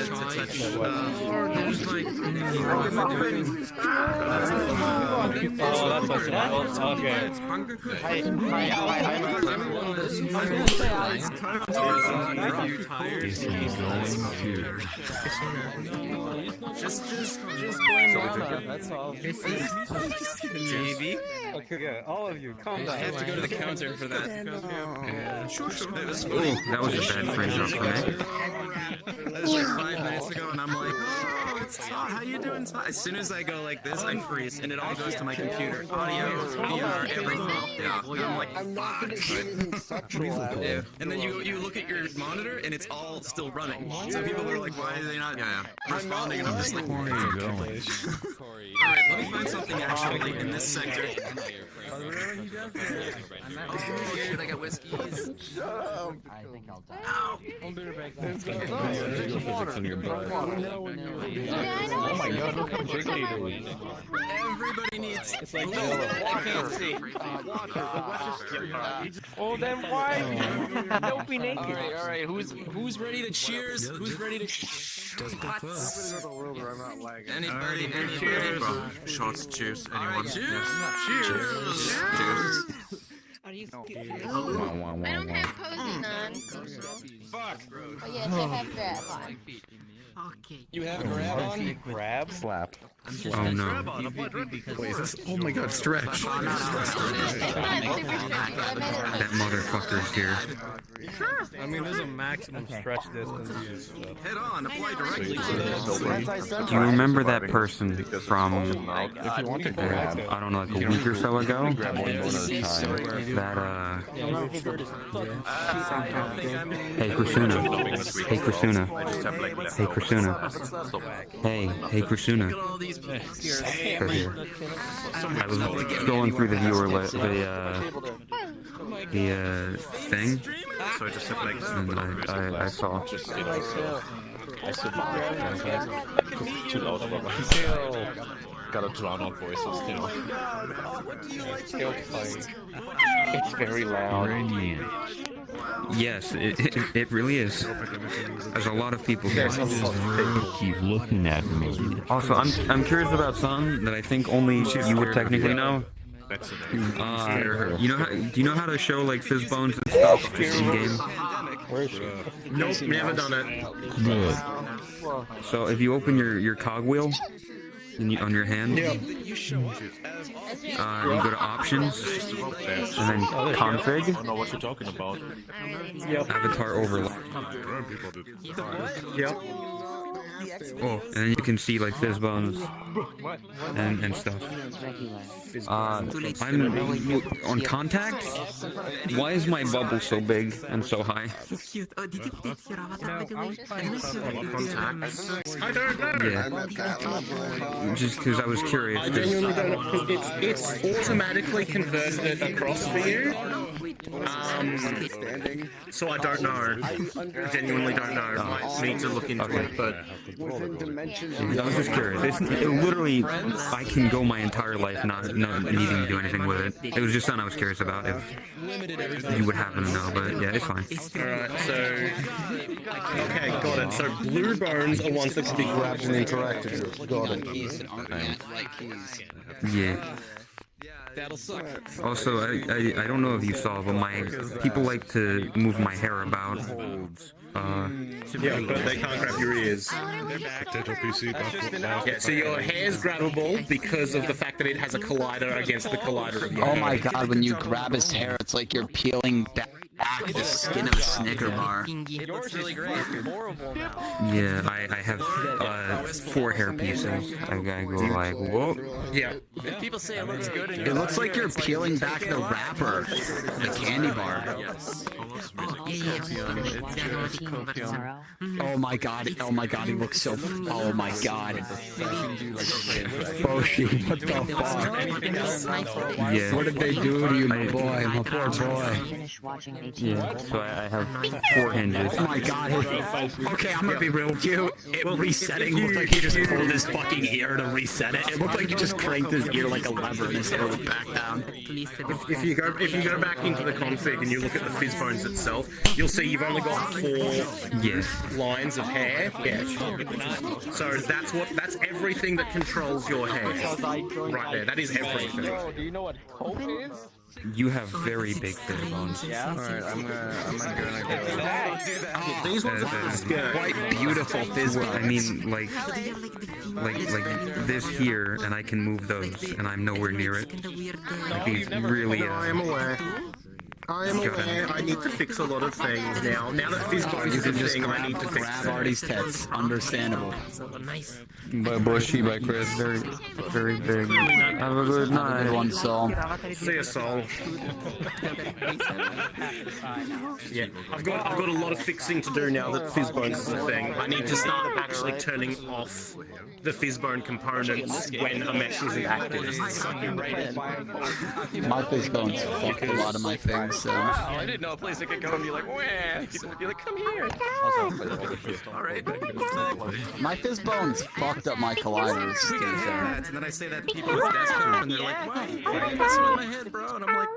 S23: Just blame Lana, that's all.
S2: Maybe.
S23: Okay, yeah, all of you, calm down.
S2: I have to go to the counter for that.
S23: Yeah, sure.
S2: That was
S3: Ooh, that was a bad frame drop for me.
S2: That was like 5 minutes ago, and I'm like, oh, it's Todd. How you doing, Todd? As soon as I go like this, I freeze, and it all goes to my computer. Audio, VR, everything. Yeah. I'm like, fuck. Yeah. And then you look at your monitor, and it's all still running. So people are like, why are they not responding? And I'm just like,
S7: Where are you going?
S2: Alright, let me find something actually in this sector.
S13: Oh shit, I got whiskeys.
S22: I think I'll die.
S23: I'll do it back
S18: There's
S23: then. Oh my god, look how jiggly it is.
S2: Everybody needs.
S23: It's like
S2: I can't see.
S9: Oh, then why? Don't be naked.
S2: All right. Who's ready to cheers? Who's ready to? Anybody?
S16: Shots, cheers, anyone?
S2: Cheers.
S4: Are you serious? I don't have posing on.
S2: Fuck.
S4: Oh yes, I have grab on.
S2: You have a grab on?
S23: Grab?
S16: Slap.
S3: Oh no.
S16: Wait, oh my god, stretch.
S3: That motherfucker's here.
S23: I mean, there's a maximum stretch distance.
S2: Head on. Apply directly.
S3: Do you remember that person from,
S16: If you want to grab,
S3: I don't know, like a week or so ago?
S16: grab one bone at a time.
S3: That, Hey, Krisuna. Hey, Krisuna. Hey, Krisuna. Hey, Krisuna. Go here. I was scrolling through the viewer list, the thing,
S16: So I just have like,
S3: and I saw.
S16: too loud for my gotta drown out voices, It's very loud.
S7: Radiant.
S3: Yes, it really is. There's a lot of people here.
S7: Keep looking at me.
S3: Also, I'm curious about something that I think only you would technically know. Do you know how to show like fizz bones and stuff in game?
S2: Nope, never done it.
S7: Good.
S3: So if you open your cogwheel on your hand, you go to options, and then config.
S2: I don't know what you're talking about.
S3: Avatar overlay.
S2: Yep.
S3: Oh, and then you can see like fizz bones and stuff. I'm on contacts. Why is my bubble so big and so high?
S21: I don't know.
S3: Yeah. Just because I was curious.
S21: I genuinely don't know, because it's automatically converted it across for you. So I don't know. Genuinely don't know. Might need to look into it, but...
S3: I was just curious. It literally, I can go my entire life not needing to do anything with it. It was just something I was curious about if you would happen to know, but yeah, it's fine.
S21: Alright, so... Okay, got it. So blue bones are ones that can be grabbed and interacted with. Got it.
S3: Yeah. Also, I don't know if you saw, but people like to move my hair about.
S21: Yeah, but they can't grab your ears. Yeah, so your hair's grabbable because of the fact that it has a collider against the collider of your
S13: Oh
S21: hair.
S13: my god, when you grab his hair, it's like you're peeling back the skin of a Snicker bar.
S17: It looks really great. Horrible now.
S3: Yeah, I have 4 hair pieces. I go like, whoa.
S21: Yeah.
S17: If people say it looks good, and
S13: It looks like you're peeling back the wrapper, the candy bar. Oh my god, he looks so... Oh my god. Boshi, what the fuck?
S3: Yeah.
S13: What did they do to you, my boy, my poor boy?
S3: Yeah, so I have 4 hinges.
S13: Oh my god. Okay, I'm gonna be real cute. It resetting looked like he just pulled his fucking ear to reset it. It looked like he just cranked his ear like a lever and his hair went back down.
S21: If you go back into the config and you look at the fizz bones itself, you'll see you've only got 4 lines of hair. Yeah. So that's everything that controls your hair. Right there. That is everything.
S2: Do you know what cope is?
S3: You have very big fizz bones.
S2: Yeah. Alright, I'm gonna go.
S21: These ones are
S13: quite beautiful fizz bones.
S3: I mean, like this here, and I can move those, and I'm nowhere near it. Like these really.
S21: I am aware. I am aware. I need to fix a lot of things now. Now that fizz bones is a thing, I need to fix
S13: grab Artie's tits. Understandable.
S16: By Bushy, by Chris.
S3: Very big. Have a good night.
S13: One soul.
S21: See ya, soul. Yeah, I've got a lot of fixing to do now that fizz bones is a thing. I need to start actually turning off the fizz bone components when a mesh isn't active.
S13: My fizz bones fucked a lot of my things, so...
S17: Wow, I didn't know a place I could go and be like, wah! People would be like, come here. Alright.
S13: My fizz bones fucked up my colliders, to be fair.
S17: And then I say that to people with desktop and they're like, why are you messing with my head, bro? And I'm like,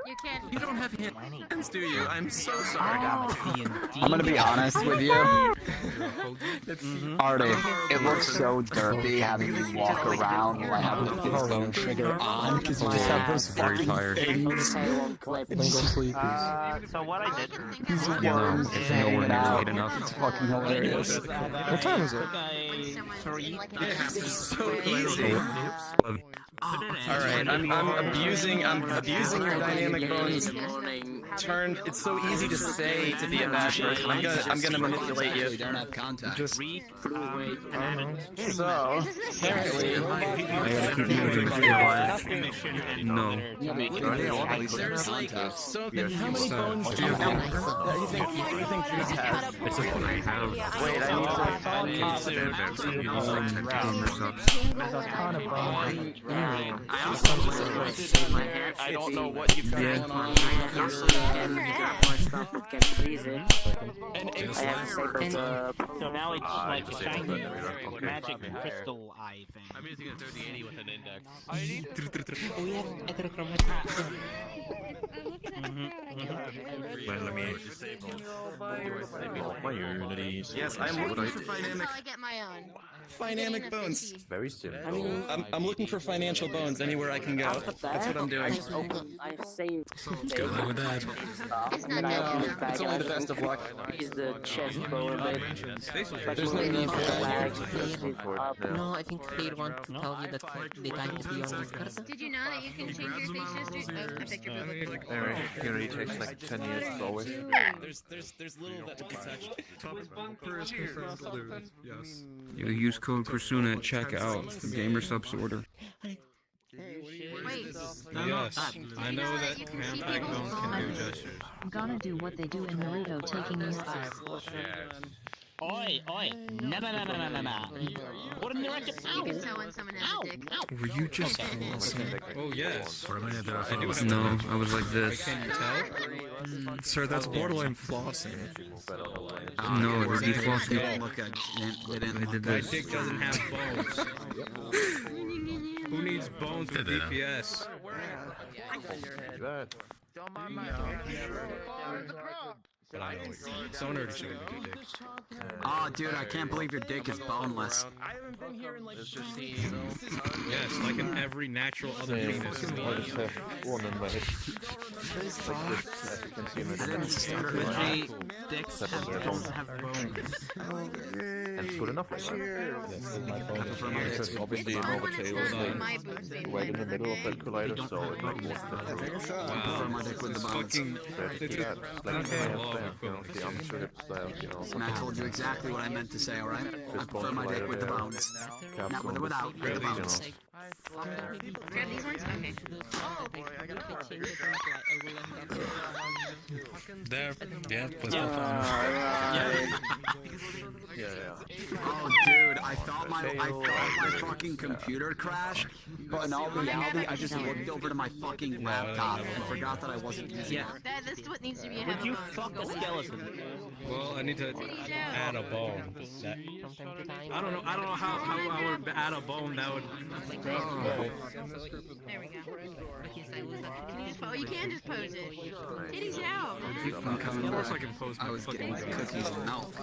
S17: you don't have hands, do you? I'm so sorry.
S13: I'm gonna be honest with you. Artie, it looks so derpy having you walk around while I have the fizz bone trigger on, because you just have those fucking things.
S1: So what I did...
S3: It's nowhere near enough.
S13: It's fucking hilarious.
S2: What time is it?
S17: So easy. Alright, I'm abusing your dynamic bones. It's so easy to say to be a bad person. I'm gonna manipulate you.
S13: We don't have contact.
S17: So apparently,
S3: No.
S17: there's like so then how many bones do you think Juice has? Wait, I need to I don't know what you've done on.
S1: So now it's like a shiny magic crystal eye thing.
S2: I'm using a 3080 with an index.
S1: Well, let me
S2: disable my unities.
S17: Yes, I'm looking for dynamic.
S4: I get my own.
S8: Dynamic bones.
S21: Very simple.
S8: I'm looking for financial bones anywhere I can go. That's what I'm doing.
S14: I've saved.
S11: Good luck with that.
S8: It's only the best of luck.
S14: Use the chest bow a bit.
S8: There's no need for that.
S14: No, I think they want to tell you that they can't be on this card.
S4: Did you know that you can change your face history? Oh, I picked your book.
S21: Alright, it only takes like 10 years as always.
S8: There's little that can touch.
S23: Top bumper is confirmed to lose. Yes.
S3: You use code Krisuna at checkout for gamer subs order.
S4: Wait.
S23: Yes, I know that Vampire Bones can do gestures.
S6: I'm gonna do what they do in Naruto, taking you
S1: Oi, oi. No. What in the record?
S4: You can tell when someone has a dick.
S23: Were you just Oh, yes.
S11: For a minute there, I thought it was
S3: No, I was like this.
S23: Can you tell?
S8: Sir, that's borderline flossing.
S3: No, it would be flossing.
S13: Look at
S3: I did
S23: My
S3: this.
S23: dick doesn't have bones. Who needs bones with DPS? Someone already showed me your dick.
S13: Oh, dude, I can't believe your dick is boneless.
S22: I haven't been here in like 15 years.
S23: Yes, like in every natural other penis.
S13: Dicks don't have bones.
S21: And it's good enough, right? Because obviously in all the tables, right in the middle of that collider, so it makes more
S13: And I told you exactly what I meant to say, alright? I prefer my dick with the bones. Not with or without, with the bones.
S4: Grab these ones? Okay.
S11: There. Yeah, plus
S13: Oh, dude, I thought my fucking computer crashed, but in all reality, I just looked over to my fucking laptop and forgot that I wasn't using it.
S4: That's what needs to be
S1: Would you fuck a skeleton?
S23: Well, I need to add a bone. I don't know how I would add a bone that would.
S4: There we go. You can just pose it. Titties out.
S23: Of course I can pose my fucking
S13: cookies and milk.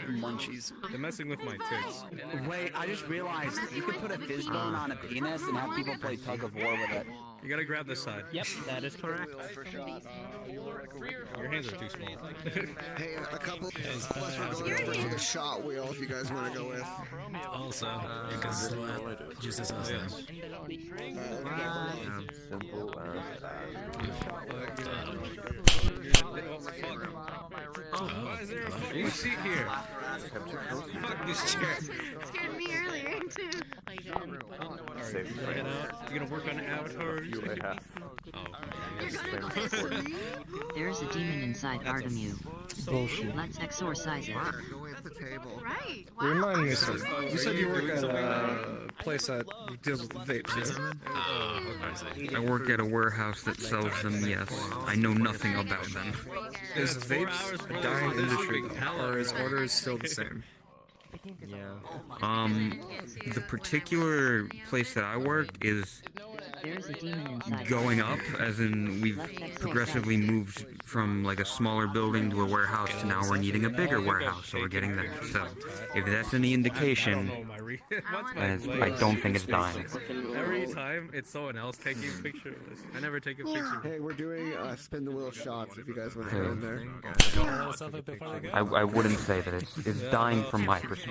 S13: Munchies.
S23: They're messing with my tits.
S13: Wait, I just realized you could put a fizz bone on a penis and have people play tug of war with it.
S23: You gotta grab this side.
S1: Yep, that is correct.
S23: Your hands are too small.
S18: Hey, a couple. Plus, we're going over to the shot wheel if you guys want to go with.
S11: Also, you can slap just as awesome.
S21: Simple
S23: Why is there a fucking seat here? Fuck this chair.
S4: Scared me earlier, too.
S23: You gonna work on avatars?
S6: There's a demon inside Artemu.
S8: Bullshit.
S6: Let's exorcise it.
S4: Right.
S8: Remind me, sir. You said you work at a place that deals with vapes, yeah?
S3: I work at a warehouse that sells them, yes. I know nothing about them.
S8: Is vapes a dying industry, or is orders still the same?
S3: The particular place that I work is going up, as in we've progressively moved from like a smaller building to a warehouse to now we're needing a bigger warehouse, so we're getting that. So if that's any indication, I don't think it's dying.
S23: Every time it's someone else taking a picture of this. I never take a picture.
S18: Hey, we're doing spin the wheel shots if you guys want to go in there.
S3: I wouldn't say that it's dying from my perspective.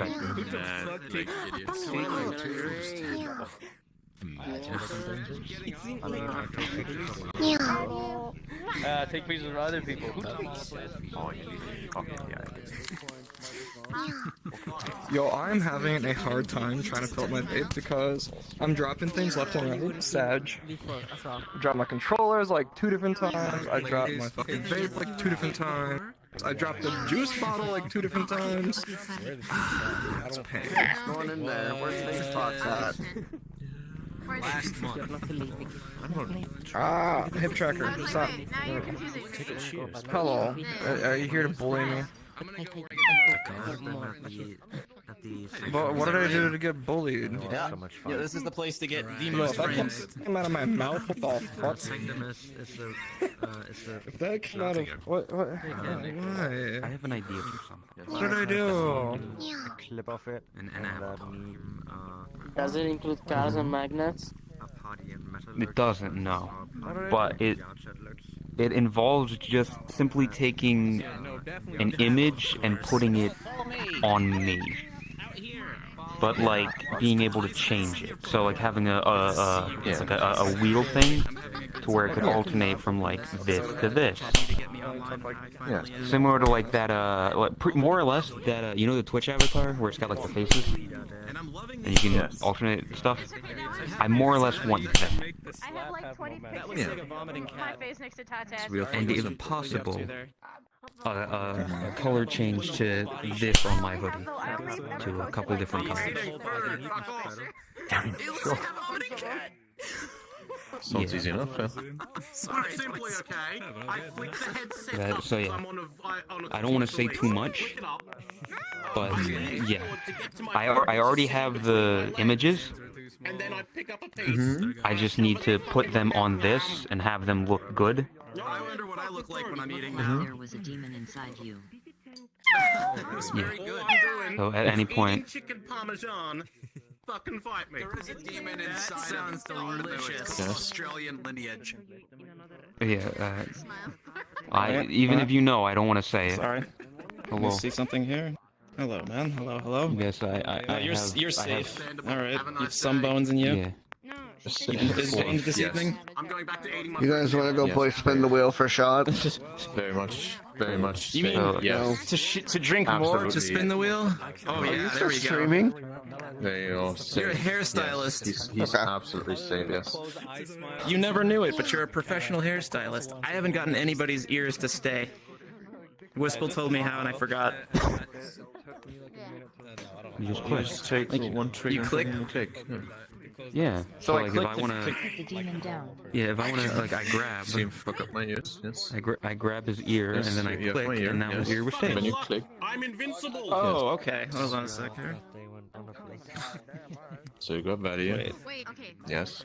S23: Take pictures of other people.
S8: Yo, I'm having a hard time trying to fill up my vape because I'm dropping things left and right. Sag. I dropped my controllers like 2 different times. I dropped my fucking vape like 2 different times. I dropped the juice bottle like 2 different times. That's pain.
S21: Going in there. Where's the spots at?
S23: Last month.
S8: Hip tracker. Stop. Hello. Are you here to bully me? But what did I do to get bullied?
S10: Yeah, this is the place to get the
S8: Yo,
S10: most
S8: if that
S10: friends.
S8: came out of my mouth, what the fuck? If that came out of what? Why?
S3: I have an idea for something.
S8: What did I do?
S3: Clip off it. An app.
S14: Does it include cars and magnets?
S3: It doesn't, no. But it involves just simply taking an image and putting it on me. But like being able to change it. So like having it's like a wheel thing to where it could alternate from like this to this.
S21: Yeah.
S3: Similar to like that more or less that you know the Twitch avatar where it's got like the faces and you can alternate stuff. I more or less want that.
S4: I have like 20 pictures of my face next to Tata's.
S3: And if possible, color change to this on my hoodie to a couple different colors.
S16: Sounds easy enough, yeah.
S5: Simply, okay? I flick the headset
S3: So yeah, I don't want to say too much, but yeah, I already have the images.
S5: and then I pick up a piece.
S3: I just need to put them on this and have them look good.
S5: I wonder what I look like when I'm eating
S6: There was a demon inside you.
S5: Very good.
S3: So at any point,
S5: Chicken parmesan. Fucking fight me. There is a demon inside. That sounds delicious. Australian lineage.
S3: yeah, even if you know, I don't want to say it.
S10: Sorry.
S3: Hello.
S10: See something here? Hello, man. Hello, hello.
S3: Yes,
S10: You're safe. All right. You have some bones in you.
S3: Yeah.
S10: You been fizz boned this evening?
S5: I'm going back to eating my.
S18: You guys want to go play spin the wheel for shots?
S16: Very much. Very much.
S10: You mean
S16: yes.
S10: to drink more to spin the wheel?
S5: Oh yeah,
S18: Are you streaming?
S16: There you go.
S10: You're a hairstylist.
S16: Yes. He's absolutely safe, yes.
S10: You never knew it, but you're a professional hairstylist. I haven't gotten anybody's ears to stay. Whisple told me how, and I forgot.
S3: You just click.
S16: Just take one trigger.
S10: You click?
S16: Click.
S3: Yeah.
S10: So I
S3: like
S10: click
S3: if I want to.
S6: The demon down.
S3: Yeah, if I want to, like, I grab.
S16: See him fuck up my ears. Yes.
S3: I grab his ear
S16: Yes,
S3: and then I
S16: you have
S3: click,
S16: my ear,
S3: and now his
S16: yes.
S3: ear was saved.
S16: When you click.
S5: I'm invincible.
S10: Oh, okay. Hold on a sec here.
S16: So you grab value.
S4: Wait, okay.
S16: Yes.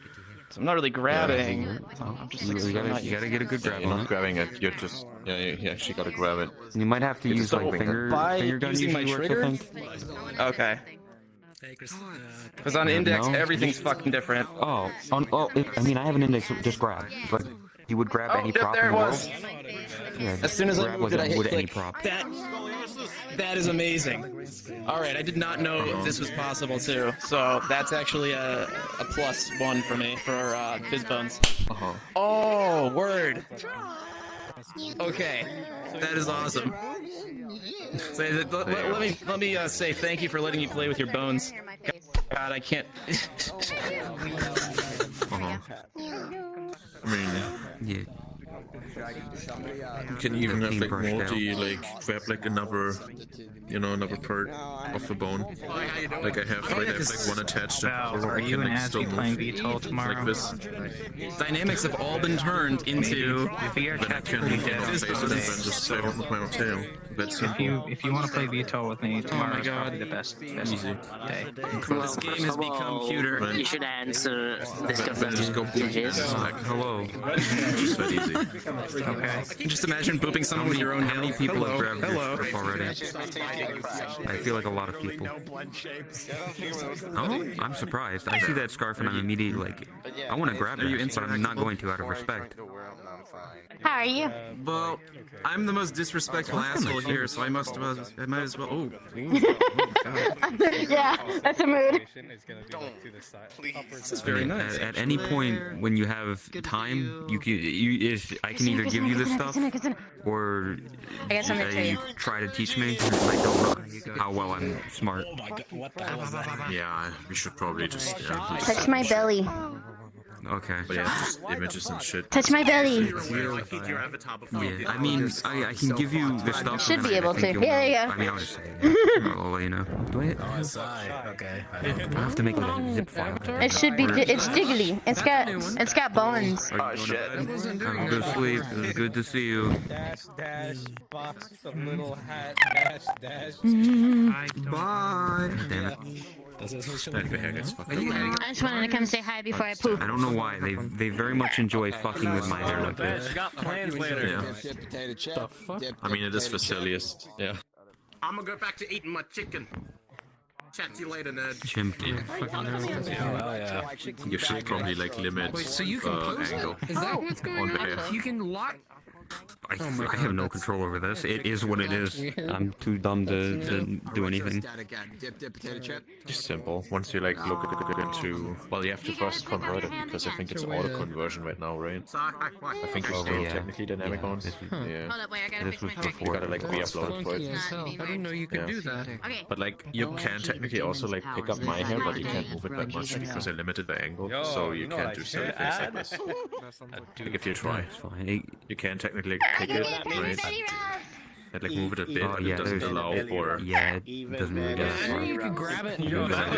S10: So I'm not really grabbing. I'm just like,
S3: You gotta get a good grab
S16: You're
S3: on
S16: not
S3: it.
S16: grabbing it. You're just. Yeah, you actually gotta grab it.
S3: You might have to
S16: It's
S3: use like
S16: stopping.
S3: finger gun
S10: using my
S3: usually works,
S10: trigger?
S3: I think.
S10: Okay. Because on index,
S3: No?
S10: everything's fucking different.
S3: I mean, I have an index. Just grab. Like you would grab any prop
S10: there
S3: in
S10: it
S3: the
S10: was.
S3: world. Yeah,
S10: As soon as I
S3: grab
S10: moved it, I hit
S3: would any
S10: click.
S3: prop.
S10: That is amazing. All right, I did not know this was possible too. So that's actually a +1 for me for Fizzbones. Oh, word. Okay, that is awesome. So, let me say thank you for letting me play with your bones. God, I can't.
S16: I mean,
S3: Yeah.
S16: you can even have like multi, like grab like another part of the bone. Like I have like one attached.
S1: Are you and Ashley playing VTOL tomorrow?
S16: Like this.
S10: Dynamics have all been turned into.
S1: VR
S16: Then I
S1: chat's
S16: can
S1: pretty
S16: face
S1: dead.
S16: it and then just play with my own tail. That's simple.
S1: If you want to play VTOL with me tomorrow,
S10: my
S1: it's
S10: God.
S1: probably the best day.
S10: This game has become cuter.
S14: You should answer this
S16: Then just go boop.
S14: messages.
S3: Like hello.
S16: Just that easy.
S1: Okay.
S10: Just imagine booping someone with your own
S3: How many
S10: nail.
S3: people
S10: Hello,
S3: have grabbed
S10: hello.
S3: your stuff already? I feel like a lot of people. Oh, I'm surprised. I see that scarf and I'm immediately like, I want to grab it, but I'm not going to out of respect.
S4: How are you?
S10: Well, I'm the most disrespectful asshole here, so I might as well. Oh.
S4: Yeah, that's a mood.
S10: This is very nice.
S3: At any point when you have time, I can either give you this stuff, or
S4: I got something to tell
S3: you
S4: you.
S3: try to teach me. I don't know how well I'm smart.
S10: Oh my God, what the hell was that?
S16: Yeah, we should probably just.
S4: Touch my belly.
S3: Okay.
S12: But yeah, just images and shit.
S4: Touch my belly.
S3: Yeah, I mean, I can give you the stuff.
S4: Should be able to.
S3: Think you'll
S4: Yeah, there you
S3: know.
S4: go.
S3: I mean, I'll just say it. I'll let you know. Do I?
S11: Okay.
S3: I have to make like a zip file.
S4: It should be. It's jiggly. It's got bones.
S3: Oh shit. Go to sleep. It was good to see you.
S15: Dash, box, a little hat, dash.
S3: Bye. Damn it.
S4: I just wanted to come say hi before I poop.
S3: I don't know why. They very much enjoy fucking with my hair like this.
S12: Yeah. I mean, it is for silliest. Yeah.
S5: I'm gonna go back to eating my chicken. Chat to you later, nerd.
S3: Chimpkin.
S12: You should probably like limit angle.
S18: Is that what's going on? You can lock.
S3: I have no control over this. It is what it is. I'm too dumb to do anything.
S12: Just simple. Once you like look into, well, you have to first convert it because I think it's auto conversion right now, right? I think it's still technically dynamic on. Yeah.
S4: Hold up, wait, I gotta fix my
S12: You gotta like re-upload for it.
S18: I didn't know you could do that.
S4: Okay.
S12: But like you can technically also like pick up my hair, but you can't move it that much because I limited the angle, so you can't do silly things like this. Like if you try, you can technically pick it, right? And like move it a bit, but it doesn't allow for.
S3: Yeah, it doesn't really do that.
S18: You can grab it and
S12: do
S18: that.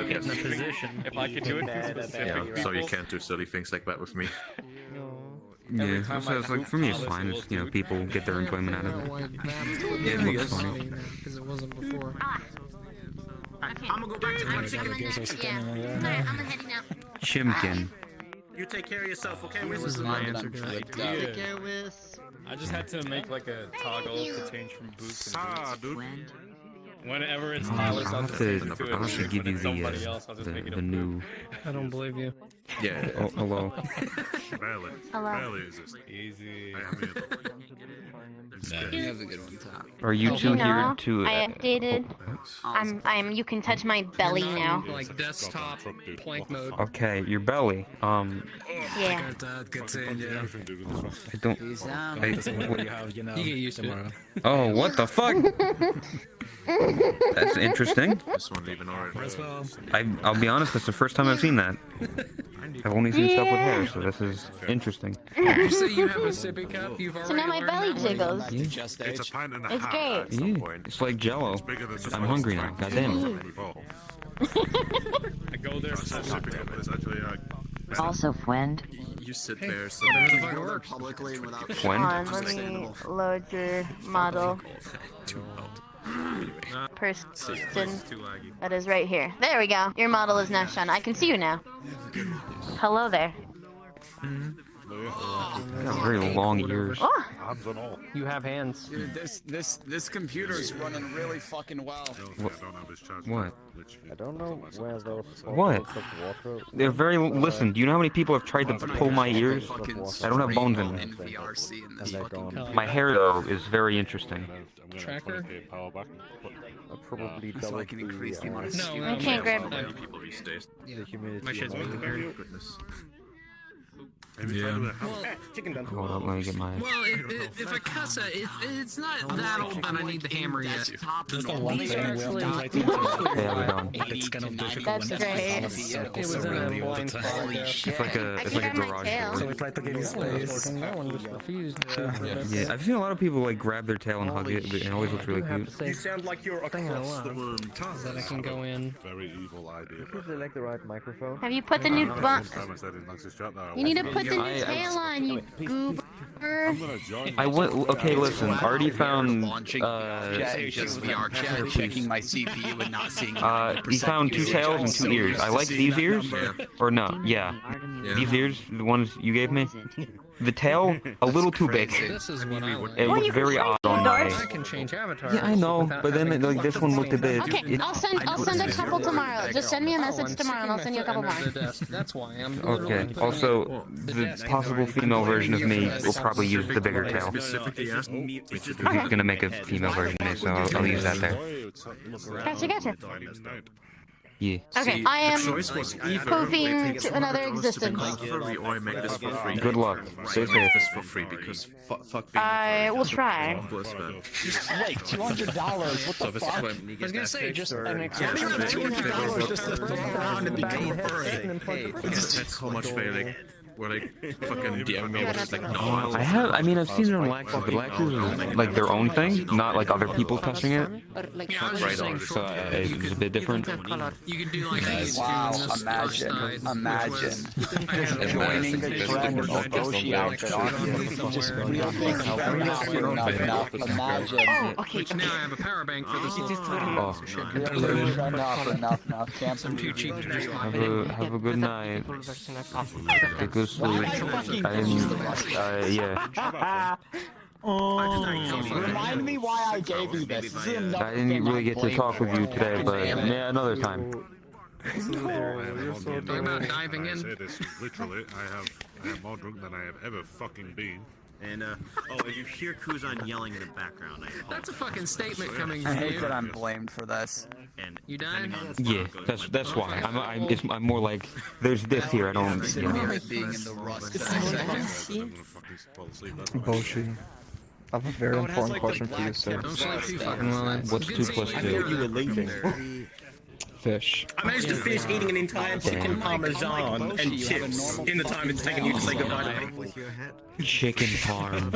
S12: Get in a position. If I could do it, yeah. So you can't do silly things like that with me.
S3: Yeah, so it's like for me it's fine. It's, you know, people get their enjoyment out of it. It looks funny.
S18: Because it wasn't before.
S5: Okay. I'm gonna go back to my chicken.
S4: I'm heading out.
S3: Chimkin.
S5: You take care of yourself, okay?
S22: This is my answer to
S5: Take care, Wiz.
S23: I just had to make like a toggle to change from boots and boots. Whenever it's Tyler's,
S3: I'll have to give you the new.
S18: I don't believe you.
S12: Yeah.
S3: Oh, hello.
S4: Hello.
S23: Easy.
S13: You have a good one, Tom.
S3: Are you two here to?
S4: I updated. I'm. You can touch my belly now.
S18: Like desktop plank mode.
S3: Okay, your belly.
S4: Yeah.
S3: I don't.
S18: You get used to it.
S3: Oh, what the fuck? That's interesting.
S12: This one leaving already.
S3: I'll be honest. That's the first time I've seen that. I've only seen stuff with hair, so this is interesting.
S18: You say you have a sippy cup. You've already
S4: So now my belly jiggles.
S5: It's a pint and a
S4: It's
S5: half.
S4: great.
S3: Yeah, it's like Jello. I'm hungry now. God damn it.
S23: I go there.
S19: Also, friend.
S12: You sit there. So
S5: publicly without.
S3: When?
S4: Hold on, let me load your model. Person that is right here. There we go. Your model is now shown. I can see you now. Hello there.
S3: Got very long ears.
S4: Oh.
S14: You have hands.
S13: Dude, this computer's running really fucking well.
S3: What?
S2: I don't know where those.
S3: What? They're very. Listen, do you know how many people have tried to pull my ears? I don't have bones in them. My hair, though, is very interesting.
S18: Tracker?
S2: Probably
S13: so I can increase the amount of
S18: No,
S4: I can't grab.
S12: people these days.
S2: the humidity.
S18: My shit's with the beard.
S12: Goodness.
S5: Yeah.
S3: Hold up, let me get my.
S18: Well, if I cuss it, it's not that old that I need the hammer yet.
S11: There's the one thing we have to try to
S3: Yeah, we're done.
S11: It's kind of difficult
S4: That's
S11: when
S4: great.
S11: it circles around you all the time.
S3: It's like a garage door.
S11: So we try to get his place.
S3: Yeah, I've seen a lot of people like grab their tail and hug it. It always looks really cute.
S5: You sound like you're across the room.
S18: That I can go in.
S2: Very evil idea. If you select the right microphone.
S4: Have you put the new bun? You need to put the new
S3: I-
S4: tail on, you goober.
S3: I went. Okay, listen. Already found.
S13: Just VR chat, checking my CPU and not seeing.
S3: He found 2 tails and 2 ears. I like these ears. Or no? Yeah. These ears, the ones you gave me. The tail, a little too big.
S18: This is what I like.
S3: It looks very odd on my.
S18: I can change avatars.
S3: Yeah, I know, but then like this one looked a bit.
S4: Okay, I'll send a couple tomorrow. Just send me a message tomorrow and I'll send you a couple more.
S18: That's why I'm.
S3: Okay. Also, the possible female version of me will probably use the bigger tail. He's gonna make a female version of me, so I'll use that there.
S4: Gotcha.
S3: Yeah.
S4: Okay,
S12: See,
S4: I am
S12: the choice was either
S4: moving
S12: they take
S4: to another
S12: $200 to
S4: existence.
S12: make it for free, or I make this for free.
S3: Good luck. Stay
S12: I make
S3: safe.
S12: this for free because fuck being
S4: I will try.
S12: Hopeless, man.
S21: Wait, $200? What
S12: So
S21: the
S12: this is
S21: fuck?
S12: when
S21: I was gonna say, just an
S12: Yeah,
S21: $200 just to throw around and become a bird.
S12: that's how much failing. Where like fucking DM me was just like no.
S3: I mean, I've seen it on Laxus, but Laxus is like their own thing, not like other people touching it.
S12: Right on.
S3: So it's a bit different.
S5: You can do like
S13: Wow, imagine joining the trend of Oshi outfit
S5: Imagine. Which now I have a power bank for this.
S13: Enough. Cancel.
S5: I'm too cheap to just
S3: Have a good night. Take a good sleep. Yeah.
S21: Remind me why I gave you this. This is enough.
S3: I didn't really get to talk with you today, but yeah, another time.
S5: Talking about diving in.
S9: Literally, I am more drunk than I have ever fucking been.
S17: And if you hear Kuzan yelling in the background,
S5: That's a fucking statement coming
S13: I
S5: from
S13: hate
S5: you.
S13: that I'm blamed for this.
S17: And
S5: you died?
S3: Yeah, that's why. I'm more like there's this here. I don't. You know.
S13: Being in the rust.
S8: Bullshit. I have a very important question for you, sir.
S5: Don't sleep too fucking well then.
S3: What's 2 plus 2?
S8: Fish.
S10: I managed to finish eating an entire chicken parmesan and chips in the time it's taken you to say goodbye to me.
S3: Chicken parm.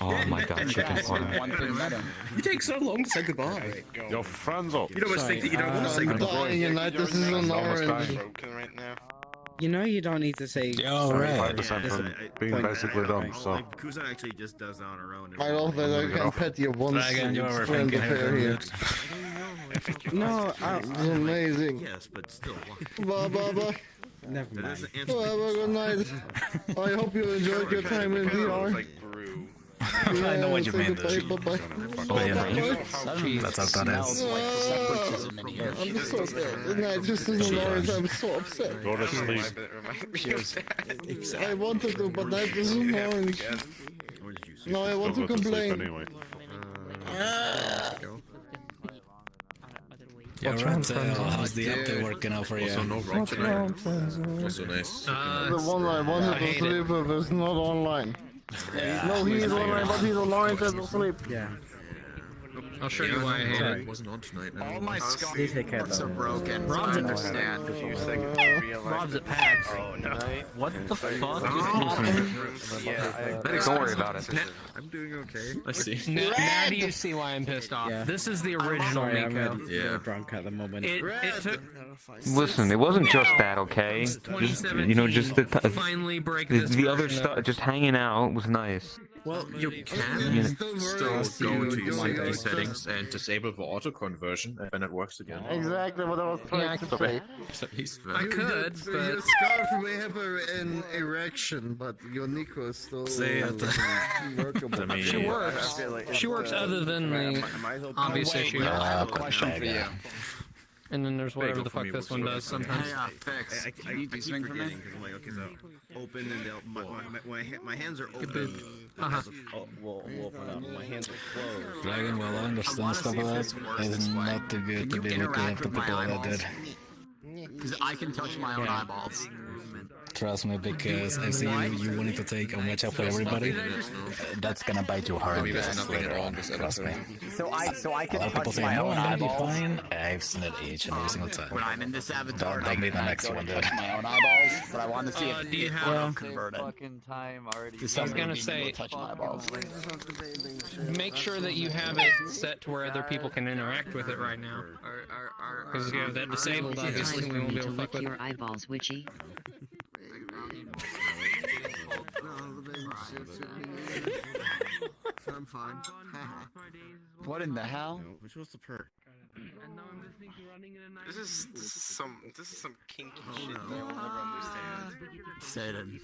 S3: Oh my god, chicken parm.
S10: You take so long to say goodbye.
S9: Your friends are.
S10: You'd almost think that you don't want to say goodbye.
S15: United, this is an orange. You know you don't need to say.
S9: Oh, right. 5% from being basically dumb, so.
S17: Like, Kuzan actually just does that on her own.
S15: I love that I can pet you once friend affair here. No, it's amazing.
S17: Yes, but still.
S15: Bye. Never mind. Have a good night. I hope you enjoyed your time in VR.
S11: I know what you mean.
S15: Bye-bye.
S11: That's how that is.
S15: I'm so sad. No, just isn't orange. I'm so upset.
S9: Go to sleep.
S15: I wanted to, but that isn't orange. No, I want to complain.
S9: Anyway.
S11: Yeah, right, how's the update working out for you?
S12: Also no rock tonight. Also nice.
S15: The one I wanted to sleep with is not online. No, he is online, but he's online to sleep. Yeah.
S5: I'll show you why I hate it.
S12: Wasn't on tonight.
S13: All my scars are broken.
S5: Rob's
S13: I understand.
S5: Rob's at PAX.
S1: What the fuck?
S3: Don't worry about it.
S17: I'm doing okay.
S12: I see.
S5: Now do you see why I'm pissed off?
S15: Yeah.
S5: This is the original Miko.
S12: Yeah.
S15: Drunk at the moment.
S5: It took
S3: Listen, it wasn't just that, okay? Just, just
S5: finally break this
S3: the other
S5: version
S3: stuff, just hanging out was nice.
S12: Well, you can still go to your safety settings and disable the auto conversion, and then it works again.
S15: Exactly what I was trying to say.
S5: I could,
S15: Your
S5: but
S15: scarf may have an erection, but your Nico is still workable.
S12: I mean,
S5: she works. She works other than the obvious issue.
S21: Question for you.
S5: And then there's whatever the fuck this one does sometimes.
S13: Fix.
S17: I keep forgetting because I'm like, okay, so open and my hands are open.
S23: We'll open up. My hands are closed.
S11: Dragon, well, I understand stuff like that. It's not too good to be looking after people like that.
S13: Because I can touch my own eyeballs.
S11: Trust me, because I see you wanting to take a watch out for everybody. That's gonna bite you hard in the ass later on. Trust me.
S13: So I can
S11: A lot of people
S13: touch
S11: say,
S13: my
S11: no,
S13: own
S11: I'm gonna be
S13: eyeballs.
S11: fine. I've seen it each and every single time.
S13: When I'm in this avatar,
S11: Don't be the
S13: I
S11: next
S13: go
S11: one,
S13: to
S11: dude.
S13: touch my own eyeballs, but I want to see if
S5: Do you
S13: it
S5: have
S13: will convert it.
S5: I was gonna say,
S13: Touch my eyeballs.
S5: make sure that you have it set to where other people can interact with it right now. Because if you have that disabled, obviously we won't be able to fuck with it.
S6: your eyeballs, Witchy.
S18: I'm fine.
S13: What in the hell?
S17: Which was the perk?
S19: This is some kinky shit that I will never understand.
S13: Satan.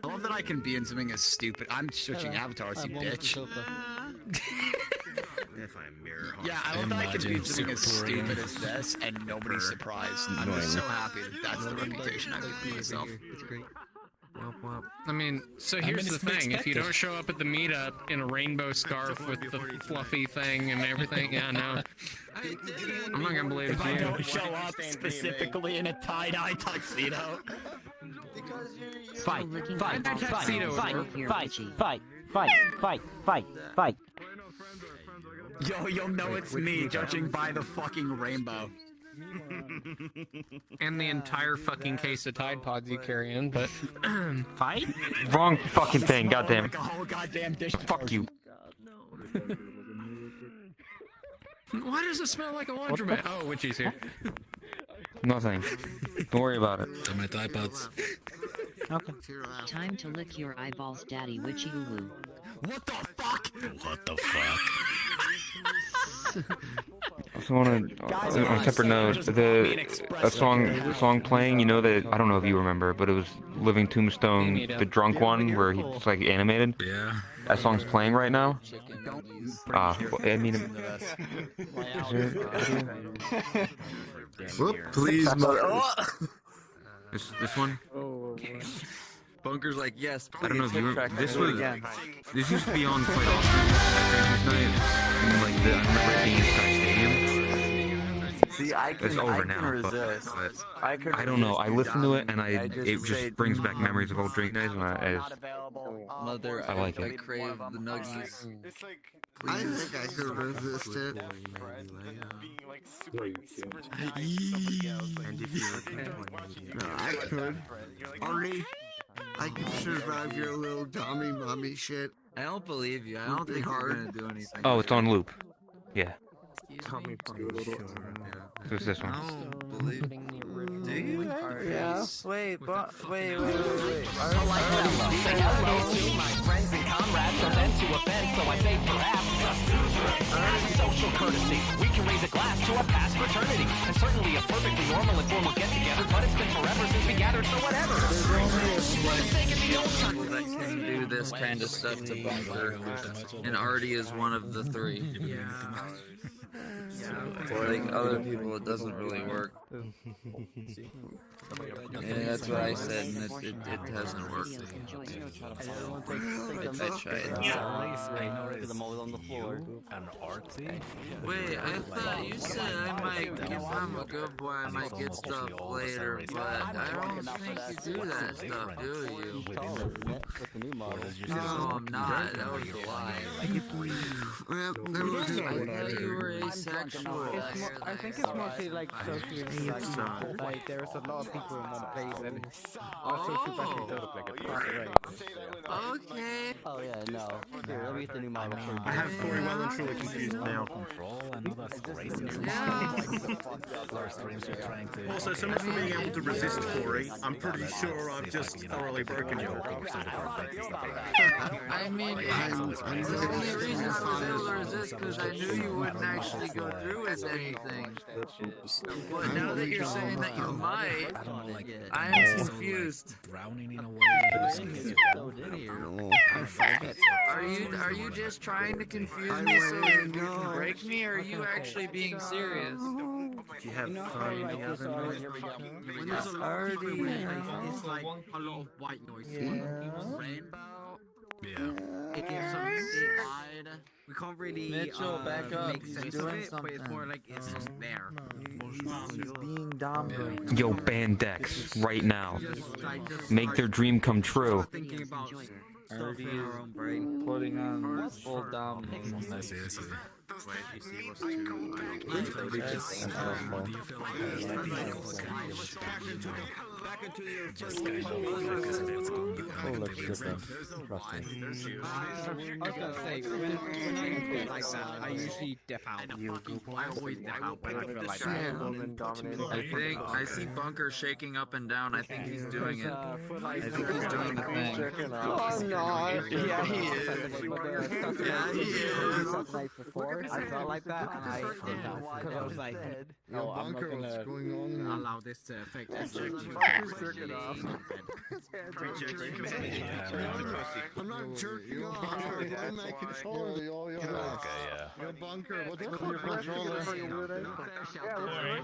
S13: I love that I can be in something as stupid. I'm switching avatars, you bitch.
S17: If I mirror.
S13: Yeah, I love that I can be in something as stupid as this and nobody's surprised. I'm just so happy that that's the reputation I've given myself.
S17: It's great.
S5: I mean, so here's the thing: if you don't show up at the meetup in a rainbow scarf with the fluffy thing and everything, yeah, no, I'm not gonna believe it's you.
S10: Don't show up specifically in a tie-dye tuxedo.
S1: Fight, fight, fight,
S5: tuxedo
S1: fight,
S5: would work.
S1: fight, fight, fight, fight, fight, fight.
S10: Yo, you'll know it's me, judging by the fucking rainbow.
S5: And the entire fucking case of Tide Pods you carry in, but
S1: fight?
S3: Wrong fucking thing, goddamn.
S10: Like a whole goddamn dish.
S3: Fuck you.
S5: Why does it smell like a laundromat? Oh, Witchy's here.
S3: Nothing. Don't worry about it.
S11: On my Tide Pods.
S1: Okay.
S7: Time to lick your eyeballs, daddy witchy woo.
S10: What the fuck?
S11: What the fuck?
S3: Also on a separate note, a song playing, you know that, I don't know if you remember, but it was Living Tombstone, the drunk one, where he's like animated.
S11: Yeah.
S3: That song's playing right now. I mean,
S21: Whoop, please, mother.
S3: This one?
S21: Bunker's like, yes.
S3: I don't know if you were. This used to be on quite often at Drinker's Night. And like, I remember it being in Sky Stadium.
S21: See,
S3: It's over now, but I don't know. I listen to it and it just brings back memories of old drink nights, and I like it.
S21: I crave the nuggies.
S18: I think I could resist it. No, I could. Artie, I could survive your little dummy mommy shit.
S21: I don't believe you. I don't think you're gonna do anything.
S3: Oh, it's on loop. Yeah.
S21: Tommy
S3: So it's this one.
S21: Do you?
S17: Yeah. Wait.
S10: Say hello to my friends and comrades, so then to offend, so I say perhaps. As a social courtesy, we can raise a glass to our past fraternity, and certainly a perfectly normal and formal get-together, but it's been forever since we gathered, so whatever.
S21: People that can do this kind of stuff to Bunker, and Artie is one of the three. Like other people, it doesn't really work. Yeah, that's what I said, and it hasn't worked. I tried. Wait, I thought you said I might, if I'm a good boy, I might get stuff later, but I don't think you do that stuff, do you? No, I'm not. That was a lie. I thought you were asexual.
S17: I think it's mostly like social, like there's a lot of people in one place and also
S21: Okay.
S17: Oh yeah, no. Here, let me get the new model.
S9: I have Corey well and truly confused now. Also, so much for being able to resist Corey. I'm pretty sure I've just thoroughly broken your record.
S21: I mean, the only reason I was able to resist because I knew you wouldn't actually go through with anything. But now that you're saying that you might, I'm confused. Are you just trying to confuse me so you can break me, or are you actually being serious?
S9: You have fun.
S17: It's like a lot of white noise.
S21: Rainbow.
S17: Yeah. It gives some side. We can't really
S21: Mitchell, back up.
S17: make sense of it, but it's more like it's just there.
S21: He's being dumb.
S3: Yo, ban Dex right now. Make their dream come true.
S17: Thinking about
S21: Already putting on full dominance.
S11: I see.
S9: Wait, you see what's too
S17: back into your
S11: Just kind of because it's going to be
S17: I was gonna say, when I feel like that, I usually dip out. I always dip out when I feel like that.
S21: I see Bunker shaking up and down. I think he's doing it. I think he's doing the thing.
S17: Oh no!
S21: Yeah, he is. Yeah, he is.
S17: I felt like that, and I did that because I was like, no, I'm not gonna allow this to affect us.
S18: I'm not jerking off. I'm not controlling. Yo, Bunker, what's with your controller?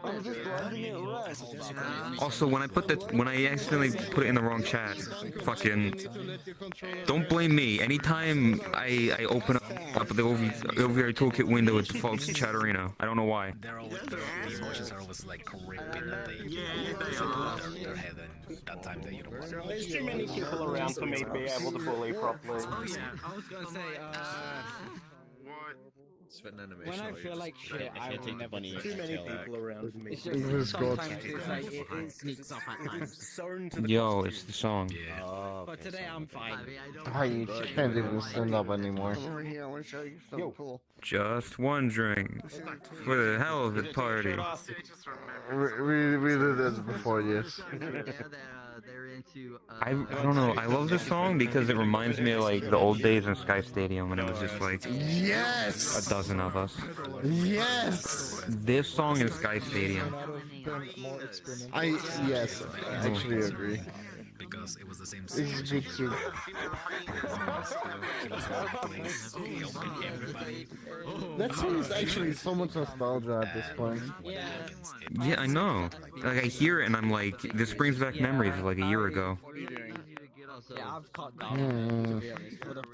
S18: I'm just letting it rest.
S3: Also, when I accidentally put it in the wrong chat, fucking, don't blame me. Anytime I open up the OVR toolkit window, it defaults to Chatterino. I don't know why.
S11: These horses are always like gripping and their head and that time that you don't want.
S21: There's too many people around for me to be able to bully properly.
S15: Oh yeah, I was gonna say, when I feel like shit, I will never do
S21: Too many people around for me.
S15: It's just sometimes it's like it sneaks off at times.
S3: Yo, it's the song.
S15: But today I'm fine.
S2: I can't even stand up anymore.
S18: Come over here, I want to show you something cool.
S3: Just one drink for the hell of it party.
S2: We did this before, yes.
S3: I don't know. I love this song because it reminds me of like the old days in Sky Stadium when it was just like
S2: yes,
S3: a dozen of us.
S2: Yes.
S3: This song in Sky Stadium.
S2: I actually agree.
S11: Because it was the same
S2: It's good too. That song is actually so much nostalgia at this point.
S3: Yeah, I know. Like I hear it and I'm like, this brings back memories of like a year ago.
S15: Yeah, I've caught down.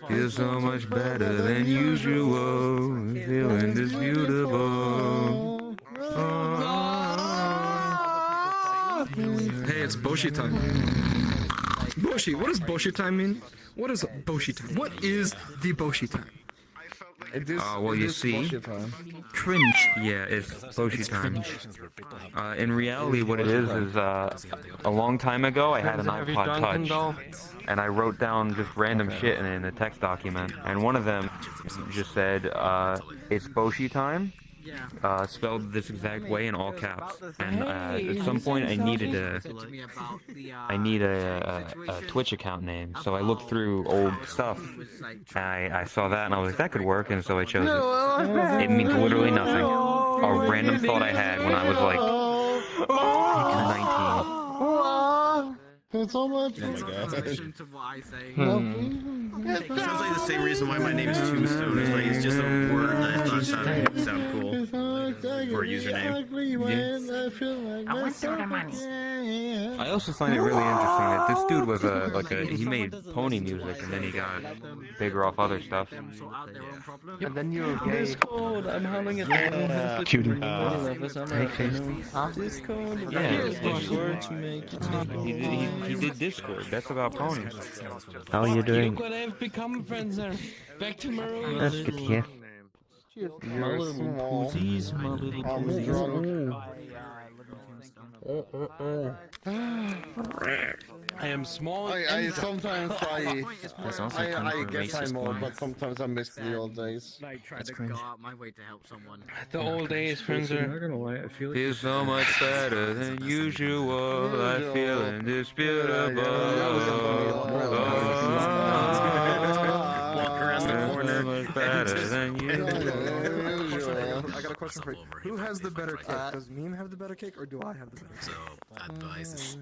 S3: Feels so much better than usual. Feeling this beautiful.
S8: Hey, it's Boshi time. Boshi, what does Boshi time mean? What is Boshi time? What is the Boshi time?
S3: Well, you see, cringe. Yeah, it's Boshi time. In reality, what it is a long time ago, I had an iPod Touch, and I wrote down just random shit in a text document, and one of them just said, "It's Boshi time." Spelled this exact way in all caps, and at some point I needed a Twitch account name, so I looked through old stuff, and I saw that, and I was like, that could work, and so I chose it. It means literally nothing. A random thought I had when I was like 19.
S2: It's so much.
S21: Oh my god. It sounds like the same reason why my name is Tombstone. It's like it's just a word that I thought sounded cool for a username.
S3: I also find it really interesting that this dude was he made pony music and then he got bigger off other stuff.
S2: And then you're gay.
S23: Discord, I'm howling at the
S3: Cutie.
S23: Discord.
S3: Yeah,
S23: Discord to make it.
S3: He did Discord. That's about ponies.
S2: How are you doing?
S23: Look what I've become, friends. Back to Maroon.
S2: That's good to hear.
S23: My little pussies, my little pussies. I am small.
S2: I sometimes I guess I'm old, but sometimes I miss the old days.
S15: I tried to go out my way to help someone.
S23: The old days, friends are. Not gonna lie, I feel like
S3: Feels so much better than usual. I feel indisputable.
S21: Walk around the corner.
S3: Much better than usual.
S18: I got a question for you. Who has the better cake? Does Meme have the better cake, or do I have the better cake?
S11: So, advice is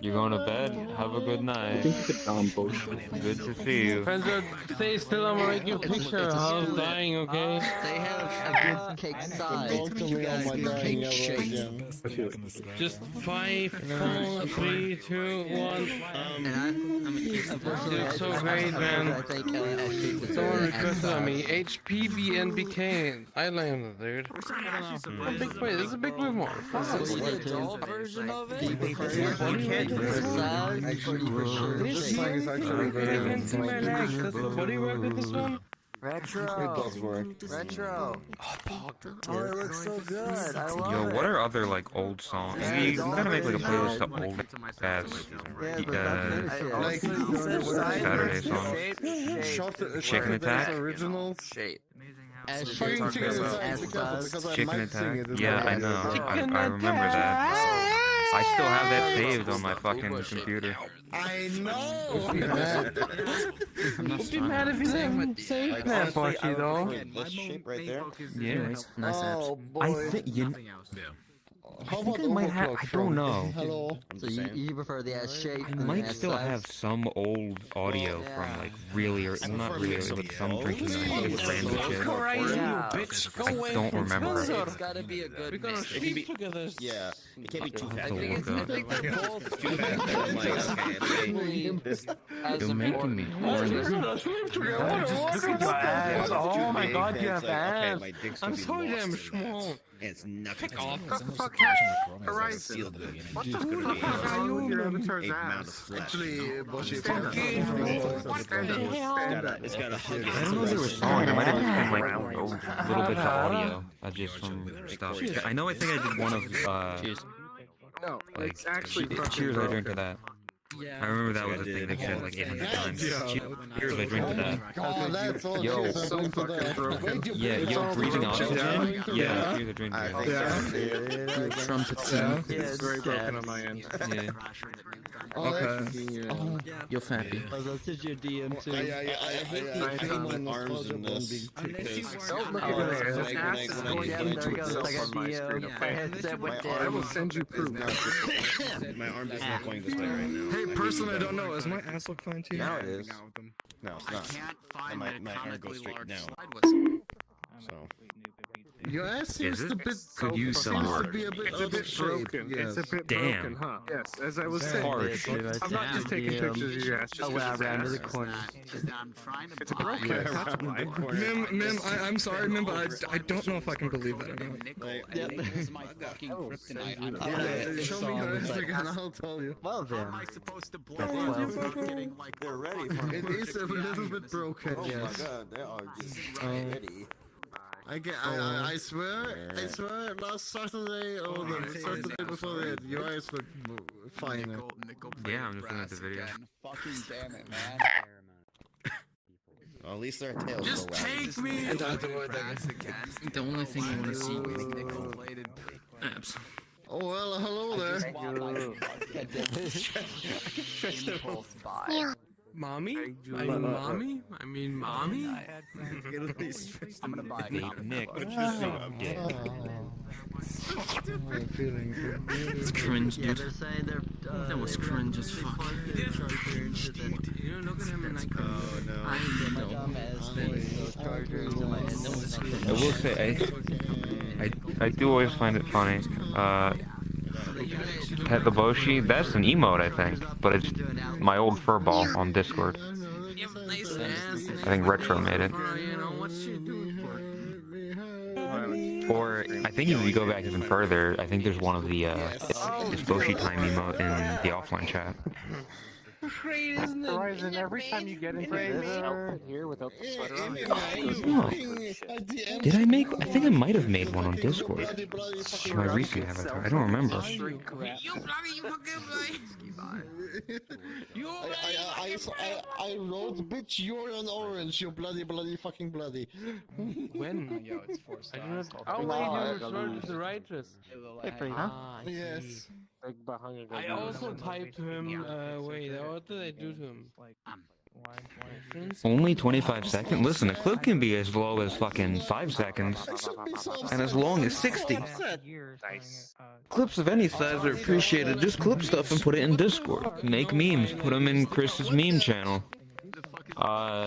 S3: You're going to bed? Have a good night. Good to see you.
S23: friends are. Stay still. I'm gonna make you a picture. How's dying? Okay.
S13: They have a good cake size, but you guys get cake shape.
S23: Just 5, 4, 3, 2, 1. You're so great, man. Someone requested on me. HPBNBK. Islander, dude. A big boy. This is a big boy more.
S13: Version of it.
S2: This song is actually very
S23: Does the body work with this one?
S18: Retro.
S2: It does work.
S18: Retro. Oh, it looks so good. I love
S3: Yo,
S18: it.
S3: what are other like old songs? We gotta make like a playlist of old ass Saturday songs. Chicken Attack.
S2: Originals.
S13: Shape.
S2: Fucking Chicken Attack. Because I
S3: Chicken
S2: might sing
S3: Attack.
S2: it.
S3: Yeah, I know. I remember that. I still have that saved on my fucking computer.
S18: I know!
S17: Don't be mad if you haven't saved that, Bushy, though.
S18: This shape right there?
S3: Yeah.
S13: Nice
S18: Oh, boy.
S3: I think you.
S18: How
S3: I think
S18: about
S3: I might have.
S18: overclock
S3: I
S18: from-
S3: don't know.
S18: Hello?
S13: So you prefer the S shape?
S3: I might still have some old audio from like really, or not really, but some drinking night, just random shit. I don't remember.
S13: It's gotta be a good
S17: We're gonna
S13: mix.
S17: sleep together.
S12: Yeah, it can't be too
S3: I have
S12: fast.
S3: to look up.
S13: As
S3: You're making me horny.
S17: Look at your ass. Oh my god, you have ass. I'm so damn small.
S12: It's nothing.
S17: Pick off.
S12: What the fuck?
S9: Horizon.
S12: What
S9: the fuck are you your avatar's ass?
S18: Actually, Bushy,
S9: Stand up. Stand up.
S12: It's got a hug.
S3: I don't know if they were song. It might have just been like little bits of audio, just from stuff. I know. I think I did one of
S9: No,
S3: like
S9: it's actually fucking
S3: cheers. I drink to
S9: broken.
S3: that. I remember that was a thing that said like 800 times. Cheers, I drink to that.
S18: God, that's all
S3: Yo.
S18: cheers, I drink to that.
S3: Yeah, yo, breathing oxygen. Yeah, cheers, I drink to that.
S13: Trumpets.
S9: It's very broken on my end.
S3: Yeah.
S18: Okay.
S13: You're fappy.
S10: That's just your DM too.
S18: I hate the feeling my nostalgia bombing.
S10: Don't look at
S9: Oh,
S10: this.
S9: there
S10: There goes. I got DM. My headset went
S9: I
S10: down.
S9: will send you proof.
S12: My arm is not going this way right now.
S8: Hey, person, I don't know. Is my ass look fine to you?
S12: Now it is. No, it's not.
S16: find
S12: my arm goes straight down. So.
S18: Your ass seems
S3: it?
S18: a bit.
S3: Could use some work.
S9: It's a bit broken. It's a bit
S3: Damn.
S9: broken, huh? Yes, as I was
S3: That's
S9: saying.
S3: harsh.
S9: I'm not just taking pictures of your ass. Just
S10: Oh,
S9: because
S10: I
S9: it's
S10: ran to
S9: ass.
S10: the corner.
S9: It's a broken ass.
S8: Mim, I'm sorry, Mim, but I don't know if I can believe that or not.
S13: This is my fucking kryptonite. I'm
S18: Show me your Instagram and I'll tell you.
S10: Well then.
S12: They're ready for
S18: It is a little bit broken,
S12: Oh my
S18: yes.
S12: god, they are just ready.
S18: I swear, last Saturday or the Saturday before that, your eyes look fine.
S3: Yeah, I'm just looking at the video.
S13: fucking damn it, man.
S12: Well, at least their tails
S17: Just
S12: go wagging.
S17: take me.
S5: The only thing I want to see is nickel-plated abs.
S18: Oh well, hello there.
S17: Mommy? Mommy? I mean, mommy?
S13: I'm gonna buy
S3: Nick.
S5: It's cringe, dude.
S10: They're saying they're.
S5: That was cringe as fuck.
S17: You know, look at him and like,
S12: Oh no.
S3: I will say, I do always find it funny. Pet the Boshi, that's an emote, I think, but it's my old furball on Discord. I think Retro made it. Or, I think if you go back even further, I think there's one of the, it's Boshi time emote in the offline chat.
S17: great, isn't it?
S9: Horizon, every time you get into this outfit here without the sweater on,
S3: Oh. Did I make? I think I might have made one on Discord. My recent avatar. I don't remember.
S18: I wrote, bitch, you're an orange, you bloody fucking bloody.
S17: When?
S10: Yo, it's 4 stars.
S17: Oh wait, you referred to the waitress.
S18: Yes.
S17: I also typed to him, wait, what did I do to him?
S3: Only 25 seconds? Listen, a clip can be as low as fucking 5 seconds, and as long as 60. Clips of any size are appreciated. Just clip stuff and put it in Discord. Make memes, put them in Chris's meme channel.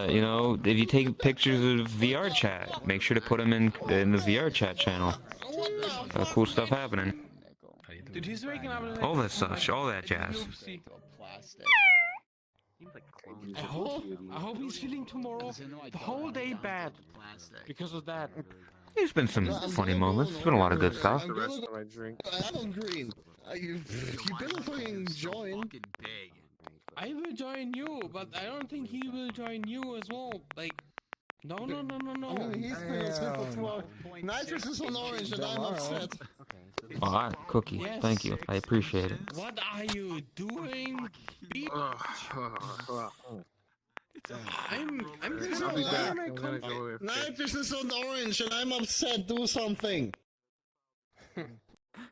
S3: You know, if you take pictures of VR chat, make sure to put them in the VR chat channel. Cool stuff happening.
S17: Dude, he's waking up
S3: All that such, all that jazz.
S17: I hope he's feeling tomorrow the whole day bad because of that.
S3: There's been some funny moments. There's been a lot of good stuff.
S18: Adam Green, you better fucking join.
S17: I will join you, but I don't think he will join you as well. Like, no.
S18: I mean, he's been upset for 2 hours. Nitrous is on orange and I'm upset.
S3: Oh, Cookie,
S17: Yes.
S3: thank you. I appreciate it.
S17: What are you doing? I'm
S18: I'll be back. Nitrous is on orange and I'm upset. Do something.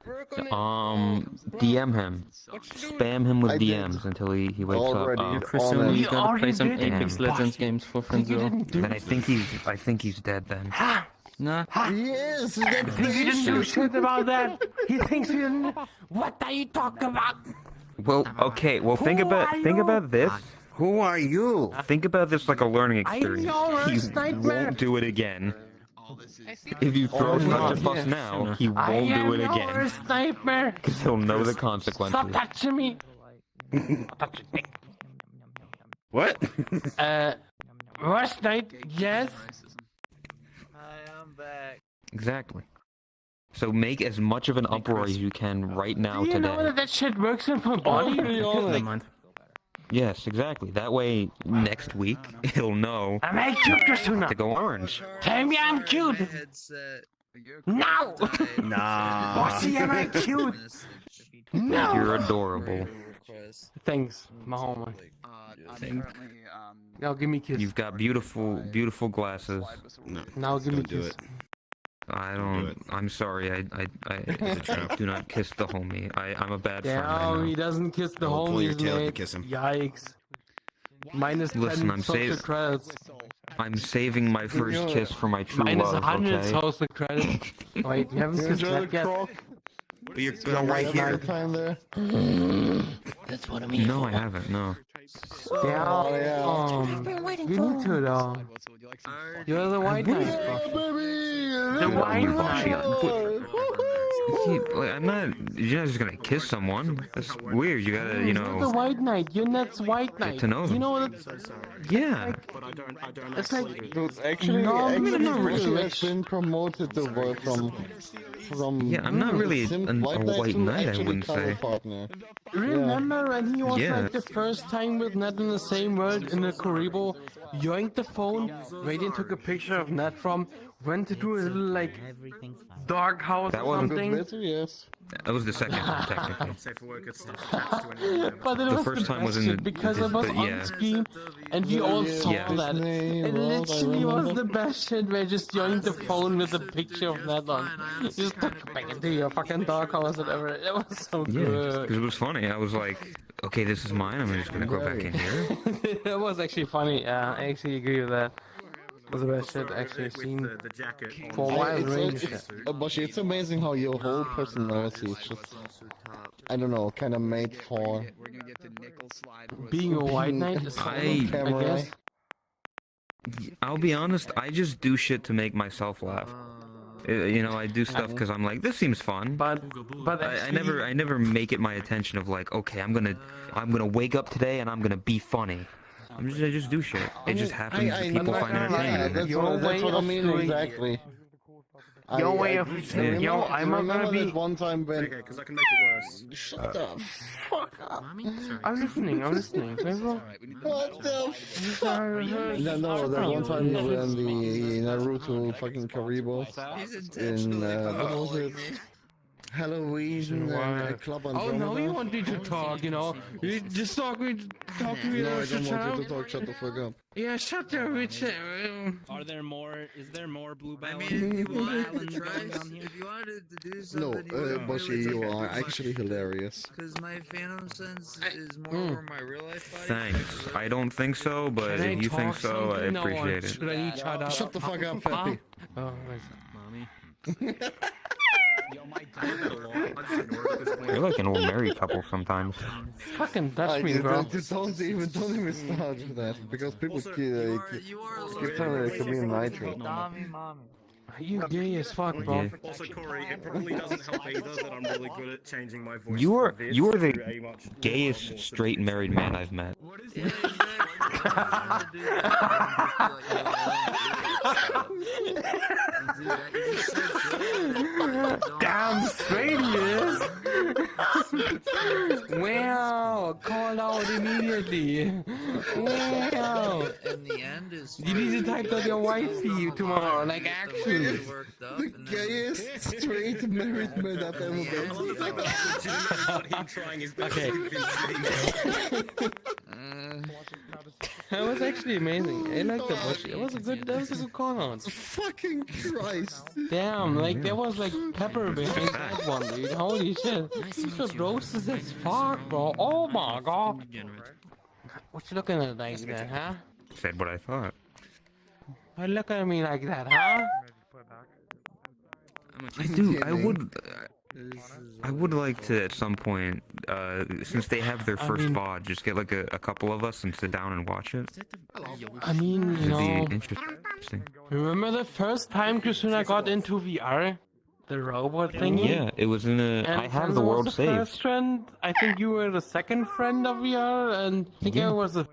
S3: DM him. Spam him with DMs until he wakes
S8: Already
S3: up.
S8: Krisuna,
S3: you
S8: gotta play some Apex Legends games for Frenzo.
S3: Then I think he's dead then.
S8: Nah.
S18: Yes,
S14: I think you didn't do shit about that. He thinks you didn't. What are you talking about?
S3: Well, okay. Well, think about this.
S18: Who are you?
S3: Think about this like a learning experience.
S14: your worst
S3: He
S14: nightmare.
S3: won't do it again. If you throw such a fuss now, he won't do it again.
S14: Worst nightmare.
S3: Because he'll know the consequences.
S14: Stop touching me.
S21: What?
S14: Worst night. Yes.
S3: Exactly. So make as much of an uproar as you can right now
S14: Do you know
S3: today.
S14: that shit works in my body?
S8: Never mind.
S3: Yes, exactly. That way, next week, he'll know
S14: Am I cute, Krisuna?
S3: to go orange.
S14: Tell me I'm cute. No.
S21: Nah.
S14: Bossy, am I cute? No.
S3: You're adorable.
S14: Thanks, my homie. Now give me a kiss.
S3: You've got beautiful, beautiful glasses.
S14: Now give me a
S21: Don't do
S14: kiss.
S21: it.
S3: I don't. I'm sorry. I do not kiss the homie. I'm a bad friend. I
S14: Damn,
S3: know.
S14: he doesn't kiss the
S21: Don't pull your
S14: homies,
S21: tail to
S14: mate.
S21: kiss him.
S14: Yikes. Minus
S3: Listen,
S14: 10
S3: I'm
S14: social
S3: saving.
S14: credits.
S3: I'm saving my first kiss for my true
S14: Minus
S3: love.
S14: 100
S3: Okay.
S14: social credits. Wait, you haven't kissed that yet?
S21: But you're right here.
S14: That's what I mean.
S3: No, I haven't. No.
S14: Damn. You need to though. You're the white knight. The white knight.
S3: I'm not. You're not just gonna kiss someone. That's weird. You gotta, you
S14: You're the
S3: know.
S14: white knight. You're Ned's white knight.
S3: to know
S14: You
S3: them.
S14: know what it's
S3: Yeah.
S14: It's like
S2: Dude, actually, I've been promoted to work from.
S3: Yeah, I'm not really
S2: Sim-
S3: a white knight. I
S2: actually
S3: wouldn't
S2: color
S3: say.
S2: partner.
S14: Remember when he was
S3: Yeah.
S14: like the first time with Ned in the same world in the Karibo, yoinked the phone, Radiant took a picture of Ned from, went to do a little like dog house
S3: That
S14: or
S3: wasn't-
S14: something.
S2: Yes.
S3: That was the second time, technically.
S9: Safe for work, it's stuff.
S14: But it
S3: The
S14: was
S3: first
S14: the
S3: time
S14: best
S3: was in
S14: shit
S3: the-
S14: because it was
S3: but
S14: on
S3: yeah.
S14: screen and we all saw
S3: Yeah.
S14: that. It literally was the best shit where just yoinked the phone with a picture of Ned on. Just took it back into your fucking dog house or whatever. It was so
S3: Yeah,
S14: good.
S3: because it was funny. I was like, okay, this is mine. I'm just gonna go back in here.
S14: That was actually funny. Yeah, I actually agree with that. It was the best shit I've actually seen
S9: The jacket.
S14: for a wide range.
S2: Boshi, it's amazing how your whole personality is just, I don't know, kind of made for
S14: Being a white knight is
S3: I
S14: guess.
S3: I'll be honest. I just do shit to make myself laugh. You know, I do stuff because I'm like, this seems fun.
S14: But
S3: I never make it my intention of like, okay, I'm gonna wake up today and I'm gonna be funny. I just do shit. It just happens. People find entertainment.
S2: That's what I mean exactly.
S14: Your way of yo, I'm not gonna be.
S2: One time when.
S9: Okay, because I can make it worse.
S2: Shut the fuck up.
S14: I'm listening.
S2: What the fuck? No, that one time we were in the Naruto fucking Karibo in what was it? Halloween club on
S14: Oh no, you want me to talk, you know? You just talk to me.
S2: No, I don't want you to talk. Shut the fuck up.
S14: Yeah, shut your bitch.
S15: Are there more? Is there more blue
S16: I
S15: balance?
S16: mean, if you wanted to try, if you wanted to do
S2: No,
S16: something,
S2: Boshi, you are actually hilarious.
S16: because my Phantom Sense is more for my real life body.
S3: Thanks. I don't think so, but if you think so, I appreciate it.
S14: Should I eat shut up?
S2: Shut the fuck up, Peppy.
S14: Oh,
S15: Mommy.
S3: You're like an old married couple sometimes.
S14: fucking touch me, bro.
S2: Don't even start with that because people keep telling me to be nitro.
S14: You gay as fuck, bro.
S3: Yeah.
S9: Also, Corey, it probably doesn't help either that I'm really good at changing my voice.
S3: You are
S9: from this
S3: you are
S9: to
S3: the
S9: a much
S3: gayest straight married man I've met.
S14: Damn straight he is. Wow, call out immediately. Wow.
S16: In the end, is
S14: You need to type out your wifey tomorrow, like actually.
S2: The gayest straight married man I've ever met.
S9: him trying his best
S14: Okay.
S9: to convince me.
S23: That was actually amazing. I like the bush. It was a good. That was a good call on.
S18: Fucking Christ!
S23: Damn, like there was like pepper behind that one, dude. Holy shit! These were roasted as fuck, bro. Oh my god. What you looking at like that, huh?
S3: Said what I thought.
S23: Why look at me like that, huh?
S3: I would like to at some point, since they have their first VOD, just get like a couple of us and sit down and watch it.
S23: I mean, you
S3: It'd
S23: know,
S3: be interesting.
S23: remember the first time Krisuna got into VR? The robot thingy?
S3: Yeah, it was in a. I have the world
S23: was the
S3: saved.
S23: first friend. I think you were the second friend of VR, and I think I was the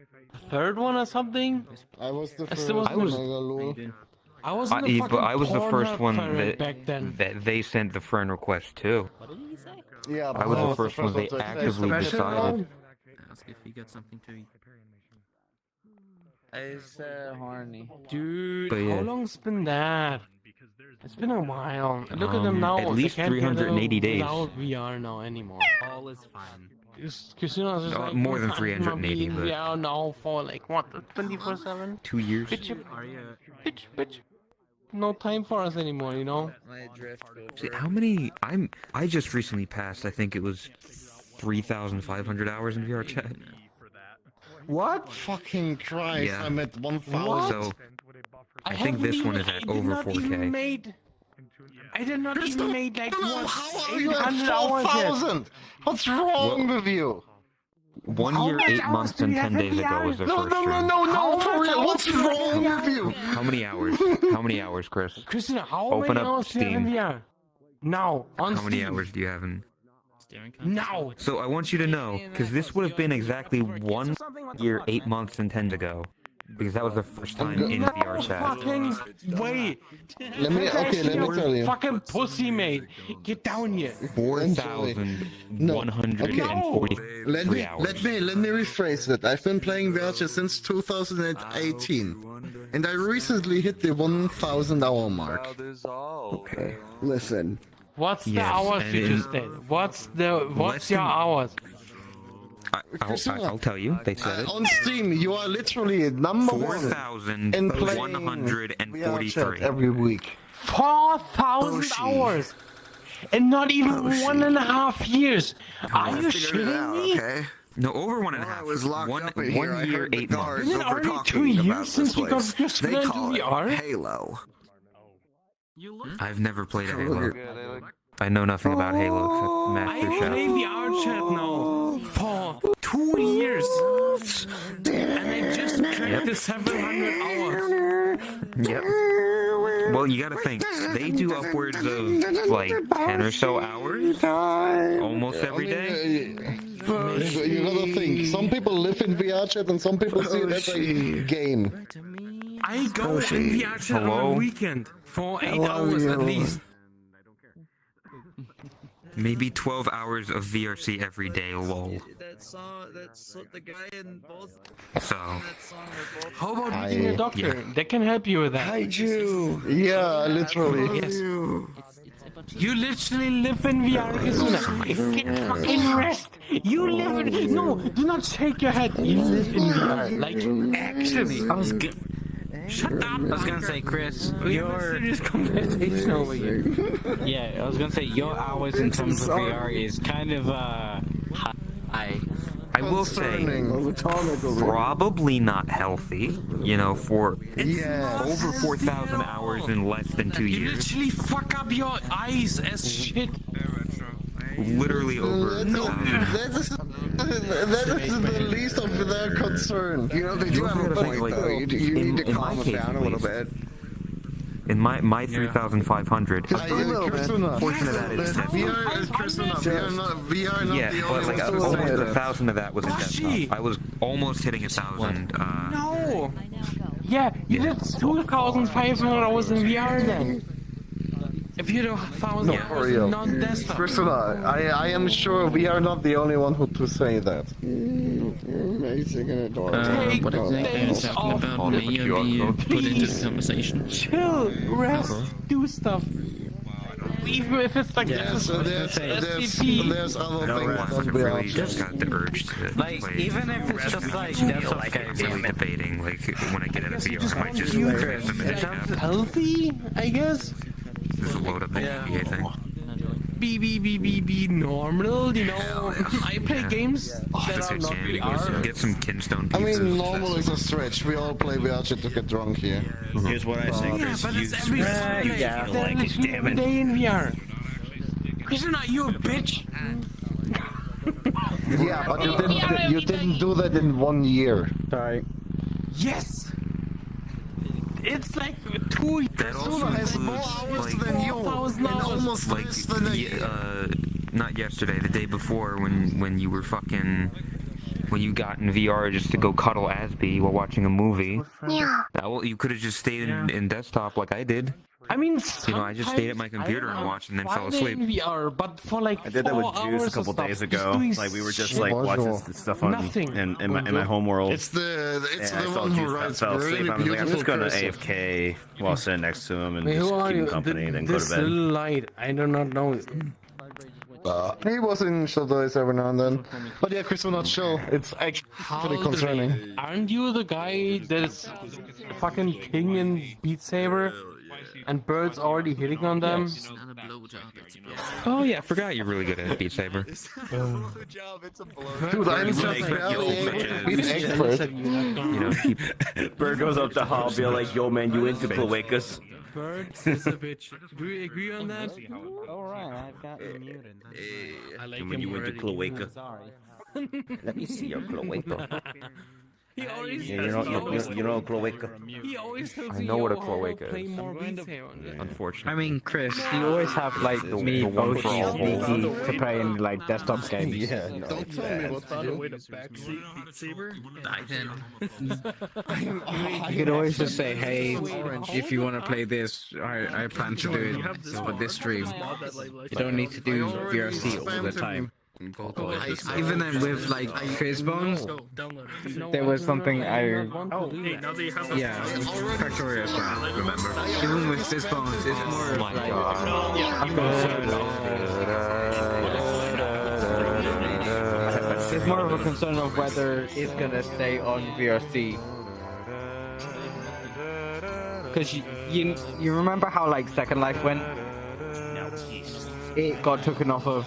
S23: third one or something.
S18: I was the first.
S23: I was in the
S3: But I was the first one
S23: back then.
S3: that they sent the friend request to.
S1: What did he say?
S18: Yeah,
S3: I was the first one they actively decided.
S17: Ask if you got something to eat.
S16: It's horny.
S23: Dude,
S3: But yeah.
S23: how long's been that? It's been a while. Look at them now.
S3: At least
S23: They can't get
S3: 380
S23: out
S3: days.
S23: without VR now anymore.
S1: All is fine.
S23: Krisuna's just like,
S3: more than
S23: I'm
S3: 380,
S23: in
S3: but
S23: VR now for like what, 24/7?
S3: 2 years.
S23: Bitch. No time for us anymore, you know.
S3: See, how many? I just recently passed. I think it was 3,500 hours in VR chat.
S18: What? Fucking Christ!
S3: Yeah.
S18: I'm at 1,000.
S3: So I think this one is at over 4K.
S23: I did not even made like what,
S18: How are you at
S23: 800 hours yet.
S18: 4,000? What's wrong with you?
S3: 1 year, 8 months, and 10 days ago was their first stream.
S18: No, for real. What's wrong with you?
S3: How many hours? How many hours, Chris?
S23: Krishna, how
S3: Open
S23: many
S3: up
S23: hours do you have in
S3: Steam.
S23: VR? Now, on
S3: How many
S23: Steam.
S3: hours do you have in?
S23: Now.
S3: So I want you to know, because this would have been exactly 1 year, 8 months, and 10 ago. Because that was the first time in VR chat.
S23: Fucking wait.
S18: Let me tell you.
S23: Fucking pussy, mate. Get down here.
S3: 4,143 hours.
S18: Let me rephrase it. I've been playing VR since 2018, and I recently hit the 1,000 hour mark.
S3: Okay.
S18: Listen.
S23: What's the
S3: Yes,
S23: hours
S3: and
S23: you
S3: in
S23: just did? What's your
S3: than-
S23: hours?
S3: I'll tell you. They said it.
S18: On Steam, you are literally number one in playing
S3: 4,143
S18: every week.
S23: 4,000 hours, and not even 1.5 years. Are you shitting me?
S18: Okay.
S3: No, over 1.5.
S18: I was locked
S3: one,
S18: up in here.
S3: 1
S18: I
S3: year,
S18: heard the
S3: 8 months.
S18: guards
S23: Isn't it
S18: over
S23: already 2
S18: talking
S23: years
S18: about
S23: since
S18: this
S23: we got
S18: place.
S23: just
S18: They
S23: into
S18: call it
S23: VR?
S18: Halo.
S3: I've never played a Halo. I know nothing about Halo except
S23: I
S3: Master
S23: play
S3: Chef.
S23: VR chat now for 2 years, and I just cracked the 700 hours.
S3: Yep. Well, you gotta think. They do upwards of like 10 or so hours almost every day.
S18: You gotta think. Some people live in VR chat and some people see it as a game.
S23: I go in VR chat on a weekend for 8 hours at least.
S3: Maybe 12 hours of VRC every day, lol.
S16: That's the guy in both.
S3: So.
S23: How about meeting a doctor?
S3: Yeah.
S23: They can help you with that.
S18: Kaiju! Yeah, literally.
S23: Yes. You literally live in VR, Krisuna. Get fucking rest. You live in. No, do not shake your head. You live in VR. Like, actually. Shut up! I was gonna say, Chris, your serious conversation over here. Yeah, I was gonna say your hours in terms of VR is kind of high.
S3: I will say, probably not healthy. You know, for over 4,000 hours in less than 2
S23: You
S3: years.
S23: literally fuck up your eyes as shit.
S3: Literally over.
S18: That is the least of their concern. You know, they do have a point, though. You need to calm them down a little bit.
S3: In my 3,500, portion of that is yeah, but like almost 1,000 of that was in desktop. I was almost hitting 1,000.
S23: No. Yeah, you did 2,500 hours in VR then. If you do 1,000 hours in non-desktop.
S18: Krisuna, I am sure we are not the only one who to say that. Amazing and adorable.
S23: Take days off.
S5: Put into the conversation.
S23: Chill, rest, do stuff.
S21: even if it's like this,
S2: so there's
S21: SCP.
S2: other things.
S3: Really just got the urge to
S15: Like,
S3: play.
S15: even if it's just like
S3: Feel like I'm really debating, like when I get out of VR, I might just grab the minish cap.
S21: Healthy, I guess.
S3: Just load up the NBA thing.
S21: Be normal, you know. I play games that are not VR.
S3: Get some Kinstone
S2: I
S3: pieces.
S2: mean, normal is a stretch. We all play VR to get drunk here.
S12: Here's what I say, Chris.
S21: But it's
S12: Use
S21: every
S12: Use
S21: yeah,
S12: feel like it, damn it.
S21: day in VR. Krisuna, you a bitch.
S2: Yeah, but you didn't do that in 1 year.
S21: Sorry. Yes. It's like 2
S2: Krisuna has more hours than you, and almost
S3: like
S2: less than
S3: not yesterday, the day before, when you were fucking, when you got in VR just to go cuddle Asby while watching a movie.
S6: Yeah.
S3: Well, you could have just stayed in desktop like I did.
S21: I mean,
S3: you know, I just stayed at my computer and watched and then fell asleep.
S21: VR, but for like
S12: I did that with
S21: 4
S12: Juice a
S21: hours
S12: couple
S21: of stuff,
S12: days
S21: just
S12: ago.
S21: doing
S12: Like we were just
S21: shit.
S12: like watching stuff on in my home world.
S2: It's the
S12: I saw
S2: one who
S12: Juice
S2: writes
S12: fell asleep.
S2: really
S12: I was like, I'm just
S2: beautiful
S12: going to
S2: cursive.
S12: AFK while sitting next to him and
S21: Wait,
S12: just
S21: who are
S12: keep him
S21: you?
S12: company and then go to
S21: This
S12: bed.
S21: little light, I do not know.
S2: He was in shadows every now and then. But yeah, Chris will not show. It's actually pretty concerning.
S21: Aren't you the guy that is fucking king in Beat Saber? And birds already hitting on them?
S3: Oh yeah, I forgot you're really good at Beat Saber.
S2: Dude, I'm just barely able to be an expert.
S3: You know, keep...
S12: Bird goes up to Hal, be like, yo man, you into cloacas?
S21: Bird is a bitch. Do we agree on that?
S1: Alright, I've got you muted.
S21: I like
S12: when
S21: him
S12: you went to
S21: already.
S12: cloaca.
S1: Sorry.
S12: Let me see your cloaca.
S21: He always
S12: Yeah, you know cloaca.
S21: He always tells
S3: I
S21: me,
S3: know what a
S21: "Yo,
S3: cloaca
S21: play
S3: is.
S21: more Beat Saber."
S3: Unfortunately.
S15: I mean, Chris, you always have like me
S3: the one
S15: both
S3: for all
S15: sneaky to play in like desktop games.
S12: Yeah, no,
S2: Don't tell me what to do.
S15: You could always just say, hey, if you want to play this, I plan to do it for this stream. You don't need to do VRC all the time. Even then with like Fizzbones, there was something I... Yeah, Factorio as well, remember? Even with Fizzbones, it's more of like... It's more of a concern of whether it's gonna stay on VRC. Because you remember how like Second Life went? It got taken off of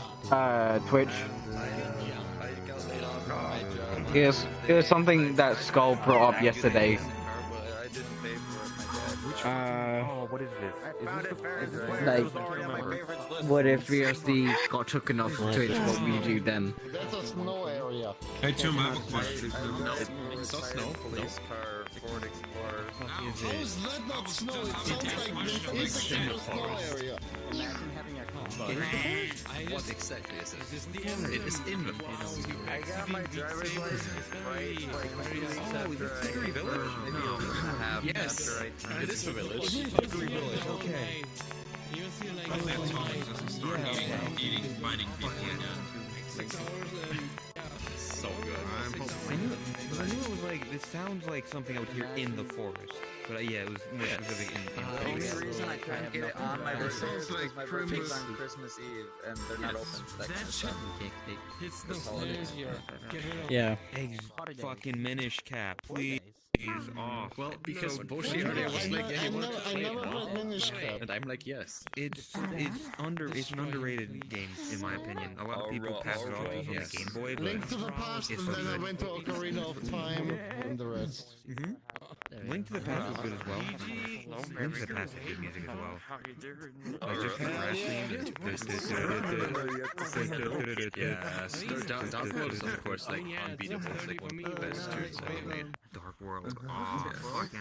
S15: Twitch. It was something that Skull brought up yesterday.
S3: What is this?
S15: Like, what if VRC got taken off of Twitch? What would you do then?
S2: That's a snow area.
S4: Hey, Tim, I have a question.
S16: It's not snow. Police car, Ford Explorer.
S2: How is that not snow? It sounds like it's a snow area.
S16: What exactly is it? It is in the forest. I got my driver's license right like 2 weeks after I village. Maybe a half after I
S5: It is a village.
S16: Hickory Village. Okay.
S5: You see like
S4: Eating, fighting people again.
S5: 6 hours and so good.
S3: I knew it was like, this sounds like something I would hear in the forest. But yeah, it was more specific in
S16: The only reason I couldn't get it on my birthday
S2: sounds
S16: is
S2: like
S16: because my birthday's
S2: Christmas.
S16: on Christmas Eve and they're not open for that kind of stuff.
S5: It's the
S16: This holiday.
S15: Yeah.
S3: fucking Minish cap, please off.
S5: Well, because Boshi already was like, yeah, he wanted to play it, huh?
S2: Minish cap.
S5: And I'm like, yes.
S3: It's an underrated game in my opinion. A lot of people pass it off as on the Game Boy, but
S2: Link to the Past,
S3: it's
S2: and
S3: so
S2: then I
S3: good.
S2: went to Ocarina of Time, and the rest.
S3: Link to the Past is good as well. Link to the Past is good music as well. Like just
S5: Yeah, Dark World is of course like unbeatable. It's like one of the best tunes ever made.
S3: Dark World. Oh, fucking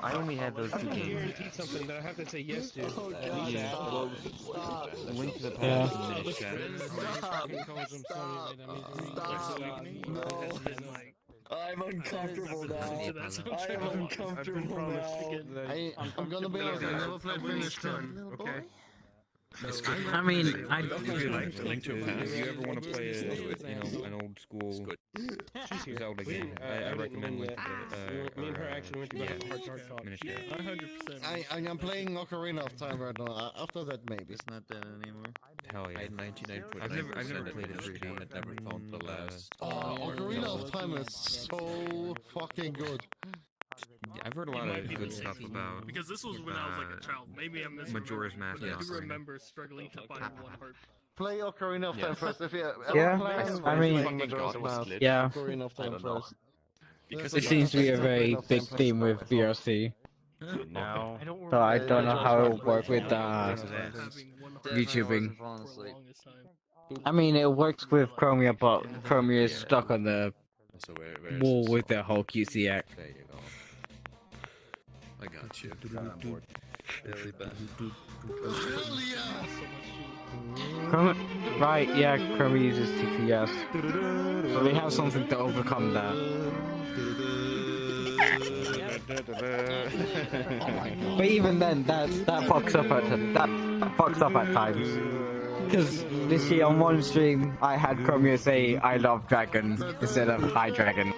S3: I only had those two games.
S5: Repeat something that I have to say yes to.
S3: Link to the Past and Minish cap.
S2: I'm uncomfortable now. I'm uncomfortable now. I'm gonna be honest, I never played Minish Cap.
S5: Okay.
S15: I mean,
S3: If you like Link to the Past, if you ever want to play an old school Zelda game, I recommend Link to the
S9: actually went to go have a hard talk.
S3: Miniature.
S9: 100%.
S18: I'm playing Ocarina of Time right now. After that, maybe.
S17: It's not that anymore.
S3: Hell yeah.
S12: I had 99.9%.
S3: I've never played it 3D.
S12: I had never found the last.
S18: Ocarina of Time is so fucking good.
S3: I've heard a lot of good stuff about.
S2: Because this was when I was like a child. Maybe I'm missing.
S3: Majora's Mask.
S2: But I do remember struggling to find one heart.
S18: Play Ocarina of Time first. If you
S15: Yeah,
S18: I
S15: mean, yeah.
S18: Ocarina of Time first.
S15: It seems to be a very big theme with VRC.
S23: No.
S15: So I don't know how it will work with YouTubing. I mean, it works with Chromia, but Chromia is stuck on the wall with their whole QC act.
S12: There you go. I got you.
S15: Right, yeah, Chromia uses TTS. So they have something to overcome that. But even then, that fucks up at times. Because this year on one stream, I had Chromia say "I love Dragon" instead of "Hi Dragon."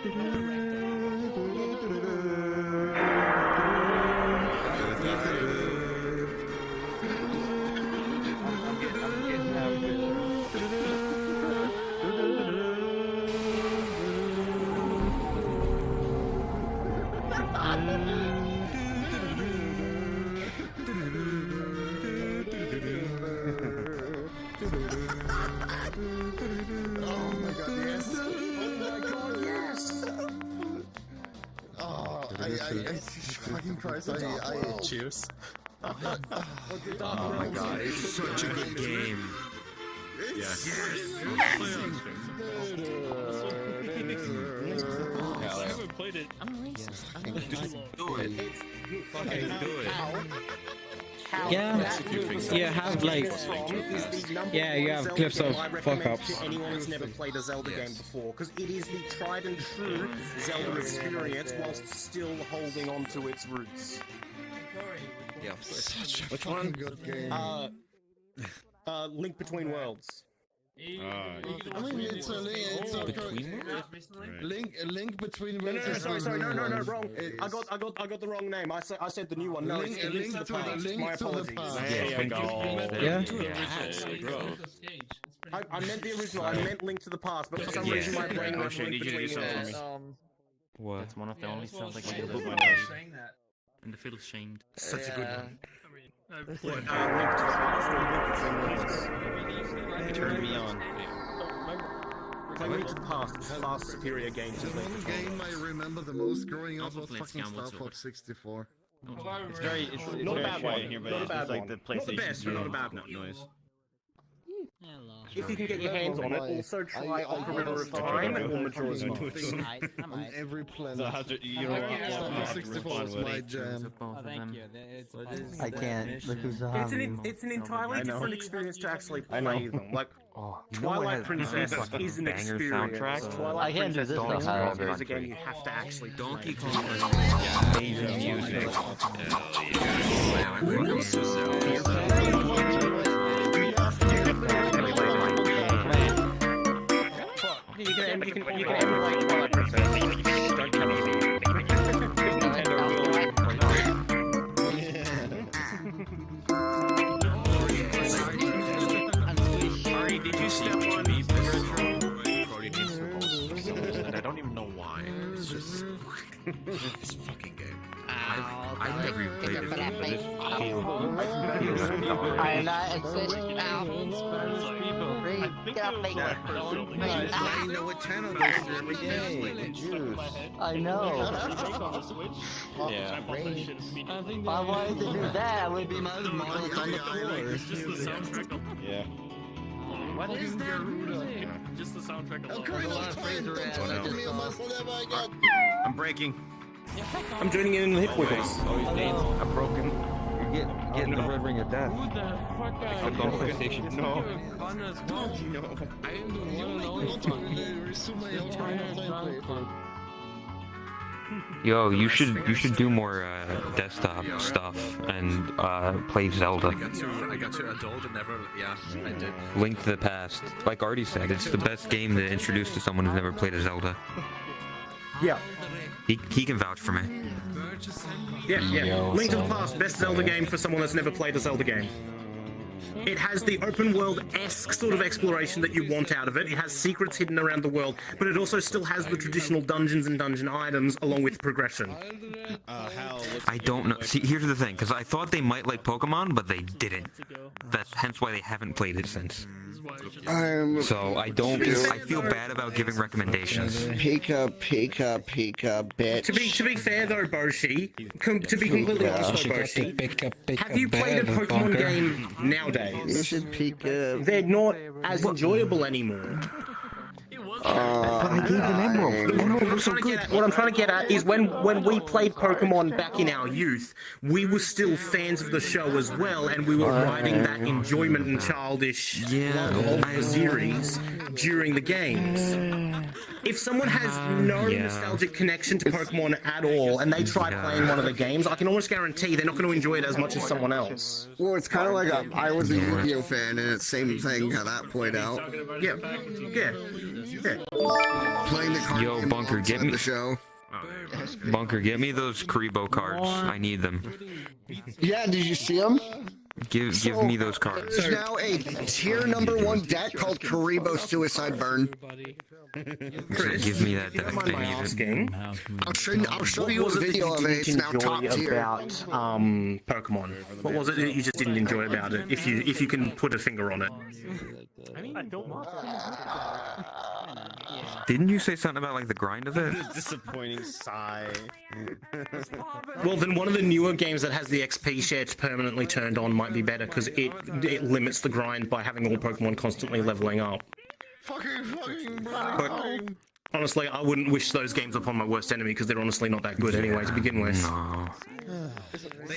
S18: Fucking Christ,
S12: Cheers.
S3: Oh my god, it's such a good game.
S12: Yes.
S2: I haven't played it.
S12: Do it. Fucking do it.
S15: Yeah, you have like, yeah, you have clips of fuck ups.
S10: To anyone who's never played a Zelda game before, because it is the tried and true Zelda experience whilst still holding on to its roots.
S12: Yeah.
S18: Which one? Good game.
S10: Link Between Worlds.
S18: I mean, it's a link between worlds.
S10: Sorry, no, wrong. I got the wrong name. I said the new one. No, it's Link to the Past. My apologies.
S15: There you go.
S10: I meant the original. I meant Link to the Past, but for some reason my brain went Link Between Worlds.
S3: What?
S17: It's one of the only Zelda games that
S1: Saying that.
S17: and the feels shamed.
S12: Such a good one.
S10: Link to the Past.
S17: Turn me on.
S10: Play Link to the Past. It's far superior game to Link
S18: The game I remember the most growing up was fucking Star Fox 64.
S23: It's very, it's
S10: not a
S23: very
S10: bad
S23: quiet
S10: one.
S23: here, but
S10: Not a
S23: it's
S10: bad
S23: just like
S10: one.
S23: the
S10: Not the
S23: PlayStation
S10: best, but not a bad one.
S23: noise.
S10: If you can get your hands on it, also try Ocarina of Time or Majora's Mask.
S18: On every planet.
S23: So how's it, you know,
S18: Star Fox 64 was my jam.
S14: I can't. Look who's
S10: It's an entirely different experience to actually play them. Like, Twilight Princess is an experience. Twilight Princess is a game you have to actually play.
S3: Donkey Kong has amazing music.
S10: You can emulate Twilight Princess. Don't tell
S12: Ari, did you step on me? Probably needs to roll, and I don't even know why. It's just this fucking game. I've never even played it, but this
S18: I know what channel goes to every day. Juice.
S14: I know.
S23: Yeah.
S14: If I wanted to do that, I would be my models on the floor.
S23: Yeah.
S2: What is that music? Just the soundtrack alone.
S12: I'm breaking.
S10: I'm joining in the hip wiggles.
S3: I'm broken. You're getting the red ring of death.
S2: Who the fuck are
S3: Click on PlayStation. No. Yo, you should do more desktop stuff and play Zelda.
S12: I got to adult and never. Yeah, I did.
S3: Link to the Past. Like Artie said, it's the best game to introduce to someone who's never played a Zelda.
S18: Yeah.
S3: He can vouch for me.
S9: Yeah. Link to the Past, best Zelda game for someone that's never played a Zelda game. It has the open world-esque sort of exploration that you want out of it. It has secrets hidden around the world, but it also still has the traditional dungeons and dungeon items along with progression.
S3: I don't know. See, here's the thing, because I thought they might like Pokemon, but they didn't. That's hence why they haven't played it since. So I feel bad about giving recommendations.
S18: Pika, bitch.
S9: To be fair though, Boshi, to be completely honest though, Boshi, have you played a Pokemon game nowadays? They're not as enjoyable anymore.
S3: But I gave them Emerald.
S9: What I'm trying to get at is when we played Pokemon back in our youth, we were still fans of the show as well, and we were riding that enjoyment and childish love of the series during the games. If someone has no nostalgic connection to Pokemon at all, and they try playing one of the games, I can almost guarantee they're not going to enjoy it as much as someone else.
S18: Well, it's kind of like I was a Yu-Gi-Oh fan, and it's the same thing how that played out.
S9: Yeah.
S18: Playing the card
S3: Yo, Bunker, get me
S18: the show.
S3: Bunker, get me those Karibo cards. I need them.
S18: Yeah, did you see them?
S3: Give me those cards.
S18: There's now a tier #1 deck called Karibo Suicide Burn.
S3: Give me that deck.
S18: I'll show you a video of it. It's now top tier.
S9: About Pokemon. What was it that you just didn't enjoy about it? If you can put a finger on it.
S3: Didn't you say something about like the grind of it?
S17: Disappointing sigh.
S9: Well, then one of the newer games that has the XP share permanently turned on might be better because it limits the grind by having all Pokemon constantly leveling up. But honestly, I wouldn't wish those games upon my worst enemy because they're honestly not that good anyway to begin with.
S3: No.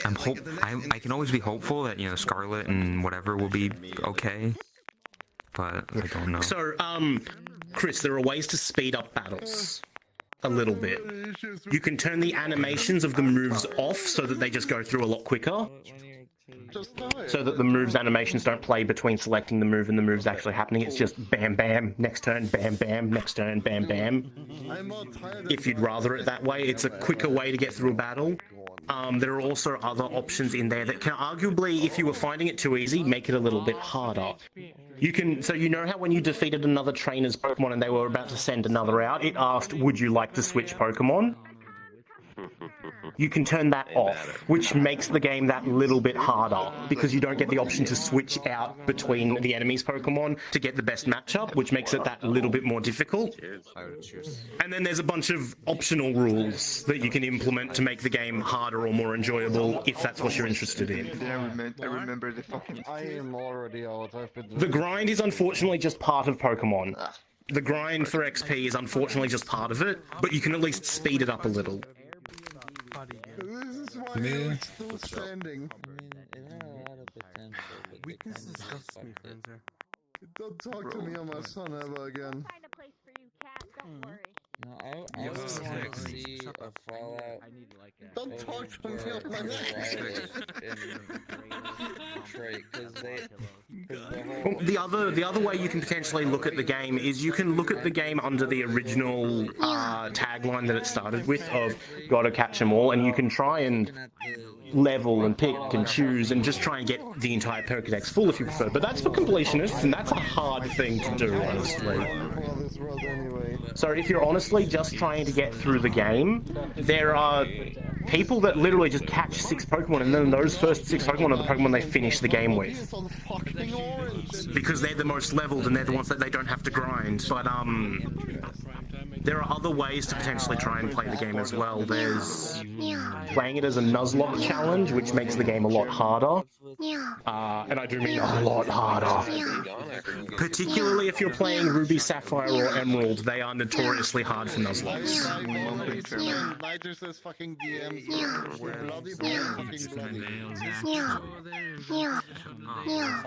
S3: I can always be hopeful that, you know, Scarlet and whatever will be okay, but I don't know.
S9: So, Chris, there are ways to speed up battles a little bit. You can turn the animations of the moves off so that they just go through a lot quicker. So that the moves animations don't play between selecting the move and the moves actually happening. It's just bam bam, next turn, bam bam, next turn, bam bam. If you'd rather it that way, it's a quicker way to get through a battle. There are also other options in there that can arguably, if you were finding it too easy, make it a little bit harder. You can, so you know how when you defeated another trainer's Pokemon and they were about to send another out, it asked, would you like to switch Pokemon? You can turn that off, which makes the game that little bit harder, because you don't get the option to switch out between the enemy's Pokemon to get the best matchup, which makes it that little bit more difficult. And then there's a bunch of optional rules that you can implement to make the game harder or more enjoyable, if that's what you're interested in.
S2: I remember the fucking... I am already out.
S9: The grind is unfortunately just part of Pokemon. The grind for XP is unfortunately just part of it, but you can at least speed it up a little.
S2: This is why I'm still standing.
S16: Weakness disgusts me, Frenzer.
S2: Don't talk to me on my son ever again.
S19: No, I would want to see a Fallout.
S2: Don't talk to me on my
S9: The other way you can potentially look at the game is you can look at the game under the original tagline that it started with of gotta catch 'em all, and you can try and level and pick and choose and just try and get the entire Pokédex full if you prefer. But that's for completionists, and that's a hard thing to do, honestly. So if you're honestly just trying to get through the game, there are people that literally just catch 6 Pokemon, and then those first 6 Pokemon are the Pokemon they finish the game with. Because they're the most leveled and they're the ones that they don't have to grind. But there are other ways to potentially try and play the game as well. There's playing it as a Nuzlocke challenge, which makes the game a lot harder. And I do mean a lot harder. Particularly if you're playing Ruby, Sapphire, or Emerald, they are notoriously hard for Nuzlocks.
S2: Lighter says fucking DMs. Bloody, fucking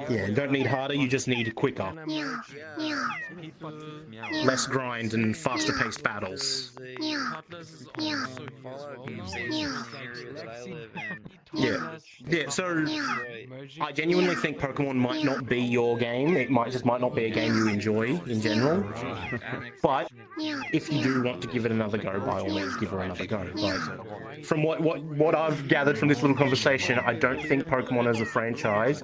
S9: Yeah, you don't need harder, you just need quicker. Less grind and faster paced turn-based battles. Yeah, so I genuinely think Pokemon might not be your game. It might not be a game you enjoy in general. But if you do want to give it another go, by all means, give it another go. But from what I've gathered from this little conversation, I don't think Pokemon as a franchise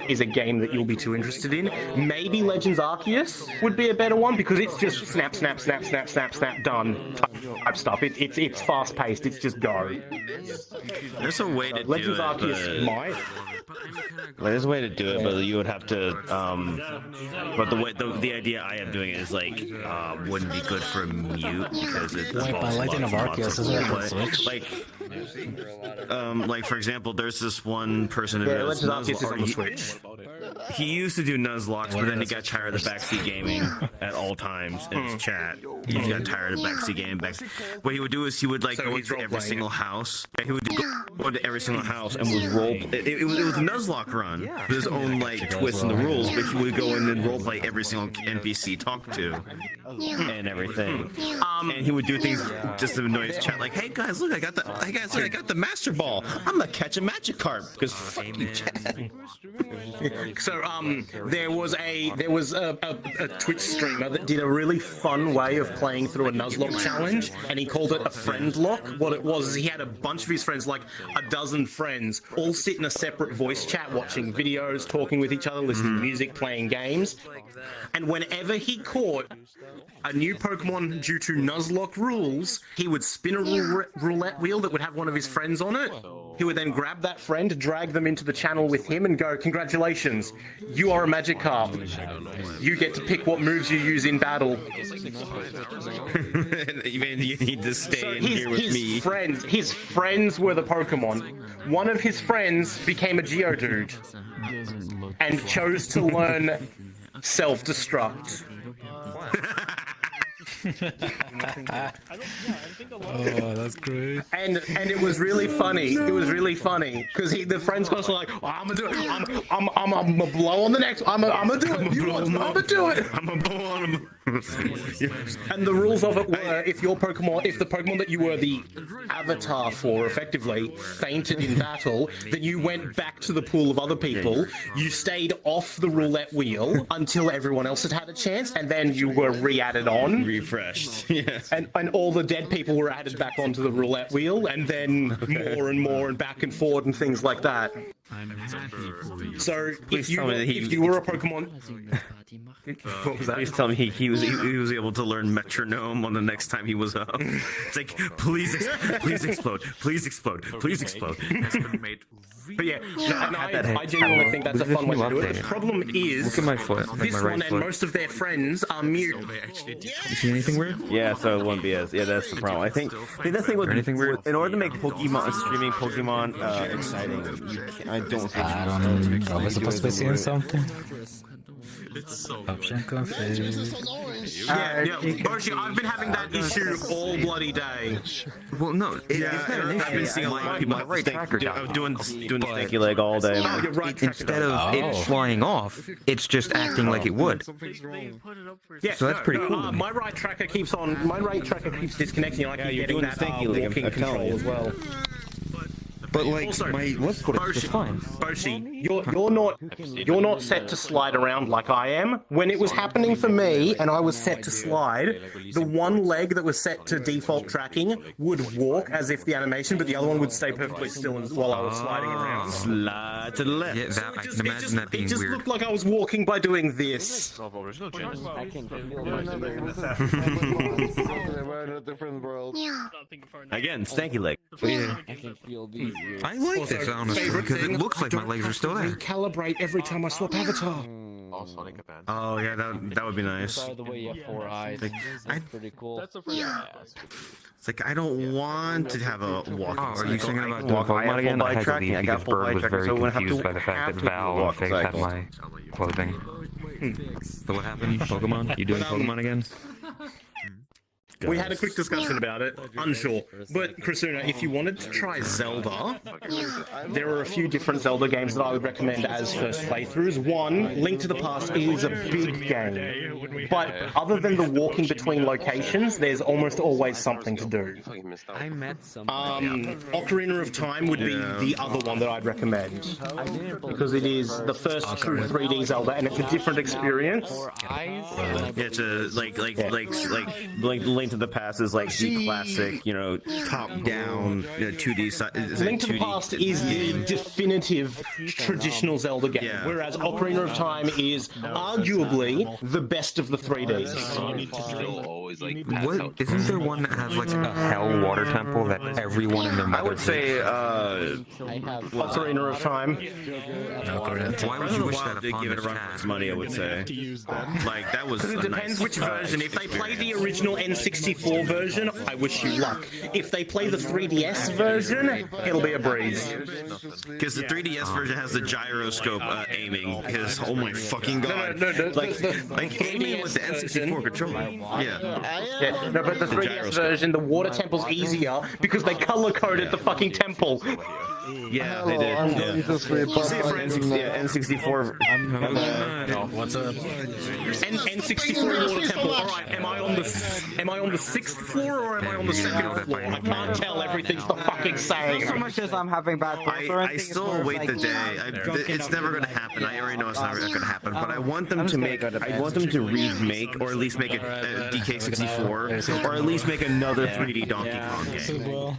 S9: is a game that you'll be too interested in. Maybe Legends Arceus would be a better one because it's just snap, snap, snap, snap, snap, snap, done type stuff. It's fast paced. It's just go.
S7: There's a way to
S9: Legends
S7: do it,
S9: Arceus might.
S7: There's a way to do it, but you would have to. But the idea I am doing it is like wouldn't be good for mute because it involves
S11: Legend of Arceus isn't it for Switch?
S7: Like for example, there's this one person who does Nuzlocke. He used to do Nuzlocke, but then he got tired of backseat gaming at all times in his chat. He just got tired of backseat gaming. What he would do is he would go into every single house. He would go into every single house and would role. It was a Nuzlocke run with his own twists in the rules, but he would go in and roleplay every single NPC talk to and everything. And he would do things just to annoy his chat, like, "Hey guys, look, I got the Master Ball. I'm gonna catch a Magikarp because fuck you, chat."
S9: So there was a Twitch streamer that did a really fun way of playing through a Nuzlocke challenge, and he called it a friend lock. What it was is he had a bunch of his friends, like a dozen friends, all sit in a separate voice chat, watching videos, talking with each other, listening to music, playing games. And whenever he caught a new Pokemon due to Nuzlocke rules, he would spin a roulette wheel that would have one of his friends on it. He would then grab that friend, drag them into the channel with him, and go, "Congratulations, you are a Magikarp. You get to pick what moves you use in battle."
S7: You need to stay in here with me.
S9: His friends were the Pokemon. One of his friends became a Geodude and chose to learn self-destruct.
S11: Oh, that's great.
S9: And it was really funny. It was really funny because the friends was like, "Oh, I'm gonna do it. I'm gonna blow on the next. I'm gonna do it. I'm gonna do it.
S7: I'm gonna blow on him."
S9: And the rules of it were, if the Pokemon that you were the avatar for effectively fainted in battle, then you went back to the pool of other people. You stayed off the roulette wheel until everyone else had had a chance, and then you were re-added on.
S7: Refreshed. Yeah.
S9: And all the dead people were added back onto the roulette wheel, and then more and more and back and forward and things like that. So if you were a Pokemon,
S7: what was that? Please tell me he was able to learn metronome on the next time he was up. It's like, please explode, please explode, please explode.
S9: But yeah, I genuinely think that's a fun way to do it. The problem is,
S3: look at my foot,
S9: this
S3: my
S9: one
S3: right
S9: and
S3: foot.
S9: most of their friends are mute.
S3: You see anything weird?
S7: Yeah, so it wouldn't be as that's the problem. I think the thing with
S3: anything weird?
S7: In order to make streaming Pokemon exciting, I don't think.
S11: I don't know. We're supposed to be seeing something.
S12: It's so
S11: Option confused.
S9: Yeah, Boshi, I've been having that issue all bloody day.
S3: Well, no, it's not an issue.
S7: I've been seeing a lot of people
S3: my right tracker
S7: doing the stanky leg all day.
S9: Oh, your right tracker
S3: Instead of it flying off, it's just acting like it would.
S9: Yeah,
S3: So that's pretty cool.
S9: My right tracker keeps disconnecting. Like
S7: Yeah, you're
S9: getting
S7: doing the
S9: that
S7: stanky leg,
S9: walking
S7: I'm
S9: control
S7: telling you.
S9: as well.
S3: But like
S9: Also,
S3: my left foot is just fine.
S9: Boshi, you're not set to slide around like I am. When it was happening for me and I was set to slide, the one leg that was set to default tracking would walk as if the animation, but the other one would stay perfectly still while I was sliding around.
S7: Slide to the left.
S3: Yeah, that, I can imagine that being
S9: It just
S3: weird.
S9: looked like I was walking by doing this.
S19: We're in a different world.
S7: Again, stanky leg.
S19: I can feel these.
S3: I like this honestly because it looks like my legs are still there.
S9: Recalibrate every time I swap avatar.
S12: Oh, Sonic Advance.
S7: Oh yeah, that would be nice.
S19: By the way, you have 4 eyes. That's pretty cool.
S7: It's like I don't want to have a walking.
S3: Oh, are you
S7: cycle.
S3: thinking about doing Pokemon again? I had to leave because Bird was very confused by the fact that Val Faith had my clothing. So what happened? Pokemon? You doing Pokemon again?
S7: guys.
S9: We had a quick discussion about it. Unsure. But, Krisuna, if you wanted to try Zelda, there are a few different Zelda games that I would recommend as first playthroughs. One, Link to the Past is a big game. But other than the walking between locations, there's almost always something to do.
S17: I met some.
S9: Ocarina of Time would be the other one that I'd recommend. Because it is the first true 3D Zelda, and it's a different experience.
S7: It's a like Link to the Past is like the classic, you know, top-down 2D.
S9: Link to the Past is the definitive traditional Zelda game, whereas Ocarina of Time is arguably the best of the 3Ds.
S3: What isn't there one that has like a hell water temple that everyone in their mother?
S7: I would say
S9: Ocarina of Time.
S7: Why would you wish that upon give it a run for its money? I would say. Like that was.
S9: It depends which version. If they play the original N64 version, I wish you luck. If they play the 3DS version, it'll be a breeze.
S7: Because the 3DS version has the gyroscope aiming. Because oh my fucking god! Like aiming with the N64 controller. Yeah.
S9: No, but the 3DS version, the water temple's easier because they color coded the fucking temple.
S7: Yeah, they did. N64.
S11: What's up?
S9: N64 water temple. All right, am I on the 6th floor or am I on the 2nd floor? I can't tell. Everything's the fucking same.
S15: So much as I'm having bad thoughts or
S7: I
S15: anything,
S7: still await the day. It's never going to happen. I already know it's not going to happen. But I want them to make. I want them to remake, or at least make a DK64, or at least make another 3D Donkey Kong game.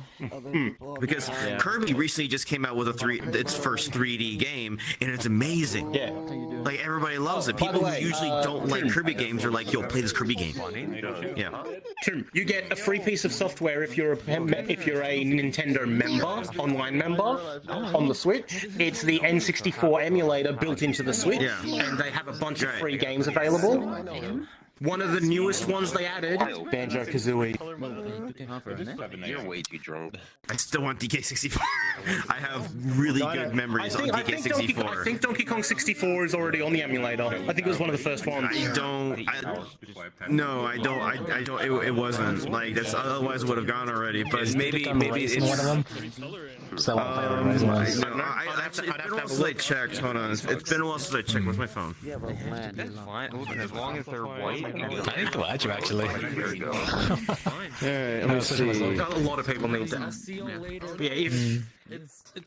S7: Because Kirby recently just came out with its first 3D game, and it's amazing.
S9: Yeah.
S7: Like everybody loves it. People who usually don't like Kirby games are like, "Yo, play this Kirby game." Yeah.
S9: True. You get a free piece of software if you're a Nintendo member, online member, on the Switch. It's the N64 emulator built into the Switch, and they have a bunch of free games available. One of the newest ones they added, Banjo-Kazooie.
S19: You're way too drunk.
S7: I still want DK64. I have really good memories on DK64.
S9: I think Donkey Kong 64 is already on the emulator. I think it was one of the first ones.
S7: I don't. It wasn't. Like that's otherwise it would have gone already. But maybe it's one of them. It's been a while since I checked. Hold on. It's been a while since I checked. Where's my phone?
S3: That's fine. As long as they're white.
S11: I need to watch you actually.
S7: Alright, let me see.
S9: A lot of people need that. Yeah,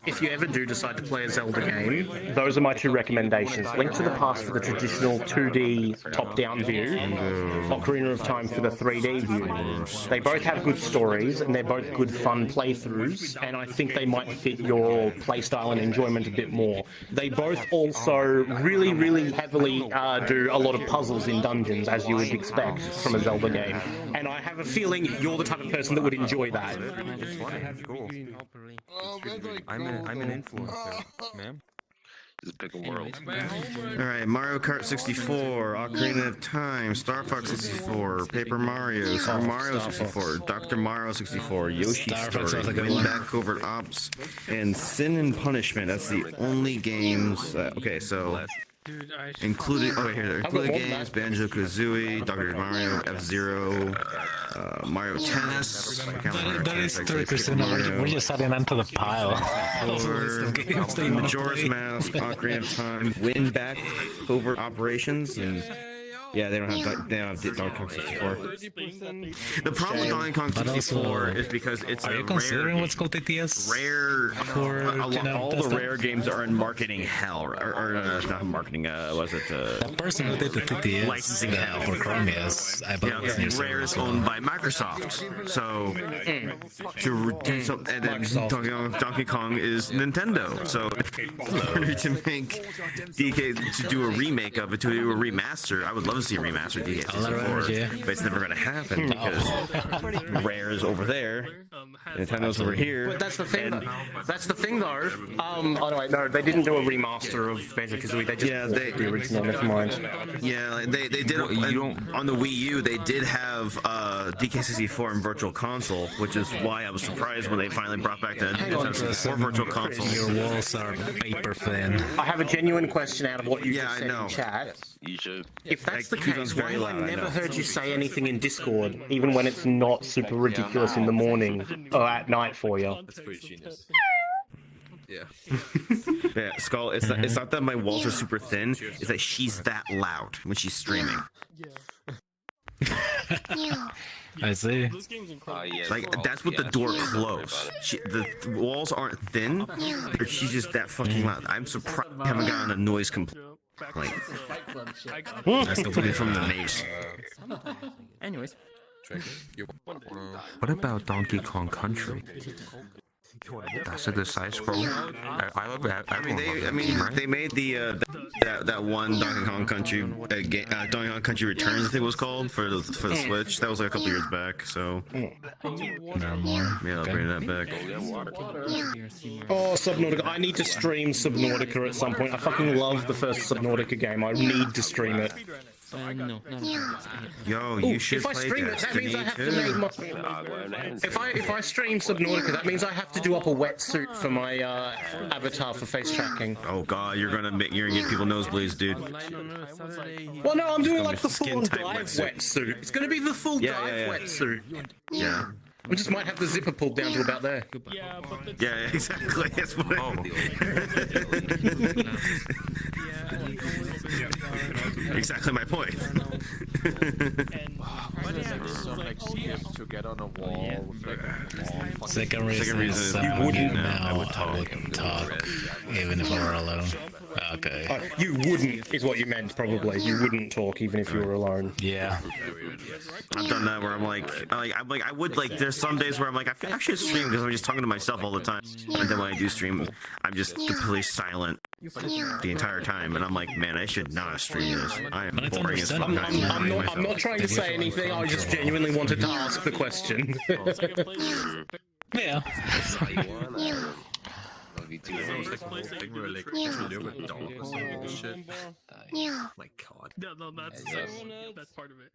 S9: if you ever do decide to play a Zelda game, those are my two recommendations. Link to the Past for the traditional 2D top-down view, Ocarina of Time for the 3D view. They both have good stories, and they're both good fun playthroughs, and I think they might fit your playstyle and enjoyment a bit more. They both also really, really heavily do a lot of puzzles in dungeons, as you would expect from a Zelda game. And I have a feeling you're the type of person that would enjoy that.
S3: Cool. I'm an influencer, ma'am.
S19: It's a bigger world.
S7: Alright, Mario Kart 64, Ocarina of Time, Star Fox 64, Paper Mario, Super Mario 64, Dr. Mario 64, Yoshi's Story, Wind Back Covert Ops, and Sin and Punishment. That's the only games. Okay, so. Including games, Banjo-Kazooie, Dr. Mario, F-Zero, Mario Tennis.
S11: That is true, Krisuna. We're just adding onto the pile.
S7: Majora's Mask, Ocarina of Time, Win Back Covert Operations, and yeah, they don't have Donkey Kong 64. The problem with Donkey Kong 64 is because it's
S11: are you considering what's called TTS?
S7: Rare. All the rare games are in marketing hell, or not marketing. Was it
S11: the person who did the TTS
S7: licensing hell
S11: for Chrome? Yes, I believe.
S7: Rare is owned by Microsoft, so and then Donkey Kong is Nintendo. So in order to make DK to do a remake of it, to do a remaster, I would love to see a remastered DK64, but it's never going to happen because Rare is over there, Nintendo's over here.
S9: But that's the thing. That's the thing, though. Oh no, wait, no, they didn't do a remaster of Banjo-Kazooie. They just the original. Never mind.
S7: Yeah, they did. On the Wii U, they did have DK64 in Virtual Console, which is why I was surprised when they finally brought back the Nintendo 64 Virtual Console.
S11: Your walls are paper thin.
S9: I have a genuine question out of what you just said in chat.
S21: You should. If that's the case, why have I never heard you say anything in Discord, even when it's not super ridiculous in the morning or at night for you?
S12: That's pretty genius. Yeah.
S7: Yeah, Skull, it's not that my walls are super thin, it's that she's that loud when she's streaming.
S11: I see.
S7: Like, that's with the door closed. The walls aren't thin, but she's just that fucking loud. I'm surprised I haven't gotten a noise complaint. That's the way from the maze.
S17: Anyways.
S3: What about Donkey Kong Country? That's a good side scroll. I love that.
S7: They made the that one Donkey Kong Country game, Donkey Kong Country Returns, I think it was called, for the Switch. That was like a couple years back. So
S11: no more.
S7: Yeah, I'll bring that back.
S9: Oh, Subnautica! I need to stream Subnautica at some point. I fucking love the first Subnautica game. I need to stream it.
S17: No.
S7: Yo, you should
S9: if I
S7: play
S9: stream it, that means I have to make my... If I stream Subnautica, that means I have to do up a wetsuit for my avatar for face tracking.
S7: Oh god, you're gonna give people nosebleeds, dude.
S9: Well, no, I'm doing like the full dive wetsuit. It's gonna be the full dive wetsuit.
S7: Yeah.
S9: We just might have the zipper pulled down to about there.
S7: Yeah, exactly. That's what exactly my point.
S12: To get on a wall with like
S11: Second reason is
S7: you wouldn't
S11: I would talk, even if I were alone. Okay.
S9: You wouldn't, is what you meant, probably. You wouldn't talk even if you were alone.
S11: Yeah.
S7: I've done that where I'm like, I would like. There's some days where I'm like, I feel like I should stream because I'm just talking to myself all the time. And then when I do stream, I'm just completely silent the entire time, and I'm like, man, I should not stream this. I am boring as fuck.
S9: I'm not trying to say anything. I just genuinely wanted to ask the question.
S11: Yeah.
S12: My god.
S16: No, that's part of it.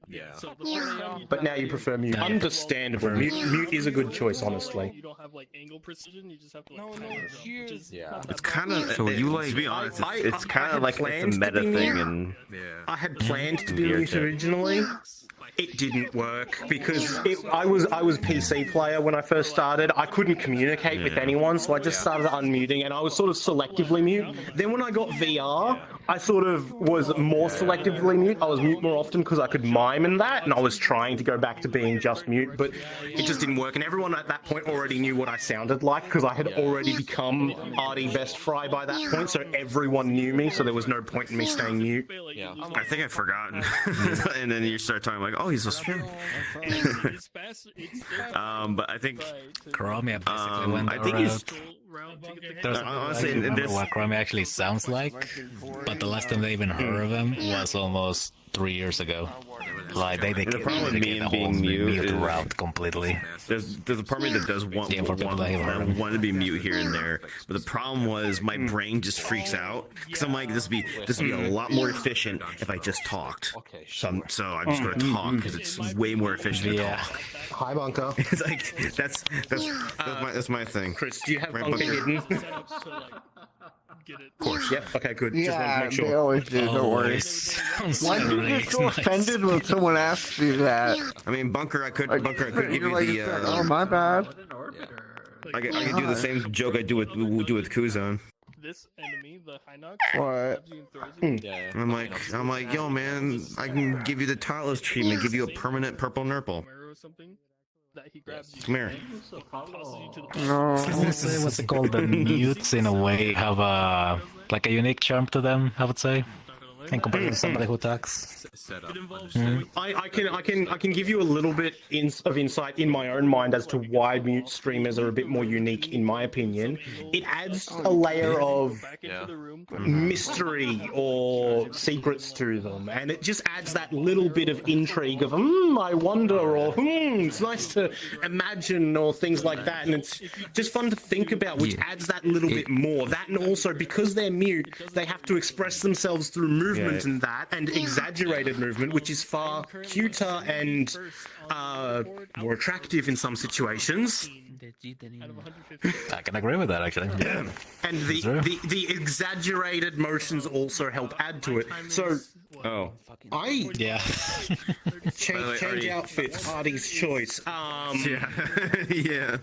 S12: Yeah.
S16: So the first time
S9: But now you prefer mute. Understandable. Mute is a good choice, honestly.
S16: you don't have like angle precision, you just have to like
S12: Yeah.
S7: It's kind of so you like. To be honest, it's kind of like
S9: planned
S7: it's a meta
S9: to be
S7: thing,
S9: mute.
S7: and
S9: I had planned to do mute originally. It didn't work because I was PC player when I first started. I couldn't communicate with anyone, so I just started unmuting, and I was sort of selectively mute. Then when I got VR, I sort of was more selectively mute. I was mute more often because I could mime in that, and I was trying to go back to being just mute, but it just didn't work. And everyone at that point already knew what I sounded like because I had already become Artie Best Fry by that point, so everyone knew me, so there was no point in me staying mute.
S7: Yeah. I think I'd forgotten, and then you start talking like, oh, he's Australian. But I think
S11: Chromia basically went
S7: I think he's.
S11: Honestly, what Chromia actually sounds like, but the last time they even heard of him was almost 3 years ago. Like they
S7: the problem with me and being mute
S11: route completely.
S7: There's a part of me that does want to be mute here and there, but the problem was my brain just freaks out because I'm like, this would be a lot more efficient if I just talked. So I'm just going to talk because it's way more efficient to talk.
S9: Hi, Bunker.
S7: It's like that's my thing.
S9: Chris, do you have
S7: Right,
S9: Bunker hidden?
S7: Of course.
S9: Yep. Okay. Good. Just
S18: Yeah,
S9: wanted to make sure.
S18: they always do. Don't worry. Why do you get so offended when someone asks you that?
S7: I mean, Bunker, I could give you
S18: like,
S7: the.
S18: oh, my bad.
S7: I could do the same joke I do with Kuzan.
S16: this enemy, the Hinox,
S18: What?
S7: I'm like, yo, man, I can give you the Talos treatment, give you a permanent purple nurple. Come here.
S11: I was gonna say, what's it called? The mutes, in a way, have a unique charm to them, I would say, in comparison to somebody who talks.
S9: I can give you a little bit of insight in my own mind as to why mute streamers are a bit more unique, in my opinion. It adds a layer of mystery or secrets to them, and it just adds that little bit of intrigue of I wonder, or it's nice to imagine, or things like that, and it's just fun to think about, which adds that little bit more. That, and also because they're mute, they have to express themselves through movement and that, and exaggerated movement, which is far cuter and more attractive in some situations.
S11: I can agree with that, actually.
S9: Yeah. And the exaggerated motions also help add to it. So,
S11: Yeah.
S9: change outfits, party's choice.
S7: Yeah.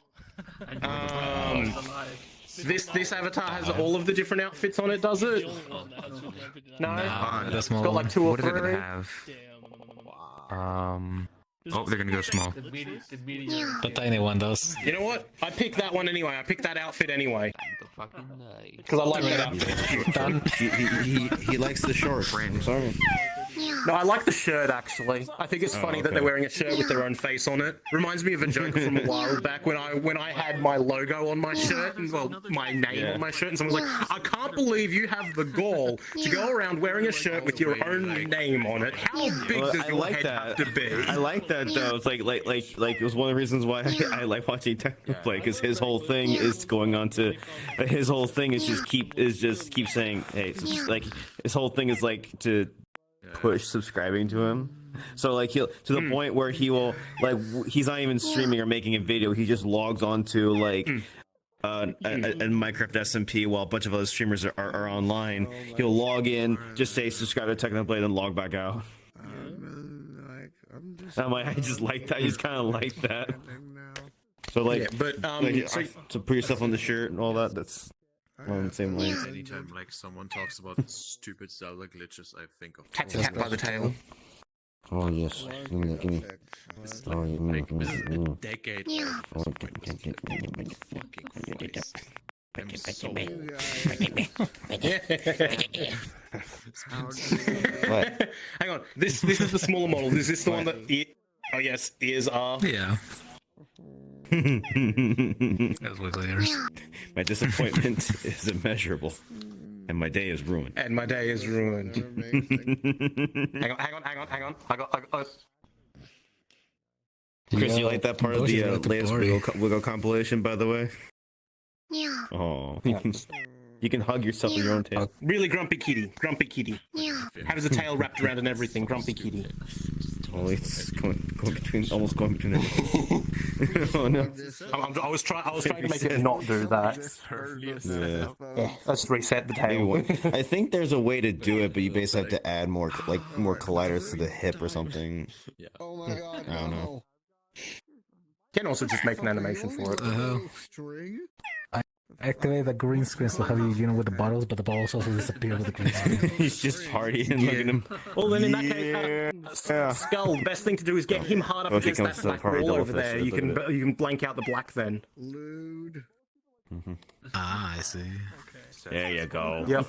S9: This avatar has all of the different outfits on it, does it? No?
S11: That's
S9: It's got like 2 or
S3: What does
S9: 3.
S3: it have? Oh, they're gonna go small.
S11: The tiny one does.
S9: You know what? I picked that one anyway. I picked that outfit anyway. Because I like that outfit.
S7: He likes the shorts. I'm sorry.
S9: No, I like the shirt actually. I think it's funny that they're wearing a shirt with their own face on it. Reminds me of a joke from a while back when I had my logo on my shirt and my name on my shirt, and someone was like, "I can't believe you have the gall to go around wearing a shirt with your own name on it. How big does your head have to be?"
S7: I like that though. It's like it was one of the reasons why I like watching Techno play, because his whole thing is going on to his whole thing is just keep saying, hey, like his whole thing is like to push subscribing to him. So like he'll to the point where he will like he's not even streaming or making a video. He just logs on to like a Minecraft SMP while a bunch of other streamers are online. He'll log in, just say subscribe to Technoblade, then log back out. I'm like, I just like that. I just kind of like that. So like, to put yourself on the shirt and all that. That's on the same lines.
S12: Anytime like someone talks about stupid Zelda glitches, I think of
S9: Catch a cat by the tail.
S7: Oh yes, give me. Oh, give me.
S12: a decade.
S9: What? Hang on. This is the smaller model. Is this the one that? Oh yes, ears are.
S11: Yeah. As with ears.
S7: My disappointment is immeasurable, and my day is ruined.
S9: Hang on. I got.
S7: Chris, you like that part of the latest Wiggle compilation, by the way?
S14: Yeah.
S7: Oh, you can hug yourself in your own tail.
S9: Really grumpy kitty.
S14: Yeah.
S9: Has the tail wrapped around and everything. Grumpy kitty.
S7: Totally, it's going between everything. Oh no!
S9: I was trying to make it not do that. Yeah. Let's reset the tail.
S7: I think there's a way to do it, but you basically have to add more colliders to the hip or something.
S12: Yeah.
S18: Oh my god!
S7: I don't know.
S9: You can also just make an animation for it.
S11: I activate the green screen so have you with the bottles, but the bottles also disappear with the green screen.
S7: He's just partying. Look at him.
S9: Well, then in that case, Skull, the best thing to do is get him hard up against that black wall over there. You can blank out the black then.
S18: Lewd.
S11: Ah, I see.
S7: There you go.
S9: Yep.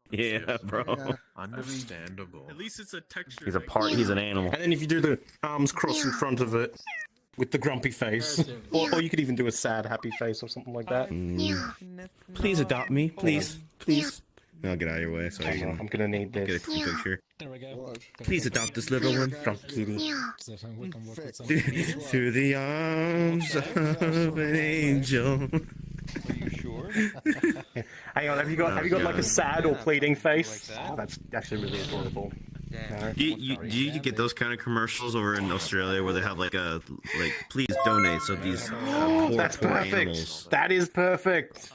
S7: Yeah, bro.
S12: Understandable.
S16: At least it's a texture.
S7: He's an animal.
S9: And then if you do the arms crossed in front of it with the grumpy face, or you could even do a sad, happy face or something like that.
S7: Please adopt me, please. I'll get out of your way so
S9: I'm gonna need this.
S7: get a quick picture.
S11: There we go.
S7: Please adopt this little one.
S9: Grumpy kitty.
S7: Through the arms of an angel.
S23: Are you sure?
S9: Hang on, have you got like a sad or pleading face? Oh, that's actually really adorable.
S7: Do you get those kind of commercials over in Australia where they have like please donate so these
S9: that's
S7: poor
S9: perfect.
S7: animals.
S9: That is perfect.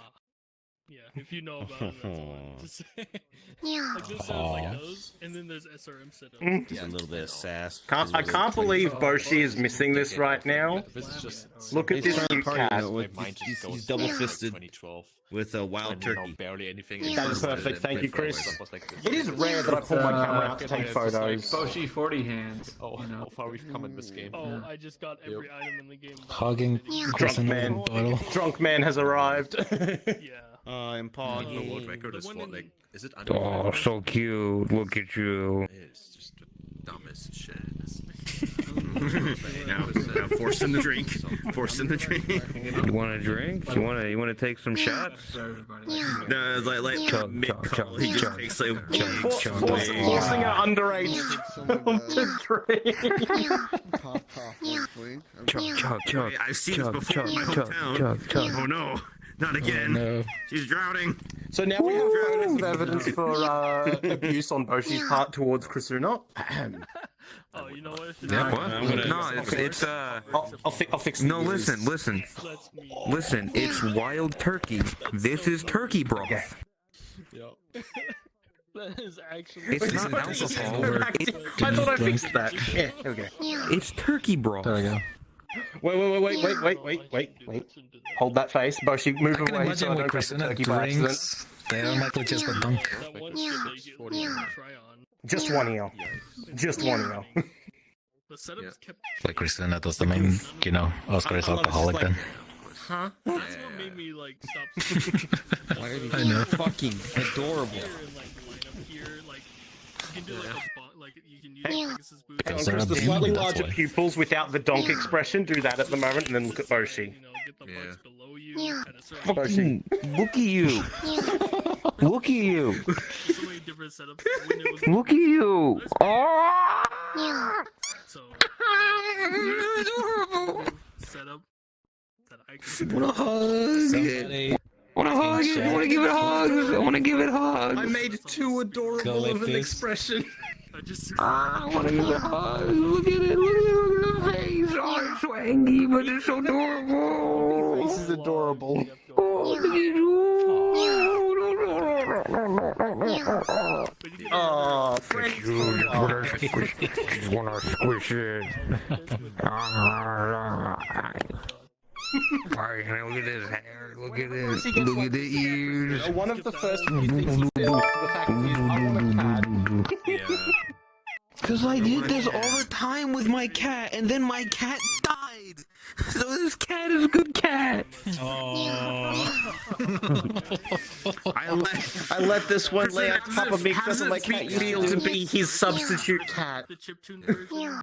S16: Yeah, if you know about it, that's all. Like there's like those, and then there's SRM setup.
S7: Just a little bit of sass.
S9: I can't believe Boshi is missing this right now. Look at this cute cat.
S7: He's double-fisted with a wild turkey.
S12: Barely anything.
S9: That is perfect. Thank you, Chris. It is rare that I pull my camera out to take photos.
S13: Boshi 40 hands.
S12: Oh, how far we've come in this game.
S16: Oh, I just got every item in the game.
S11: Hugging
S9: Drunk man has arrived.
S16: Yeah.
S7: I'm
S12: Pog. The world record is what, like, is it?
S3: Oh, so cute. Look at you.
S12: It's just the dumbest shit.
S7: Now, force him to drink. Force him to drink.
S3: You want a drink? You want to take some shots?
S7: No, it's like mid-call. He just takes like
S9: forcing an underage
S7: to drink. I've seen this before in my hometown. Oh no. Not again. Oh, no. She's drowning.
S9: So now we have photos of evidence for abuse on Boshi's part towards Krisuna.
S13: Oh, you know what?
S3: Yeah, what? No, it's
S9: I'll fix.
S3: No, listen. It's wild turkey. This is turkey broth.
S13: That is actually.
S3: It's not alcohol.
S9: I thought I fixed that. Yeah, okay.
S3: It's turkey broth.
S11: There we go.
S9: Wait. Hold that face. Boshi, move
S11: I can
S9: away
S11: imagine
S9: so I
S11: with
S9: don't grab the
S11: Krisuna
S9: turkey by accident.
S11: drinks, they automatically just got dunk.
S9: Just one ear. Just one ear.
S13: The setup's kept.
S11: Like Krisuna does the main, Oscar is alcoholic then.
S9: Huh?
S13: That's what made me like stop.
S3: Why are these
S11: I know.
S3: fucking adorable?
S13: You can do like you can use Pegasus boots.
S9: Hang on, Chris, the slightly larger pupils without the donk expression, do that at the moment, and then look at Boshi.
S13: Yeah.
S3: Fucking look at you. Look at you.
S13: So many different setups. When it was
S3: Look at you. Oh!
S13: so
S3: Adorable.
S13: setup that I
S3: I
S13: could.
S3: wanna hug it. I wanna hug it. I wanna give it hugs. I wanna give it hugs.
S9: I made too adorable of an expression.
S3: I wanna give it a hug. Look at it. Look at the face. Oh, it's swangy, but it's so adorable.
S9: Your face is adorable.
S3: Oh, look at you.
S9: Oh,
S3: Frank. Just wanna squish it. Alright, look at this hair. Look at this. Look at the ears.
S9: One of the first few things he said after the fact is, I want a cat.
S3: Cause I did this all the time with my cat, and then my cat died. So this cat is a good cat.
S9: I let this one lay on top of me because my cat feel to be his substitute cat.
S13: The chiptune version.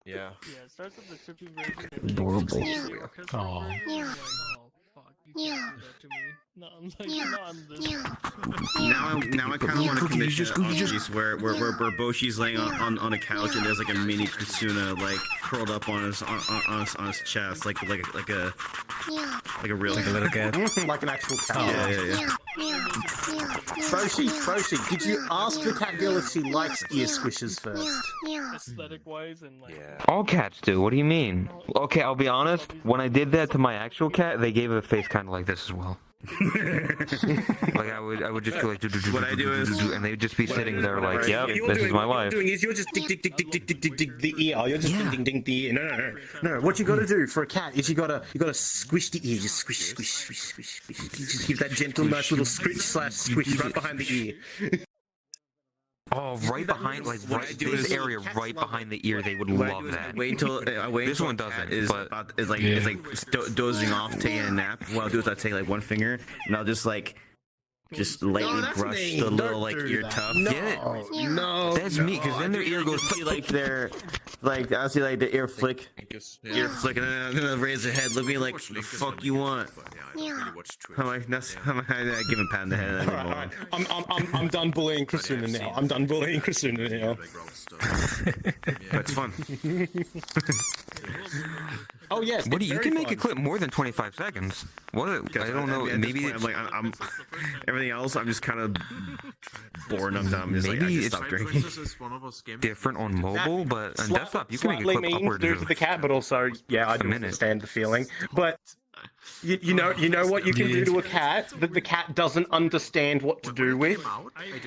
S12: Yeah.
S13: Yeah, it starts with the chiptune version.
S3: Adorable.
S11: Oh.
S13: Fuck, you can't do that to me. No, I'm like, no, I'm this.
S7: Now I kind of want to commission a piece where Boshi's laying on a couch and there's like a mini Krisuna like curled up on his chest like a real
S11: little cat.
S9: Like an actual cat.
S7: Yeah.
S9: Boshi, did you ask the cat girl if she likes ear squishes first?
S13: Aesthetic wise and like.
S3: All cats do. What do you mean? Okay, I'll be honest. When I did that to my actual cat, they gave it a face kind of like this as well. Like I would just go like
S7: what I do is,
S3: and they'd just be sitting there like, yep, this is my life.
S9: What you're doing is you're just dig the ear. You're just ding the ear. No. What you gotta do for a cat is you gotta squish the ear. Just squish. Just give that gentle, nice little squish right behind the ear.
S3: Oh, right behind, like right this area, right behind the ear. They would love that.
S7: Wait until
S3: this one doesn't.
S7: Is dozing off, taking a nap. What I'll do is I'll take like one finger and I'll just lightly brush the little like ear tuft.
S9: No,
S3: that's me. Because then their ear goes
S7: like their I'll see like the ear flick, and then they'll raise their head, look at me like, the fuck you want? I'm like, I'm not giving a pat on the head anymore.
S9: I'm done bullying Krisuna now.
S7: That's fun.
S9: Oh yes.
S3: What do you can make a clip more than 25 seconds? What? I don't know. Maybe
S7: I'm like I'm everything else. I'm just kind of bored. I'm just like, I just stopped drinking.
S3: Different on mobile, but on desktop you can make a clip upwards
S9: due to the cat, but also I do understand the feeling. But you know what you can do to a cat that the cat doesn't understand what to do with?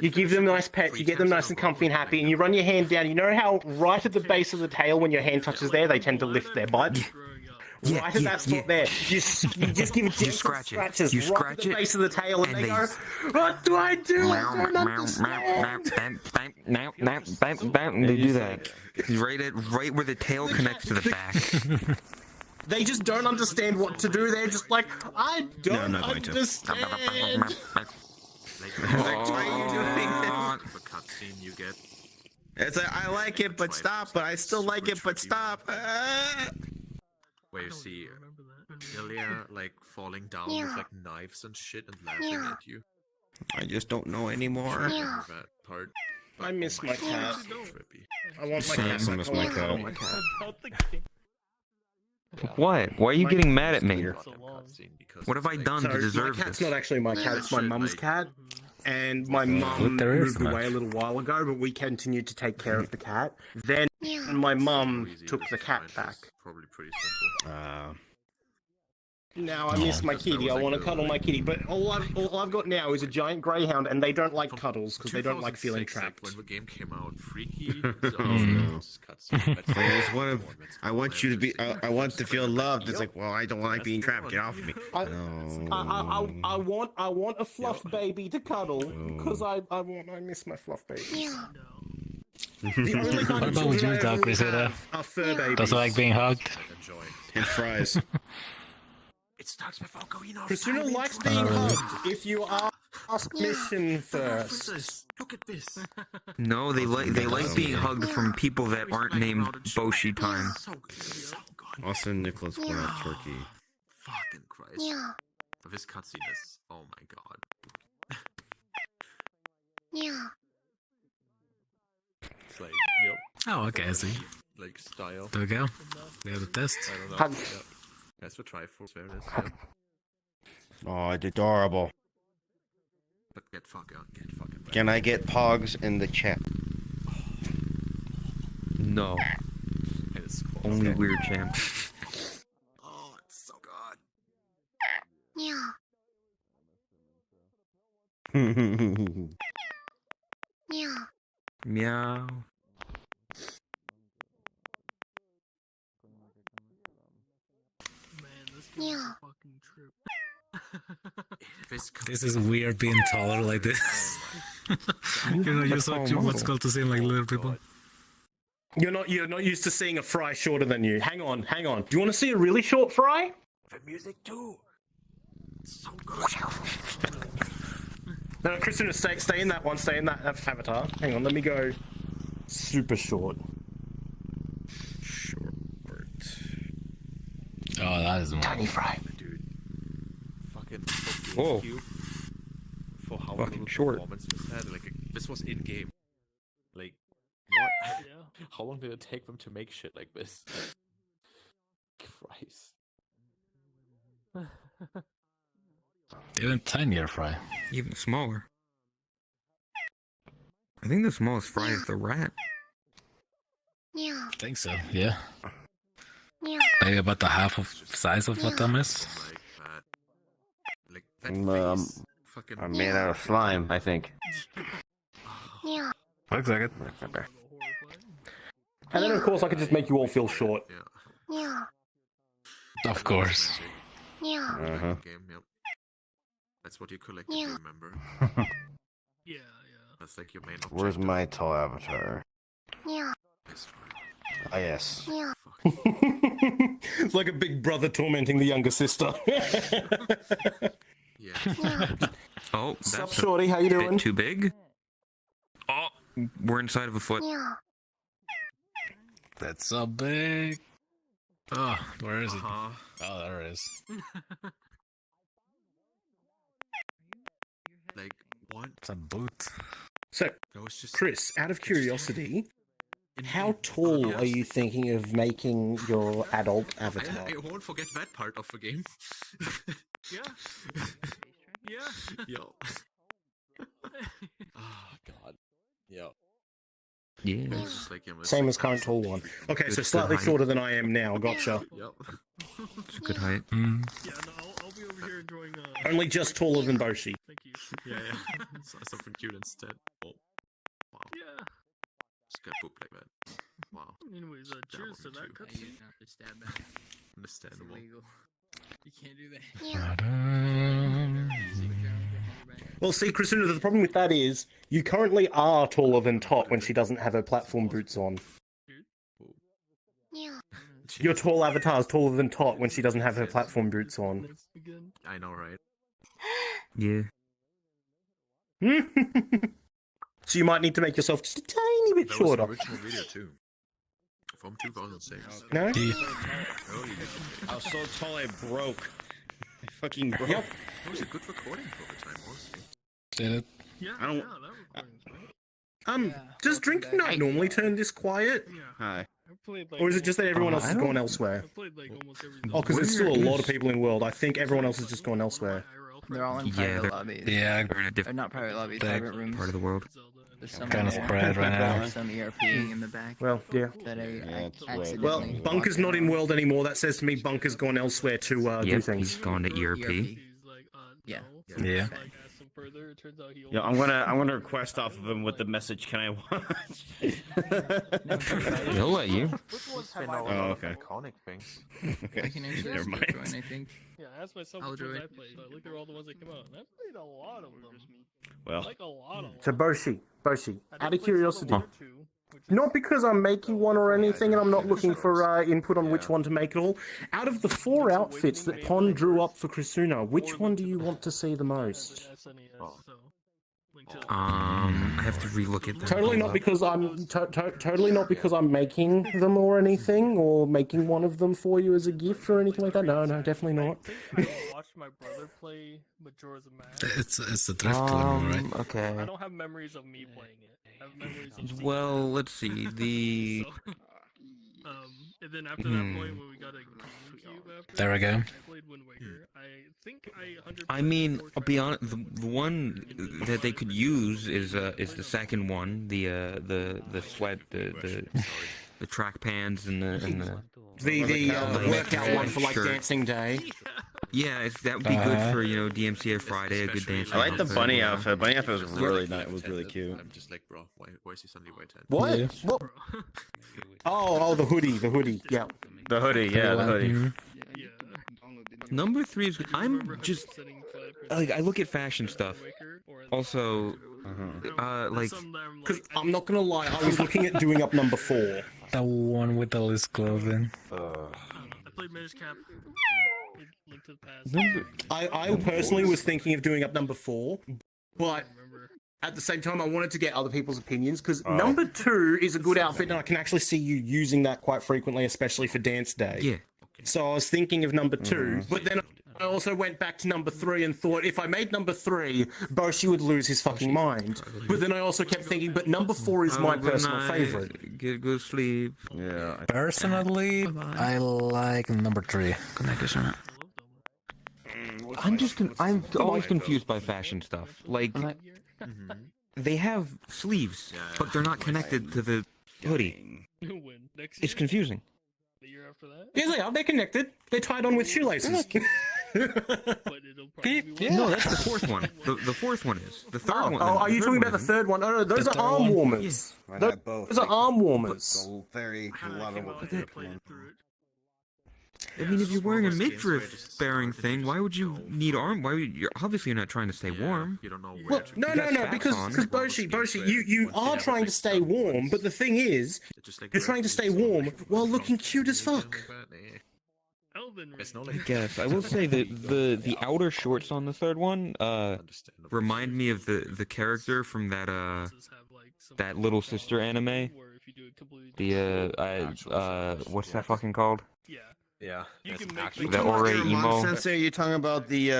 S9: You give them nice pets, you get them nice and comfy and happy, and you run your hand down. You know how right at the base of the tail, when your hand touches there, they tend to lift their butt? Right at that spot there. You just give it scratches right at the base of the tail, and they go, what do I do? I don't understand.
S3: They do that. Right where the tail connects to the back.
S9: They just don't understand what to do. They're just like, I don't understand.
S7: Why are you doing this? Cutscene you get. It's like, I like it, but stop. But I still like it, but stop.
S12: Where you see Ilya like falling down with like knives and shit and laughing at you.
S7: I just don't know anymore.
S12: That part.
S9: I miss my cat. I want my
S7: cat.
S9: I miss my cat.
S3: What? Why are you getting mad at me? What have I done to deserve
S9: my cat's
S3: this?
S9: not actually my cat, it's my mum's cat. and my mum moved away a little while ago, but we continued to take care of the cat. Then my mum took the cat back.
S12: Probably pretty simple.
S9: Now I miss my kitty. I want to cuddle my kitty, but all I've got now is a giant greyhound, and they don't like cuddles because they don't like feeling trapped.
S12: When the game came out, Freaky.
S7: I want you to be. I want to feel loved. It's like, well, I don't like being trapped. Get off me.
S9: I want a fluff baby to cuddle because I miss my fluff baby. The only kind
S11: What
S9: of
S11: about with
S9: children
S11: you,
S9: I
S11: dog,
S9: ever
S11: Krisuna?
S9: have are fur babies.
S11: Does it like being hugged?
S7: And fries.
S12: It starts without going off.
S9: Krisuna likes being hugged if you ask permission first.
S12: Look at this.
S3: No, they like being hugged from people that aren't named Boshi Time.
S7: Also, Nicholas went out turkey.
S12: Fucking Christ. This cutscene is. Oh my god. It's like, yep.
S11: Oh, okay, I see.
S12: Like style.
S11: There we go. We have the test.
S12: I don't know. Yeah. That's what Triforce there is. Yeah.
S7: Oh, it's adorable.
S12: But get fucking ready.
S7: Can I get pogs in the chat?
S3: No.
S12: It's cool.
S3: Only weird champ.
S12: Oh, it's so good.
S3: Meow.
S13: Fucking trip.
S11: This is weird being taller like this. You're so what's called to seeing like little people.
S9: You're not used to seeing a fry shorter than you. Hang on. Do you want to see a really short fry?
S12: The music too. It's so good.
S9: No, Krisuna, stay in that one. Stay in that avatar. Hang on, let me go super short.
S11: Oh, that is
S9: tiny fry.
S12: Dude. Fucking
S3: Whoa.
S12: For how
S3: Fucking
S12: little
S3: short.
S12: performance this had. Like, this was in game. Like, what?
S13: Yeah.
S12: How long did it take them to make shit like this? Christ.
S11: Even tinier fry.
S3: Even smaller. I think the smallest fry is the rat.
S11: I think so, yeah. Maybe about the half of size of what them is.
S12: Like that fucking...
S7: I'm made out of slime, I think.
S11: Looks like it.
S9: And then, of course, I could just make you all feel short.
S11: Of course.
S7: Uh-huh.
S12: Game, yep. That's what you collectively remember.
S13: Yeah.
S12: That's like your main objective.
S7: Where's my tall avatar? Ah, yes.
S9: It's like a big brother tormenting the younger sister.
S3: Oh,
S9: Sup,
S3: that's
S9: shorty? How you
S3: a
S9: doing?
S3: bit too big. Oh, we're inside of a foot.
S11: That's so big. Oh, where is it? Oh, there it is.
S12: Like, what?
S11: It's a boot.
S9: So, Chris, out of curiosity, how tall are you thinking of making your adult avatar?
S12: I won't forget that part of the game.
S13: Yeah.
S12: Yo. Oh, God. Yo.
S3: Yeah.
S9: Same as current tall one. Okay, so slightly shorter than I am now. Gotcha.
S12: Yep.
S3: It's a good height.
S13: Yeah, no, I'll be over here enjoying.
S9: Only just taller than Boshi.
S13: Thank you.
S12: Yeah. Something cute instead. Oh. Wow.
S13: Yeah.
S12: Just got poop like that. Wow.
S13: Anyways, cheers to that cutscene.
S12: Understandable.
S13: You can't do that.
S9: Well, see, Krisuna, the problem with that is you currently are taller than Tot when she doesn't have her platform boots on. Your tall avatar is taller than Tot when she doesn't have her platform boots on.
S12: I know, right?
S3: Yeah.
S9: So you might need to make yourself just a tiny bit
S12: That
S9: shorter.
S12: was an original video too. From 2006.
S9: No?
S7: I was so tall I broke. I fucking broke.
S9: Yep.
S12: It was a good recording for the time, honestly.
S11: Did it?
S13: Yeah,
S7: I don't-
S13: that recording's great.
S9: Does drinking night normally turn this quiet?
S7: Hi.
S13: I played like.
S9: Or is it just that everyone else has
S3: I
S9: gone
S3: don't-
S9: elsewhere?
S13: I played like almost every.
S9: Oh, because there's still a lot of people in the world. I think everyone else has just gone elsewhere.
S13: IRL
S17: They're all in
S3: Yeah,
S17: private
S3: they're-
S17: lobbies.
S11: Yeah,
S3: They're in a
S17: Or
S3: different
S17: not private lobbies,
S11: They-
S17: private rooms.
S3: part of the world.
S17: There's some
S11: Kinda spread right now.
S17: Some ERPing in the back.
S9: Well, yeah.
S17: That I accidentally.
S9: Well, Bunker's not in World anymore. That says to me Bunker's gone elsewhere to do
S3: Yep,
S9: things.
S3: he's gone to ERP.
S17: Yeah.
S11: Yeah.
S7: Yeah, I'm gonna request off of him with the message. Can I watch?
S3: He'll let you.
S7: Oh, okay.
S12: Iconic things.
S7: Okay.
S17: I can actually
S7: Never mind.
S17: join, I think.
S13: Yeah, I asked myself
S17: I'll
S13: which ones
S17: join.
S13: I played. So I looked at all the ones that came out, and I played a lot of them.
S7: Well,
S13: Like a lot of them.
S9: So Boshi, out of curiosity,
S13: Huh.
S9: not because I'm making one or anything, and I'm not looking for input on which one to make it all. Out of the 4 outfits that Pond drew up for Krisuna, which one do you want to see the most?
S3: I have to relook at that.
S9: Totally not because I'm totally not because I'm making them or anything, or making one of them for you as a gift or anything like that. No, definitely not.
S13: I watched my brother play Majora's Mask.
S11: It's the drift one, right?
S3: Okay.
S13: I don't have memories of me playing it. I have memories of seeing
S3: Well, let's see. The
S13: and then after that point when we got a GameCube after
S11: There we go.
S13: I played Wind Waker. I think I 100%.
S3: I mean, I'll be honest. The one that they could use is the second one. The sweat the track pans and the
S9: workout one for like
S3: shirt.
S9: dancing day.
S3: Yeah, that would be good for DMCA Friday, a good dance.
S7: I like the bunny outfit. Bunny outfit was really nice. Was really cute.
S12: I'm just like, bro, why is he suddenly white-head?
S9: What?
S11: Yeah.
S9: What? Oh, the hoodie, yeah.
S7: The hoodie, yeah, the hoodie.
S3: Number 3 is. I'm just like I look at fashion stuff. Also, like,
S9: because I'm not gonna lie, I was looking at doing up number 4.
S11: The one with the loose clothing.
S13: I played Minish Cap. Link to the Past.
S9: I personally was thinking of doing up number 4, but at the same time I wanted to get other people's opinions, because number 2 is a good outfit and I can actually see you using that quite frequently, especially for dance day.
S3: Yeah.
S9: So I was thinking of number 2, but then I also went back to number 3 and thought if I made number 3, Boshi would lose his fucking mind. But then I also kept thinking, but number 4 is my personal favorite.
S3: Get good sleep.
S7: Yeah.
S11: Personally, I like number 3.
S17: Good night, Krisuna.
S3: I'm always confused by fashion stuff. Like, they have sleeves, but they're not connected to the hoodie. It's confusing.
S13: The year after that?
S9: Yes, they are. They're connected. They're tied on with shoelaces.
S3: No, that's the 4th one. The 4th one is. The 3rd one.
S9: Oh, are you talking about the 3rd one? Oh, no, those are arm warmers. Those are arm warmers.
S3: I mean, if you're wearing a midriff bearing thing, why would you need arm? Why would you? Obviously, you're not trying to stay warm.
S12: You don't know where.
S9: Well, no, because Boshi, you are trying to stay warm, but the thing is, you're trying to stay warm while looking cute as fuck.
S3: I guess I will say that the outer shorts on the 3rd one remind me of the character from that little sister anime. What's that fucking called?
S12: Yeah.
S3: The Ore emo.
S7: Sensei, are you talking about the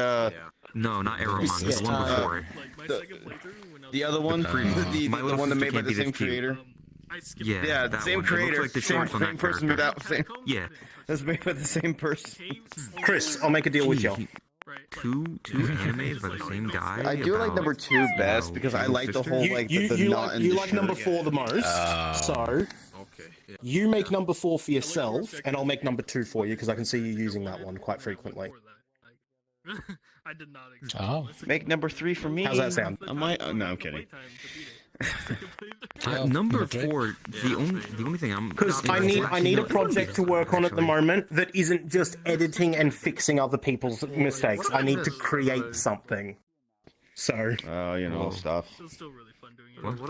S3: No, not Aromon. The one before it.
S7: the other one? The one that made by the same creator?
S3: Yeah,
S7: the
S3: that
S7: same
S3: one. It
S7: creator.
S3: looks like the
S7: Same
S3: shorts on that
S7: person
S3: character.
S7: without same.
S3: Yeah.
S7: That's made by the same person.
S9: Chris, I'll make a deal with you.
S3: Two animes by the same guy.
S7: I do like
S3: about,
S7: number 2 best because I like the whole like the knot and
S9: you
S7: the
S9: like
S7: shirt.
S9: number 4 the most. So you make number 4 for yourself, and I'll make number 2 for you because I can see you using that one quite frequently.
S13: I did not expect
S7: Make number 3 for me.
S9: How's that sound?
S7: I might. Oh, no, I'm kidding.
S3: Number 4. The only thing I'm
S9: Because I need a project to work on at the moment that isn't just editing and fixing other people's mistakes. I need to create something. So.
S7: Stuff.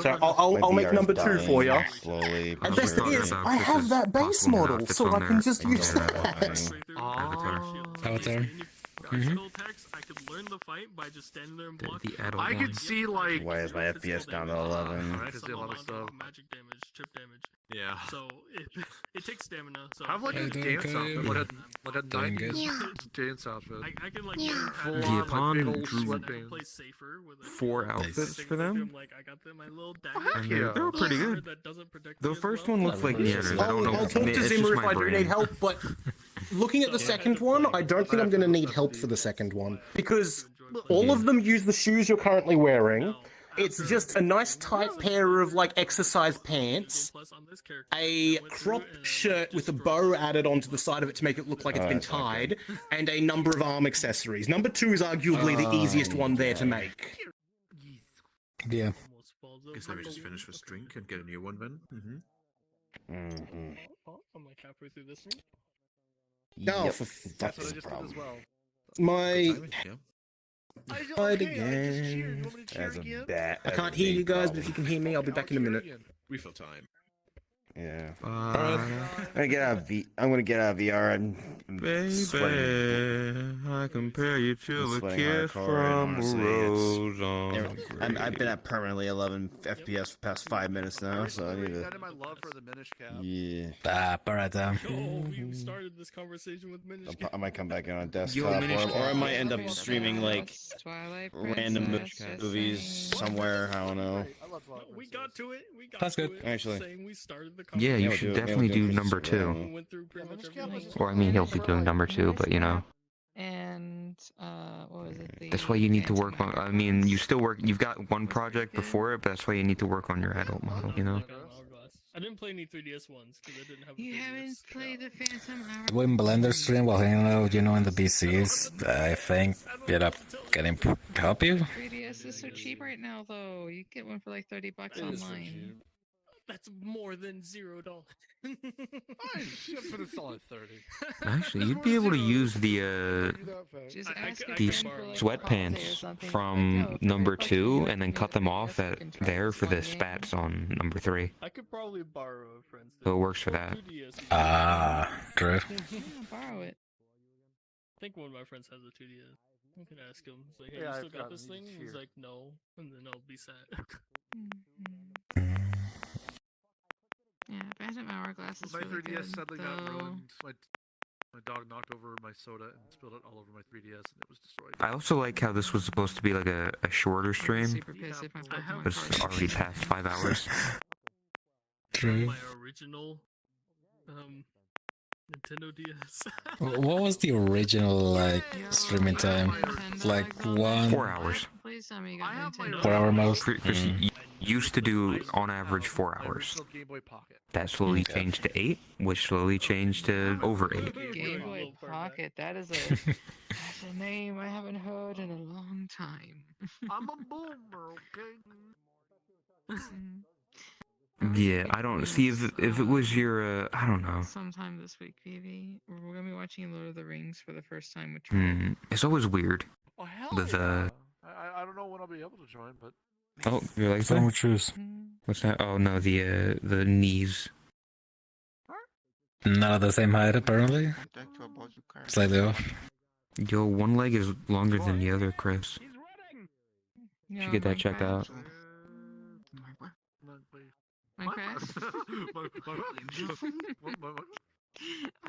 S9: So I'll make number 2 for you.
S7: Slowly.
S9: And best thing is, I have that base model, so I can just use that.
S11: Avatar.
S13: Text, I could learn the fight by just standing there and blocking.
S12: I could see like.
S7: Why is my FPS down to 11?
S12: I could see a lot of stuff.
S13: Magic damage, chip damage.
S12: Yeah.
S13: So it takes stamina. So
S12: Have like a dance outfit, like a 90s dance outfit.
S13: I can like
S3: Diapon drew
S13: play safer with
S3: 4 outfits for them.
S13: Like I got them my little
S3: And they were pretty good. The first one looks like Neander's. I don't know.
S9: I'll talk to
S3: It's
S9: Zimmer
S3: just
S9: if
S3: my
S9: I do
S3: brain.
S9: need help, but looking at the second one, I don't think I'm going to need help for the second one. Because All of them use the shoes you're currently wearing. It's just a nice tight pair of like exercise pants, a crop shirt with a bow added onto the side of it to make it look like it's been tied, and a number of arm accessories. Number 2 is arguably the easiest one there to make.
S11: Yeah.
S12: Guess let me just finish this drink and get a new one then.
S13: I'm like halfway through this one.
S9: No,
S13: That's what I just did as well.
S9: My
S18: Fight again. As a bat.
S9: I can't hear you guys, but if you can hear me, I'll be back in a minute.
S12: Refill time.
S18: Yeah. I'm gonna get out of VR and
S3: Baby, I compare you to a kiss from a rose on.
S18: I've been at permanently 11 FPS for the past 5 minutes now, so I need to. Yeah.
S13: You started this conversation with Minish Cap.
S18: I might come back in on desktop, or I might end up streaming like random movies somewhere. I don't know.
S13: We got to it. We got
S11: That's
S13: to
S11: good.
S13: it.
S18: Actually.
S13: Saying we started the
S3: Yeah, you
S13: conversation.
S3: should definitely do number 2.
S13: Went through pretty much everything.
S3: Or I mean, he'll be doing number 2, but you know.
S8: And what was it?
S3: That's why you need to work on. I mean, you still work. You've got one project before it, but that's why you need to work on your adult model. You know.
S13: I didn't play any 3DS ones because I didn't have.
S8: You haven't played the Phantom Hour.
S11: When Blender stream while hanging out, in the PCs, I think, can him help you?
S8: 3DS is so cheap right now, though. You get one for like $30 online.
S13: That's more than $0.
S2: But it's all at 30.
S3: Actually, you'd be able to use the
S8: Just
S3: sweatpants from number 2 and then cut them off there for the spats on number 3.
S13: I could probably borrow a friend's.
S3: So it works for that.
S11: True.
S8: Yeah, borrow it.
S13: I think one of my friends has a 2DS. I can ask him. It's like, hey,
S2: Yeah,
S13: you
S2: I've
S13: still got
S2: got
S13: this thing?
S2: these
S13: He's
S2: here.
S13: like, no. And then I'll be sad.
S8: Yeah, Phantom Hourglass is
S2: My
S8: really
S2: 3DS
S8: good,
S2: sadly got
S8: though.
S2: ruined. My dog knocked over my soda and spilled it all over my 3DS, and it was destroyed.
S3: I also like how this was supposed to be like a shorter stream.
S8: Super pissed if my Pokemon
S3: It's
S8: card-
S3: already past 5 hours.
S11: True.
S13: My original Nintendo DS.
S11: What was the original, like, streaming time? Like,
S3: 4 hours.
S8: Please tell me you got Nintendo.
S11: 4 hour most?
S3: Chris used to do on average 4 hours. That slowly changed to 8, which slowly changed to over 8.
S8: Game Boy Pocket. That is that's a name I haven't heard in a long time.
S2: I'm a boomer, okay?
S3: Yeah, I don't see if it was your I don't know.
S8: Sometime this week, baby. We're gonna be watching Lord of the Rings for the first time with
S3: It's always weird.
S2: Oh, hell
S3: With
S2: yeah. I don't know when I'll be able to join, but...
S3: Oh, you're like
S11: Someone choose.
S3: What's that? Oh no, the knees.
S11: Not the same height, apparently. Slightly off.
S3: Yo, one leg is longer than the other, Chris.
S8: You
S3: Should get that checked out.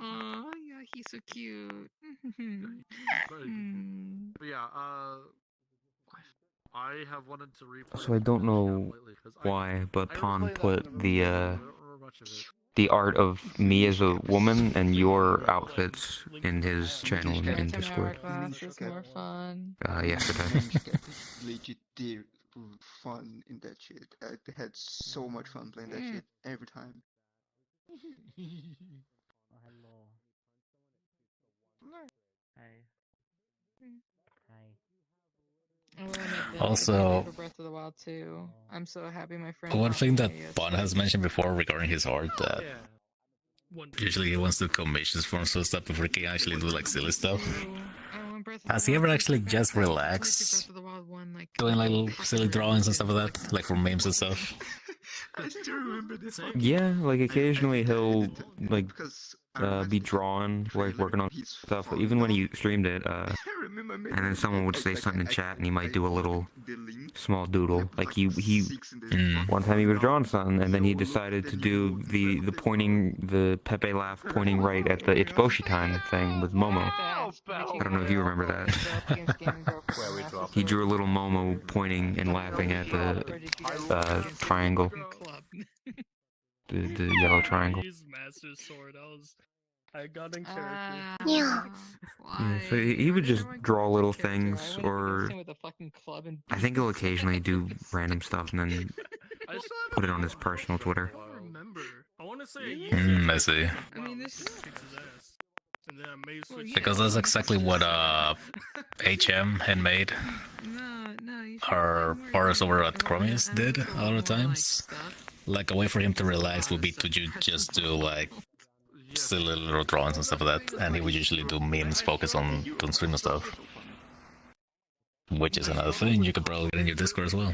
S8: Oh, yeah, he's so cute.
S2: But yeah, I have wanted to replay.
S3: So I don't know why, but Pon put the art of me as a woman and your outfits in his channel in Discord.
S8: It's more fun.
S3: Yesterday.
S18: Legit fun in that shit. I had so much fun playing that shit every time.
S11: Also,
S8: For Breath of the Wild 2. I'm so happy my friend.
S11: one
S8: bought
S11: thing
S8: me
S11: that
S8: a
S11: Bon has mentioned before regarding his art, that usually he wants to commissions for some stuff before he can actually do like silly stuff. Has he ever actually just relaxed doing like little silly drawings and stuff like that, like for memes and stuff?
S18: I still remember this one.
S3: Yeah, like occasionally he'll like be drawing, like working on stuff. Even when he streamed it, and then someone would say something in chat, and he might do a little small doodle. Like he one time he was drawing something, and then he decided to do the pointing, the Pepe laugh pointing right at the It's Boshi time thing with Momo. I don't know if you remember that. He drew a little Momo pointing and laughing at the triangle. The yellow triangle.
S13: Master Sword. I got in character.
S14: Yeah.
S3: Yeah, so he would just draw little things, or
S8: With a fucking club and
S3: I think he'll occasionally do random stuff and then put it on his personal Twitter.
S13: I don't remember. I want to say
S11: I see.
S8: I mean, this is.
S13: And then I may switch.
S11: Because that's exactly what HM had made. Our bars over at Chromius did a lot of times. Like a way for him to relax would be to just do like silly little drawings and stuff like that, and he would usually do memes focus on stream and stuff. Which is another thing you could probably get in your Discord as well.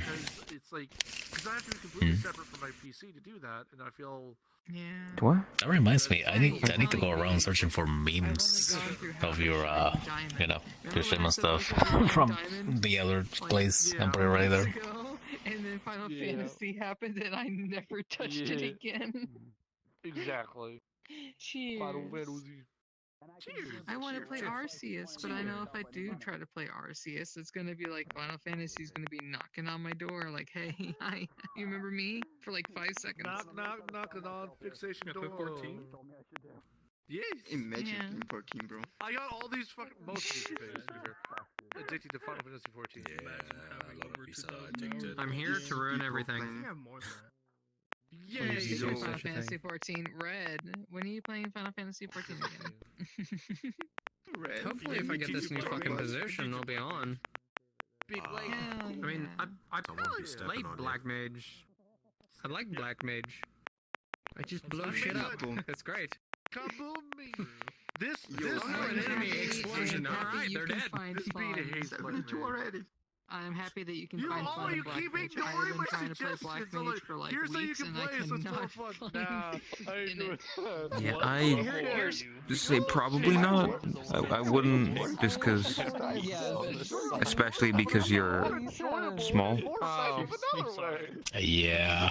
S13: It's like, because I have to be completely separate from my PC to do that, and I feel.
S8: Yeah.
S3: What?
S11: That reminds me, I need to go around searching for memes of your you know, your stream and stuff from the other place. I'm pretty right there.
S8: And then Final Fantasy happened, and I never touched it again.
S13: Exactly.
S8: Cheers.
S13: Final Fantasy.
S8: I want to play Arceus, but I know if I do try to play Arceus, it's gonna be like Final Fantasy's gonna be knocking on my door, like, "Hey, hi, you remember me?" For like 5 seconds.
S13: Knock it on fixation door. 14. Yes.
S18: Imagine 14, bro.
S13: I got all these fucking most of these things. Addicted to Final Fantasy 14.
S12: Yeah, a lot of people are addicted.
S5: I'm here to ruin everything.
S13: I have more than that.
S8: Yay! Final Fantasy 14 Red. When are you playing Final Fantasy 14 again?
S18: Red.
S5: Hopefully, if I get this new fucking position, I'll be on. I mean, I like Black Mage. I like Black Mage. I just blow shit up. That's great.
S13: Kaboom me! This
S5: an enemy explosion. Alright, they're dead.
S13: This beat a haze
S18: 72 already.
S8: I'm happy that you can find fun in Black Mage. I've been trying to play Black Mage for like weeks, and I cannot find
S3: Yeah, I say probably not. I wouldn't, just because, especially because you're small.
S11: Yeah.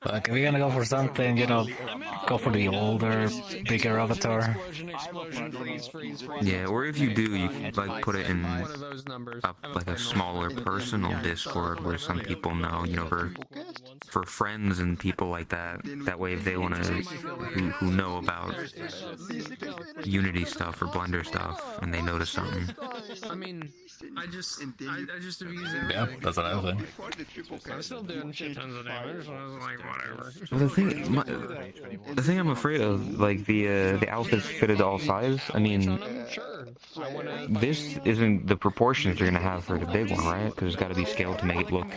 S11: Like, if you're gonna go for something, you know, go for the older, bigger avatar.
S3: Yeah, or if you do, you can like put it in like a smaller personal Discord where some people know, you know, for friends and people like that. That way, if they want to, who know about Unity stuff or Blender stuff, and they notice something.
S5: I mean, I just abuse everything.
S11: Yeah, that's another thing.
S5: I'm still doing shit tons of damage, so I was like, whatever.
S3: Well, the thing I'm afraid of, like the outfits fitted all size. I mean, this isn't the proportions you're gonna have for the big one, right? Because it's got to be scaled to make it look.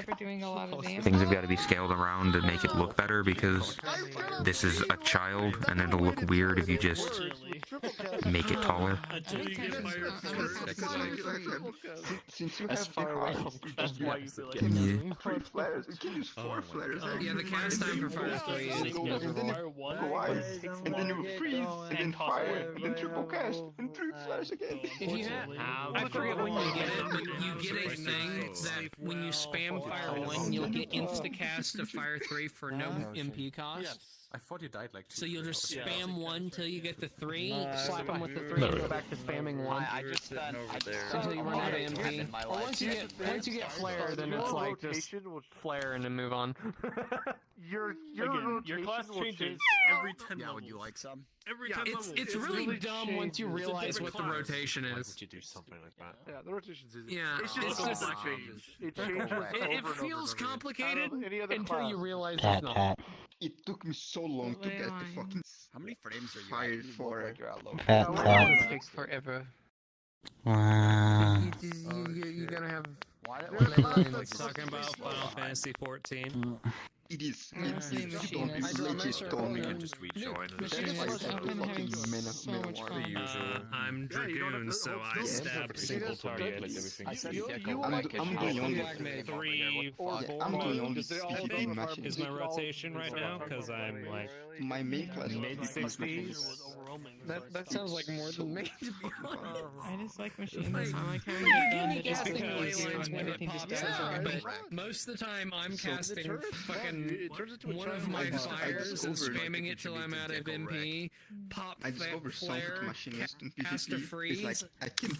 S3: Things have got to be scaled around to make it look better, because this is a child, and it'll look weird if you just make it taller.
S18: Since you have
S13: that's why you feel like
S18: three flares, you can use 4 flares.
S5: Yeah, the cast time for Fire 3 is
S18: and then you freeze, and then fire, and then triple cast, and 3 flares again.
S5: If you have, I forget when you get it, but you get a thing that when you spam Fire 1, you'll get insta-cast of Fire 3 for no MP cost.
S12: I thought you died like 2
S5: So you'll just spam 1 till you get the 3,
S12: No,
S5: slap them with the 3, and go back to spamming 1.
S10: I just spent
S5: Until you run out of MP. Or once you get flare, then it's like just flare and then move on.
S13: Your class changes every 10 levels.
S16: Would you like some?
S13: Every 10 levels.
S5: It's really dumb once you realize what the rotation is.
S12: Would you do something like that?
S13: Yeah, the rotation's easy.
S5: Yeah,
S13: it's just changes. It changes.
S5: It feels complicated until you realize
S18: Pat,
S5: it's not.
S18: Pat. It took me so long to get the fucking.
S16: How many frames are you
S18: Fire for it.
S8: It takes forever.
S15: Wow.
S5: You're gonna have.
S13: Like talking about Final Fantasy 14.
S18: It is.
S8: Honestly, Machinist.
S12: You can just rejoin.
S5: I'm Dragoon, so I stab single targets.
S18: I'm doing only
S1: 3, 4,
S18: I'm doing only PvP matches.
S1: is my rotation right now, because I'm like
S18: my main class
S1: mid-60s.
S5: That sounds like more than me.
S8: I just like Machinist. I like how you done it just because
S5: when
S8: everything just
S5: pops
S8: goes
S5: out,
S8: away.
S5: but most of the time I'm casting fucking fucking one of my fires and spamming it till I'm out of MP, pop flare, cast a freeze.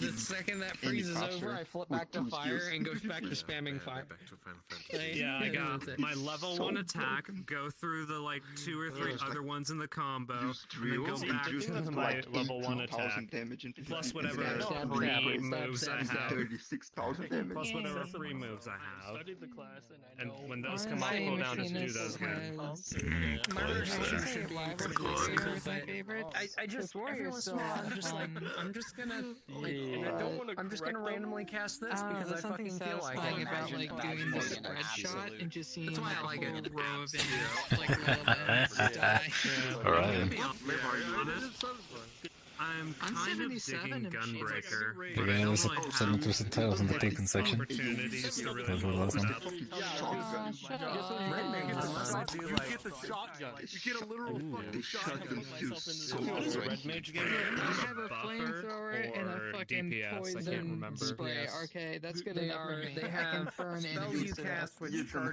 S5: The second that freeze is over, I flip back to fire and goes back to spamming fire.
S6: Yeah, I got my level 1 attack, go through the like 2 or 3 other ones in the combo, and then go back to my level 1 attack, plus whatever free moves I have.
S18: 36,000 damage.
S6: Plus whatever free moves I have.
S13: Studied the class
S6: And when those come off cooldown, just do those again.
S5: I just every once in a while I'm just like I'm just gonna randomly cast this because I fucking feel like it.
S8: About like doing the spread shot and just seeing
S5: That's why I like it.
S8: row of enemies like roll die.
S11: Alright.
S6: I'm kind of digging Gunbreaker.
S11: We're gonna listen some interesting titles in the Taken section.
S6: Opportunities to really
S11: That's what
S6: blow it
S11: last
S6: up.
S2: You get the shotgun. You get a literal fucking shotgun.
S6: Red Mage game?
S8: I have a flamethrower and a fucking poison spray. Okay, that's good enough for me.
S5: They
S8: I can
S5: have
S8: burn
S5: spells
S8: enemies
S5: you
S8: to
S5: cast
S8: death.
S5: which charge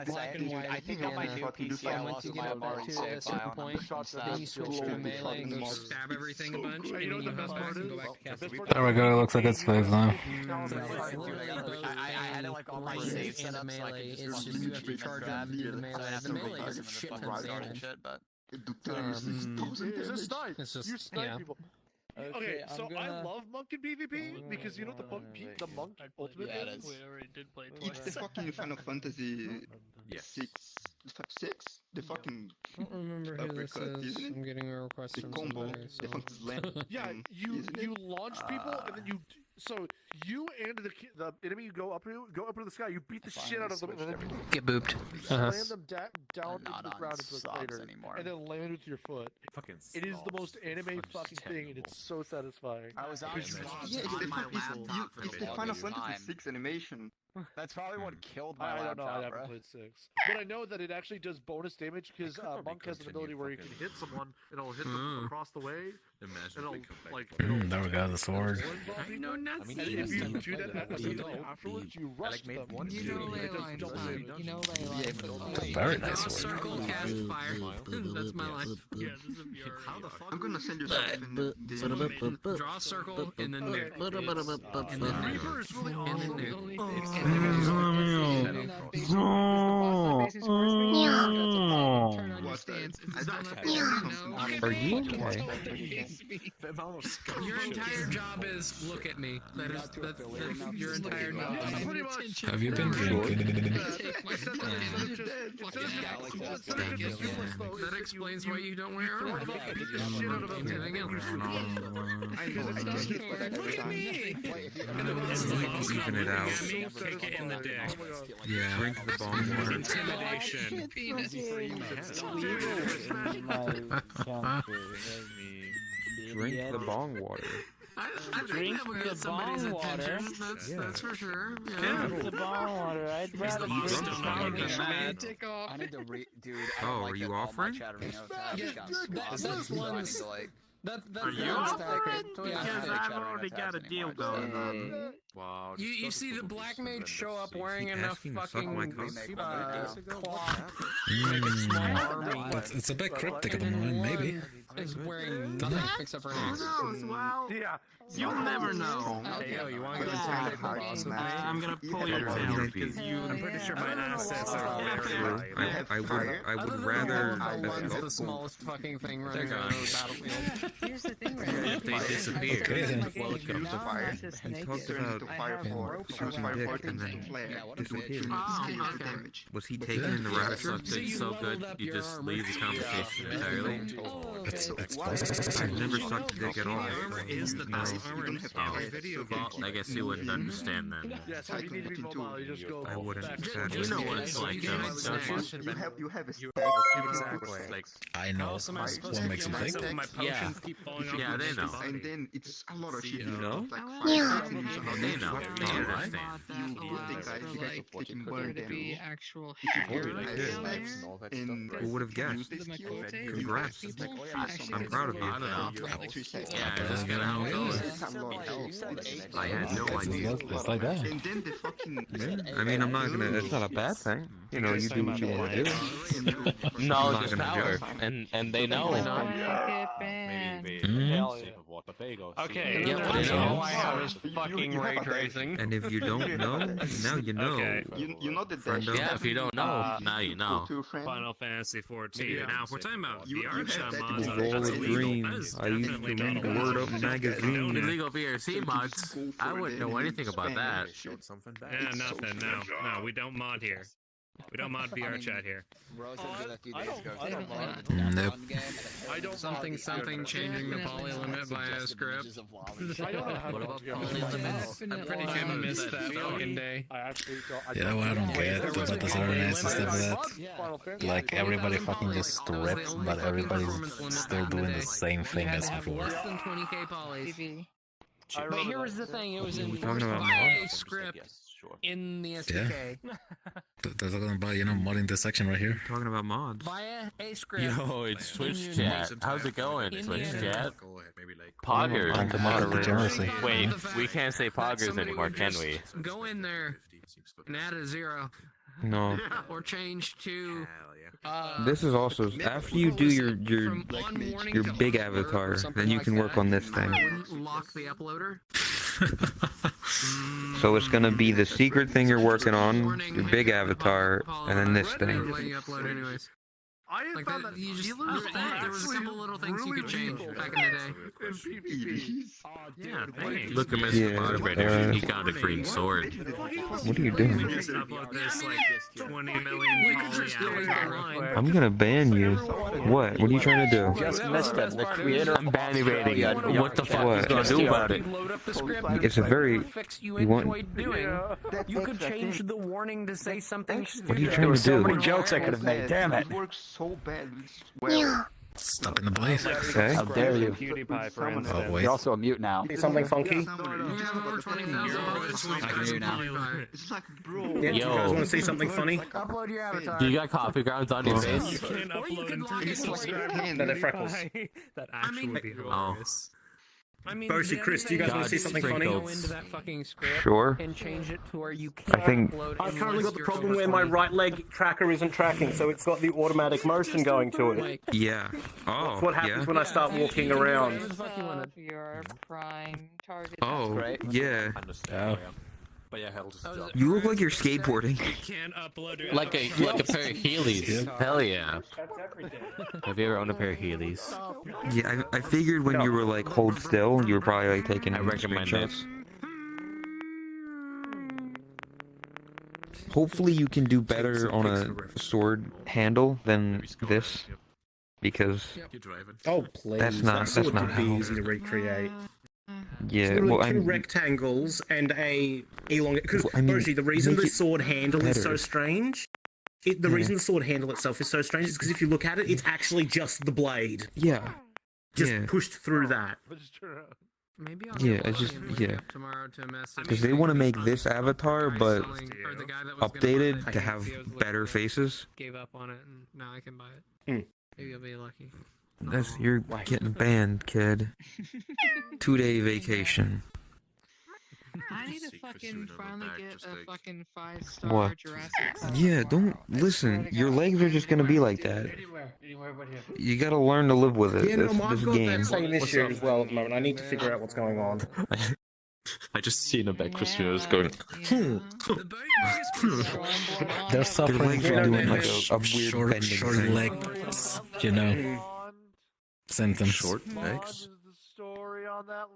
S5: black and white.
S19: I think on my new PC I
S5: once
S19: lost
S5: you
S19: my
S5: get up to a certain point, then you switch to melee and go stab everything a bunch, and you go back and go back to casting.
S11: There we go, it looks like it's phase now.
S19: I had it like all my saves set up so I could
S5: It's just you have to charge up to do the melee. The melee does a shit ton of damage.
S19: but
S2: It's a snipe.
S5: It's just,
S2: You snipe people. Okay,
S15: I'm
S2: so I
S15: gonna-
S2: love monk in PvP because you know what the monk ultimate
S13: Yeah,
S2: is?
S13: we already did play
S18: It's the
S13: twice.
S18: fucking Final Fantasy 6? The fucking
S5: I don't remember who this
S18: uppercut,
S5: is.
S18: isn't it?
S5: I'm getting a request
S18: The
S5: from
S18: combo,
S5: somebody.
S18: the fucking slam.
S2: Yeah, you launch people and then so you and the enemy you go up to the sky, you beat the shit out of them and then
S10: Get booped.
S2: slam them down
S19: Not
S2: into the
S19: on
S2: ground into a
S19: subs
S2: crater
S19: anymore.
S2: and then land with your foot. It is the most anime fucking thing and it's so satisfying.
S19: I was on
S18: Yeah, it's the Final Fantasy 6 animation.
S19: That's probably what killed my
S2: I don't know, I
S19: laptop,
S2: haven't
S19: bro.
S2: played 6. But I know that it actually does bonus damage because Monk has an ability where you can hit someone and it'll hit them across the way.
S12: Imagine
S2: It'll,
S12: if we come back
S2: like,
S12: from
S11: There we go, the sword.
S5: I know nothing.
S2: And if you do that afterwards, you rush them.
S8: You know ley lines, Tom. You know ley lines.
S11: Very nice
S5: Draw
S11: sword.
S5: circle, cast fire. That's my life.
S13: Yeah, this is a VR.
S5: How the fuck?
S18: I'm gonna send you stuff in the
S5: Draw a circle and then nuke.
S2: And then Reaper is really
S5: And then
S2: awesome.
S5: nuke.
S11: Are you okay?
S5: Your entire job is look at me. That's your entire job.
S11: Have you been drinking?
S5: That explains why you don't wear armor. Anything else? Look at me!
S3: Even it out.
S6: Kick it in the dick.
S3: Yeah. Drink the bomb water.
S6: Intimidation.
S3: Drink the bong water.
S5: I think that would get somebody's attention. That's for sure. Yeah.
S1: The bong water. I'd rather drink
S6: Still not
S1: bong
S6: looking mad.
S8: Take off.
S19: I need to dude.
S3: Oh, are you offering?
S5: That's one.
S6: Are you offering? Because I've already got a deal going on.
S12: Wow.
S5: You see the black mage show up wearing enough
S3: asking to suck
S5: fucking
S3: my cock?
S5: cloth, like a small army.
S11: It's a bit cryptic at the moment, maybe.
S5: Is wearing nothing except for hands.
S6: Well,
S2: Yeah.
S6: you'll never know.
S5: Hey, yo, you want
S6: to go to the boss with me? I'm gonna pull your tail because I'm pretty sure my assets are very
S3: I would
S5: Other
S3: rather.
S5: than the one's the smallest fucking thing running around the battlefield.
S8: Here's the thing, right?
S12: They disappear.
S11: Okay, then.
S18: Welcome to fire.
S3: He talked about
S18: Fire for
S3: sucking dick and then disappeared.
S18: damage.
S3: Was he taken in the rapture?
S12: Something so good, you just leave the conversation entirely.
S11: It's
S3: I've never sucked dick at all.
S6: Armor is the best armor in every video game.
S12: I guess you wouldn't understand then.
S2: Yeah, so you need to be mobile. You just go.
S3: I wouldn't.
S2: back.
S3: Sadly.
S12: You know what it's like, though, don't you?
S18: You have a stack.
S12: Exactly. Like,
S11: I know.
S6: How am I supposed
S11: What
S6: to
S11: makes
S6: get
S11: you think?
S6: myself? My potions keep falling off.
S12: yeah,
S6: my
S12: they know.
S18: And then it's a lot of shit.
S3: You know?
S8: Yeah.
S12: They know. They understand.
S18: You guys are fucking burned
S8: to be
S18: down.
S8: actual
S3: Holy
S8: hair
S3: shit.
S18: And
S3: Who would have guessed? Congrats. I'm proud of you.
S12: I don't know. Yeah, just get how it goes. I had no idea.
S11: It's like that.
S2: And then the fucking...
S3: I mean, I'm not gonna. It's not a bad thing. You know, you do what you want to do.
S4: Knowledge is
S3: I'm not
S4: power,
S3: gonna
S4: and they know.
S6: Okay,
S5: Yeah,
S6: I know I have is fucking ray tracing.
S3: And if you don't know, now you know.
S6: Okay.
S2: You know the
S3: Friendo.
S2: dash.
S4: Yeah, if you don't know, now you know.
S6: Final Fantasy 14. Now, if we're talking about
S2: You
S6: VR
S2: have
S6: chat
S2: that
S6: mods,
S3: Roll
S6: that's
S3: a
S6: illegal. That
S3: dream.
S6: is
S3: I used to
S6: definitely
S3: read
S6: not
S3: Word Up
S6: allowed.
S3: magazine.
S4: Illegal VRC mods. I wouldn't know anything about that.
S6: Yeah, nothing. No, we don't mod here. We don't mod VR chat here.
S5: Something changing the poly limit via script.
S10: What about poly limits?
S5: I'm pretty sure I missed that fucking day.
S11: Yeah, what I don't get about the servernets and stuff like that. Like, everybody fucking just rips, but everybody's still doing the same thing as before.
S5: Less than 20k polys. But here was the thing, it was
S3: We're
S5: enforced
S3: talking about
S5: by a
S3: mods?
S5: script in the SDK.
S11: They're talking about, you know, modding this section right here.
S3: Talking about mods.
S5: Via a script.
S4: Yo, it's Twitch chat. How's it going? Twitch chat?
S11: Time to
S4: Poggers.
S11: degeneracy.
S4: Wait, we can't say poggers anymore, can we?
S5: Go in there and add a 0.
S3: No.
S5: Or change to...
S3: This is also after you do your big avatar, then you can work on this thing.
S5: Lock the uploader.
S3: So it's gonna be the secret thing you're working on, your big avatar, and then this thing.
S5: Let you upload anyways. Like that, you just, there was a couple little things you could change back in the day.
S6: Yeah, thanks.
S7: Look at Mr. Moderator. He got a green sword.
S3: What are you doing?
S6: Just upload this like 20 million poly avatar.
S3: I'm gonna ban you. What? What are you trying to do?
S19: Just missed him. The creator.
S7: I'm banning rating. What the fuck
S3: What?
S7: is gonna do about it?
S3: It's a very. You want?
S10: You could change the warning to say something.
S3: What are you
S19: There
S3: trying
S19: were
S3: to
S19: so
S3: do?
S19: many jokes I could have made. Damn it.
S2: It works so bad. Well,
S11: Stop in the blaze.
S3: Okay.
S19: How dare you?
S6: PewDiePie, for
S11: Oh,
S6: instance.
S11: wait.
S19: You're also a mute now.
S9: Something funky?
S5: Yeah, over 20,000.
S10: I can hear you now.
S2: it's like, bro.
S9: Yeah, do you guys want to see something funny?
S10: Upload your avatar.
S4: Do you got coffee grounds on your
S6: You
S4: face?
S6: can upload and
S5: log it
S6: subscribe.
S9: No, they're freckles.
S6: That actually would be hilarious. I mean,
S9: Boshi, Chris, do you guys want to see something funny?
S5: Go into that fucking script
S3: Sure.
S5: and change it to where you
S3: I
S5: can't
S3: think-
S5: upload
S9: I've currently
S5: unless
S9: got the
S5: you're
S9: problem
S5: over
S9: where my
S5: 20.
S9: right leg tracker isn't tracking, so it's got the automatic motion going to it.
S5: Like,
S3: Yeah. Oh.
S9: That's what happens
S3: Yeah.
S9: when I start walking around.
S8: Your prime target.
S3: Oh. Yeah.
S11: Oh.
S12: But yeah, hell, just
S3: You look like you're skateboarding.
S6: You can't upload your
S4: Like a pair of Heelys. Hell yeah. Have you ever owned a pair of Heelys?
S3: Yeah, I figured when you were like hold still, you were probably like taking
S4: I recommend it.
S3: screenshots. Hopefully you can do better on a sword handle than this, because
S9: Oh, please.
S3: That's not-
S9: That sword
S3: that's not
S9: could be
S3: how-
S9: easy to recreate.
S3: yeah,
S9: Literally
S3: well,
S9: two
S3: I'm
S9: rectangles and a elongate. Because,
S3: Well, I mean,
S9: Boshi, the reason
S3: make
S9: the
S3: it
S9: sword handle is so
S3: better.
S9: strange... the reason the sword handle itself is so strange is because if you look at it, it's actually just the blade.
S3: yeah,
S9: Just
S3: yeah,
S9: pushed through that.
S5: maybe I'll
S3: yeah.
S5: get
S3: It's just
S5: Logan
S3: yeah,
S5: tomorrow to message
S3: because they want to make this avatar, but
S5: selling- or the guy that was gonna buy
S3: updated
S5: the
S3: to have
S5: DLC was
S3: better
S5: like,
S3: faces.
S5: Gave up on it, and now I can buy it.
S9: Hmm.
S5: Maybe I'll be lucky.
S3: That's you're getting banned, kid. 2-day vacation.
S8: I need to fucking finally get a fucking 5-star
S3: What?
S8: Jurassic Park.
S3: Yeah, don't listen. Your legs are just gonna be like that. You gotta learn to live with it.
S9: Yeah, no,
S3: This
S9: I've got
S3: game.
S9: that same issue as well at the moment. I need to figure out what's going on.
S12: I just seen a back Krisuna just going.
S11: They're suffering
S3: legs are
S11: from
S3: doing like a weird
S11: short
S3: bending thing.
S11: legs, you know, symptoms.
S12: Short legs?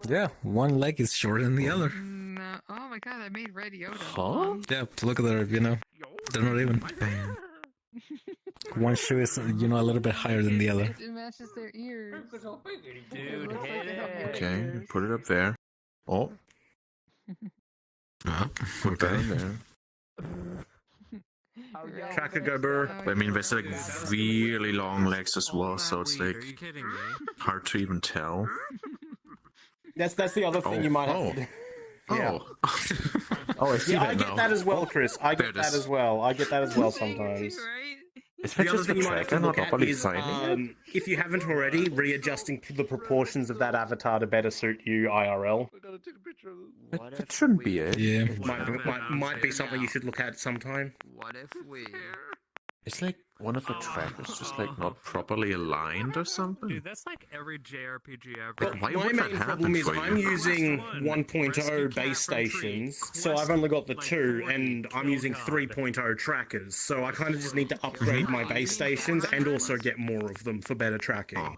S11: Yeah, one leg is shorter than the other.
S8: No. Oh my god, I made Red Yoda.
S11: Huh? Yeah, look at their, you know, they're not even. One shoe is, you know, a little bit higher than the other.
S8: It matches their ears.
S6: Dude, hit it.
S12: Okay, put it up there. Oh. Put that in there.
S9: Tracker go burr.
S12: But I mean, there's like really long legs as well, so it's like
S6: Are you kidding me?
S12: hard to even tell.
S9: That's the other thing you might have to do. Yeah.
S12: Oh, I see
S9: Yeah,
S12: that
S9: I
S12: now.
S9: get that as well, Chris. I
S12: There
S9: get
S12: it is.
S9: that as well. I get that as well sometimes.
S8: Right?
S12: Is
S9: The
S12: that
S9: other
S12: just
S9: thing
S12: the
S9: you might have to
S12: tracker
S9: look
S12: not
S9: at
S12: properly
S9: is,
S12: signing it?
S9: if you haven't already, readjusting the proportions of that avatar to better suit you IRL.
S12: That shouldn't be it.
S11: Yeah.
S9: Might be something you should look at sometime.
S19: What if we?
S12: It's like one of the trackers just like not properly aligned or something.
S6: Dude, that's like every JRPG ever.
S12: Like, why
S9: My
S12: would that
S9: main
S12: happen
S9: problem is
S12: for you?
S9: I'm using 1.0 base stations, so I've only got the 2, and I'm using 3.0 trackers, so I kind of just need to upgrade my base stations and also get more of them for better tracking.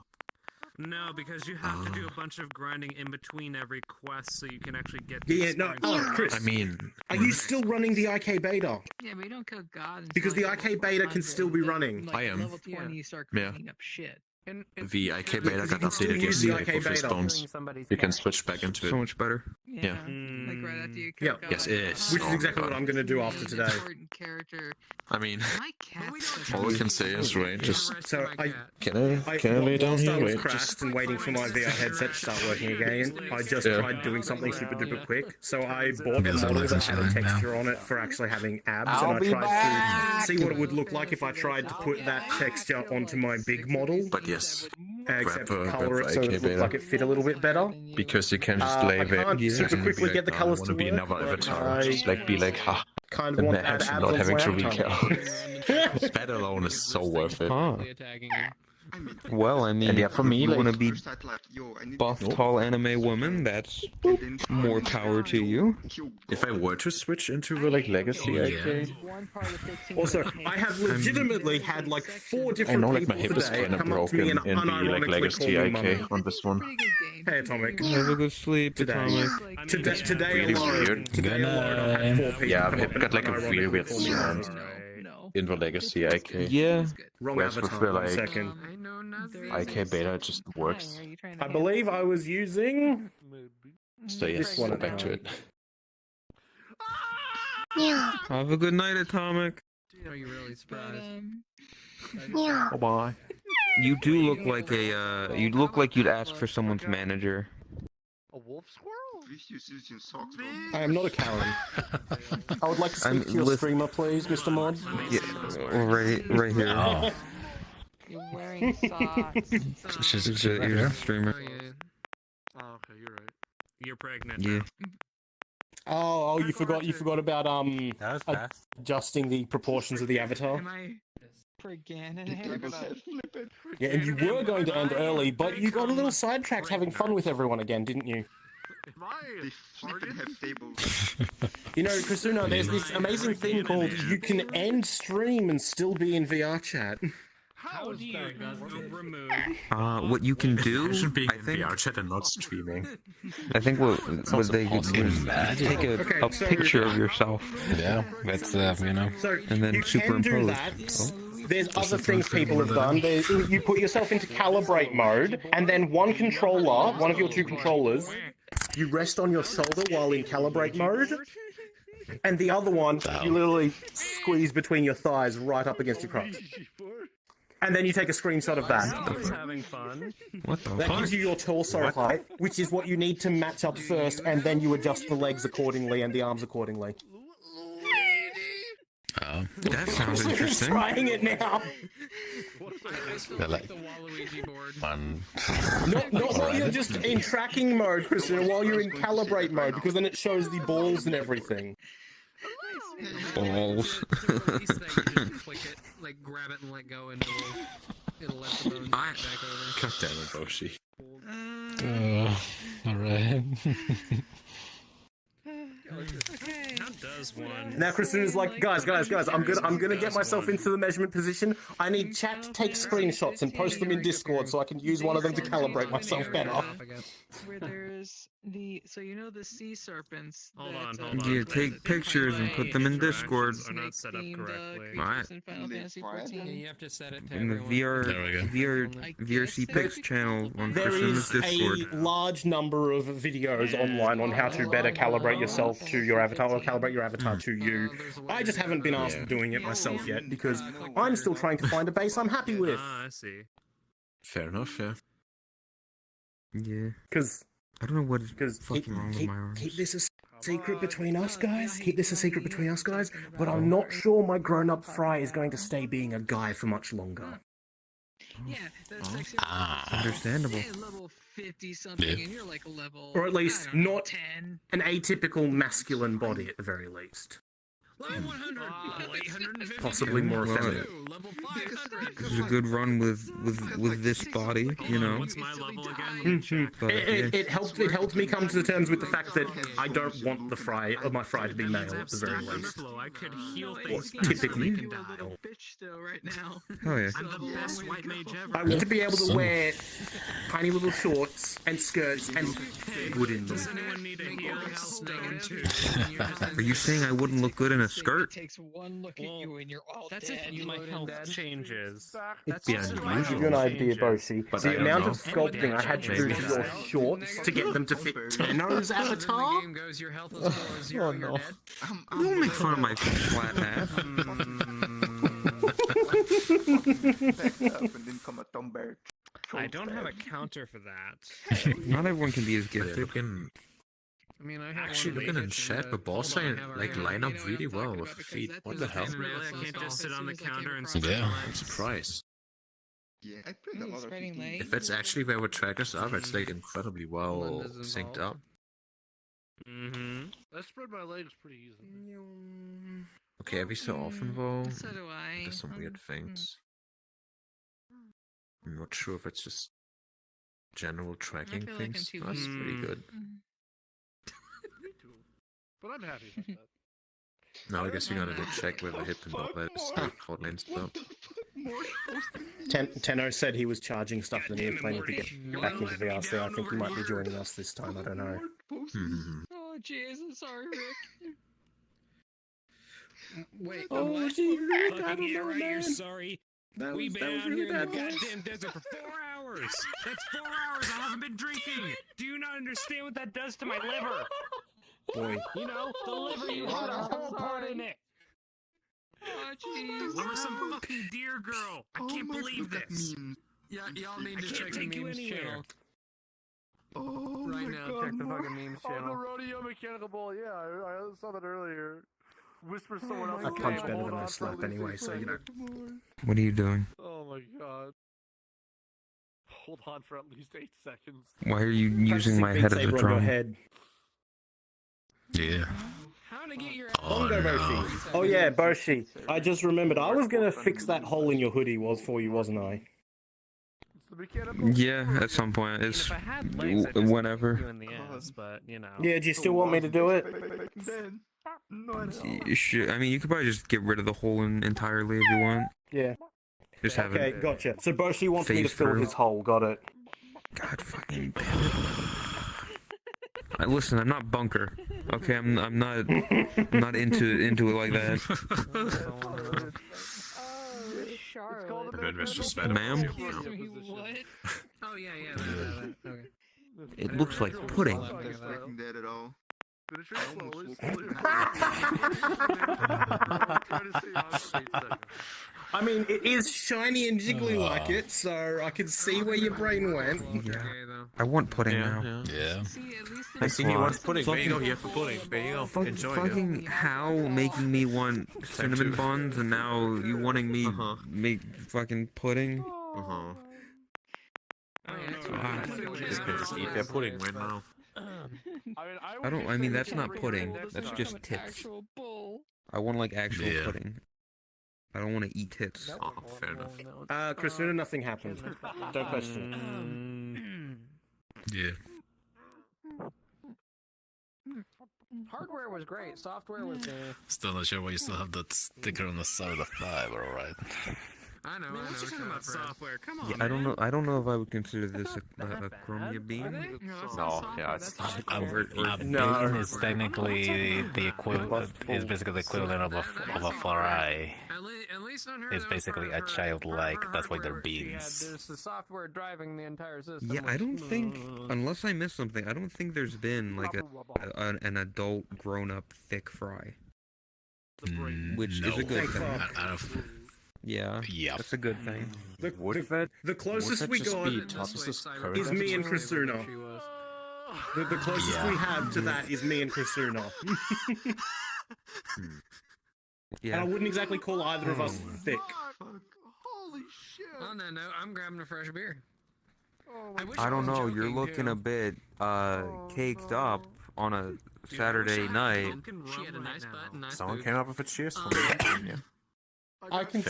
S6: No, because you have to do a bunch of grinding in between every quest so you can actually get.
S9: Yeah, no, Chris.
S12: I mean,
S9: are you still running the IK beta?
S8: Yeah, but you don't kill God until
S9: Because the
S8: like
S9: IK beta can still be running.
S8: like
S12: I am.
S8: level 20, you start
S12: Yeah.
S8: cleaning up shit.
S12: The IK beta got
S9: can still
S12: updated
S9: use the
S12: yesterday
S9: IK
S12: for
S9: beta.
S12: Fistbones. You can switch back into it.
S3: So much better.
S12: Yeah.
S8: Like right after you
S9: Yeah.
S8: kill God.
S12: Yes, it is.
S9: Which is
S12: Oh,
S9: exactly what
S12: God.
S9: I'm going to do after today.
S8: Important character.
S12: I mean,
S8: My cat's
S12: all I can say is, right, just...
S9: So
S12: Can I lay down
S9: whilst
S12: here?
S9: I was
S12: Wait,
S9: crashed
S12: just...
S9: and waiting for my VR headset to start working again, I just tried doing something super duper quick. So I bought a model that had a texture on it for actually having abs, and I tried to see what it would look like if I tried to put that texture onto my big model.
S12: But yes,
S9: Except
S12: grab
S9: color it so
S12: IK
S9: it looked
S12: beta.
S9: like it fit a little bit better.
S12: Because you can just
S9: I
S12: lay there.
S9: can't super quickly get the colors
S12: I
S9: to
S12: want to be
S9: work,
S12: another
S9: but
S12: avatar.
S9: I
S12: Just like be like, ha.
S9: kind of want to add
S12: Imagine
S9: abs
S12: not
S9: on
S12: having to
S9: my
S12: recount. That alone is so worth it.
S3: Huh. Well, I mean,
S12: And yeah, for me,
S3: you
S12: like-
S3: want to be buff, tall anime woman, that's more power to you.
S12: If I were to switch into the like legacy IK,
S9: Also, I have legitimately had like 4
S12: I
S9: different
S12: know like
S9: people
S12: my hip is
S9: today
S12: kind of
S9: come up to me
S12: broken
S9: and
S12: in the like
S9: unironically
S12: legacy
S9: call me mummy.
S12: IK on this one.
S9: Hey, Atomic.
S3: Have a good sleep,
S9: Today.
S3: Atomic.
S9: Today
S12: Really
S9: alone,
S12: weird.
S9: today alone, I had 4 people
S12: Yeah,
S9: come
S12: I've
S9: up and
S12: got like a
S9: unironically
S12: really weird
S9: call me
S12: sound
S9: mummy.
S12: in the legacy IK.
S3: Yeah.
S9: Wrong
S12: Whereas with
S9: avatar,
S12: the
S9: 1
S12: like
S9: second.
S12: IK beta, it just works.
S9: I believe I was using...
S12: So yes,
S9: one
S12: go back to it.
S14: Yeah.
S3: Have a good night, Atomic.
S5: Are you really surprised?
S14: Yeah.
S12: Bye bye.
S3: You do look like a, you look like you'd ask for someone's manager.
S18: A wolf squirrel?
S9: I am not a Karen. I would like to speak to your streamer, please, Mr. Mod.
S3: Yeah, right here.
S11: Oh.
S8: You're wearing socks.
S11: She's
S3: You're a streamer.
S18: Oh, okay, you're right.
S6: You're pregnant.
S3: Yeah.
S9: Oh, you forgot about adjusting the proportions of the avatar.
S8: Am I pregnant?
S9: Yeah, and you were going to end early, but you got a little sidetracked having fun with everyone again, didn't you? You know, Krisuna, there's this amazing thing called you can end stream and still be in VR chat.
S6: How do you remove?
S3: What you can do,
S12: Imagine being
S3: I
S12: in
S3: think,
S12: VR chat and not streaming.
S3: I think what they could do is take a picture of yourself.
S11: Yeah, that's you know.
S9: So
S3: And then
S9: you can do
S3: superimpose.
S9: that. There's other things people have done. You put yourself into calibrate mode, and then one of your 2 controllers, you rest on your shoulder while in calibrate mode, and the other one, you literally squeeze between your thighs right up against your crotch. And then you take a screenshot of that.
S6: Always having fun.
S3: What the
S9: That
S3: fuck?
S9: gives you your torso height, which is what you need to match up first, and then you adjust the legs accordingly and the arms accordingly.
S11: Oh.
S3: That sounds interesting.
S9: Trying it now.
S11: They're like
S5: The Waluigi board.
S11: one.
S9: Not while you're just in tracking mode, Krisuna, while you're in calibrate mode, because then it shows the balls and everything.
S3: Balls.
S5: It's a release thing. You just click it, like grab it and let go, and it'll let the bone back over.
S12: God damn it, Boshi.
S11: Alright.
S6: How does one?
S9: Now Kristuna's like, guys, I'm gonna get myself into the measurement position. I need chat to take screenshots and post them in Discord so I can use one of them to calibrate myself better.
S8: Where there's so you know the sea serpents.
S6: Hold
S8: that,
S6: on.
S3: Yeah, take pictures and put them in Discord.
S6: Are not set up correctly.
S3: Alright.
S8: in Final Fantasy 14.
S5: You have to set it to
S3: In the
S5: everyone.
S11: There we go.
S3: VRC Pics channel on
S9: There
S3: Kristuna's
S9: is
S3: Discord.
S9: a large number of videos online on how to better calibrate yourself to your avatar or calibrate your avatar to you. I just haven't been asked to doing it myself yet because I'm still trying to find a base I'm happy with.
S6: Ah, I see.
S12: Fair enough, yeah.
S3: Yeah.
S9: Because
S3: I don't know what is fucking wrong with
S9: keep,
S3: my arms.
S9: keep this as Secret between us, guys. Keep this a secret between us, guys. But I'm not sure my grown-up Fry is going to stay being a guy for much longer.
S8: Yeah, that's like
S3: Understandable.
S8: level 50 something, and you're like level,
S9: Or at least
S8: I don't know,
S9: not
S8: 10.
S9: an atypical masculine body, at the very least.
S5: Level 100, level 850.
S3: Possibly more effective.
S5: Level 500.
S3: This is a good run with this body, you know.
S6: What's my level again?
S3: But,
S9: It helped me come to terms with the fact that I don't want the Fry or my Fry to be male at the very least.
S6: I could heal
S9: Or
S6: things
S9: typically.
S8: Bitch still right now.
S3: Oh yeah.
S6: I'm the best white mage ever.
S9: I want to be able to wear tiny little shorts and skirts and wood in them.
S6: Does anyone need a healing stone too?
S3: Are you saying I wouldn't look good in a skirt?
S8: Takes one look at you and you're all
S6: That's
S8: dead.
S6: if my health changes.
S9: It's
S6: That's
S9: to give you an idea, Boshi.
S12: But
S9: The
S12: I don't
S9: amount
S12: know.
S9: of sculpting I had to do to your shorts to get them to fit Tenno's avatar.
S5: Game goes, your health is below 0, you're dead.
S3: Don't make fun of my flat ass.
S6: I don't have a counter for that.
S3: Not everyone can be as
S12: Yeah,
S3: gifted.
S12: looking,
S5: I mean, I have
S12: actually
S5: one
S12: looking in
S5: mage
S12: chat,
S5: and
S12: the boss line like line up really well with
S8: because
S12: feet.
S8: that
S12: What the
S8: doesn't
S12: hell?
S8: happen.
S6: Really, I can't just sit on the counter and
S11: Yeah.
S12: I'm surprised.
S18: Yeah, I played a lot of
S8: Spreading
S18: people.
S8: legs.
S12: If that's actually where our trackers are, it's like incredibly well
S5: Linda's
S12: synced up.
S6: Mm-hmm.
S13: I spread my legs pretty easily.
S12: Okay, every so often though,
S8: So do I.
S12: there's some weird things. I'm not sure if it's just general tracking
S8: feel like I'm
S12: things.
S8: too
S12: That's pretty
S8: weak.
S12: good.
S13: Me too. But I'm happy about that.
S12: Now I guess you're gonna check where the hip and all that hotline stuff.
S9: Tenno said he was charging stuff and he was planning to get back into VRC. I think he might be joining us this time. I don't know.
S8: Oh, jeez, I'm sorry, Rick.
S5: Wait,
S9: Oh,
S5: what?
S9: gee, Rick, I
S6: Fucking
S9: don't
S6: yeah,
S9: know,
S6: right, you're
S9: man.
S6: sorry. We've been out
S9: really
S6: here in the
S9: bad, boys.
S6: goddamn desert for 4 hours. That's 4 hours I haven't been drinking. Do you not understand what that does to my liver?
S9: Boy.
S6: You know, the liver, you had a whole part in it.
S8: Oh, jeez.
S6: Over some fucking deer girl. I can't believe this.
S5: Yeah, y'all need
S6: I
S5: to
S6: can't
S5: check the
S6: take you
S5: memes
S6: anywhere.
S5: channel.
S18: Oh
S5: Right
S18: my
S5: now,
S18: God,
S5: check the
S18: Mark.
S5: fucking memes
S13: On the
S5: channel.
S13: rodeo mechanical ball, yeah, I saw that earlier. Whisper someone else.
S9: I punch better than I slap anyway, so you know.
S3: What are you doing?
S13: Oh my God. Hold on for at least 8 seconds.
S3: Why are you using my
S9: Beat
S3: head as a
S9: Saber on your
S3: drum?
S9: head.
S11: Yeah.
S5: How to get your
S9: Bongo Boshi. Oh yeah, Boshi. I just remembered. I was gonna fix that hole in your hoodie for you, wasn't I?
S3: Yeah, at some point. It's
S6: If I had legs, I'd just
S3: whenever.
S6: kick you in the ass, but you know.
S9: Yeah. Do you still want me to do it?
S3: You should, I mean, you could probably just get rid of the hole entirely if you want.
S9: Yeah.
S3: Just have
S9: Okay,
S3: it.
S9: gotcha. So Boshi wants me to
S3: phase
S9: fill
S3: through.
S9: his hole. Got it.
S3: God fucking damn it. Listen, I'm not bunker. Okay, I'm not into it like that. Ma'am?
S5: Oh, yeah, yeah. Okay.
S3: It looks like pudding.
S18: That at all.
S9: I mean, it is shiny and jiggly like it, so I can see where your brain went.
S3: Yeah. I want pudding now.
S11: Yeah.
S12: I see he wants pudding. There you go, here for pudding. There you go. Enjoy it.
S3: Fucking How making me want cinnamon buns and now you wanting me make fucking pudding?
S12: Just can just eat their pudding right now.
S3: I mean that's not pudding. That's just tits. I want like actual
S12: Yeah.
S3: pudding. I don't want to eat tits.
S12: Oh, fair enough.
S9: Krisuna, nothing happened. Don't question it.
S11: Yeah.
S5: Hardware was great. Software was.
S11: Still not sure why you still have that sticker on the side of the fly, but alright.
S5: I know.
S6: Man, what you talking about software? Come on.
S3: Yeah, I don't know. I don't know if I would consider this a chromia beam.
S12: No, yeah, it's not.
S11: A beam is technically the equivalent. Is basically the equivalent of a fly.
S5: At least on her.
S11: It's basically a childlike. That's why they're beams.
S5: There's the software driving the entire system.
S3: Yeah, I don't think, unless I missed something, I don't think there's been like an adult, grown-up thick fry. Which is a good thing. Yeah, that's a good thing.
S9: The closest we got is me and Krisuna. The closest we have to that is me and Krisuna.
S3: Yeah.
S9: And I wouldn't exactly call either of us thick.
S5: Holy shit! On that note, I'm grabbing a fresh beer.
S3: I don't know. You're looking a bit caked up on a Saturday night.
S5: She had a nice butt and nice
S12: Someone
S5: boobs.
S12: came up with a cheers for me. Yeah.
S9: I can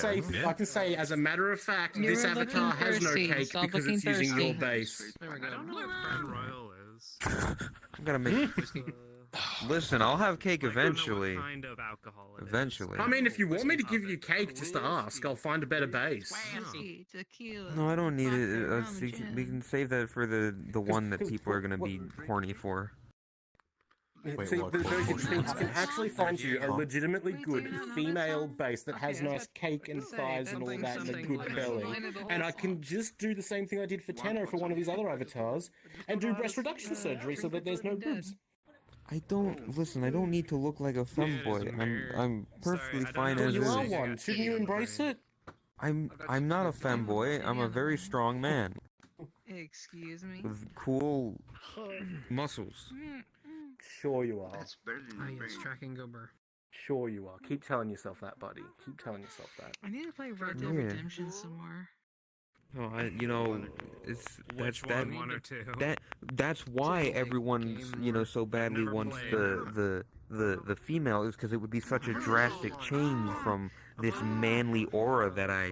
S9: say, as a matter of fact, this avatar has no cake because it's using your base.
S5: There we go. I don't know what Crown Royal is.
S3: I'm gonna make. Listen, I'll have cake eventually.
S6: Kind of alcohol it is.
S3: Eventually.
S9: I mean, if you want me to give you cake just to ask, I'll find a better base.
S8: Whiskey, tequila.
S3: No, I don't need it.
S8: vodka, rum,
S3: We
S8: gin.
S3: can save that for the one that people are gonna be horny for.
S12: Wait,
S9: See,
S12: what?
S9: the very interesting is you can actually find you a legitimately good female base that has nice cake and thighs and all that and a good belly. And I can just do the same thing I did for Tenno for one of his other avatars and do breast reduction surgery so that there's no boobs.
S3: I don't listen. I don't need to look like a femboy. I'm perfectly fine
S9: Well,
S3: as
S9: you are
S3: is.
S9: one. Shouldn't you embrace it?
S3: I'm not a femboy. I'm a very strong man
S8: Excuse me.
S3: with cool muscles.
S9: Sure you are.
S5: Ah, yes, tracking Gober.
S9: Sure you are. Keep telling yourself that, buddy. Keep telling yourself that.
S8: I need to play Red Dead
S3: Yeah.
S8: Redemption some more.
S3: Oh, it's
S6: Which
S3: that
S6: one or two?
S3: that's why everyone's so badly wants the female is because it would be such a drastic change from this manly aura that I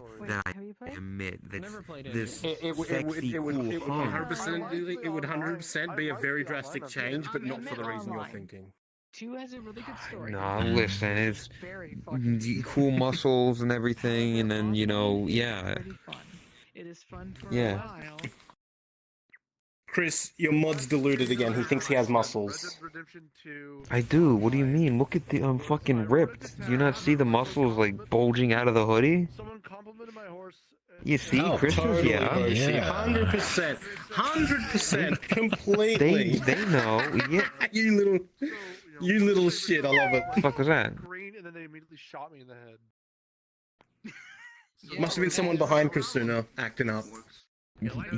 S3: emit. That's this sexy, cool hum.
S9: 100%. It would 100% be a very drastic change, but not for the reason you're thinking.
S8: 2 has a really good story.
S3: No, listen, it's
S8: Very fucking
S3: cool muscles and everything, and then yeah.
S8: pretty fun. It is fun for
S3: Yeah.
S8: a while.
S9: Chris, your mod's deluded again. He thinks he has muscles.
S3: I do. What do you mean? Look at the I'm fucking ripped. Do you not see the muscles like bulging out of the hoodie? You see, Chris is
S9: Totally,
S3: yeah.
S9: Boshi. 100%. 100%. Completely.
S3: They know. Yeah.
S9: You little shit. I love it.
S3: What the fuck was that?
S2: Green, and then they immediately shot me in the head.
S9: Must have been someone behind Krisuna acting up.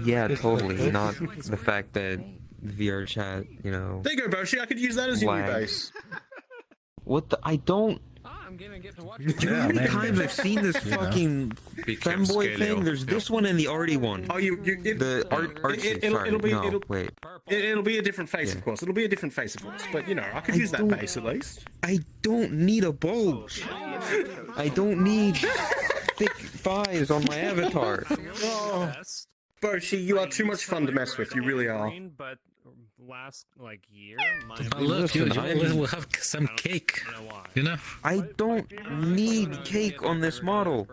S3: Yeah, totally. Not the fact that VR chat,
S9: There you go, Boshi. I could use that as your new
S3: Lag.
S9: base.
S3: What the? I don't.
S5: I'm gonna get to watch
S3: Do you know how many times I've seen this fucking femboy thing? There's this one and the arty one.
S9: Oh,
S3: the artsy. Wait.
S9: It'll be a different face, of course. It'll be a different face, of course. But I could use that base at least.
S3: I don't need a bulge. I don't need thick thighs on my avatar.
S9: Oh, Boshi, you are too much fun to mess with. You really are.
S6: But last year,
S11: Look, we'll have some cake.
S3: I don't need cake on this model.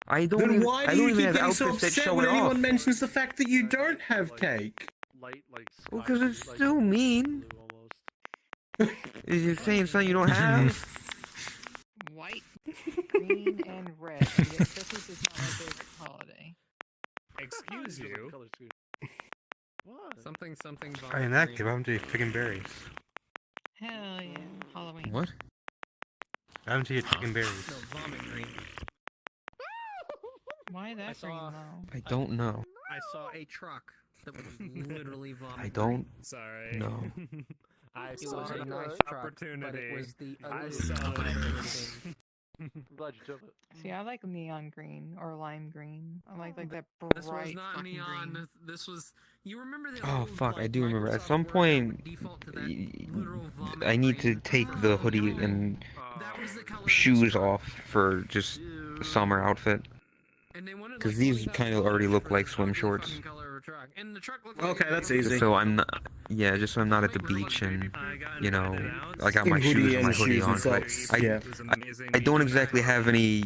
S3: I don't.
S9: Then why do you keep getting so
S3: outfits that
S9: upset
S3: show
S9: when
S3: it
S9: anyone
S3: off.
S9: mentions the fact that you don't have cake?
S3: Well, because it's still mean. Is you saying something you don't have?
S8: White, green, and red. And yet Christmas is not my favorite holiday.
S6: Excuse you.
S5: Something.
S23: Inactive. I'm doing chicken berries.
S8: Hell yeah, Halloween.
S3: What?
S23: I'm doing chicken berries.
S5: No, vomit green.
S8: Why that green though?
S3: I don't know.
S5: I saw a truck that was literally vomit.
S3: I don't
S6: Sorry.
S3: know.
S6: I
S5: It
S6: saw
S5: was a
S6: an
S5: nice truck,
S6: opportunity.
S5: but it was the
S6: I
S5: ugliest
S6: saw
S5: truck
S6: it.
S5: I've ever seen.
S2: I'm glad you took it.
S8: See, I like neon green or lime green. I like that
S5: This was
S8: bright
S5: not
S8: fucking
S5: neon.
S8: green.
S5: This was. You remember the
S3: Oh
S5: old,
S3: fuck! I
S5: like,
S3: do remember. At
S5: Microsoft
S3: some
S5: Word
S3: point,
S5: default to that literal vomit
S3: I need to
S5: green?
S3: take the hoodie and
S5: That was the color
S3: shoes off for just a summer outfit. Because these kind of already look like swim shorts.
S9: Okay, that's easy.
S3: So I'm not. Yeah, just so I'm not at the beach and I got my
S9: In
S3: shoes
S9: hoodie
S3: and my
S9: and
S3: hoodie
S9: shoes
S3: on.
S9: and
S3: So
S9: socks,
S3: I
S9: yeah.
S3: don't exactly have any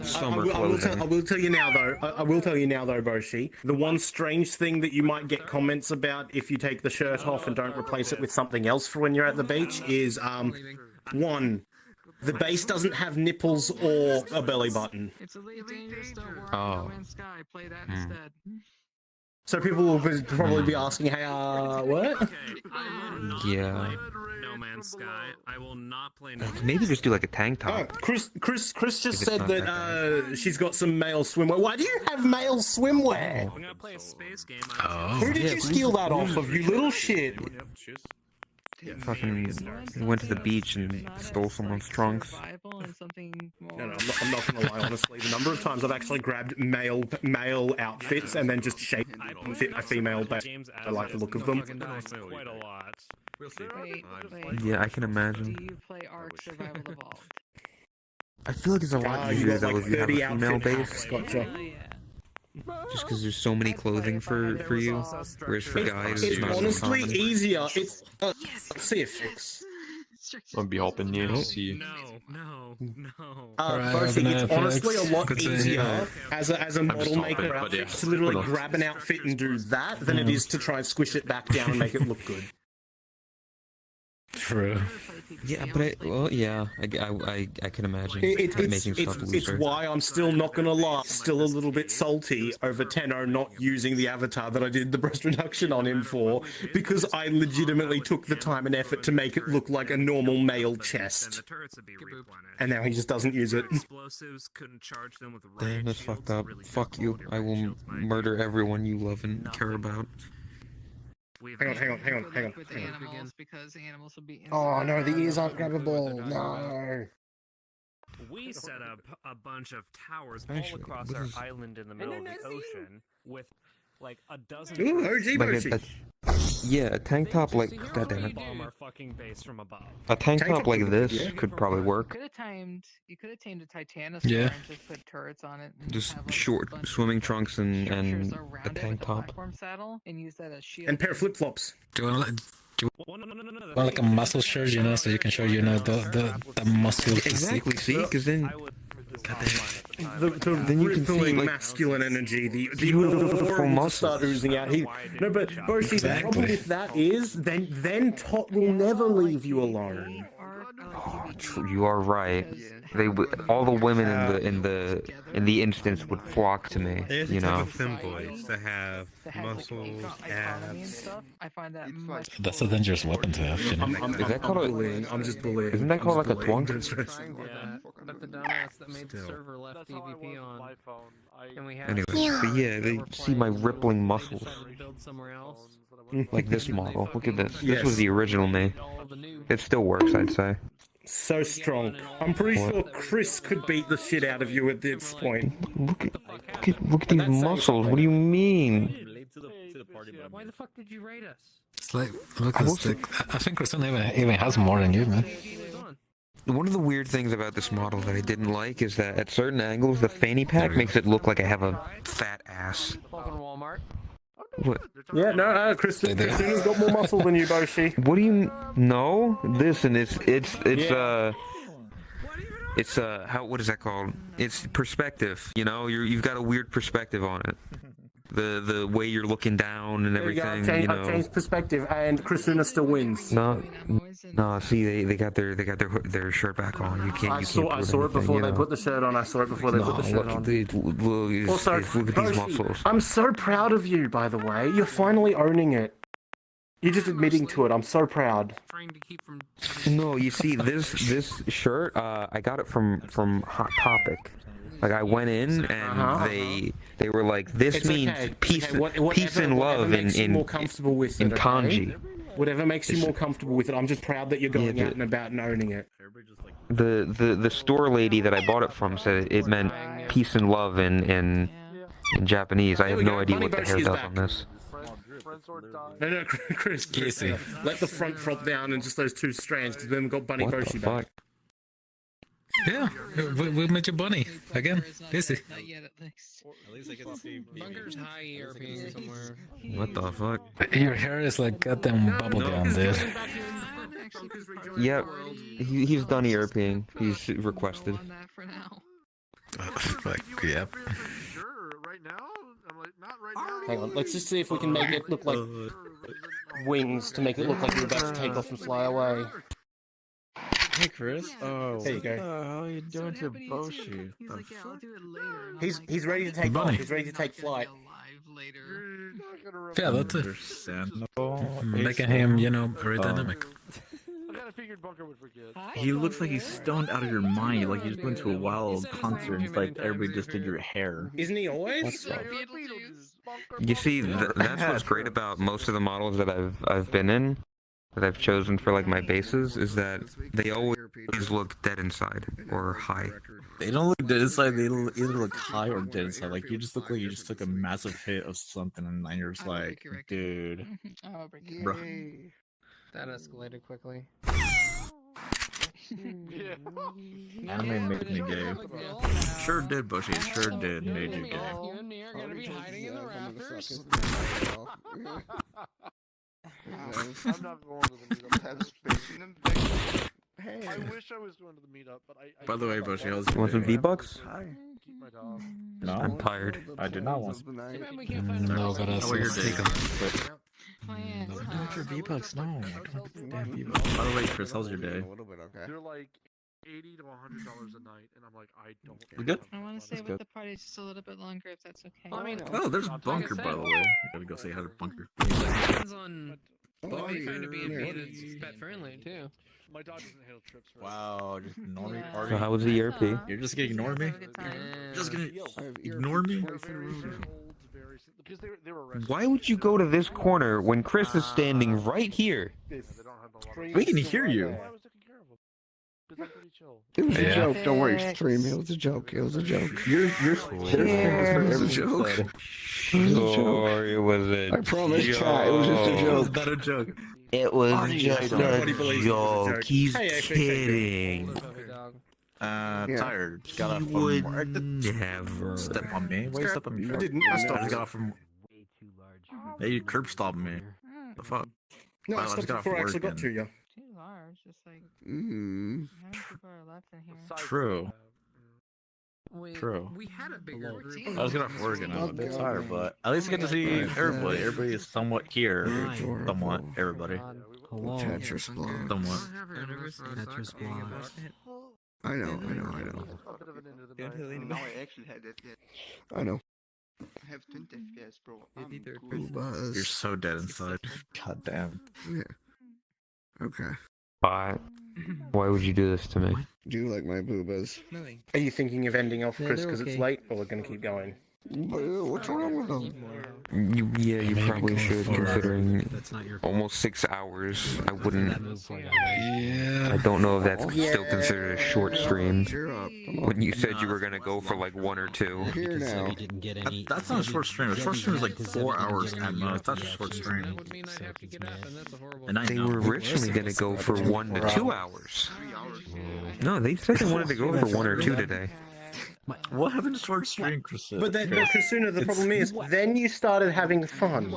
S3: summer
S9: I
S3: clothing.
S9: will tell you now, though. I will tell you now, though, Boshi. The one strange thing that you might get comments about if you take the shirt off and don't replace it with something else for when you're at the beach is, one, the base doesn't have nipples or a belly button.
S8: It's Elite Dangerous, don't worry.
S9: Oh.
S8: No Man's Sky, play that instead.
S9: So people will probably be asking, hey, what?
S3: Yeah.
S6: Man's Sky. I will not play No Man's
S3: Maybe just do like a tank
S9: Oh,
S3: top.
S9: Chris just
S3: If it's
S9: said
S3: not
S9: that she's got some male swimwear. Why do you have male swimwear?
S6: I'm gonna play a space game.
S9: Who did you steal that off of, you little shit?
S3: Fucking went to the beach and stole someone's trunks.
S9: No, I'm not gonna lie, honestly. The number of times I've actually grabbed male outfits and then just shaped and fit a female back. I like the look of them.
S6: Quite a lot.
S3: Yeah, I can imagine.
S8: Do you play Ark Survival Evolved?
S3: I feel like it's a lot easier though if you have a female base.
S9: Gotcha.
S3: Just because there's so many clothing for you, whereas for guys
S9: It's
S3: it's not so
S9: honestly
S3: common.
S9: easier. It's let's see a fix.
S12: I'll be helping you. See.
S6: No.
S9: Percy, it's honestly a lot easier as a model
S12: stopping,
S9: maker
S12: but
S9: outfit
S12: yeah.
S9: to literally
S12: Hold on.
S9: grab an outfit and do that than it is to try and squish it back down and make it look good.
S11: True.
S3: Yeah, but I can imagine making stuff
S9: It's
S3: looser.
S9: why I'm still not gonna lie, still a little bit salty over Tenno not using the avatar that I did the breast reduction on him for, because I legitimately took the time and effort to make it look like a normal male chest. And now he just doesn't use it.
S6: Explosives couldn't charge them with
S3: Damn, that's fucked up. Fuck you. I will murder everyone you love and care about.
S9: Hang on.
S8: With animals, because animals will be.
S9: Oh no, the ears aren't grabbable. No.
S6: We set up a bunch of towers
S3: Actually,
S6: all across
S3: this
S6: our
S3: is-
S6: island in the middle of the ocean with like a dozen.
S9: Ooh, OG
S3: Like
S9: Moshi.
S3: yeah, a tank top like goddamn
S6: bomb our fucking base from above.
S3: a tank
S9: Tank
S3: top
S9: top
S3: like
S9: could-
S3: this
S9: yeah.
S3: could probably work.
S8: You could have tamed a Titanosaur
S3: Yeah.
S8: and just put turrets on it. And
S3: Just
S8: have, like,
S3: short
S8: a bunch
S3: swimming trunks and
S8: structures
S3: a
S8: around it
S3: tank
S8: with a
S3: top.
S8: platform saddle and use that as shield.
S9: And pair of flip flops.
S11: Do you want like a muscle shirt, you know, so you can show, you know, the muscle physique.
S3: Exactly. See, because then
S9: Then you can see like masculine energy, the
S3: beautiful
S9: aura will
S3: muscles.
S9: start oozing out. No, but Boshi, the problem with that is then Tot will never leave you alone.
S3: You are right. All the women in the instance would flock to me.
S23: There's
S3: You
S23: a type
S3: know.
S23: of femboys that have muscles, abs.
S8: I find that much.
S11: That's a dangerous weapon to have, you know.
S3: Is that called
S9: bullying? I'm just bullying.
S3: Isn't that called like a twunk?
S10: But the dumbass that made the
S3: Still.
S10: server left PvP on. And we had
S3: Anyway, but yeah, they see my rippling muscles.
S10: build somewhere else.
S3: Like this model. Look at this. This
S9: Yes.
S3: was the original me. It still works, I'd say.
S9: So strong. I'm pretty sure Chris could beat the shit out of you at this point.
S3: Look at these muscles. What do you mean?
S10: Why the fuck did you rate us?
S11: It's like, look, it's like, I think Krisuna even has more than you, man.
S3: One of the weird things about this model that I didn't like is that at certain angles, the fanny pack makes it look like I have a fat ass.
S10: Fucking Walmart.
S3: What?
S9: Yeah, no, Kristuna's got more muscle than you, Boshi.
S3: What do you know? Listen, it's how, what is that called? It's perspective. You know, you've got a weird perspective on it. The way you're looking down and
S9: There you go,
S3: everything. You
S9: I've
S3: know.
S9: changed perspective, and Krisuna still wins.
S3: No. See, they got their shirt back on. You can't.
S9: I
S3: You
S9: saw
S3: can't
S9: it
S3: prove anything,
S9: before
S3: you
S9: they
S3: know?
S9: put the shirt on. I saw it before they put the shirt
S3: look,
S9: on.
S3: look
S9: Also,
S3: at these
S9: Boshi,
S3: muscles.
S9: I'm so proud of you, by the way. You're finally owning it. You're just admitting to it. I'm so proud.
S3: No, you see, this shirt, I got it from Hot Topic. Like I went in and they were like, this
S9: It's
S3: means
S9: okay.
S3: peace,
S9: Whatever-
S3: peace and love
S9: whatever
S3: in
S9: makes you more comfortable with it, okay?
S3: kanji.
S9: Whatever makes you more comfortable with it. I'm just proud that you're going out and about and owning it.
S3: The store lady that I bought it from said it meant peace and love in Japanese. I have no idea what the hair does on this.
S9: No, Chris.
S11: Easy.
S9: Let the front drop down and just those two strands, because then we've got Bunny
S3: What the
S9: Boshi
S3: fuck?
S9: back.
S11: Yeah, we made you bunny. Again, easy.
S8: Not yet, at least.
S23: At least I get to see.
S10: Bunker's high European somewhere.
S3: What the fuck?
S11: Your hair is like goddamn bubblegum, dude.
S3: Yep, he's done European. He's requested.
S11: Like, yep.
S9: Hang on, let's just see if we can make it look like wings to make it look like you're about to take off and fly away.
S23: Hey, Chris. Oh,
S9: There you go.
S12: How are you doing to Boshi?
S8: He's like, yeah, I'll do it later.
S9: He's ready to take off.
S11: Bunny.
S9: He's ready to take flight.
S11: Yeah, that's it. Making him, you know, very dynamic.
S2: kind of figured Bunker would forget.
S20: He looks like he's stoned out of your mind. Like you just went to a wild concert and it's like everybody just did your hair.
S9: Isn't he always?
S3: You see, that's what's great about most of the models that I've been in, that I've chosen for like my bases, is that they always look dead inside or high.
S20: They don't look dead inside. They either look high or dead inside. Like you just look like you just took a massive hit of something, and then you're just like, dude,
S8: I'll break it.
S20: bro.
S5: That escalated quickly.
S20: Anime made me gay. Sure did, Bushy. Sure did. Made you gay.
S5: You and me are gonna be hiding in the rafters.
S2: I'm not going to the meetup. Have space in them. Hey. I wish I was going to the meetup, but I
S20: By the way, Bushy, how's
S3: You want some V-Bucks?
S2: keep my dog.
S20: No,
S3: I'm tired.
S20: I did not want.
S11: No, but
S20: How are your day coming?
S11: Don't your V-Bucks, no. Damn
S20: By
S11: V-Bucks.
S20: the way, Chris, how's your day?
S2: They're like $80 to $100 a night, and I'm like, I don't.
S20: You good?
S8: I want to stay with the party just a little bit longer if that's okay.
S5: I mean,
S20: Oh, there's Bunker, by the way. I gotta go say hi to Bunker.
S5: depends on Bobby trying to be pet friendly too.
S2: My dog doesn't handle trips.
S20: Wow, just ignore me, party.
S3: So how was the ERP?
S20: You're just gonna ignore me? Just gonna ignore me?
S3: Why would you go to this corner when Chris is standing right here?
S20: We can hear you.
S18: It was a joke. Don't worry, stream. It was a joke. It was a joke. It was a joke.
S3: Sure, it was a
S18: I promise, chat. It was just a joke.
S20: Not a joke.
S3: It was just a joke. He's kidding.
S20: Tired. Got off from work.
S3: Never.
S20: Step on me. Why you step on me?
S18: I didn't.
S20: I just got off from. Hey, you curb stopped me. The fuck?
S9: No, I
S20: Wow,
S9: stopped
S20: got off
S9: before I
S20: work
S9: actually got
S20: and-
S9: to you.
S8: 2 hours, just like
S18: Mm.
S8: how many people are left in here?
S20: True. True.
S5: We had a bigger group.
S20: I was getting off work and I'm a bit tired, but at least I get to see everybody. Everybody is somewhat here. Somewhat. Everybody.
S18: Tetris block.
S20: Somewhat.
S11: Tetris blocks.
S18: I know.
S2: Now I actually had that.
S18: I know.
S2: I have 20 FPS, bro.
S18: Cool buzz.
S20: You're so dead inside. God damn.
S18: Yeah. Okay.
S3: Why would you do this to me?
S18: Do you like my boobas?
S9: Are you thinking of ending off, Chris, because it's late, or we're gonna keep going?
S18: What's wrong with them?
S3: You probably should, considering almost 6 hours. I wouldn't.
S11: Yeah.
S3: I don't know if that's still considered a short stream.
S18: Cheer up. Come on.
S3: When you said you were gonna go for like 1 or 2.
S18: Here now.
S11: Didn't get any.
S20: That's not a short stream. A short stream is like 4 hours at most. That's a short stream. And I
S3: They
S20: know.
S3: were originally gonna go for 1 to 2 hours. No, they said they wanted to go for 1 or 2 today.
S20: What happened to short stream, Chris?
S9: But then, Krisuna, the problem is, then you started having fun.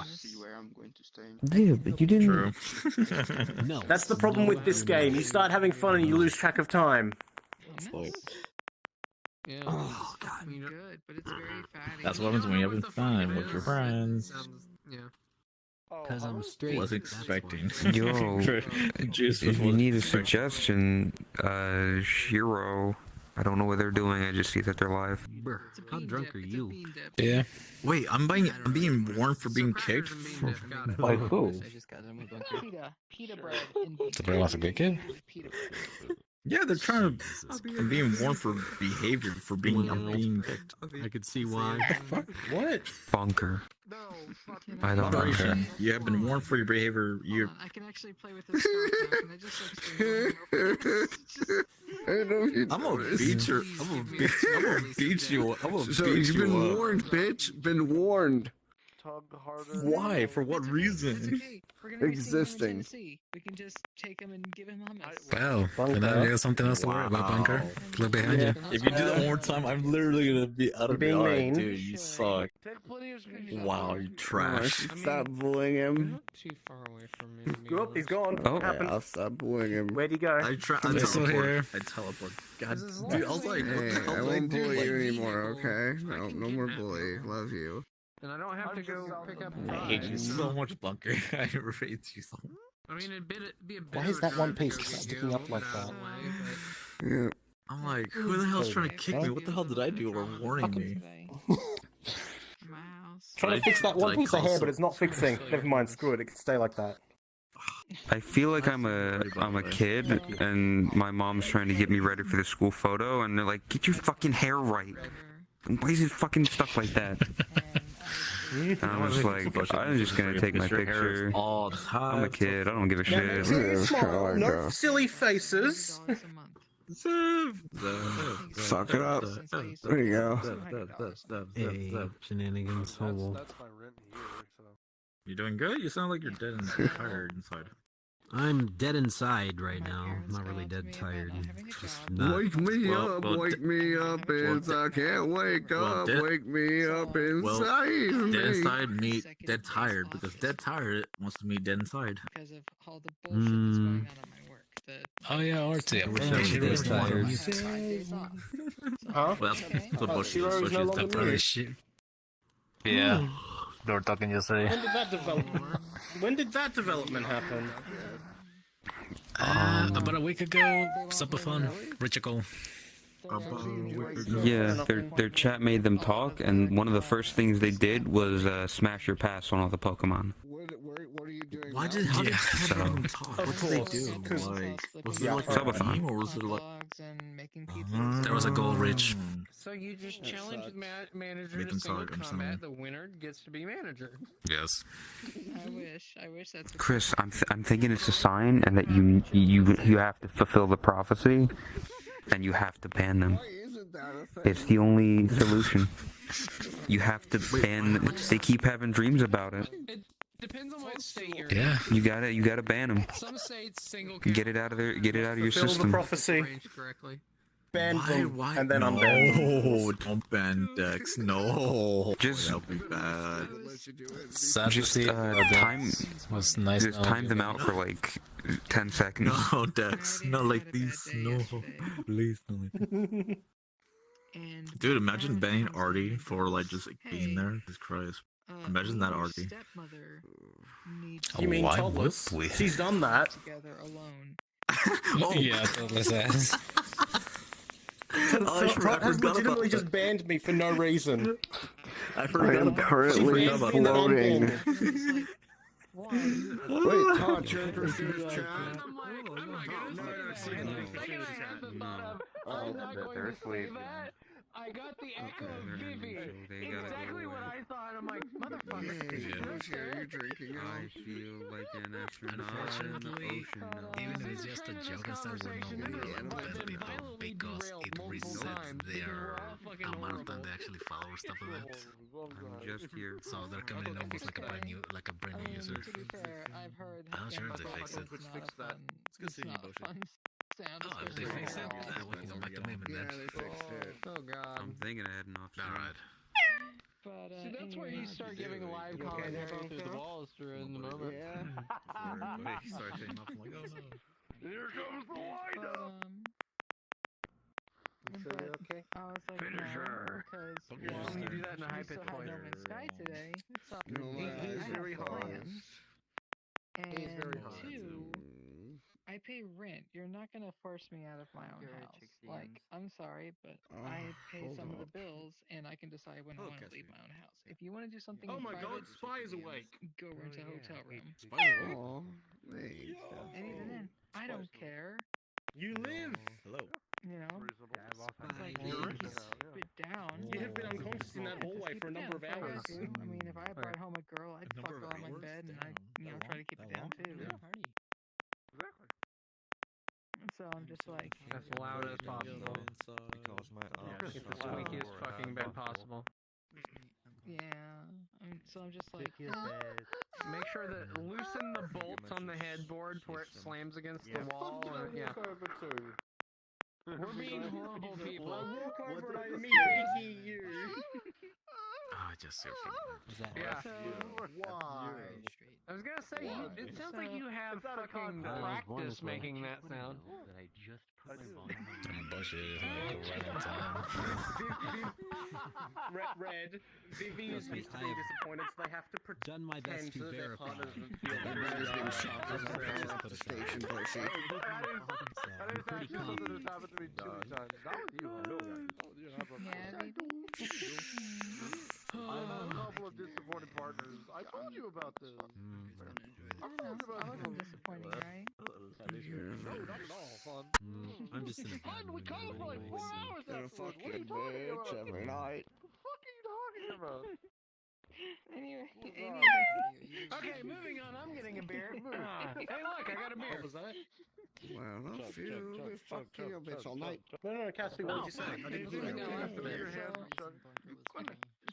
S3: Yeah, but you didn't.
S20: True.
S11: No.
S9: That's the problem with this game. You start having fun and you lose track of time.
S5: Yeah.
S11: Oh god.
S8: Good, but it's very fatty.
S20: That's what happens when you're having fun with your friends.
S5: Yeah.
S11: Because I'm straight.
S20: Wasn't expecting.
S3: Yo,
S20: Juice
S3: if you
S20: wasn't
S3: need a
S20: expecting.
S3: suggestion, Shiro. I don't know what they're doing. I just see that they're live.
S11: Brr, how drunk are you?
S20: Yeah. Wait, I'm being warned for being kicked? By who?
S8: Pita bread.
S11: Somebody wants to get kid?
S20: Yeah, they're trying to. I'm being warned for behavior, for being. I'm being picked.
S11: I could see why.
S20: What?
S3: Bunker. I don't know.
S20: Bunker. You have been warned for your behavior. You.
S8: I can actually play with this stuff now. Can I just like stream
S20: I'm gonna beat your. I'm gonna beat you. I'm gonna
S18: So
S20: beat
S18: you've
S20: you
S18: been
S20: up.
S18: warned, bitch. Been warned.
S20: Why? For what reason?
S18: Existing.
S8: We can just take him and give him hummus.
S11: Well, and now you got something else to worry about, Bunker. Look behind you.
S20: If you do that one more time, I'm literally gonna be out of
S9: Being
S20: my
S9: mean.
S20: dude. You suck. Wow, you trash.
S18: Stop bullying him.
S5: Too far away from me.
S9: Good, he's gone.
S3: Oh.
S9: Happened.
S18: I'll stop bullying him.
S9: Where'd he go?
S20: I
S11: They're still here.
S20: teleport. I teleport. God, dude, I was like, what
S18: Hey,
S20: the hell
S18: I
S20: did I
S18: won't
S20: do?
S18: bully
S20: Like,
S18: you anymore, okay? No more bully. Love you.
S5: And I don't have to go pick up.
S20: I hate you so much, Bunker. I hate you so much.
S5: I mean, it'd be a
S9: Why is that one piece sticking up like that?
S18: Yeah.
S20: I'm like, who the hell's trying to kick me? What the hell did I do or warning me?
S8: My house.
S9: Trying to fix that one piece of hair, but it's not fixing. Never mind, screw it. It can stay like that.
S3: I feel like I'm a kid, and my mom's trying to get me ready for the school photo, and they're like, "Get your fucking hair right." Why is it fucking stuff like that? And I was like, I'm just gonna take my picture. I'm a kid. I don't give a shit.
S9: Smile, no silly faces.
S18: Suck it up. There you go.
S11: Hey, shenanigans.
S2: That's my rent here, so.
S20: You're doing good? You sound like you're dead and tired inside.
S11: I'm dead inside right now. I'm not really dead tired. Just not.
S18: Wake me up inside. Can't wake up. Wake me up inside.
S20: Dead inside meet dead tired because dead tired wants to meet dead inside.
S8: Because of all the bullshit that's going on at my work.
S11: Oh yeah, Artie. I wish I was dead tired.
S9: Huh?
S20: Well, that's what bullshit is. So she's dead tired.
S11: Yeah. We were talking yesterday.
S9: When did that development happen?
S11: About a week ago. Super fun. Ritual.
S3: Yeah, their chat made them talk, and one of the first things they did was smash your pass on all the Pokemon.
S18: What are you doing?
S20: How did they talk? What did they do? Like, was it like a game or was it like...
S11: There was a goal reach.
S5: So you just challenge the manager to single combat. The winner gets to be manager.
S11: Yes.
S8: I wish that's.
S3: Chris, I'm thinking it's a sign, and that you have to fulfill the prophecy, and you have to ban them. It's the only solution. You have to ban. They keep having dreams about it.
S5: It depends on what state you're
S3: Yeah. You gotta ban them.
S5: Some states single
S3: Get it out of there. Get it out of your
S9: Fulfill
S3: system.
S9: the prophecy.
S5: correctly.
S9: Ban them, and then
S20: no,
S9: unban them.
S20: don't ban Dex. No.
S3: Just
S20: that'll be bad.
S11: Sad to see.
S3: Time
S11: was nice.
S3: Just time them out for like 10 seconds.
S20: No, Dex. Not like these. No. Please, no. Dude, imagine banning Artie for like just like being there. Jesus Christ. Imagine that Artie.
S9: You mean Thomas? She's done that.
S8: Together alone.
S20: Oh.
S11: Yeah, totally says.
S9: Trot has legitimately just banned me for no reason.
S18: I am currently floating. Wait, Todd, you're in Krisuna's chat?
S3: They're asleep.
S5: I got the echo of Vivi. Exactly what I thought. I'm like, motherfucker.
S3: I feel like an astronaut in the ocean now.
S11: Even if it's just a joke and stuff, we're not really bad people because it resets their amount of time they actually follow or stuff like that.
S3: I'm just here.
S11: So they're coming in almost like a brand new user.
S8: To be fair, I've heard.
S11: I'm not sure if they fixed it.
S8: It's good seeing you, Bullshit.
S11: Oh, if they fix it, we can go back to meme and then.
S5: Oh god.
S3: I'm thinking I had an option.
S11: Alright.
S8: But,
S5: see, that's where you start giving live comments going through the walls during the moment.
S20: Start saying off, I'm like, oh no.
S5: Here comes the lineup.
S8: Okay. I was like,
S5: Finisher.
S8: Because
S5: when you do that in a high pitched voice.
S8: No Man's Sky today. So
S18: He's very hard.
S8: And two, I pay rent. You're not gonna force me out of my own house. Like, I'm sorry, but I pay some of the bills, and I can decide when I want to leave my own house. If you want to do something in private,
S9: God, Spy is awake.
S8: go rent a hotel room.
S18: Oh, thanks.
S8: And even then, I don't care.
S9: You live.
S20: Hello.
S8: You know, like, spit down.
S9: You have been unconscious in that hallway for a number of hours.
S8: I mean, if I brought home a girl, I'd fuck her on my bed, and I'd, try to keep it down too.
S2: Exactly.
S8: So I'm just like,
S5: as loud as possible. Get the squeakiest fucking bed possible.
S8: Yeah. So I'm just like,
S5: make sure that loosen the bolts on the headboard to where it slams against the wall. Yeah. We're being horrible people.
S9: I walk over and I immediately hear you.
S11: Oh, just so
S5: Yeah.
S18: Why?
S5: I was gonna say, it sounds like you have fucking practice making that sound.
S11: Bullshit, right on time.
S9: Red. Vivi is used to being disappointed, so they have to pretend
S11: my best to
S9: that their
S11: verify.
S9: partners would feel better.
S18: Red has been shot as a station Percy.
S2: That is actually something that's happened to me too many times. Not with you, no. I have a couple of disappointed partners. I told you about this.
S8: I don't know. I wasn't disappointing, right?
S4: I'm just in a bad mood.
S18: Gonna fuck your bitch every night.
S8: Anyway,
S5: Okay, moving on. I'm getting a beer. Hey, look, I got a beer. What was that?
S18: Well, if you fuck your bitch all night.
S9: No, Cassie, what did you say? I didn't hear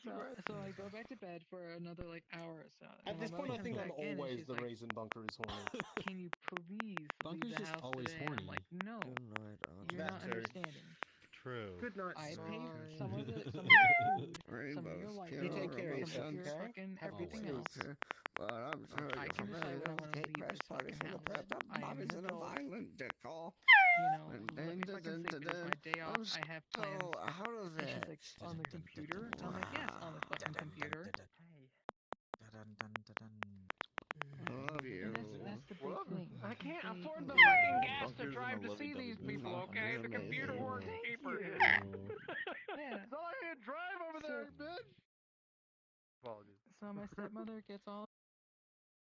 S8: So I go back to bed for another like hour or so.
S9: At this point, I think I'm always the reason Bunker is horny.
S8: Can you please
S4: Bunker's
S8: leave the
S4: just
S8: house
S4: always
S8: today?
S4: horny.
S8: I'm like, no, you're not understanding.
S23: True.
S9: Good night,
S8: I
S9: son.
S8: paid some of the some of your food, some of
S18: Rainbows,
S8: your light
S18: pure
S8: bills,
S9: take care of
S8: some
S9: yourself,
S8: of your
S9: okay?
S8: fucking
S9: Have a
S8: everything
S9: good
S8: else.
S9: sleep.
S18: But I'm sure
S8: I can decide when I want to leave this fucking house. I am
S18: Bobby's
S8: an
S18: in a
S8: adult.
S18: violent decor.
S8: You know, let me fucking sleep. It is my day off.
S18: I'm
S8: I have plans.
S18: so out of
S8: And she's
S18: it.
S8: like, on the computer? And I'm like, yes, on the fucking computer.
S18: I love you.
S8: And that's the big thing.
S5: I can't
S8: They
S5: afford the
S8: love
S5: fucking
S8: you.
S5: gas to drive to see these people, okay? The computer works cheaper.
S8: Yeah.
S5: That's all I had to drive over there, bitch.
S8: So my stepmother gets all